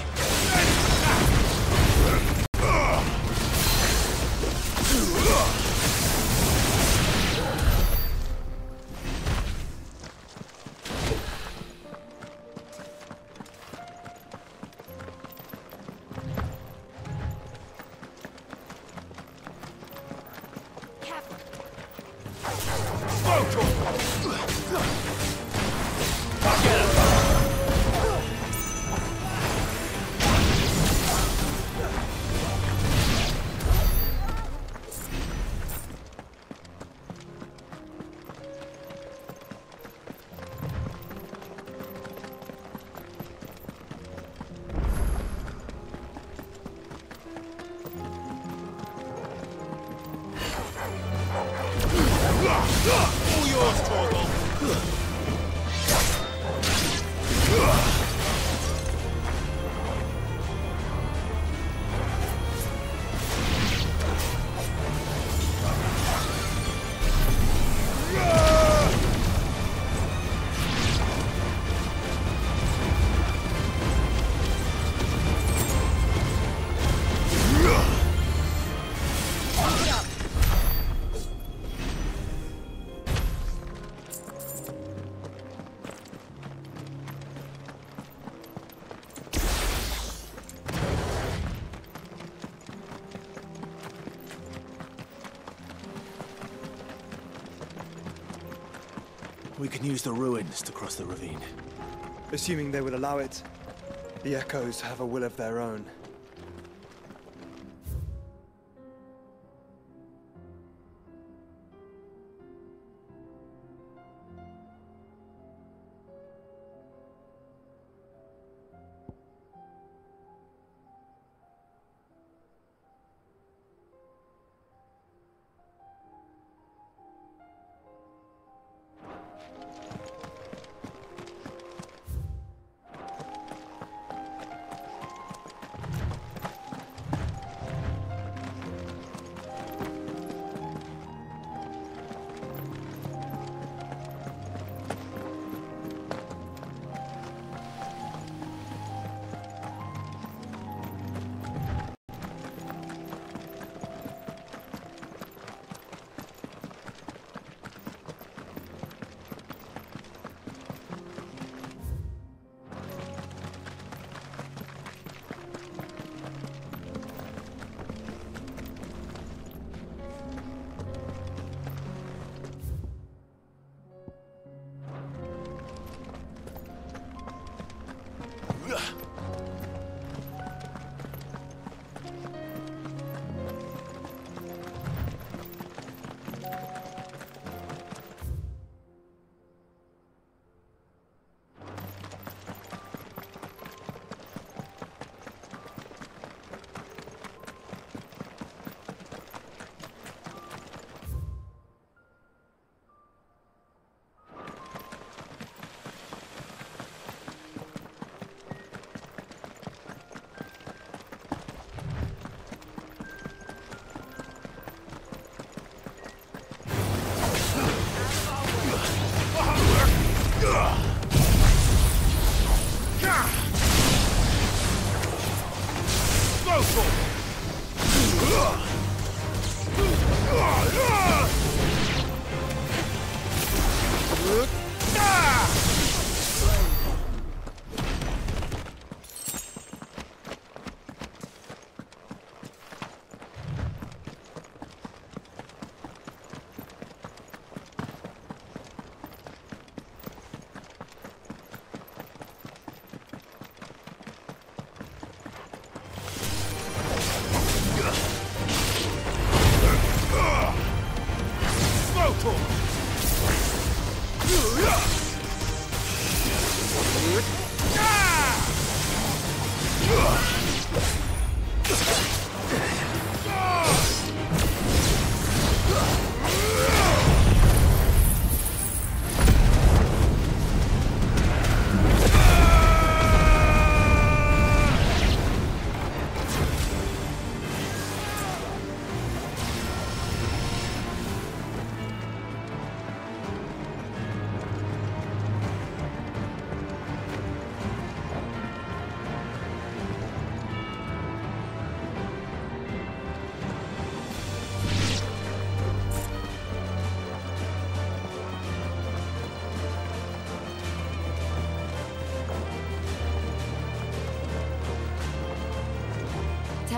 All yours, Torgal. We can use the ruins to cross the ravine. Assuming they would allow it, the Echoes have a will of their own.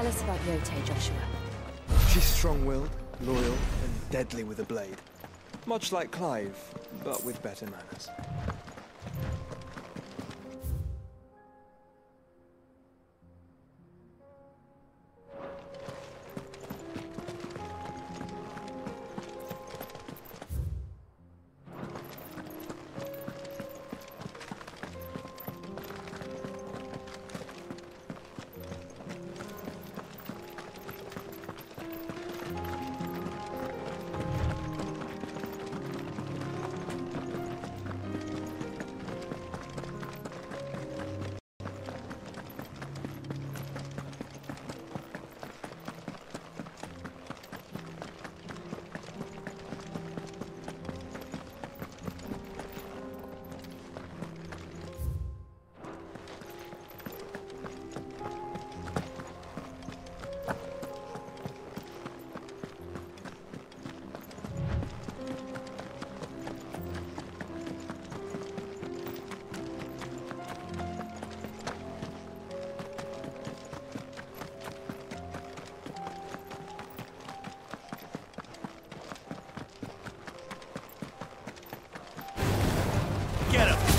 Tell us about Yote, Joshua. She's strong-willed, loyal, and deadly with a blade. Much like Clive, but with better manners. Get him!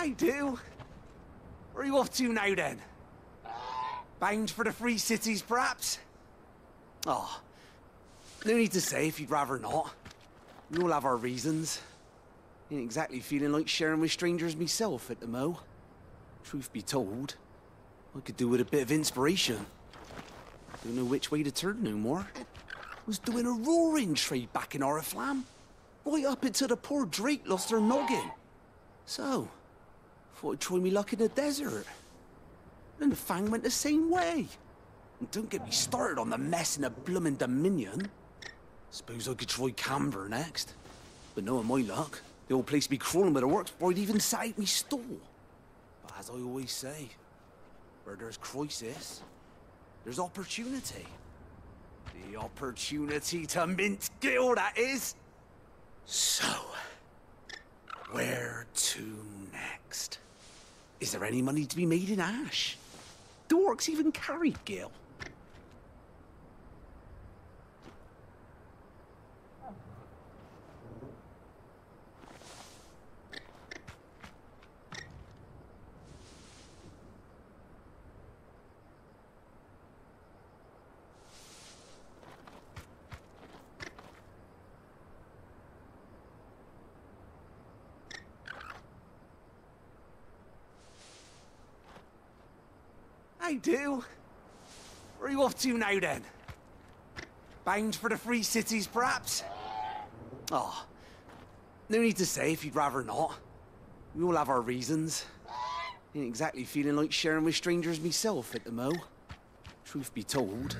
I do. Where are you off to now, then? Bound for the free cities, perhaps? Oh, no need to say if you'd rather not. We all have our reasons. Ain't exactly feeling like sharing with strangers myself at the mo. Truth be told, I could do with a bit of inspiration. Don't know which way to turn no more. Was doing a roaring trade back in Oriflamme. Right up until the poor Drake lost her noggin. So, thought I'd try me luck in the desert. Then the Fang went the same way. And don't get me started on the mess in the bloomin' Dominion. Suppose I could try Camber next. But knowing my luck, the old place be crawling with the works before I'd even set out me stall. But as I always say, where there's crisis, there's opportunity. The opportunity to mint Gil, that is. So, where to next? Is there any money to be made in Ash? Do orcs even carry Gil? I do. Where are you off to now, then? Bound for the free cities, perhaps? Oh, no need to say if you'd rather not. We all have our reasons. Ain't exactly feeling like sharing with strangers myself at the mo. Truth be told,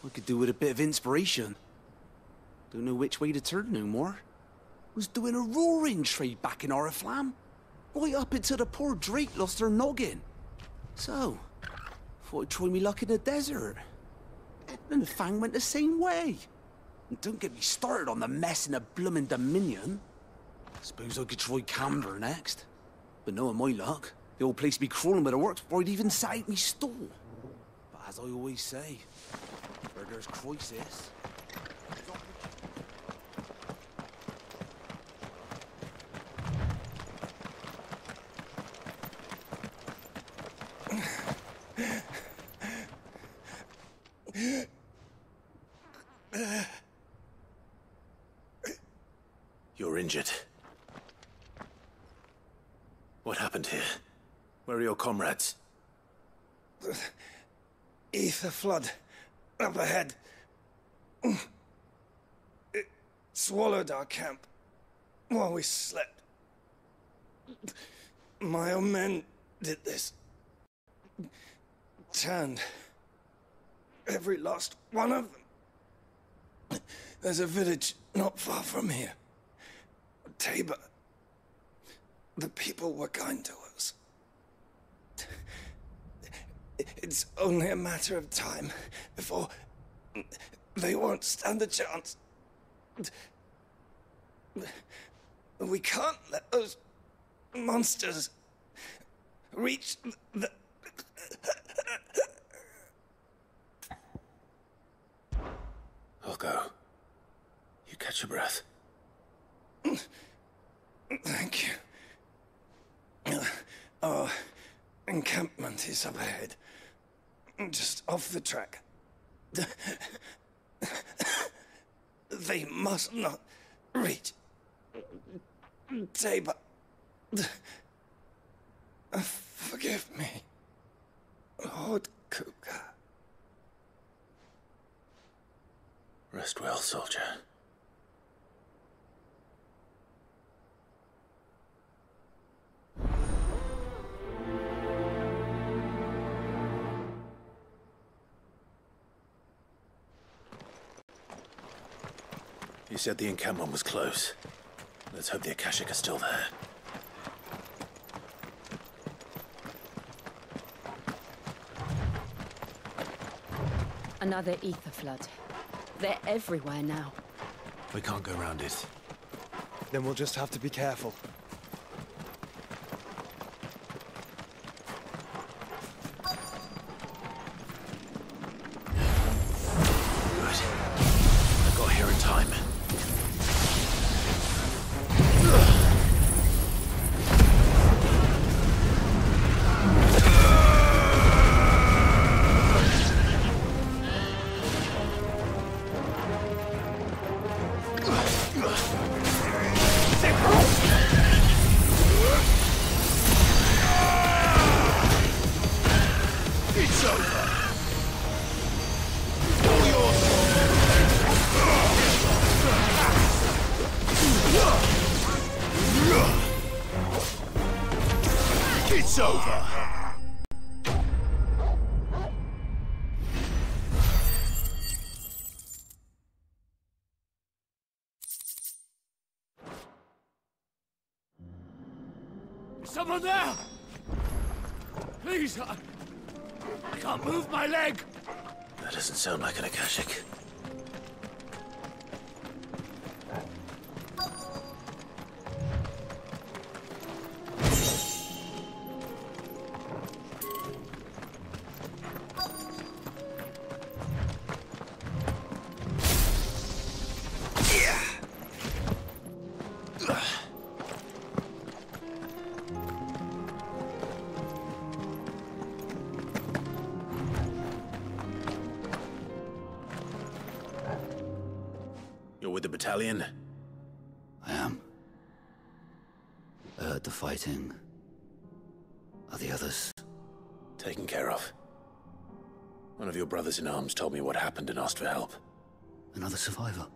I could do with a bit of inspiration. Don't know which way to turn no more. Was doing a roaring trade back in Oriflamme. Right up until the poor Drake lost her noggin. So, thought I'd try me luck in the desert. Then the Fang went the same way. And don't get me started on the mess in the bloomin' Dominion. Suppose I could try Camber next. But knowing my luck, the old place be crawling with the works before I'd even set out me stall. But as I always say, where there's crisis, You're injured. What happened here? Where are your comrades? Ether flood. Up ahead. It swallowed our camp while we slept. My own men did this. Turned every last one of them. There's a village not far from here. Tabor. The people were kind to us. It's only a matter of time before they won't stand a chance. We can't let those monsters reach the... I'll go. You catch your breath. Thank you. Our encampment is up ahead. Just off the track. They must not reach Tabor. Forgive me, Lord Kuka. Rest well, soldier. You said the encampment was close. Let's hope the Akashic are still there. Another ether flood. They're everywhere now. We can't go around it. Then we'll just have to be careful. I got here in time. It's over! Is someone there? Please, I can't move my leg! That doesn't sound like an Akashic. You're with the battalion? I am. I heard the fighting. Are the others? Taken care of. One of your brothers in arms told me what happened and asked for help. Another survivor?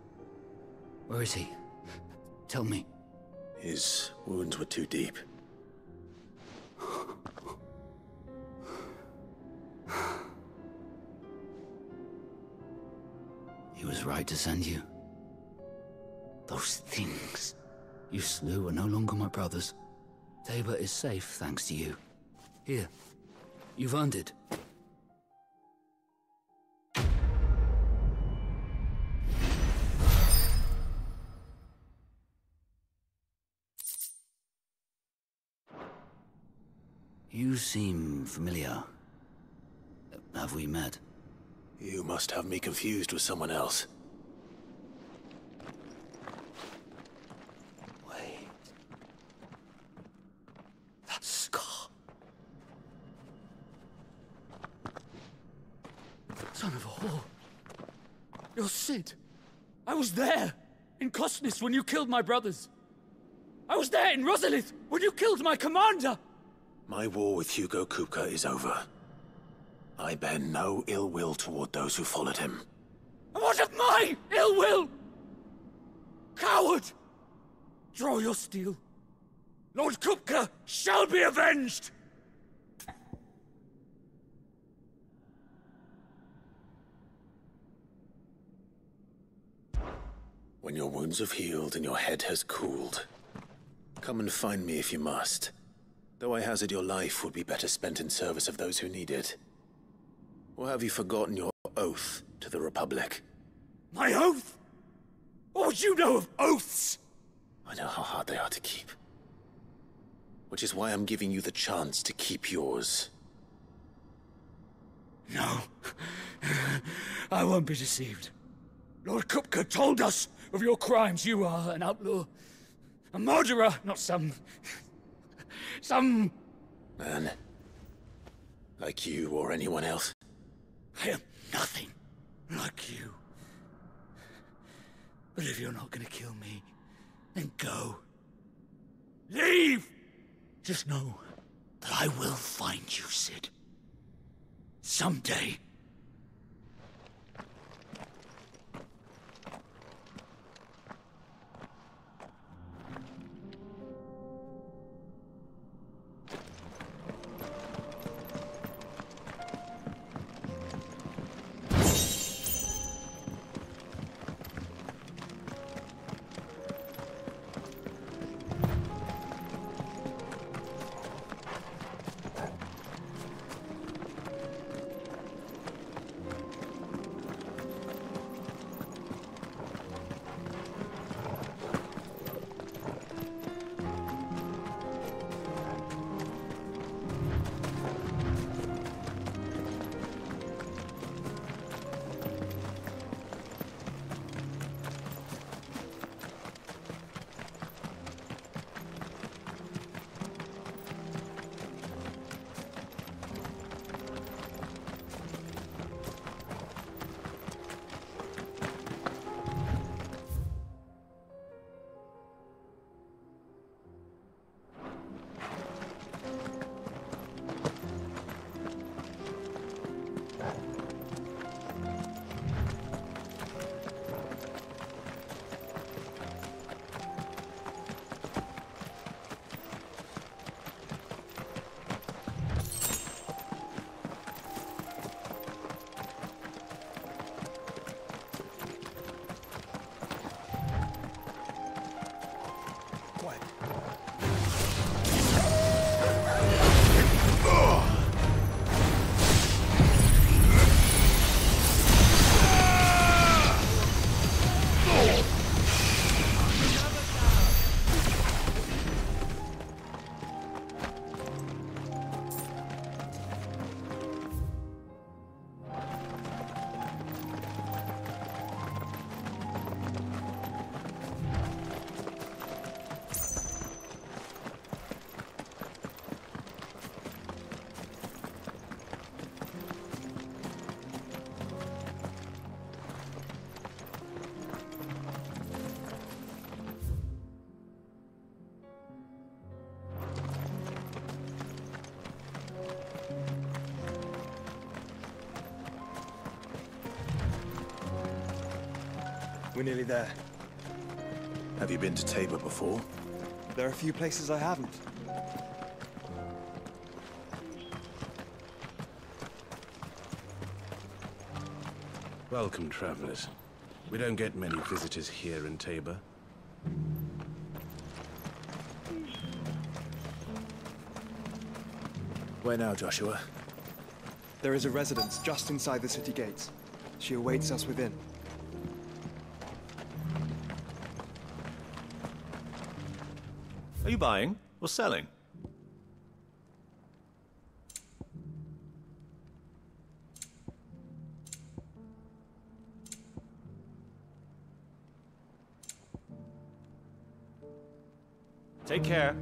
Where is he? Tell me. His wounds were too deep. He was right to send you. Those things you slew are no longer my brothers. Tabor is safe thanks to you. Here, you've earned it. You seem familiar. Have we met? You must have me confused with someone else. Wait. That scar. Son of a whore. You're Sid. I was there, in Costness, when you killed my brothers. I was there in Rosalith, when you killed my commander! My war with Hugo Kupka is over. I bear no ill will toward those who followed him. And what of my ill will? Coward! Draw your steel. Lord Kupka shall be avenged! When your wounds have healed and your head has cooled, come and find me if you must. Though I hazard your life would be better spent in service of those who need it. Or have you forgotten your oath to the Republic? My oath? What would you know of oaths? I know how hard they are to keep. Which is why I'm giving you the chance to keep yours. No. I won't be deceived. Lord Kupka told us of your crimes. You are an outlaw. A murderer, not some man. Like you or anyone else. I am nothing like you. But if you're not gonna kill me, then go. Leave! Just know that I will find you, Sid. Someday. We're nearly there. Have you been to Tabor before? There are a few places I haven't. Welcome, travelers. We don't get many visitors here in Tabor. Where now, Joshua? There is a residence just inside the city gates. She awaits us within. Are you buying or selling? Take care.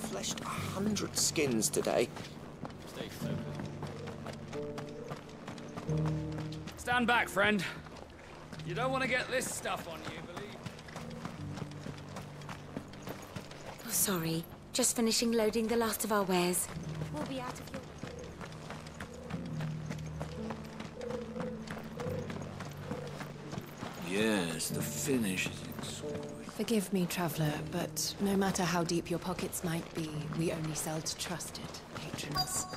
Fleshed 100 skins today. Stay focused. Stand back, friend. You don't want to get this stuff on you, believe. Oh, sorry. Just finishing loading the last of our wares. We'll be out of your... Yes, the finish is exquisite. Forgive me, traveller, but no matter how deep your pockets might be, we only sell to trusted patrons.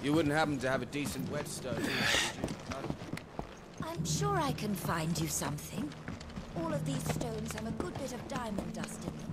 You wouldn't happen to have a decent whetstone, would you? I'm sure I can find you something. All of these stones have a good bit of diamond dust in them.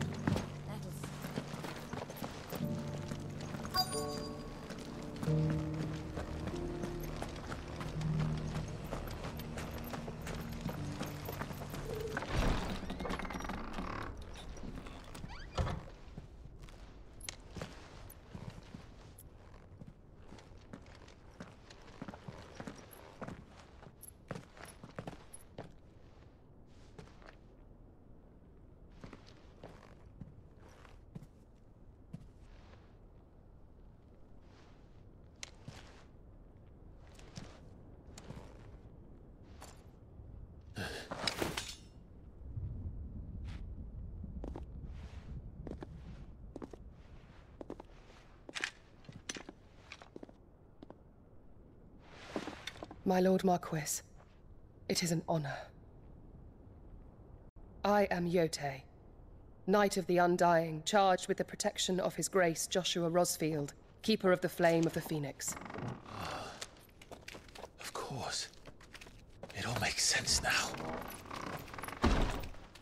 My Lord Marquis, it is an honor. I am Yotei, Knight of the Undying, charged with the protection of His Grace Joshua Rosfield, Keeper of the Flame of the Phoenix. Of course. It all makes sense now.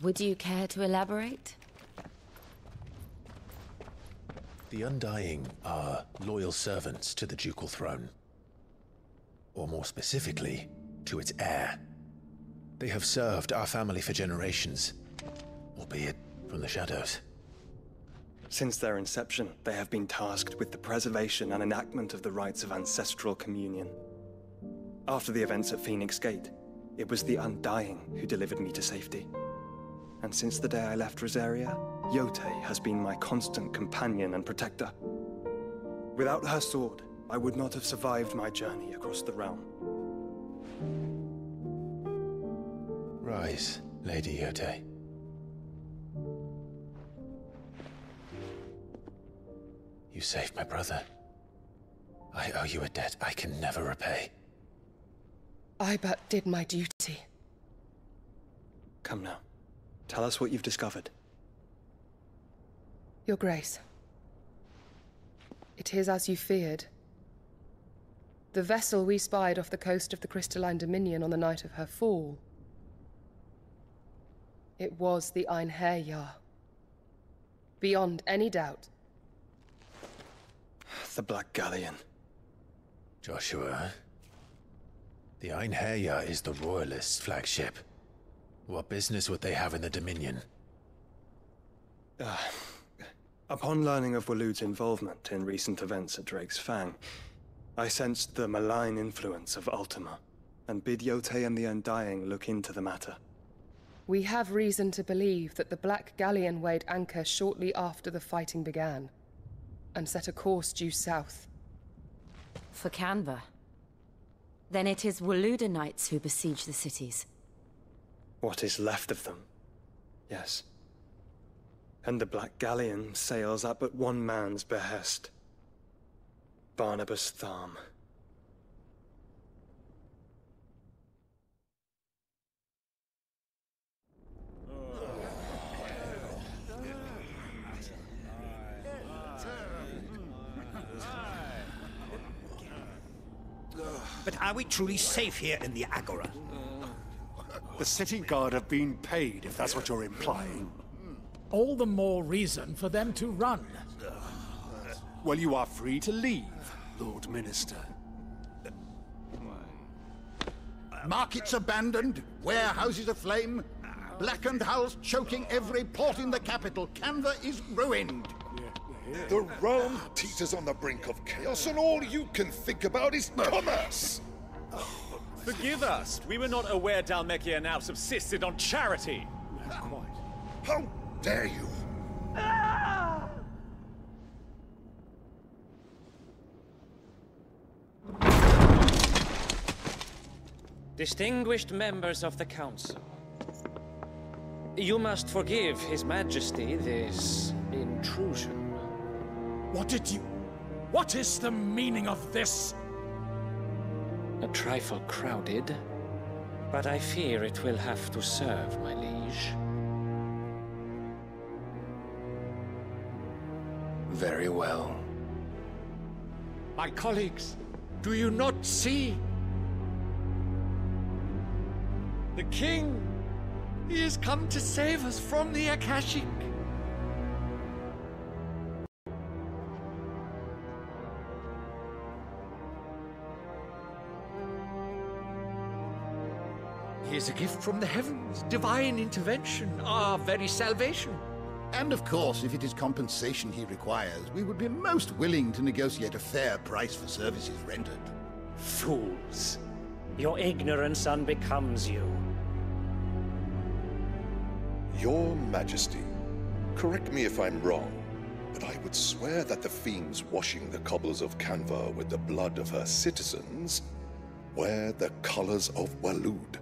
Would you care to elaborate? The Undying are loyal servants to the ducal throne. Or more specifically, to its heir. They have served our family for generations, albeit from the shadows. Since their inception, they have been tasked with the preservation and enactment of the rites of ancestral communion. After the events at Phoenix Gate, it was the Undying who delivered me to safety. And since the day I left Rosaria, Yotei has been my constant companion and protector. Without her sword, I would not have survived my journey across the realm. Rise, Lady Yotei. You saved my brother. I owe you a debt I can never repay. I but did my duty. Come now. Tell us what you've discovered. Your Grace. It is as you feared. The vessel we spied off the coast of the Crystalline Dominion on the night of her fall. It was the Einherjar. Beyond any doubt. The Black Galleon. Joshua, the Einherjar is the Royalists' flagship. What business would they have in the Dominion? Upon learning of Waloed's involvement in recent events at Drake's Fang, I sensed the malign influence of Ultima, and bid Yote and the Undying look into the matter. We have reason to believe that the Black Galleon weighed anchor shortly after the fighting began, and set a course due south. For Canva? Then it is Waloed knights who besiege the cities. What is left of them, yes. And the Black Galleon sails at but one man's behest. Barnabas Tharm. But are we truly safe here in the Agora? The city guard have been paid, if that's what you're implying. All the more reason for them to run. Well, you are free to leave, Lord Minister. Markets abandoned, warehouses aflame, blackened hulls choking every port in the capital. Canva is ruined. The realm teeters on the brink of chaos, and all you can think about is commerce! Forgive us. We were not aware Dhalmekia now subsisted on charity. How dare you? Distinguished members of the Council, you must forgive His Majesty this intrusion. What is the meaning of this? A trifle crowded, but I fear it will have to serve, my liege. Very well. My colleagues, do you not see? The king! He has come to save us from the Akashic! He is a gift from the heavens, divine intervention, our very salvation. And of course, if it is compensation he requires, we would be most willing to negotiate a fair price for services rendered. Fools! Your ignorance unbecomes you. Your Majesty, correct me if I'm wrong, but I would swear that the fiends washing the cobbles of Canva with the blood of her citizens wear the colors of Waloed.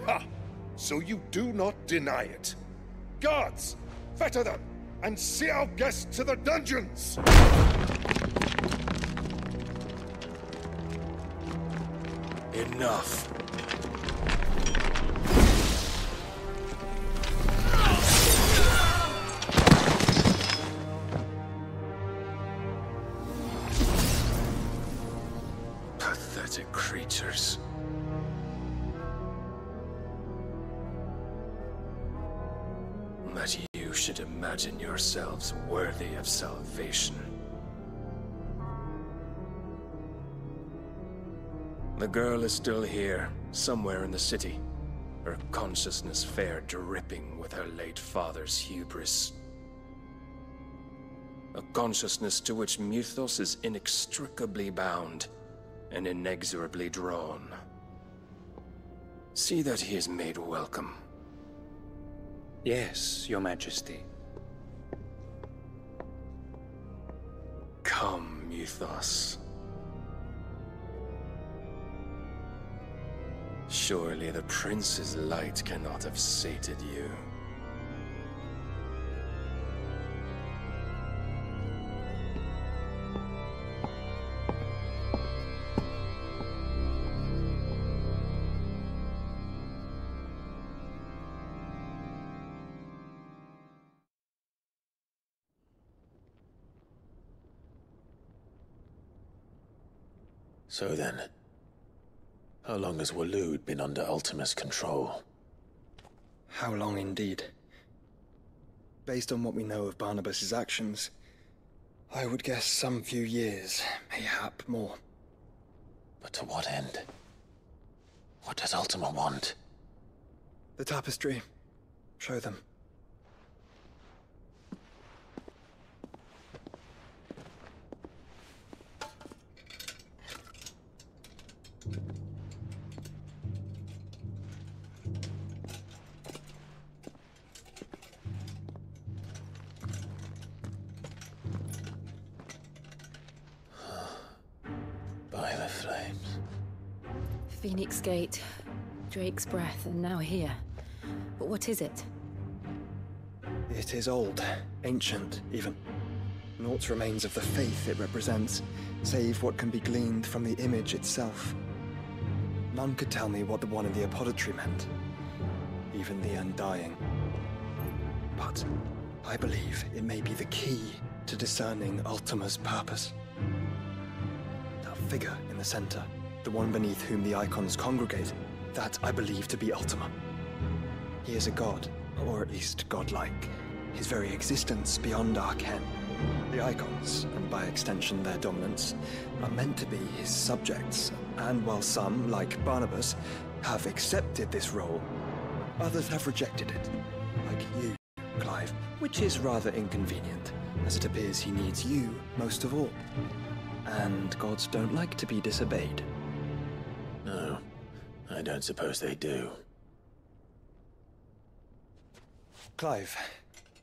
Ha! So you do not deny it. Guards, fetter them, and see our guests to the dungeons! Enough. Pathetic creatures. That you should imagine yourselves worthy of salvation. The girl is still here, somewhere in the city. Her consciousness fair dripping with her late father's hubris. A consciousness to which Mythos is inextricably bound and inexorably drawn. See that he is made welcome. Yes, Your Majesty. Come, Mythos. Surely the prince's light cannot have sated you. So then, how long has Waloed been under Ultima's control? How long indeed? Based on what we know of Barnabas's actions, I would guess some few years, mayhap more. But to what end? What does Ultima want? The tapestry. Show them. Phoenix Gate, Drake's Breath, and now here. But what is it? It is old, ancient, even. Naught remains of the faith it represents, save what can be gleaned from the image itself. None could tell me what the one in the apothecary meant, even the Undying. But I believe it may be the key to discerning Ultima's purpose. That figure in the center, the one beneath whom the icons congregate, that I believe to be Ultima. He is a god, or at least godlike, his very existence beyond our ken. The icons, and by extension their dominants, are meant to be his subjects, and while some, like Barnabas, have accepted this role, others have rejected it, like you, Clive, which is rather inconvenient, as it appears he needs you most of all. And gods don't like to be disobeyed. No, I don't suppose they do. Clive,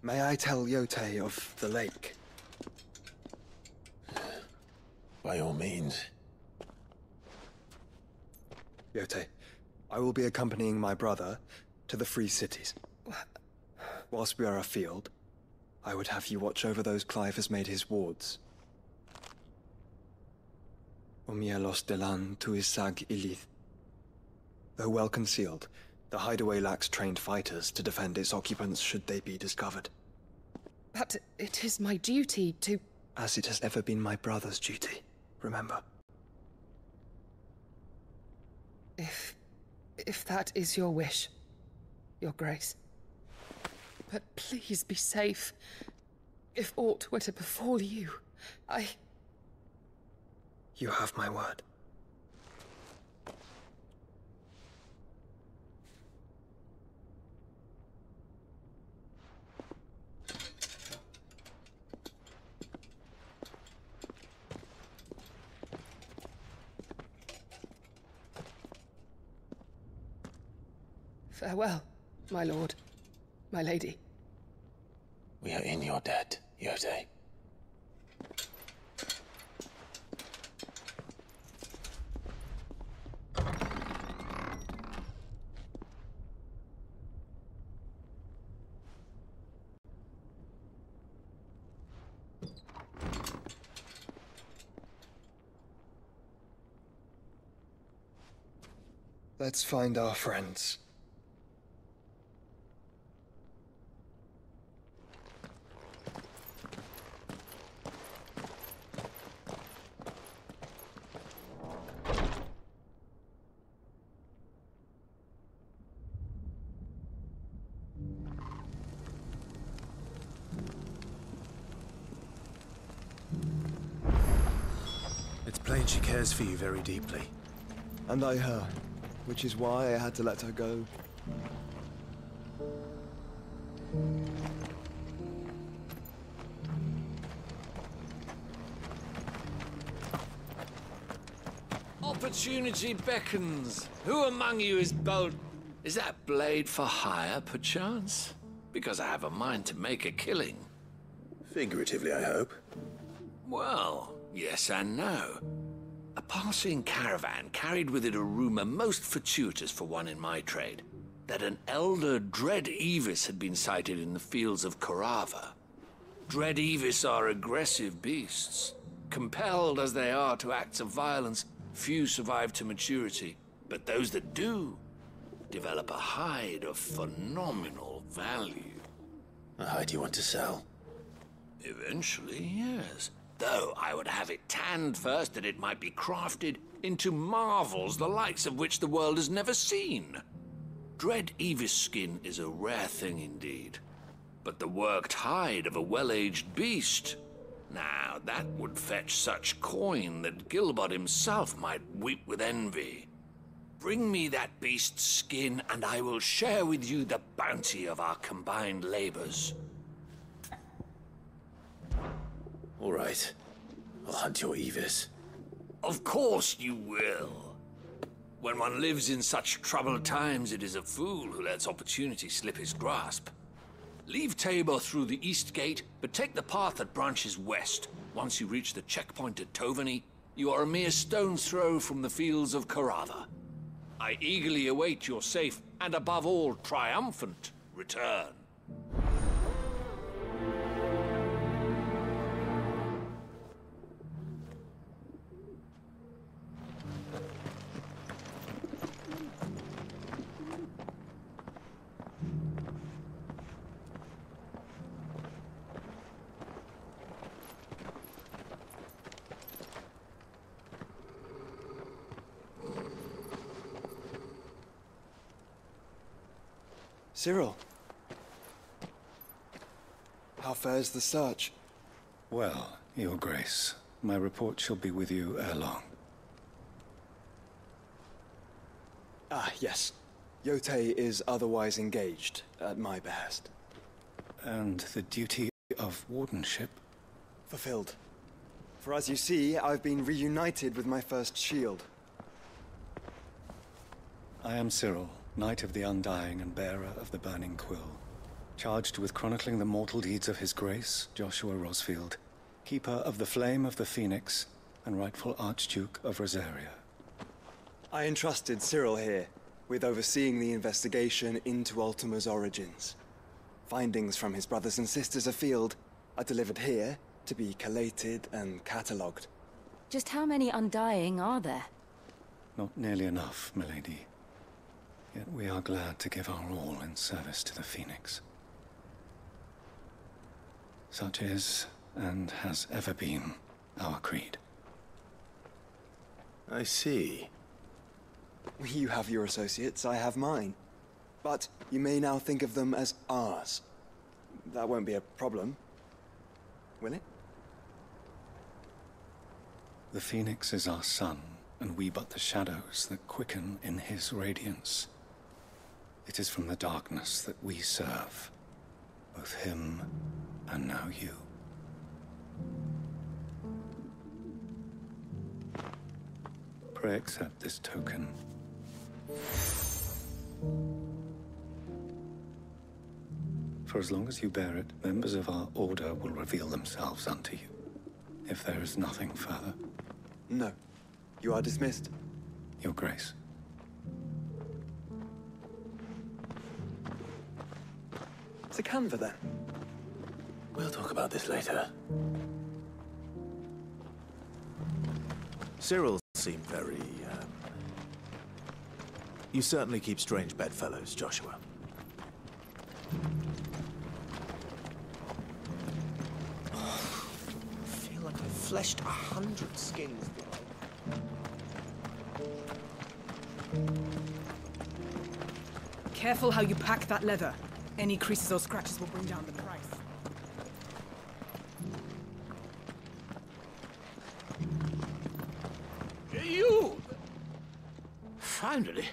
may I tell Yote of the lake? By all means. Yote, I will be accompanying my brother to the Free Cities. Whilst we are afield, I would have you watch over those Clive has made his wards. Umielos delan tuisag ilith. Though well concealed, the hideaway lacks trained fighters to defend its occupants should they be discovered. But it is my duty to... As it has ever been my brother's duty, remember. If that is your wish, Your Grace. But please be safe. If aught were to befall you, You have my word. Farewell, my lord, my lady. We are in your debt, Yote. Let's find our friends. It's plain she cares for you very deeply. And I her, which is why I had to let her go. Opportunity beckons. Who among you is bold? Is that blade for hire, perchance? Because I have a mind to make a killing. Figuratively, I hope. Well, yes and no. A passing caravan carried with it a rumor most fortuitous for one in my trade, that an elder Dread Evis had been sighted in the fields of Corava. Dread Evis are aggressive beasts. Compelled as they are to acts of violence, few survive to maturity, but those that do develop a hide of phenomenal value. A hide you want to sell? Eventually, yes. Though I would have it tanned first that it might be crafted into marvels the likes of which the world has never seen. Dread Evis skin is a rare thing indeed. But the worked hide of a well-aged beast, now that would fetch such coin that Gilbert himself might weep with envy. Bring me that beast's skin and I will share with you the bounty of our combined labors. All right. I'll hunt your Evis. Of course you will. When one lives in such troubled times, it is a fool who lets opportunity slip his grasp. Leave Tabor through the east gate, but take the path that branches west. Once you reach the checkpoint at Tovany, you are a mere stone's throw from the fields of Corava. I eagerly await your safe and, above all, triumphant return. Cyril. How fares the search? Well, Your Grace, my report shall be with you ere long. Ah, yes. Yotei is otherwise engaged, at my behest. And the duty of wardenship? Fulfilled. For as you see, I've been reunited with my first shield. I am Cyril, Knight of the Undying and bearer of the Burning Quill, charged with chronicling the mortal deeds of His Grace, Joshua Rosfield, Keeper of the Flame of the Phoenix, and rightful Archduke of Rosaria. I entrusted Cyril here with overseeing the investigation into Ultima's origins. Findings from his brothers and sisters afield are delivered here to be collated and catalogued. Just how many Undying are there? Not nearly enough, milady. Yet we are glad to give our all in service to the Phoenix. Such is, and has ever been, our creed. I see. You have your associates, I have mine. But you may now think of them as ours. That won't be a problem, will it? The Phoenix is our sun, and we but the shadows that quicken in his radiance. It is from the darkness that we serve, both him and now you. Pray accept this token. For as long as you bear it, members of our order will reveal themselves unto you, if there is nothing further. No. You are dismissed. Your Grace. To Canva, then. We'll talk about this later. Cyril seemed very, You certainly keep strange bedfellows, Joshua. I feel like I've fleshed 100 skins. Careful how you pack that leather. Any creases or scratches will bring down the price. You! Finally.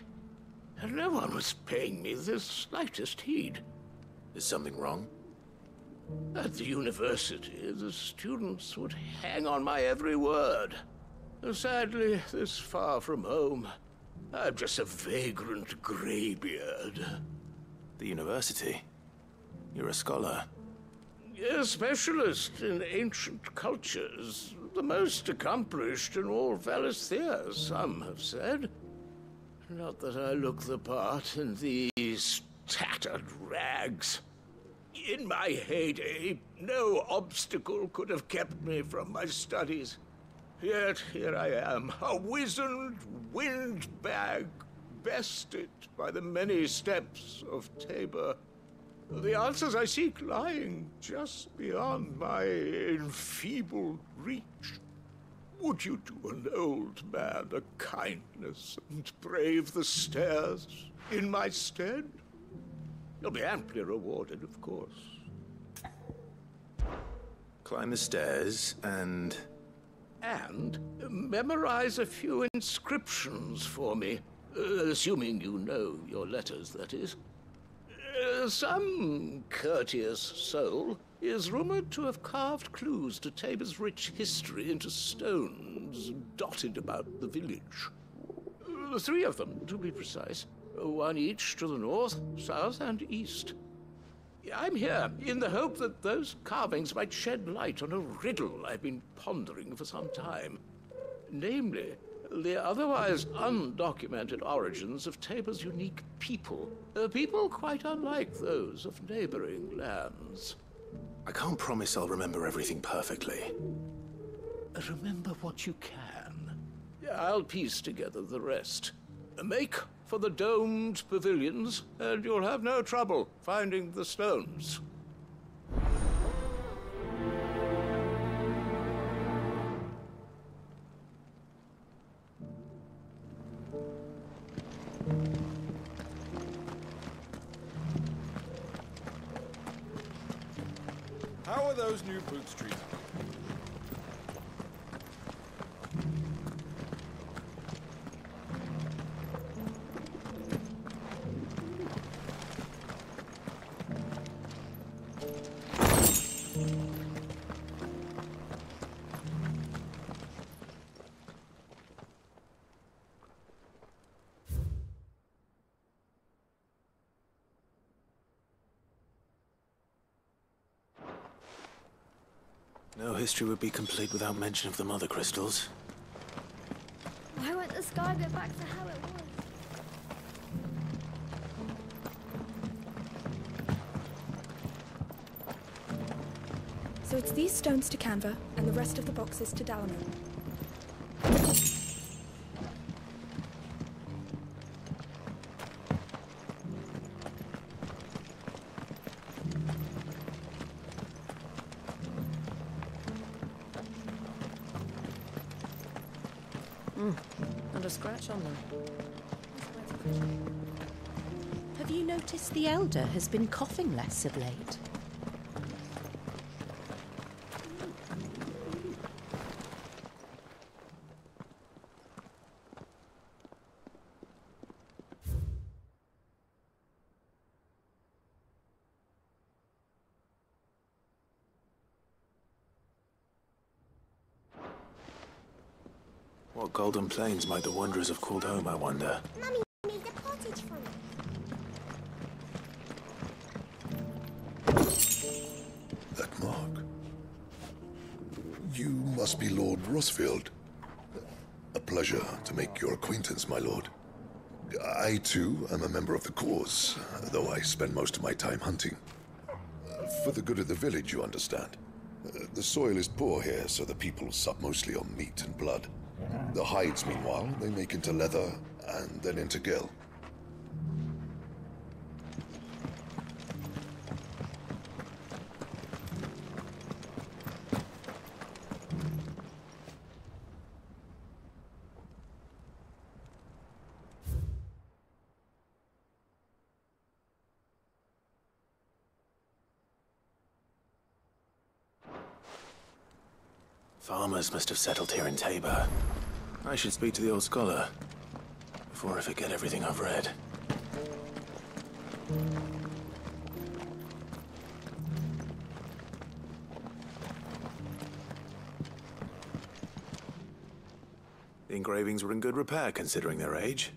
No one was paying me the slightest heed. Is something wrong? At the university, the students would hang on my every word. Sadly, this far from home, I'm just a vagrant greybeard. The university? You're a scholar. A specialist in ancient cultures. The most accomplished in all Valisthea, some have said. Not that I look the part in these tattered rags. In my heyday, no obstacle could have kept me from my studies. Yet here I am, a wizened windbag, bested by the many steps of Tabor. The answers I seek lying just beyond my enfeebled reach. Would you do an old man a kindness and brave the stairs in my stead? You'll be amply rewarded, of course. Climb the stairs and... And memorize a few inscriptions for me, assuming you know your letters, that is. Some courteous soul is rumored to have carved clues to Tabor's rich history into stones dotted about the village. 3 of them, to be precise. 1 each to the north, south, and east. I'm here in the hope that those carvings might shed light on a riddle I've been pondering for some time. Namely, the otherwise undocumented origins of Tabor's unique people. People quite unlike those of neighboring lands. I can't promise I'll remember everything perfectly. Remember what you can. I'll piece together the rest. Make for the domed pavilions, and you'll have no trouble finding the stones. How are those new boots treated? No history would be complete without mention of the Mother Crystals. Why won't the sky go back to how it was? So it's these stones to Canva, and the rest of the boxes to Dalamir. Not a scratch on them. Have you noticed the Elder has been coughing less of late? What golden plains might the wanderers have called home, I wonder? Mummy made a cottage for me. That mark. You must be Lord Rosfield. A pleasure to make your acquaintance, my lord. I, too, am a member of the cause, though I spend most of my time hunting. For the good of the village, you understand. The soil is poor here, so the people sup mostly on meat and blood. The hides, meanwhile, they make into leather and then into gill. Farmers must have settled here in Tabor. I should speak to the old scholar before I forget everything I've read. The engravings were in good repair considering their age.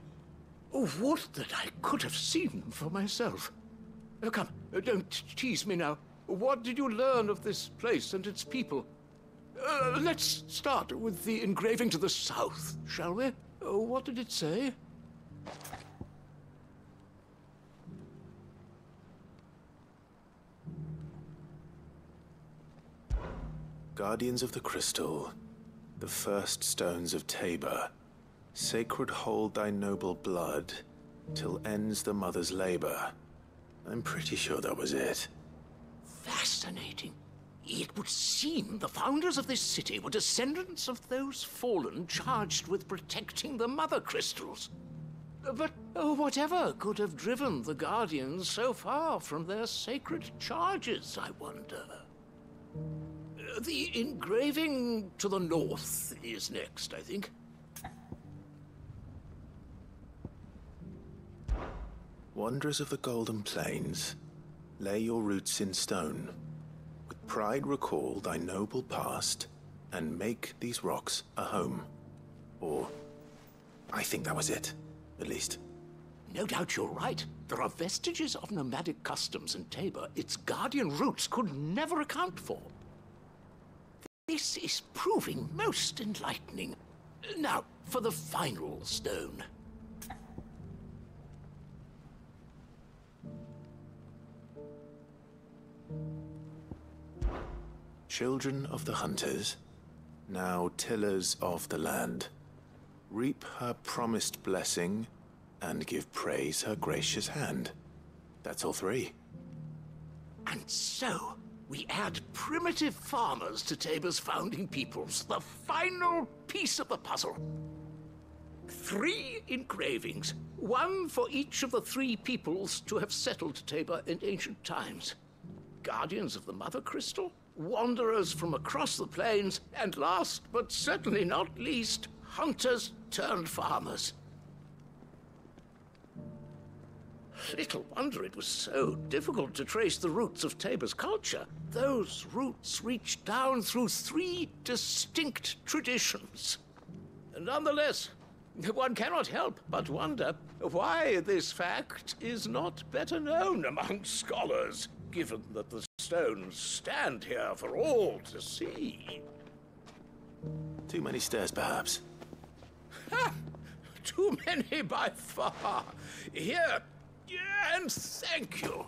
Oh, would that I could have seen for myself. Come, don't tease me now. What did you learn of this place and its people? Let's start with the engraving to the south, shall we? What did it say? Guardians of the Crystal, the first stones of Tabor, sacred hold thy noble blood, till ends the mother's labor. I'm pretty sure that was it. Fascinating. It would seem the founders of this city were descendants of those fallen charged with protecting the Mother Crystals. But whatever could have driven the Guardians so far from their sacred charges, I wonder? The engraving to the north is next, I think. Wanderers of the Golden Plains, lay your roots in stone. With pride recall thy noble past, and make these rocks a home. Or, I think that was it, at least. No doubt you're right. There are vestiges of nomadic customs in Tabor its guardian roots could never account for. This is proving most enlightening. Now, for the final stone. Children of the hunters, now tillers of the land, reap her promised blessing and give praise her gracious hand. That's all three. And so, we add primitive farmers to Tabor's founding peoples, the final piece of the puzzle. 3 engravings, 1 for each of the 3 peoples to have settled Tabor in ancient times. Guardians of the Mother Crystal, wanderers from across the plains, and last but certainly not least, hunters turned farmers. Little wonder it was so difficult to trace the roots of Tabor's culture. Those roots reach down through 3 distinct traditions. Nonetheless, one cannot help but wonder why this fact is not better known among scholars, given that the stones stand here for all to see. Too many stairs, perhaps. Ha! Too many by far. Here, and thank you.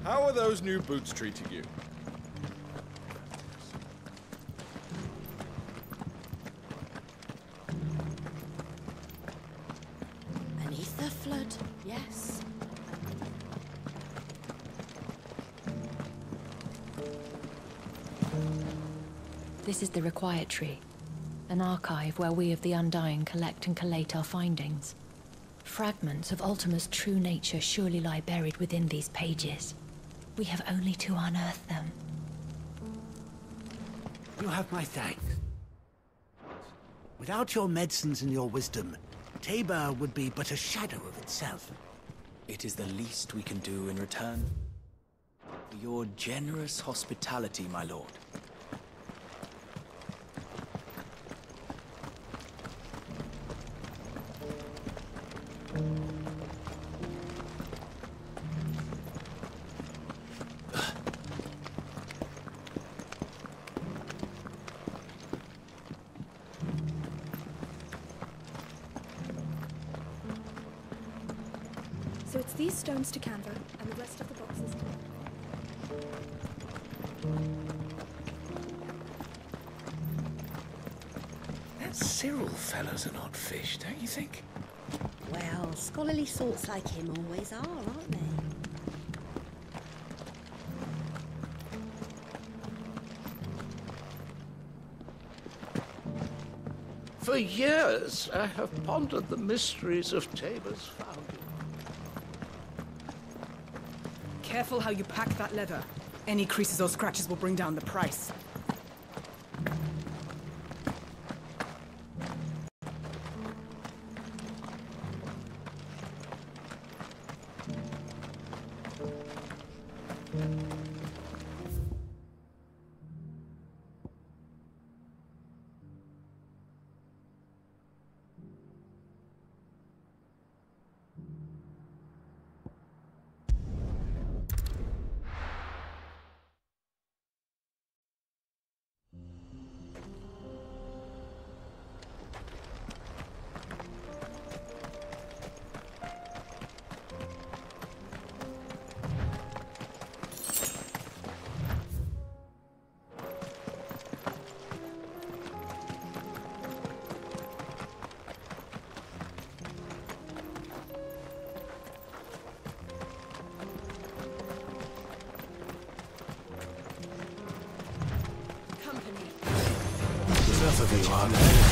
How are those new boots treating you? Beneath the flood, yes. This is the Required Tree, an archive where we of the Undying collect and collate our findings. Fragments of Ultima's true nature surely lie buried within these pages. We have only to unearth them. You have my thanks. Without your medicines and your wisdom, Tabor would be but a shadow of itself. It is the least we can do in return for your generous hospitality, my lord. So it's these stones to Canva, and the rest of the boxes. That Cyril fellow's an odd fish, don't you think? Well, scholarly sorts like him always are, aren't they? For years, I have pondered the mysteries of Tabor's founding. Careful how you pack that leather. Any creases or scratches will bring down the price. Enough of you, aren't there?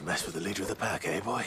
mess with the leader of the pack, eh, boy?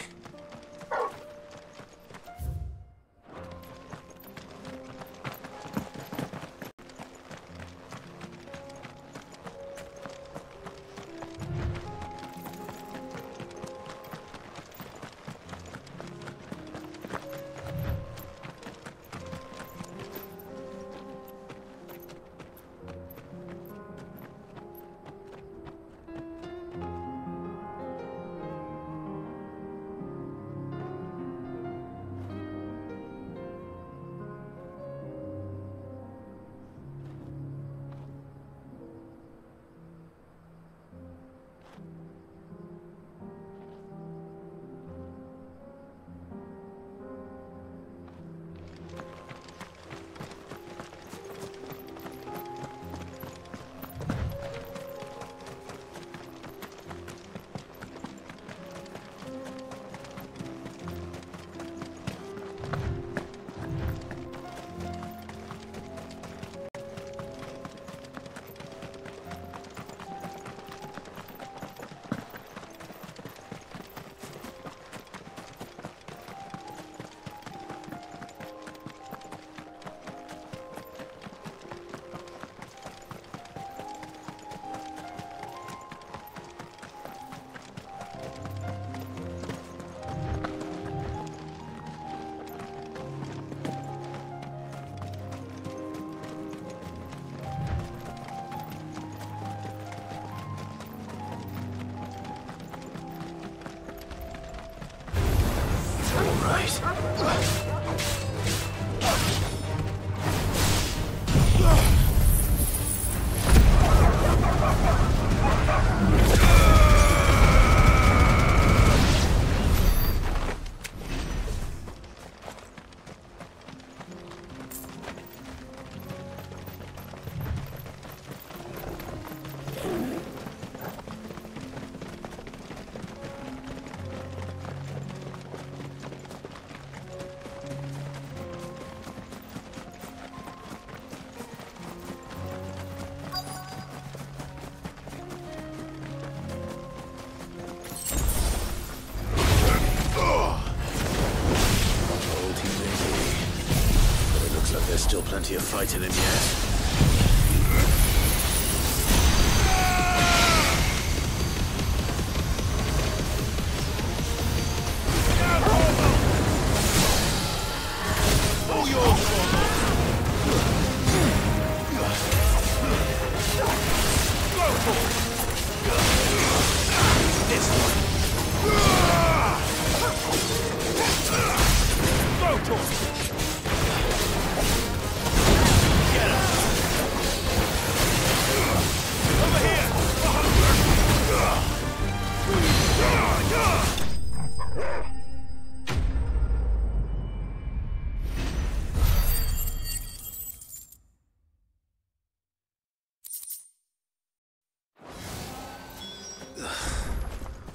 Still plenty of fight in him yet.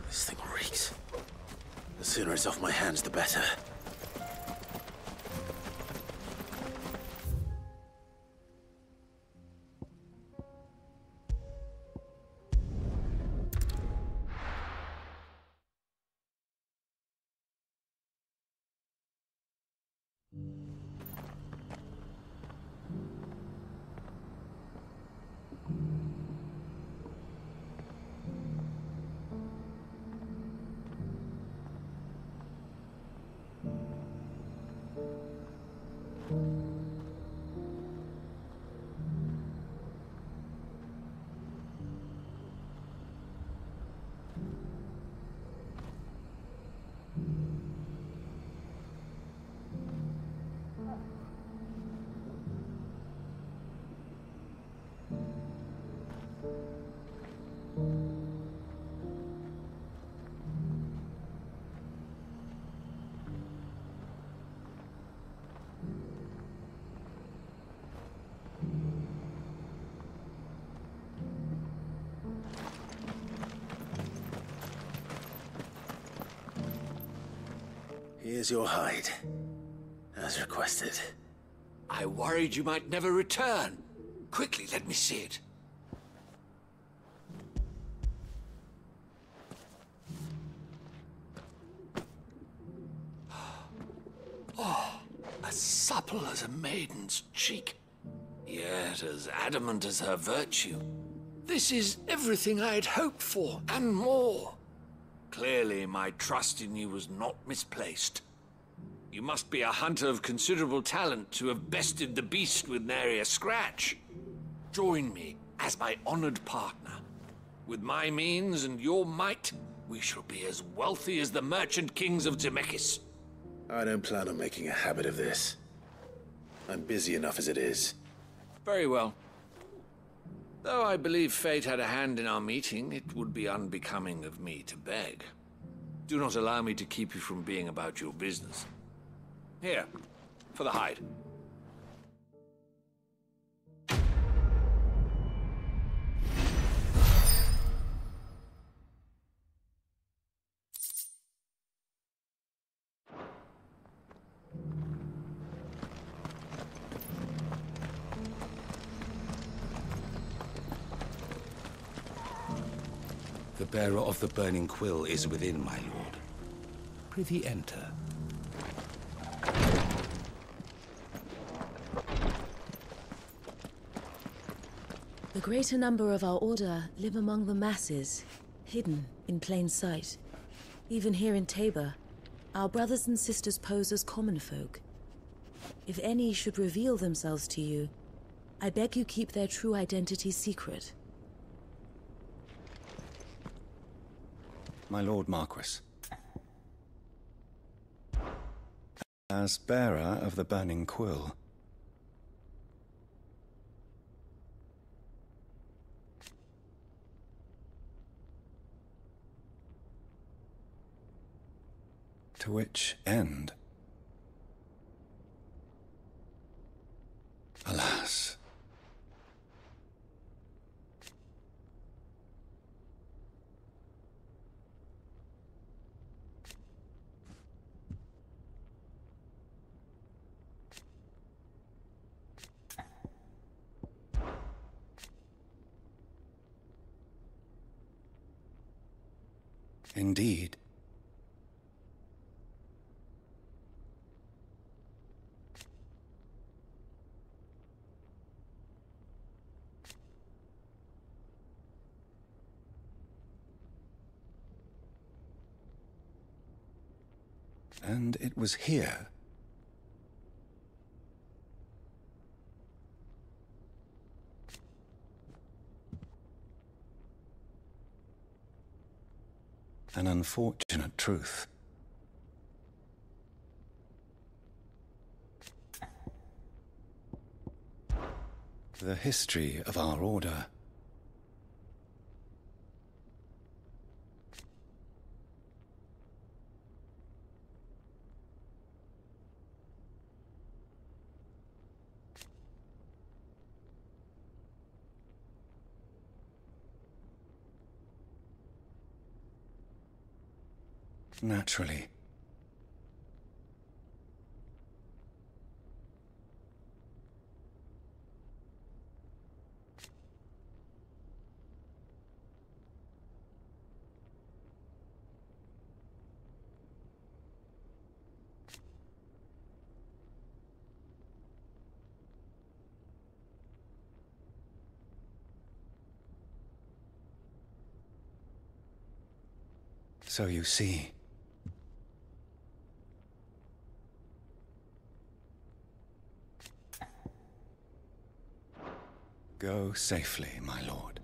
This thing reeks. The sooner it's off my hands, the better. Here's your hide, as requested. I worried you might never return. Quickly, let me see it. as supple as a maiden's cheek, yet as adamant as her virtue. This is everything I had hoped for, and more. Clearly, my trust in you was not misplaced. You must be a hunter of considerable talent to have bested the beast with nary a scratch. Join me as my honored partner. With my means and your might, we shall be as wealthy as the merchant kings of Zemeckis. I don't plan on making a habit of this. I'm busy enough as it is. Very well. Though I believe fate had a hand in our meeting, it would be unbecoming of me to beg. Do not allow me to keep you from being about your business. Here, for the hide. The bearer of the burning quill is within, my lord. Prithee enter. The greater number of our order live among the masses, hidden in plain sight. Even here in Tabor, our brothers and sisters pose as common folk. If any should reveal themselves to you, I beg you keep their true identity secret. My Lord Marquis. As bearer of the burning quill, to which end? Alas. Indeed. And it was here an unfortunate truth. The history of our order naturally. So you see, go safely, my lord.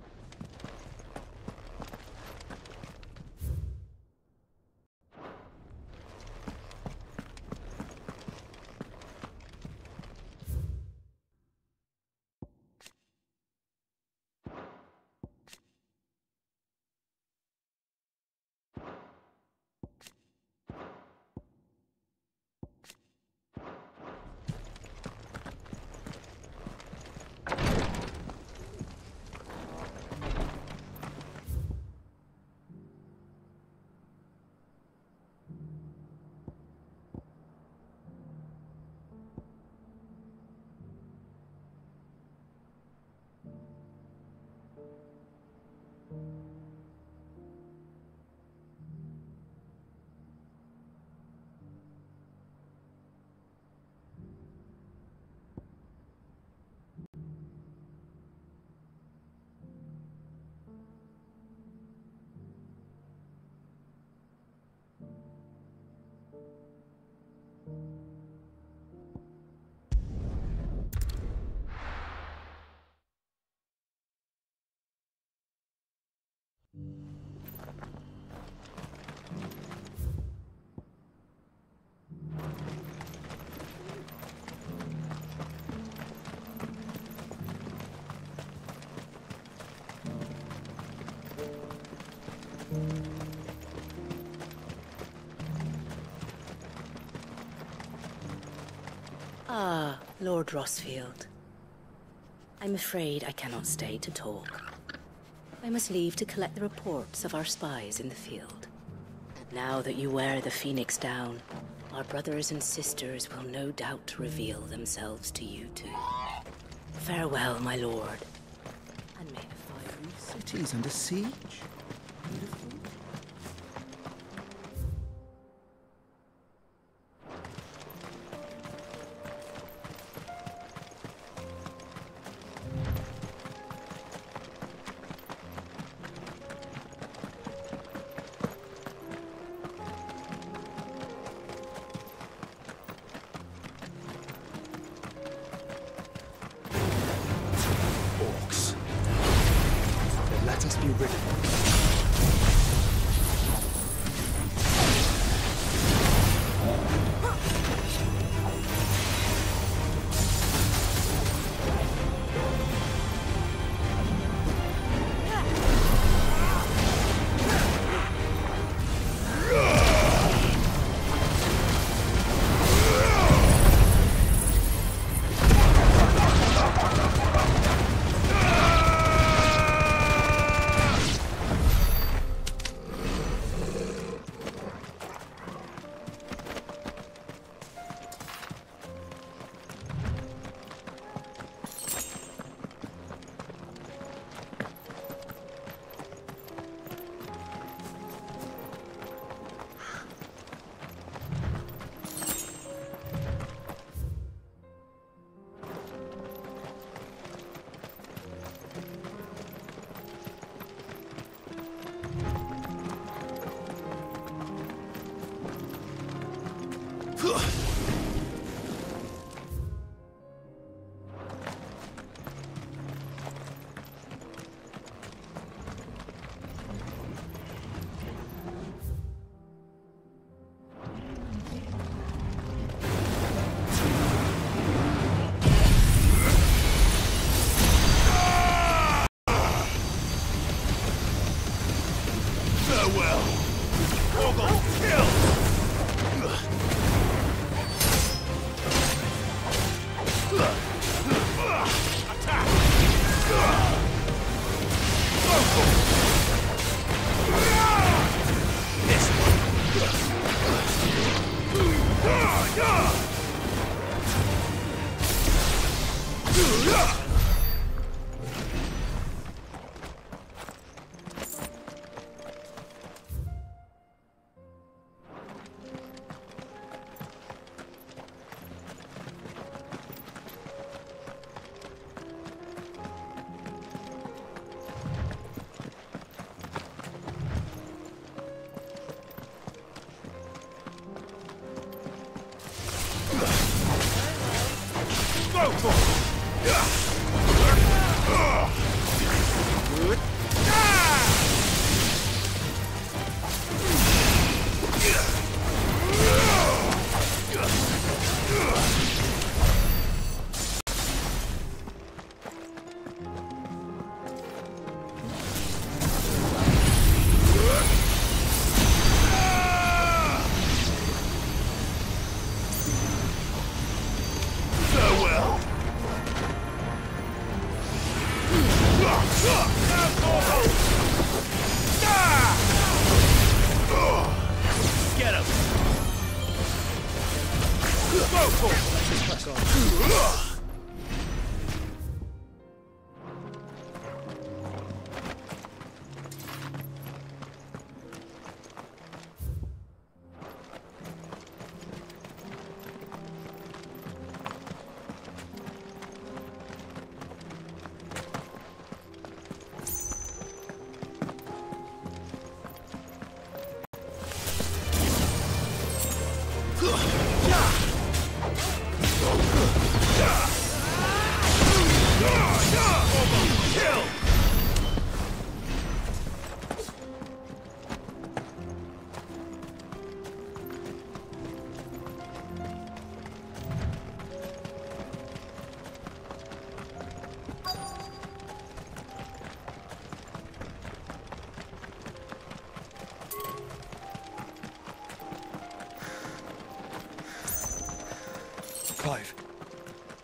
Ah, Lord Rosfield. I'm afraid I cannot stay to talk. I must leave to collect the reports of our spies in the field. Now that you wear the Phoenix down, our brothers and sisters will no doubt reveal themselves to you too. Farewell, my lord. And may the fire... Cities under siege? Beautiful. Let us be rid of them.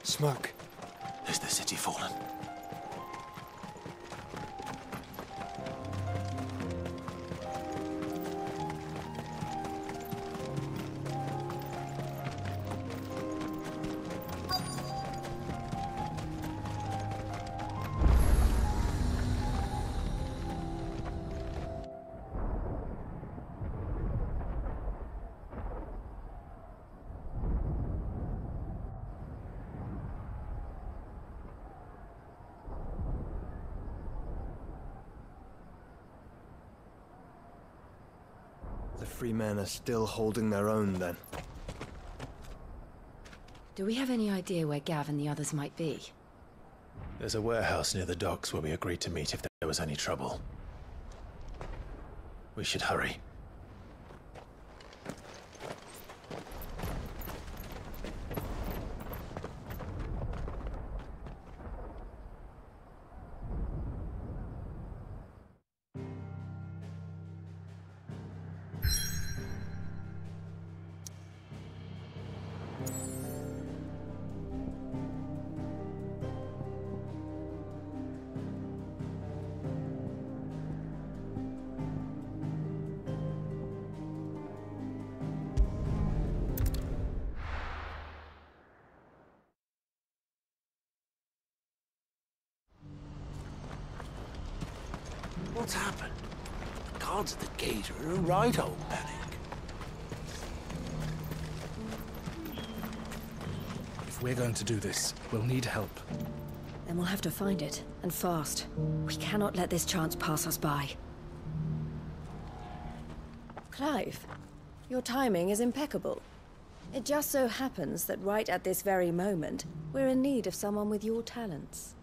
Smoke. Is the city fallen? The free men are still holding their own, then. Do we have any idea where Gav and the others might be? There's a warehouse near the docks where we agreed to meet if there was any trouble. We should hurry. What's happened? The guards at the gate are in a right old panic. If we're going to do this, we'll need help. Then we'll have to find it, and fast. We cannot let this chance pass us by. Clive, your timing is impeccable. It just so happens that right at this very moment, we're in need of someone with your talents.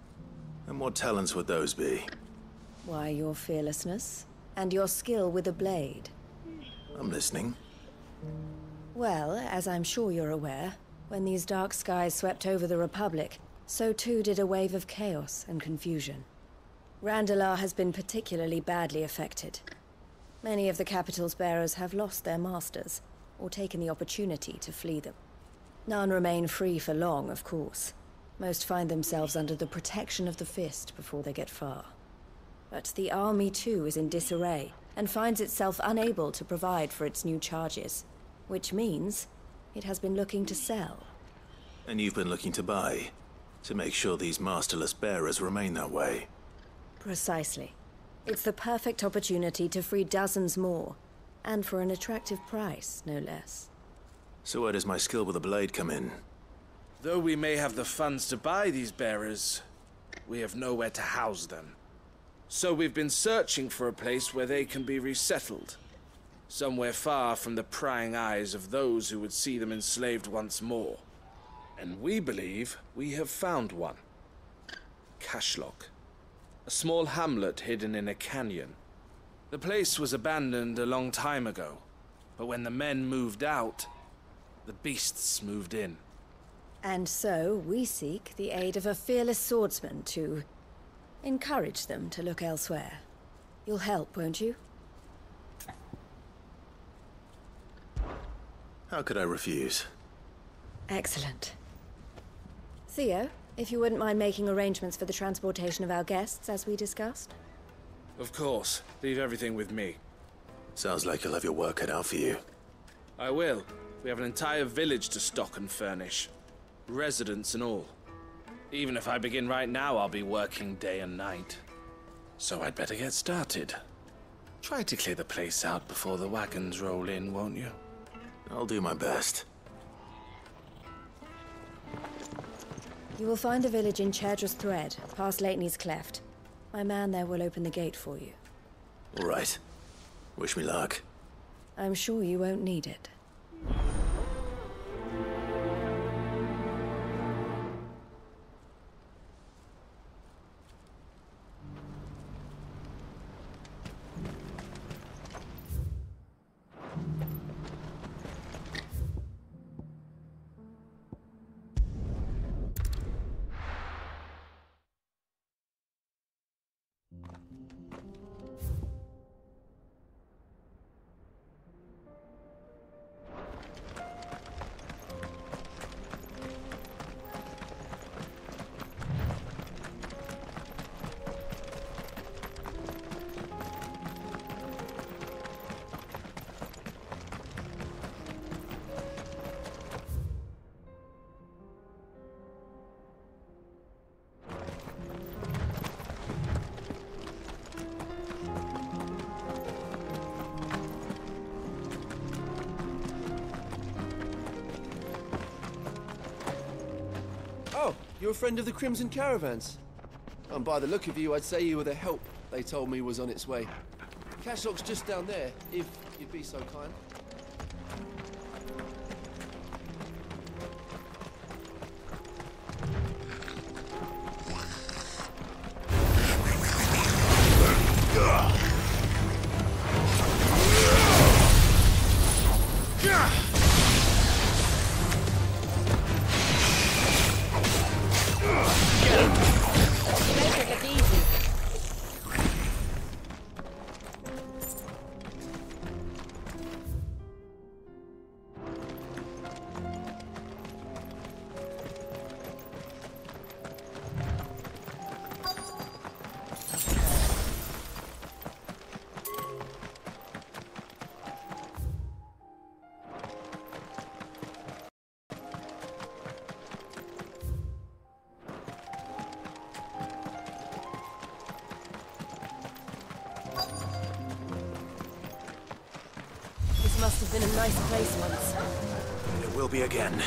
And what talents would those be? Why, your fearlessness, and your skill with a blade. I'm listening. Well, as I'm sure you're aware, when these dark skies swept over the Republic, so too did a wave of chaos and confusion. Randalar has been particularly badly affected. Many of the capital's bearers have lost their masters, or taken the opportunity to flee them. None remain free for long, of course. Most find themselves under the protection of the Fist before they get far. But the army too is in disarray, and finds itself unable to provide for its new charges. Which means it has been looking to sell. And you've been looking to buy, to make sure these masterless bearers remain that way. Precisely. It's the perfect opportunity to free dozens more, and for an attractive price, no less. So where does my skill with a blade come in? Though we may have the funds to buy these bearers, we have nowhere to house them. So we've been searching for a place where they can be resettled. Somewhere far from the prying eyes of those who would see them enslaved once more. And we believe we have found one. Cashlock. A small hamlet hidden in a canyon. The place was abandoned a long time ago, but when the men moved out, the beasts moved in. And so we seek the aid of a fearless swordsman to encourage them to look elsewhere. You'll help, won't you? How could I refuse? Excellent. Theo, if you wouldn't mind making arrangements for the transportation of our guests, as we discussed. Of course. Leave everything with me. Sounds like you'll have your work cut out for you. I will. We have an entire village to stock and furnish. Residents and all. Even if I begin right now, I'll be working day and night. So I'd better get started. Try to clear the place out before the wagons roll in, won't you? I'll do my best. You will find a village in Chedra's Thread, past Leitney's Cleft. My man there will open the gate for you. All right. Wish me luck. I'm sure you won't need it. You're a friend of the Crimson Caravans? And by the look of you, I'd say you were the help they told me was on its way. Cashlock's just down there, if you'd be so kind. Must have been a nice place once. It will be again.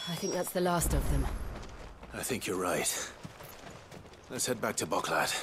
I think that's the last of them. I think you're right. Let's head back to Boklat.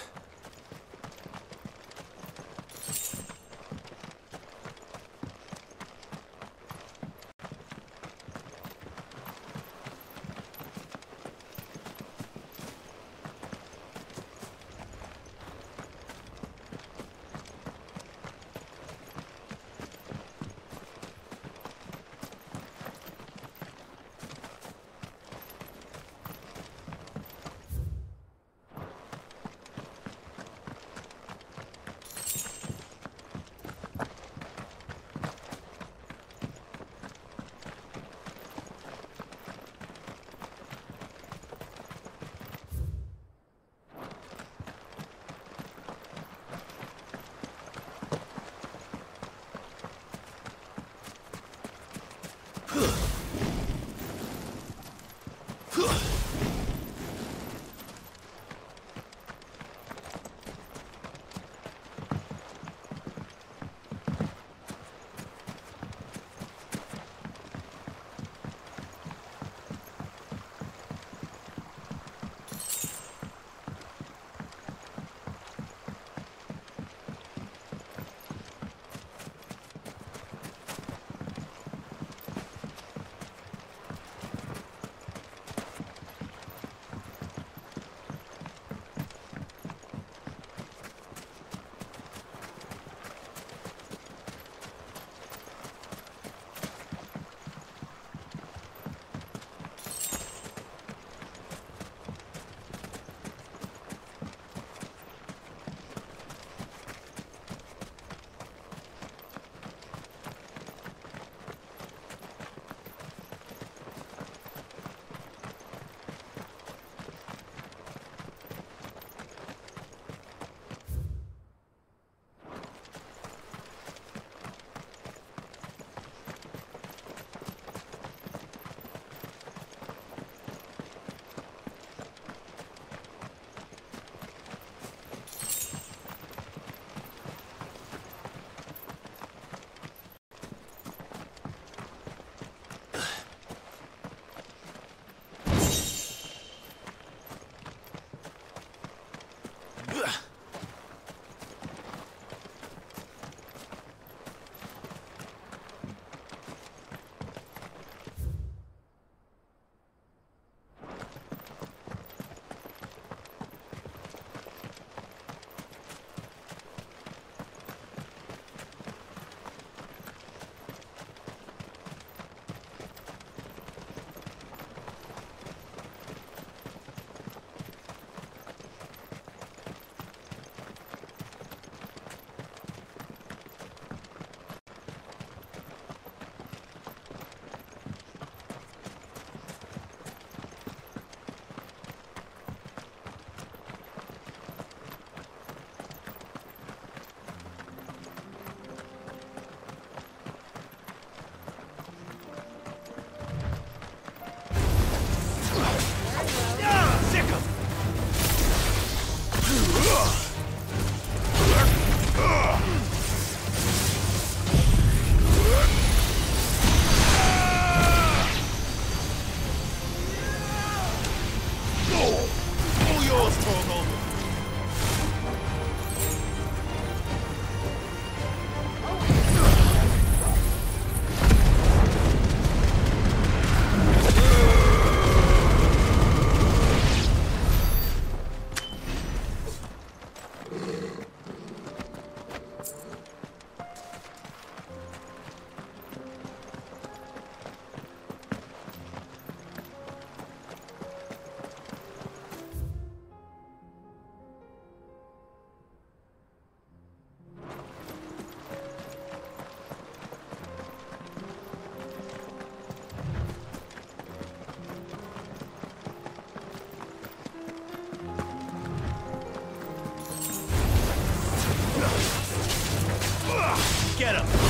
get him!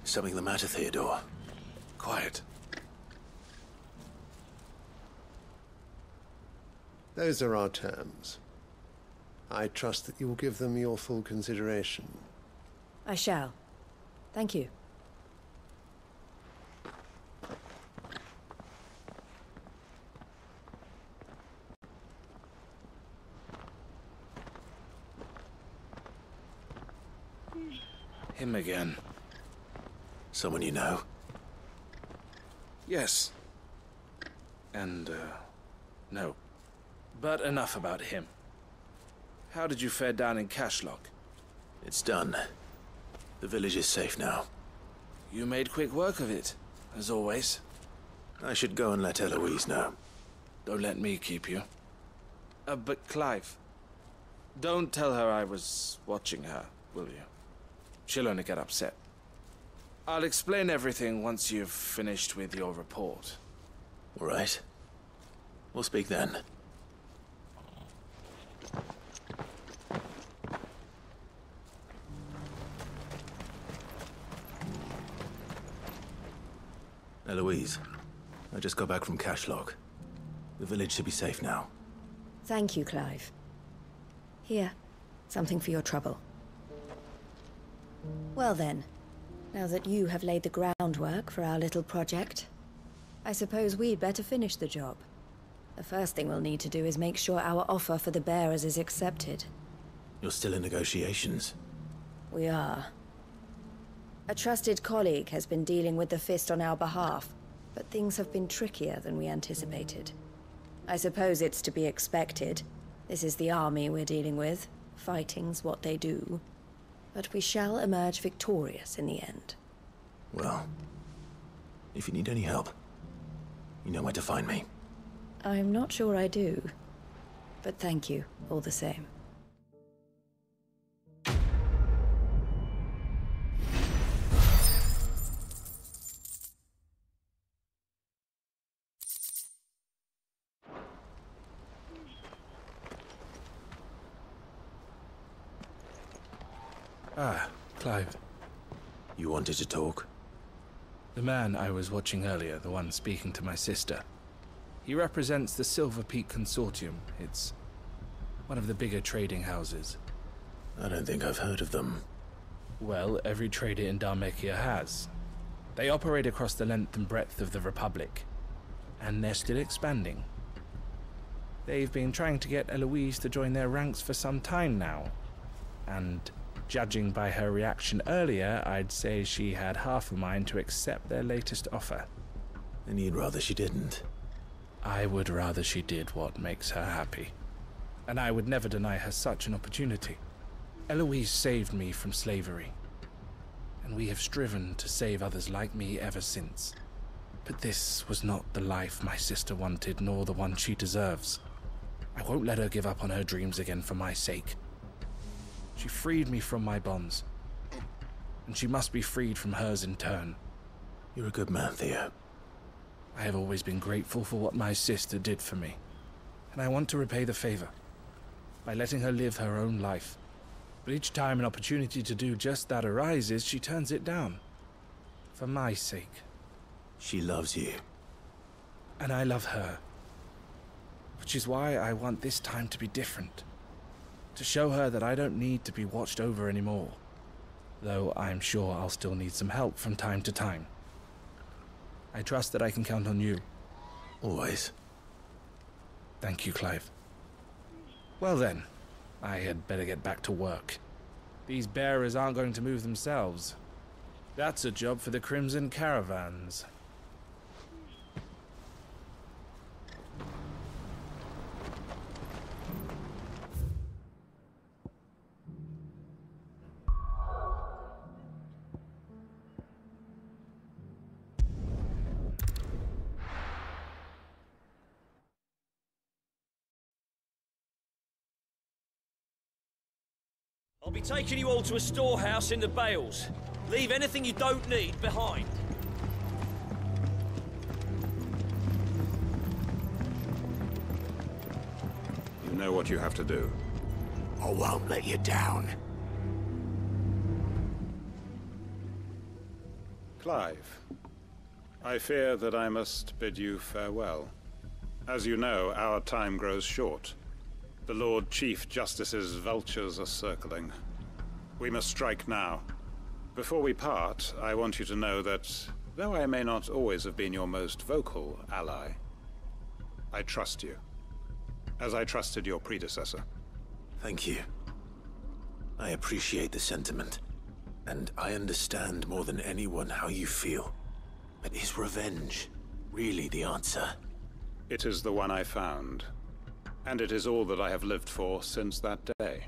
Something the matter, Theodore? Quiet. Those are our terms. I trust that you will give them your full consideration. I shall. Thank you. Him again. Someone you know? Yes. And, no. But enough about him. How did you fare down in Cashlock? It's done. The village is safe now. You made quick work of it, as always. I should go and let Eloise know. Don't let me keep you. But Clive, don't tell her I was watching her, will you? She'll only get upset. I'll explain everything once you've finished with your report. All right. We'll speak then. Eloise, I just got back from Cashlock. The village should be safe now. Thank you, Clive. Here, something for your trouble. Well then, now that you have laid the groundwork for our little project, I suppose we'd better finish the job. The first thing we'll need to do is make sure our offer for the bearers is accepted. You're still in negotiations? We are. A trusted colleague has been dealing with the Fist on our behalf, but things have been trickier than we anticipated. I suppose it's to be expected. This is the army we're dealing with. Fighting's what they do. But we shall emerge victorious in the end. Well, if you need any help, you know where to find me. I'm not sure I do. But thank you, all the same. Ah, Clive. You wanted to talk? The man I was watching earlier, the one speaking to my sister. He represents the Silver Peak Consortium. It's one of the bigger trading houses. I don't think I've heard of them. Well, every trader in Dhalmekia has. They operate across the length and breadth of the Republic, and they're still expanding. They've been trying to get Eloise to join their ranks for some time now, and judging by her reaction earlier, I'd say she had half a mind to accept their latest offer. And you'd rather she didn't? I would rather she did what makes her happy. And I would never deny her such an opportunity. Eloise saved me from slavery, and we have striven to save others like me ever since. But this was not the life my sister wanted, nor the one she deserves. I won't let her give up on her dreams again for my sake. She freed me from my bonds, and she must be freed from hers in turn. You're a good man, Theo. I have always been grateful for what my sister did for me, and I want to repay the favor by letting her live her own life. But each time an opportunity to do just that arises, she turns it down. For my sake. She loves you. And I love her. Which is why I want this time to be different. To show her that I don't need to be watched over anymore. Though I'm sure I'll still need some help from time to time. I trust that I can count on you. Always. Thank you, Clive. Well then, I had better get back to work. These bearers aren't going to move themselves. That's a job for the Crimson Caravans. I'll be taking you all to a storehouse in the Bales. Leave anything you don't need behind. You know what you have to do. I won't let you down. Clive, I fear that I must bid you farewell. As you know, our time grows short. The Lord Chief Justice's vultures are circling. We must strike now. Before we part, I want you to know that, though I may not always have been your most vocal ally, I trust you, as I trusted your predecessor. Thank you. I appreciate the sentiment, and I understand more than anyone how you feel. But is revenge really the answer? It is the one I found. And it is all that I have lived for since that day.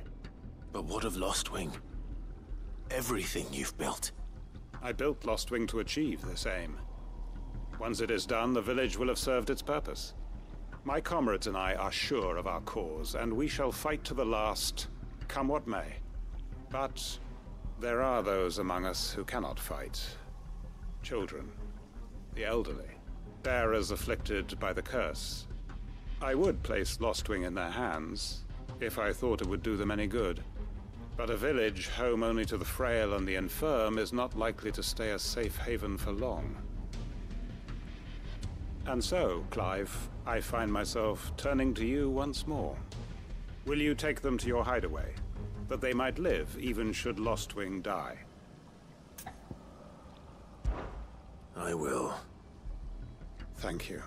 But what of Lostwing? Everything you've built. I built Lostwing to achieve this aim. Once it is done, the village will have served its purpose. My comrades and I are sure of our cause, and we shall fight to the last, come what may. But there are those among us who cannot fight. Children, the elderly, bearers afflicted by the curse. I would place Lostwing in their hands, if I thought it would do them any good. But a village home only to the frail and the infirm is not likely to stay a safe haven for long. And so, Clive, I find myself turning to you once more. Will you take them to your hideaway, that they might live even should Lostwing die? I will. Thank you.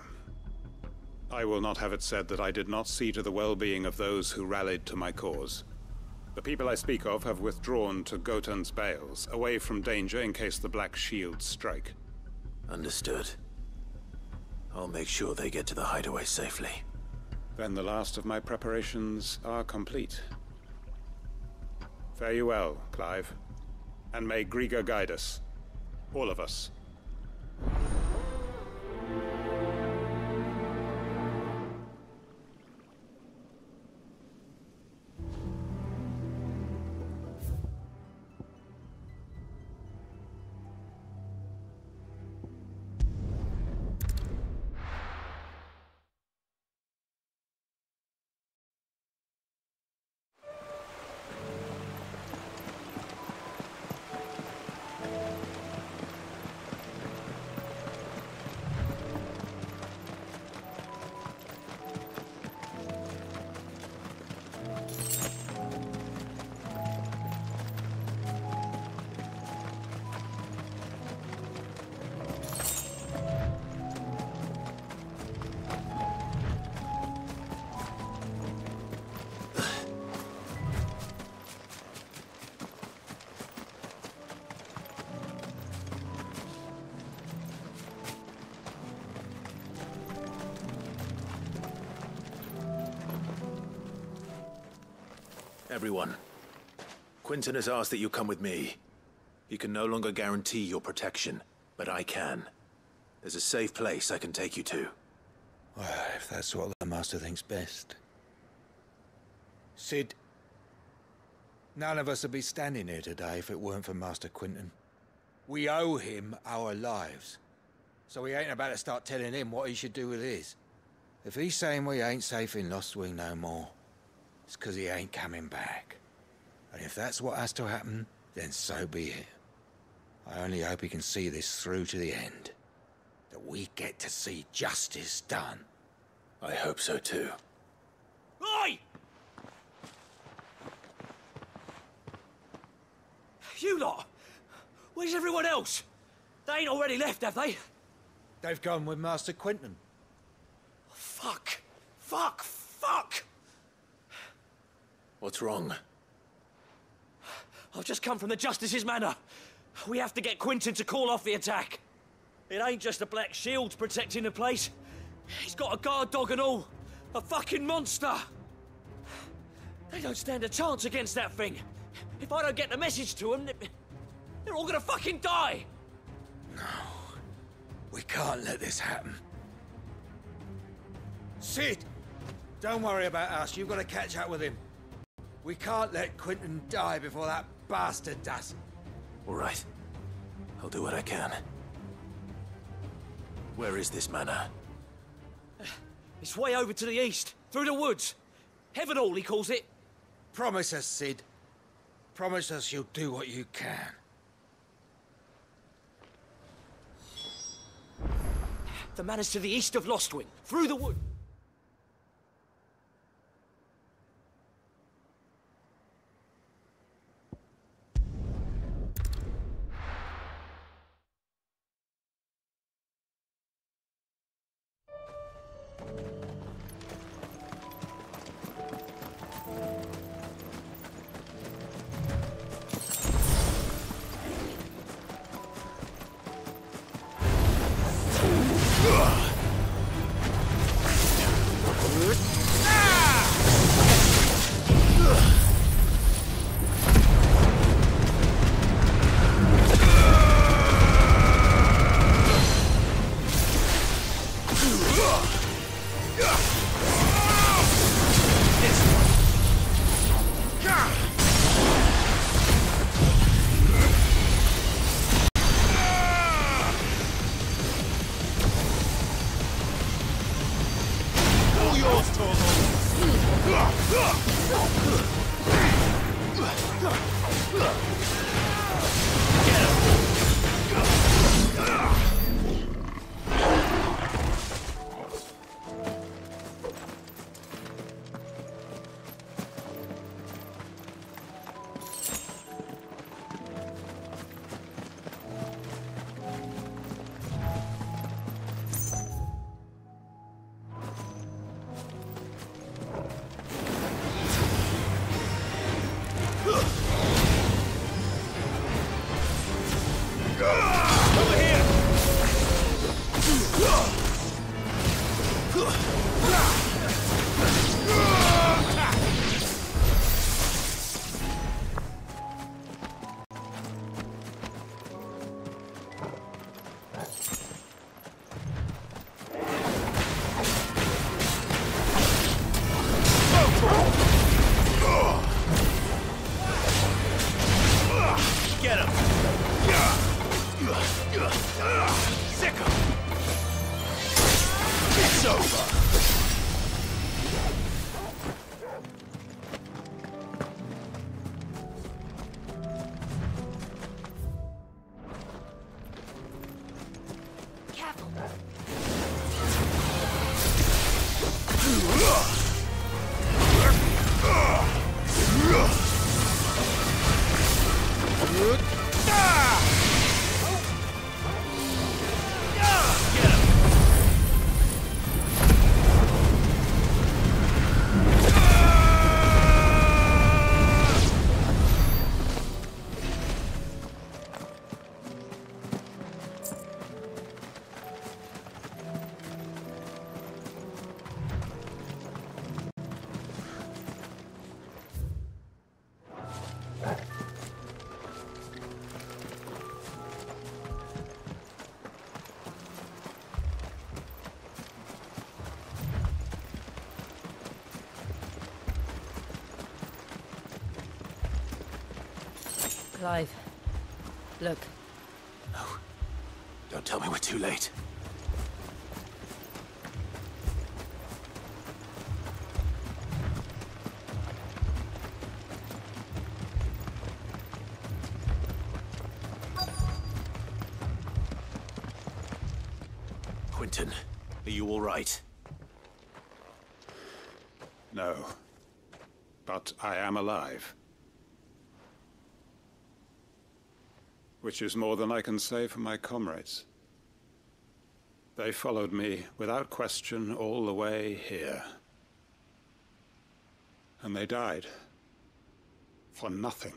I will not have it said that I did not see to the well-being of those who rallied to my cause. The people I speak of have withdrawn to Gotan's Bales, away from danger in case the Black Shields strike. Understood. I'll make sure they get to the hideaway safely. Then the last of my preparations are complete. Fare you well, Clive. And may Griga guide us. All of us. Everyone, Quinton has asked that you come with me. He can no longer guarantee your protection, but I can. There's a safe place I can take you to. Well, if that's what the Master thinks best. Sid, none of us would be standing here today if it weren't for Master Quinton. We owe him our lives. So we ain't about to start telling him what he should do with his. If he's saying we ain't safe in Lost Wing no more, it's 'cause he ain't coming back. And if that's what has to happen, then so be it. I only hope he can see this through to the end. That we get to see justice done. I hope so too. Oi! You lot! Where's everyone else? They ain't already left, have they? They've gone with Master Quentin. Fuck! Fuck! Fuck! What's wrong? I've just come from the Justice's manor. We have to get Quentin to call off the attack. It ain't just the Black Shields protecting the place. He's got a guard dog and all. A fucking monster. They don't stand a chance against that thing. If I don't get the message to them, they're all gonna fucking die. No. We can't let this happen. Sid! Don't worry about us. You've got to catch up with him. We can't let Quentin die before that bastard does. All right. I'll do what I can. Where is this manor? It's way over to the east, through the woods. Heaven Hall, he calls it. Promise us, Sid. Promise us you'll do what you can. The manor's to the east of Lost Wing, through the wood. Clive, look. No. Don't tell me we're too late. Quentin, are you all right? No. But I am alive. Which is more than I can say for my comrades. They followed me without question all the way here. And they died. For nothing.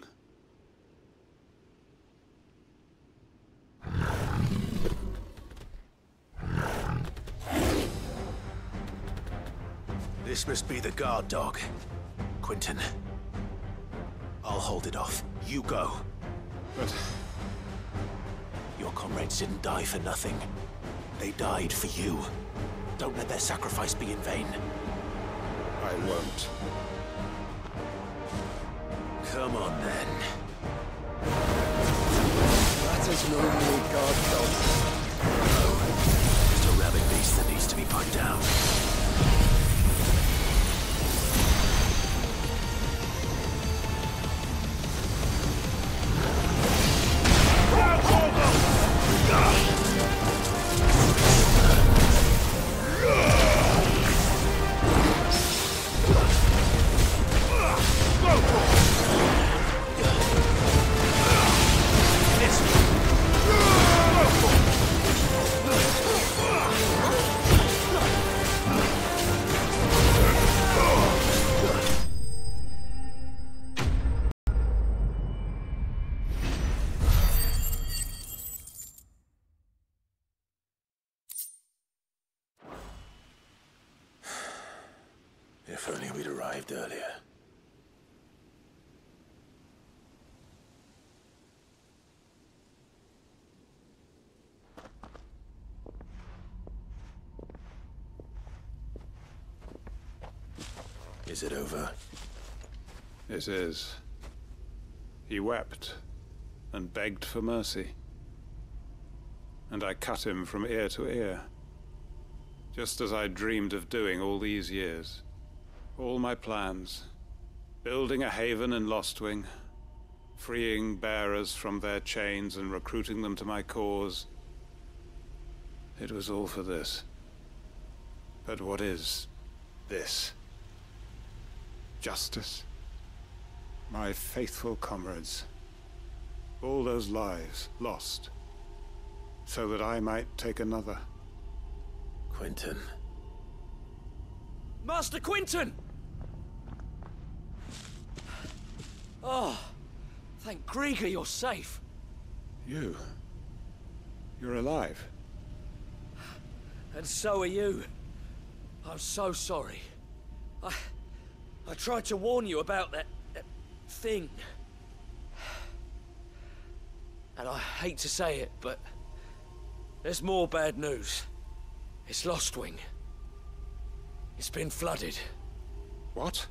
This must be the guard dog. Quentin. I'll hold it off. You go. But... your comrades didn't die for nothing. They died for you. Don't let their sacrifice be in vain. I won't. Come on, then. That is normally guard dog. No. Just a rabid beast that needs to be put down. If only we'd arrived earlier. Is it over? It is. He wept and begged for mercy. And I cut him from ear to ear. Just as I dreamed of doing all these years. All my plans. Building a haven in Lostwing. Freeing bearers from their chains and recruiting them to my cause. It was all for this. But what is this? Justice? My faithful comrades. All those lives lost. So that I might take another. Quentin. Master Quentin! Oh, thank Grieger you're safe. You're alive. And so are you. I'm so sorry. I tried to warn you about that thing. And I hate to say it, but there's more bad news. It's Lostwing. It's been flooded. What?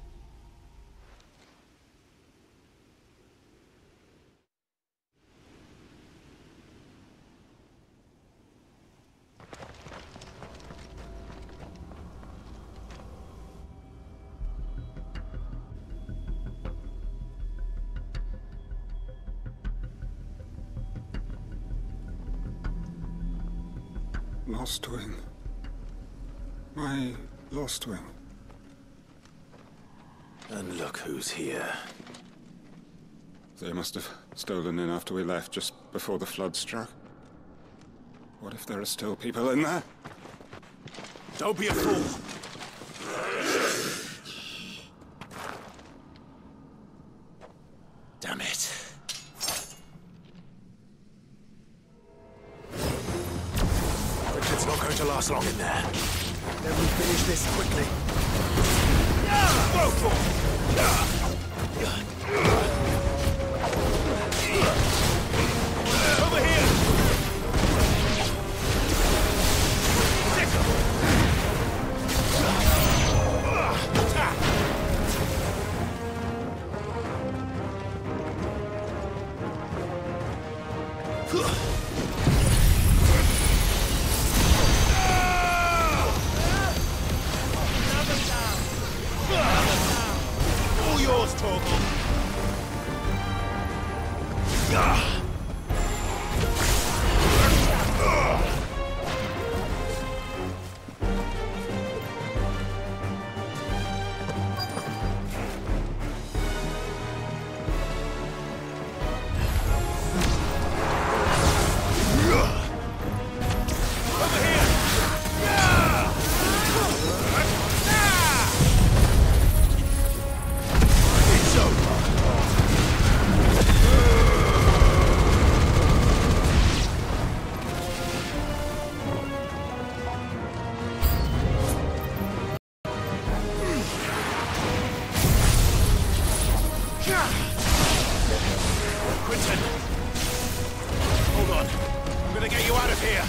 Lostwing. My Lostwing. And look who's here. They must have stolen in after we left, just before the flood struck. What if there are still people in there? Don't be a fool! Damn it. It's not going to last long in there. Then we finish this quickly. Go for it! Over here! Quentin! Hold on. I'm gonna get you out of here.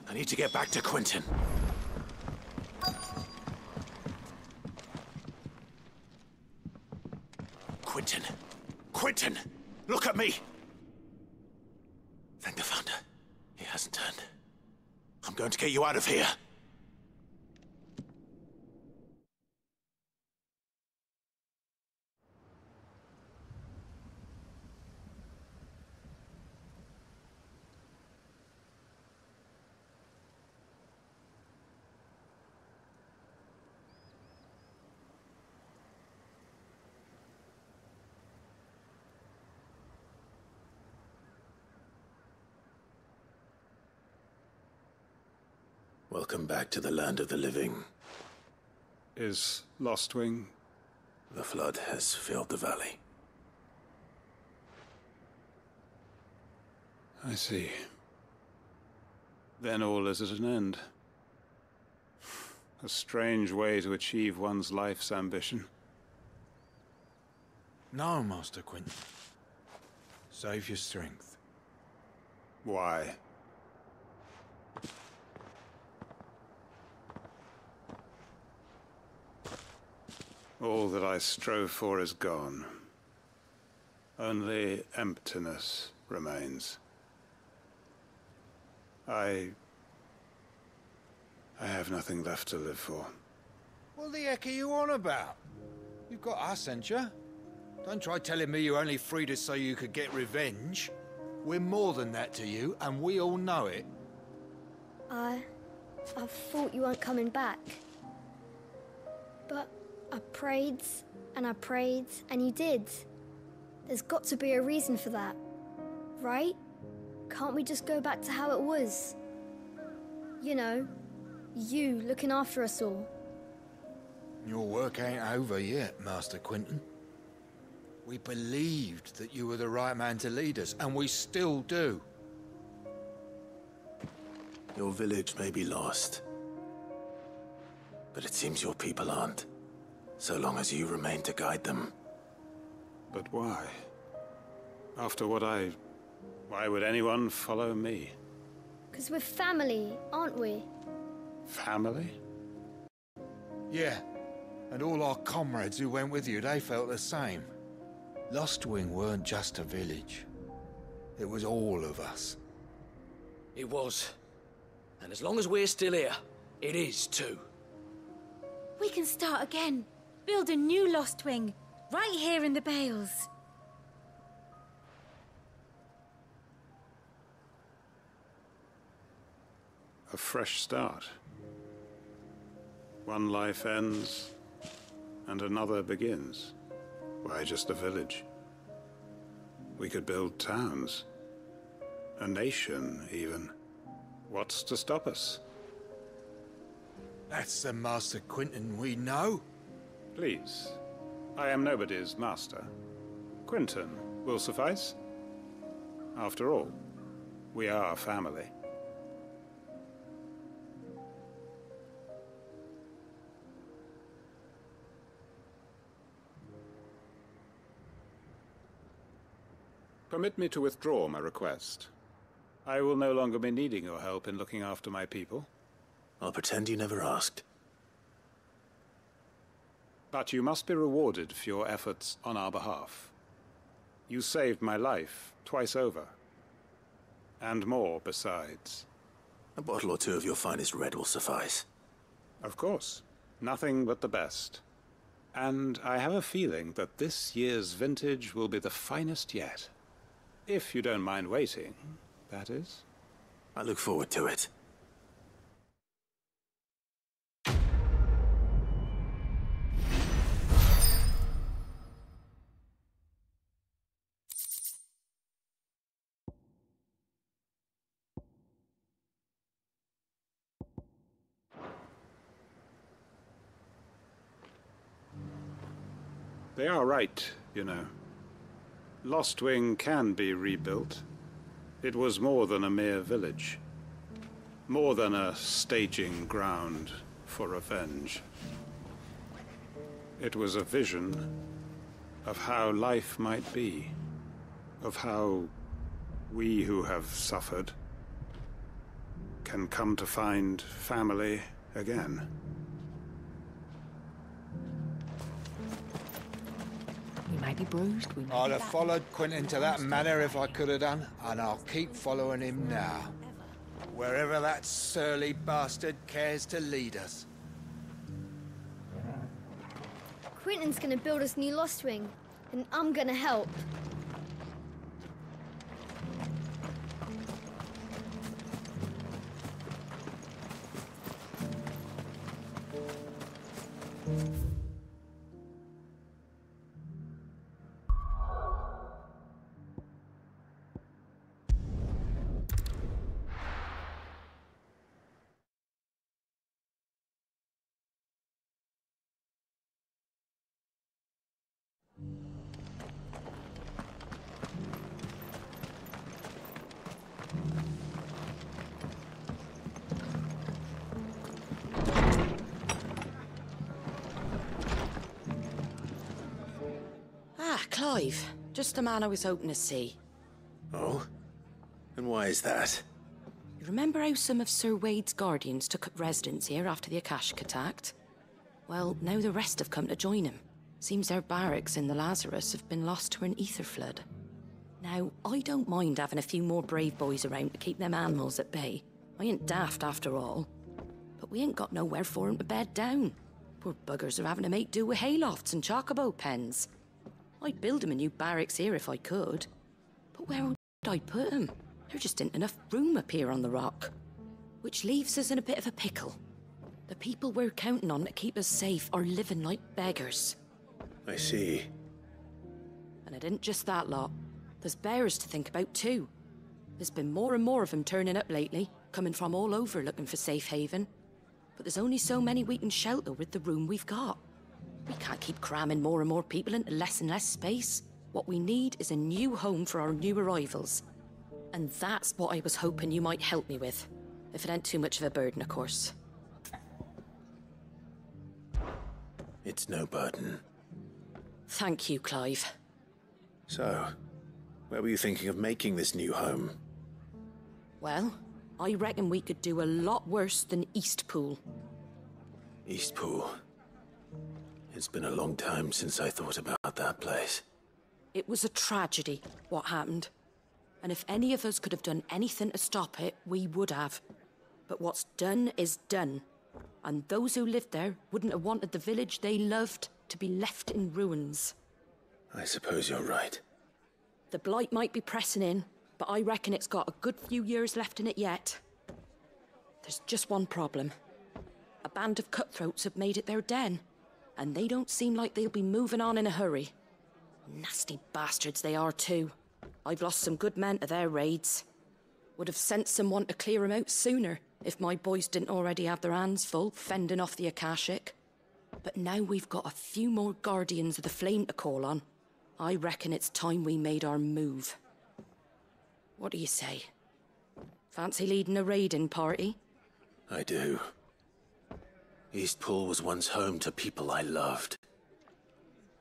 I need to get back to Quentin. Quentin! Quentin! Look at me! Thank the Founder. He hasn't turned. I'm going to get you out of here. Welcome back to the land of the living. Is Lostwing? The flood has filled the valley. I see. Then all is at an end. A strange way to achieve one's life's ambition. No, Master Quentin. Save your strength. Why? All that I strove for is gone. Only emptiness remains. I have nothing left to live for. What the heck are you on about? You've got us, ain't you? Don't try telling me you only freed us so you could get revenge. We're more than that to you, and we all know it. I thought you weren't coming back. But I prayed, and you did. There's got to be a reason for that, right? Can't we just go back to how it was? You know, you looking after us all. Your work ain't over yet, Master Quentin. We believed that you were the right man to lead us, and we still do. Your village may be lost, but it seems your people aren't, so long as you remain to guide them. But why? After what why would anyone follow me? 'Cause we're family, aren't we? Family? Yeah, and all our comrades who went with you, they felt the same. Lostwing weren't just a village. It was all of us. It was. And as long as we're still here, it is too. We can start again. Build a new Lostwing, right here in the Bales. A fresh start. One life ends, and another begins. Why just a village? We could build towns. A nation, even. What's to stop us? That's the Master Quentin we know. Please. I am nobody's master. Quentin will suffice. After all, we are family. Permit me to withdraw my request. I will no longer be needing your help in looking after my people. I'll pretend you never asked. But you must be rewarded for your efforts on our behalf. You saved my life twice over. And more besides. A bottle or two of your finest red will suffice. Of course. Nothing but the best. And I have a feeling that this year's vintage will be the finest yet. If you don't mind waiting, that is. I look forward to it. They are right, you know. Lostwing can be rebuilt. It was more than a mere village. More than a staging ground for revenge. It was a vision of how life might be. Of how we who have suffered can come to find family again. We may be bruised, we may I'd be have followed Quentin to that manor if I could have done, and I'll keep following him now. Wherever that surly bastard cares to lead us. Quentin's gonna build us new Lostwing, and I'm gonna help. Clive, just the man I was hoping to see. Oh? And why is that? You remember how some of Sir Wade's guardians took up residence here after the Akashic attacked? Well, now the rest have come to join him. Seems their barracks in the Lazarus have been lost to an ether flood. Now, I don't mind having a few more brave boys around to keep them animals at bay. I ain't daft after all. But we ain't got nowhere for 'em to bed down. Poor buggers are having to make do with haylofts and chocobo pens. I'd build 'em a new barracks here if I could. But where would I put 'em? There just ain't enough room up here on the rock. Which leaves us in a bit of a pickle. The people we're counting on to keep us safe are living like beggars. I see. And it isn't just that lot. There's bears to think about too. There's been more and more of them turning up lately, coming from all over looking for safe haven. But there's only so many we can shelter with the room we've got. We can't keep cramming more and more people into less and less space. What we need is a new home for our new arrivals. And that's what I was hoping you might help me with. If it ain't too much of a burden, of course. It's no burden. Thank you, Clive. So, where were you thinking of making this new home? Well, I reckon we could do a lot worse than Eastpool. Eastpool. It's been a long time since I thought about that place. It was a tragedy, what happened. And if any of us could have done anything to stop it, we would have. But what's done is done. And those who lived there wouldn't have wanted the village they loved to be left in ruins. I suppose you're right. The blight might be pressing in, but I reckon it's got a good few years left in it yet. There's just one problem. A band of cutthroats have made it their den, and they don't seem like they'll be moving on in a hurry. Nasty bastards they are too. I've lost some good men to their raids. Would have sent someone to clear 'em out sooner, if my boys didn't already have their hands full fending off the Akashic. But now we've got a few more Guardians of the Flame to call on. I reckon it's time we made our move. What do you say? Fancy leading a raiding party? I do. Eastpool was once home to people I loved.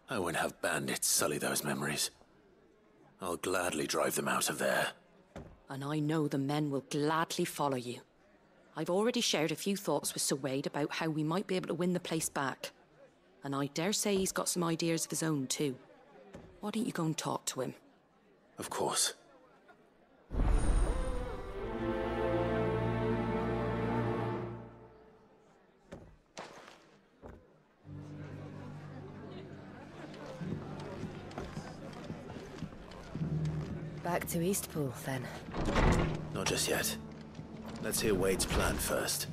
I won't have bandits sully those memories. I'll gladly drive them out of there. And I know the men will gladly follow you. I've already shared a few thoughts with Sir Wade about how we might be able to win the place back. And I dare say he's got some ideas of his own too. Why don't you go and talk to him? Of course. Back to Eastpool, then. Not just yet. Let's hear Wade's plan first.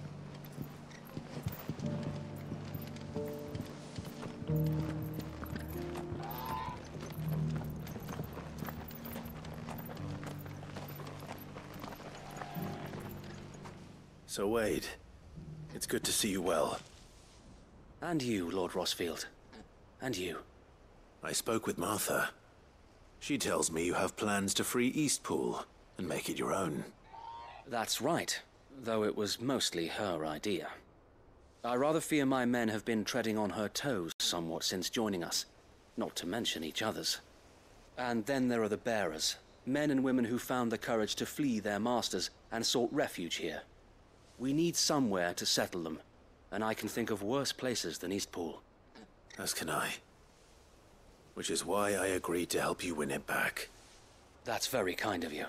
So, Wade, it's good to see you well. And you, Lord Rosfield. And you. I spoke with Martha. She tells me you have plans to free Eastpool and make it your own. That's right, though it was mostly her idea. I rather fear my men have been treading on her toes somewhat since joining us, not to mention each other's. And then there are the bearers, men and women who found the courage to flee their masters and sought refuge here. We need somewhere to settle them, and I can think of worse places than Eastpool. As can I. Which is why I agreed to help you win it back. That's very kind of you.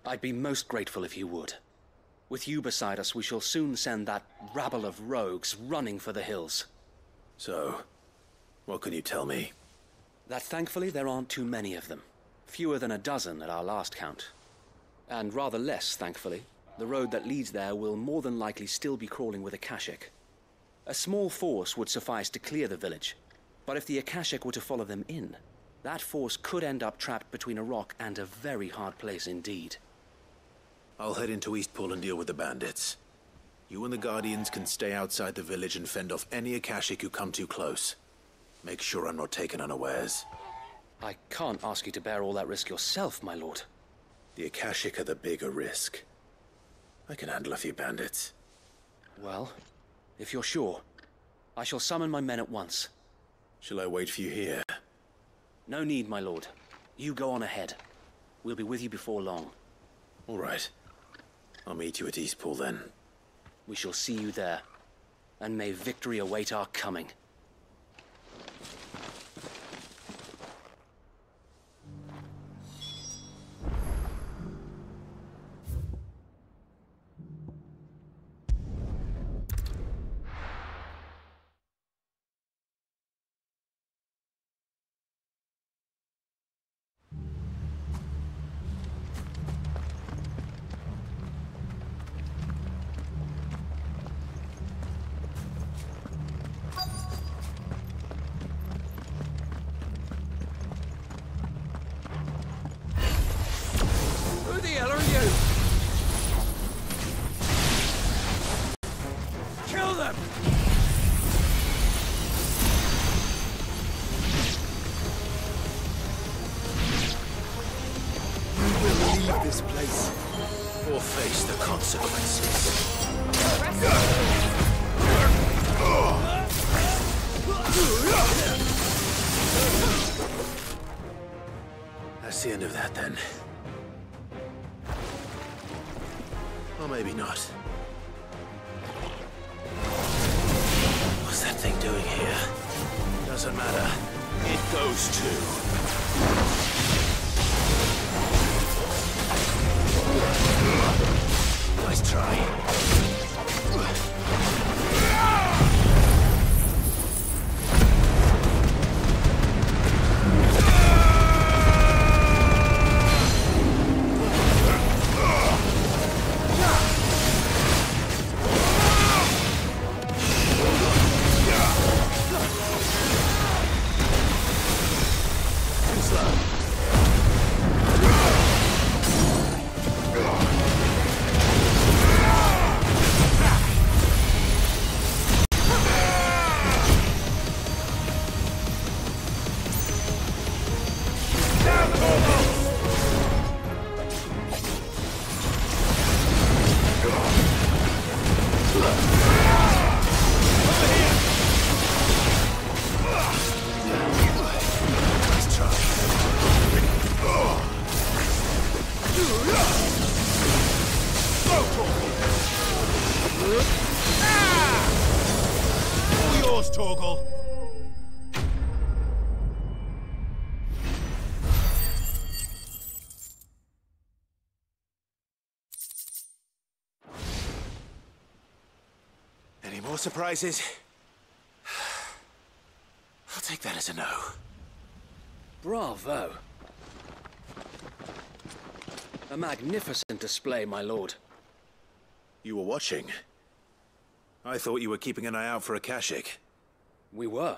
I'd be most grateful if you would. With you beside us, we shall soon send that rabble of rogues running for the hills. So, what can you tell me? That thankfully there aren't too many of them. Fewer than a dozen at our last count. And rather less, thankfully, the road that leads there will more than likely still be crawling with Akashic. A small force would suffice to clear the village, but if the Akashic were to follow them in, that force could end up trapped between a rock and a very hard place indeed. I'll head into Eastpool and deal with the bandits. You and the Guardians can stay outside the village and fend off any Akashic who come too close. Make sure I'm not taken unawares. I can't ask you to bear all that risk yourself, my lord. The Akashic are the bigger risk. I can handle a few bandits. Well, if you're sure, I shall summon my men at once. Shall I wait for you here? No need, my lord. You go on ahead. We'll be with you before long. All right. I'll meet you at Eastpool then. We shall see you there. And may victory await our coming. This place, or face the consequences. That's the end of that, then. Or maybe not. What's that thing doing here? Doesn't matter. It goes too. Nice try. Too slow. Torgal. Any more surprises? I'll take that as a no. Bravo. A magnificent display, my lord. You were watching? I thought you were keeping an eye out for a Kashik. We were.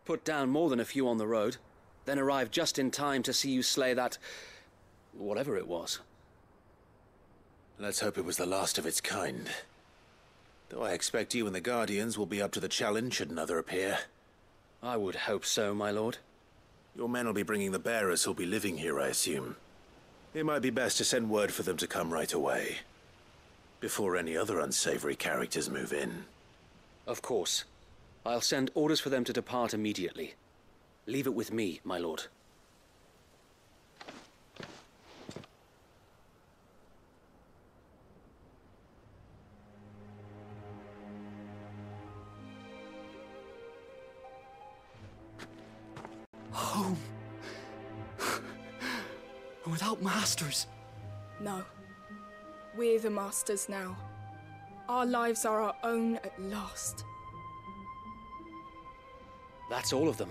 Put down more than a few on the road, then arrived just in time to see you slay that... whatever it was. Let's hope it was the last of its kind. Though I expect you and the Guardians will be up to the challenge should another appear. I would hope so, my lord. Your men will be bringing the bearers who'll be living here, I assume. It might be best to send word for them to come right away, before any other unsavory characters move in. Of course. I'll send orders for them to depart immediately. Leave it with me, my lord. Home. Without masters. No. We're the masters now. Our lives are our own at last. That's all of them,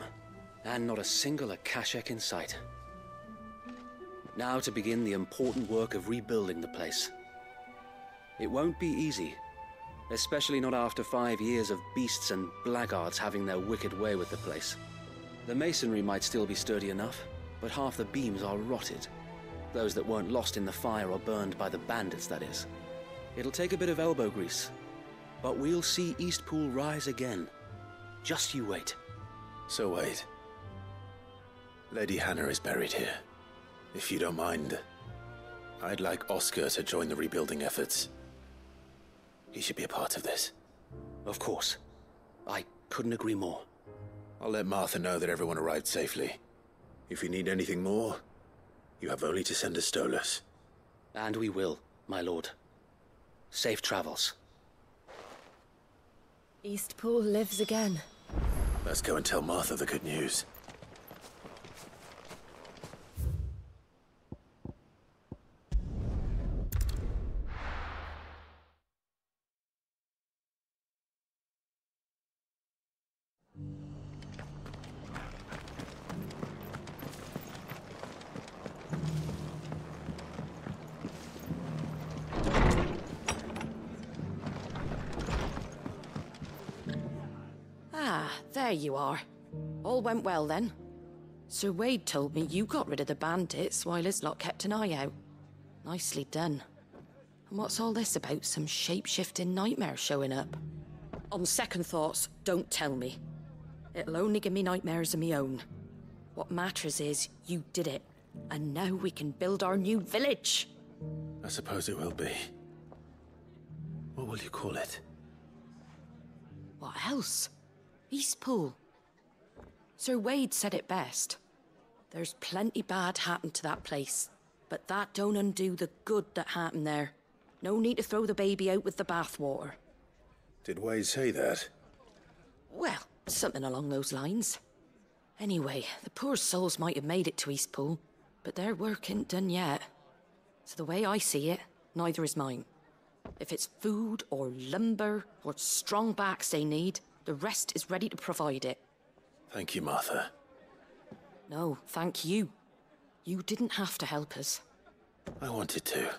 and not a single Akashek in sight. Now to begin the important work of rebuilding the place. It won't be easy, especially not after 5 years of beasts and blackguards having their wicked way with the place. The masonry might still be sturdy enough, but half the beams are rotted. Those that weren't lost in the fire or burned by the bandits, that is. It'll take a bit of elbow grease, but we'll see Eastpool rise again. Just you wait. So wait. Lady Hannah is buried here. If you don't mind, I'd like Oscar to join the rebuilding efforts. He should be a part of this. Of course. I couldn't agree more. I'll let Martha know that everyone arrived safely. If you need anything more, you have only to send a Stolas. And we will, my lord. Safe travels. Eastpool lives again. Let's go and tell Martha the good news. There you are. All went well then. Sir Wade told me you got rid of the bandits while his lot kept an eye out. Nicely done. And what's all this about some shape-shifting nightmare showing up? On second thoughts, don't tell me. It'll only give me nightmares of me own. What matters is you did it, and now we can build our new village. I suppose it will be. What will you call it? What else? Eastpool. Sir Wade said it best. There's plenty bad happened to that place, but that don't undo the good that happened there. No need to throw the baby out with the bathwater. Did Wade say that? Well, something along those lines. Anyway, the poor souls might have made it to Eastpool, but their work ain't done yet. So the way I see it, neither is mine. If it's food or lumber or strong backs they need, the rest is ready to provide it. Thank you, Martha. No, thank you. You didn't have to help us. I wanted to.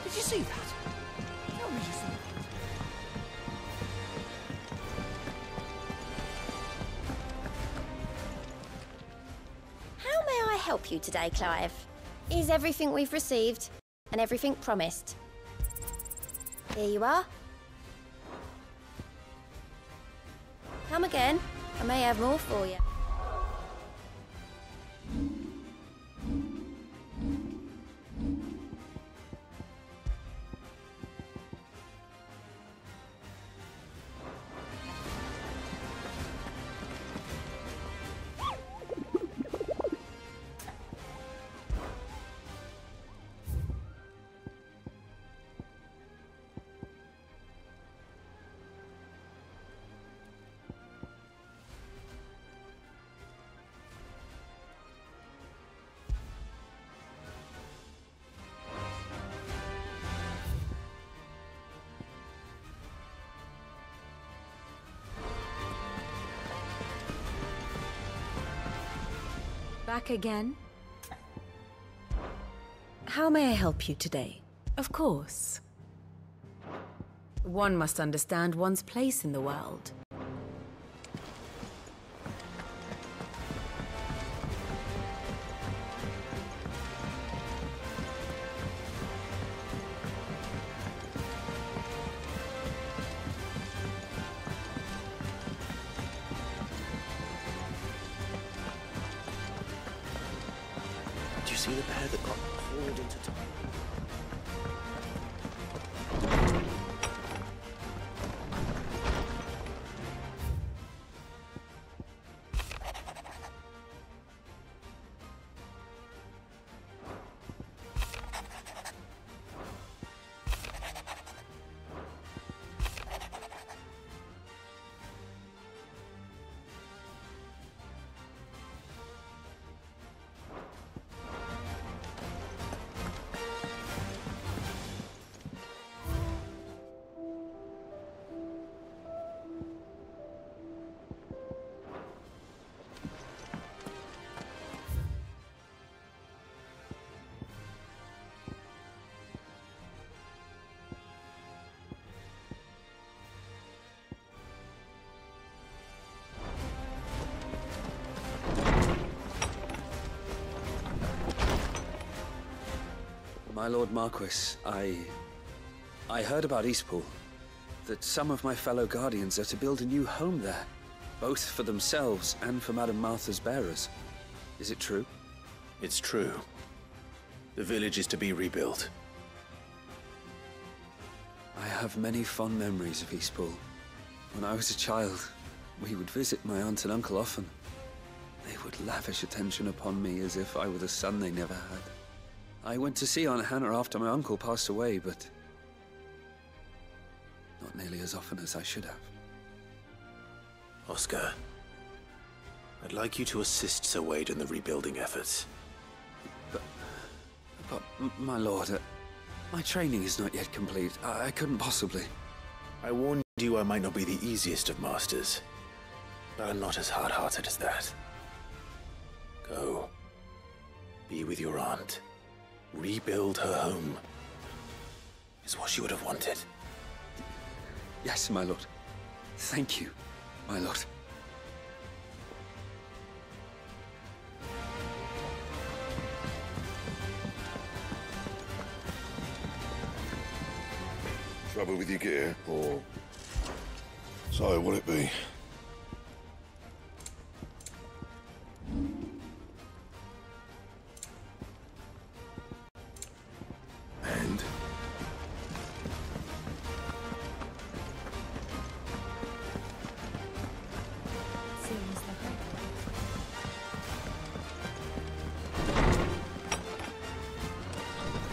Did you see that? Tell me you saw that. How help you today, Clive? Is everything we've received and everything promised? Here you are. Come again. I may have more for you. Back again? How may I help you today? Of course. One must understand one's place in the world. Do you see the pair that got pulled into time? My Lord Marquis, I heard about Eastpool. That some of my fellow Guardians are to build a new home there. Both for themselves and for Madame Martha's bearers. Is it true? It's true. The village is to be rebuilt. I have many fond memories of Eastpool. When I was a child, we would visit my aunt and uncle often. They would lavish attention upon me as if I were the son they never had. I went to see Aunt Hannah after my uncle passed away, but not nearly as often as I should have. Oscar, I'd like you to assist Sir Wade in the rebuilding efforts. But my lord, my training is not yet complete. I couldn't possibly. I warned you I might not be the easiest of masters, but I'm not as hard-hearted as that. Go. Be with your aunt. Rebuild her home. Is what she would have wanted. Yes, my lord. Thank you, my lord. Trouble with your gear, or so will it be? And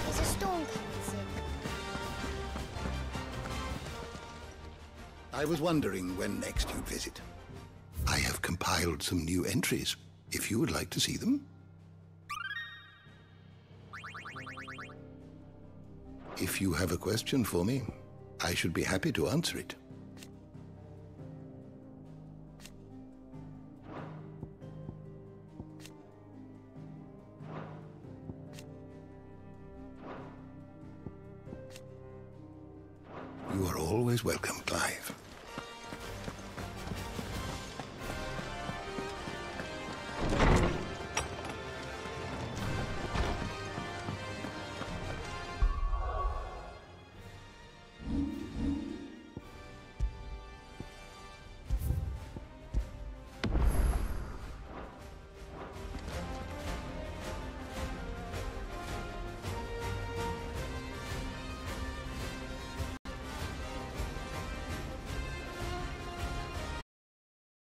There's a storm coming soon. I was wondering when next you'd visit. I have compiled some new entries, if you would like to see them. If you have a question for me, I should be happy to answer it. You are always welcome, Clive.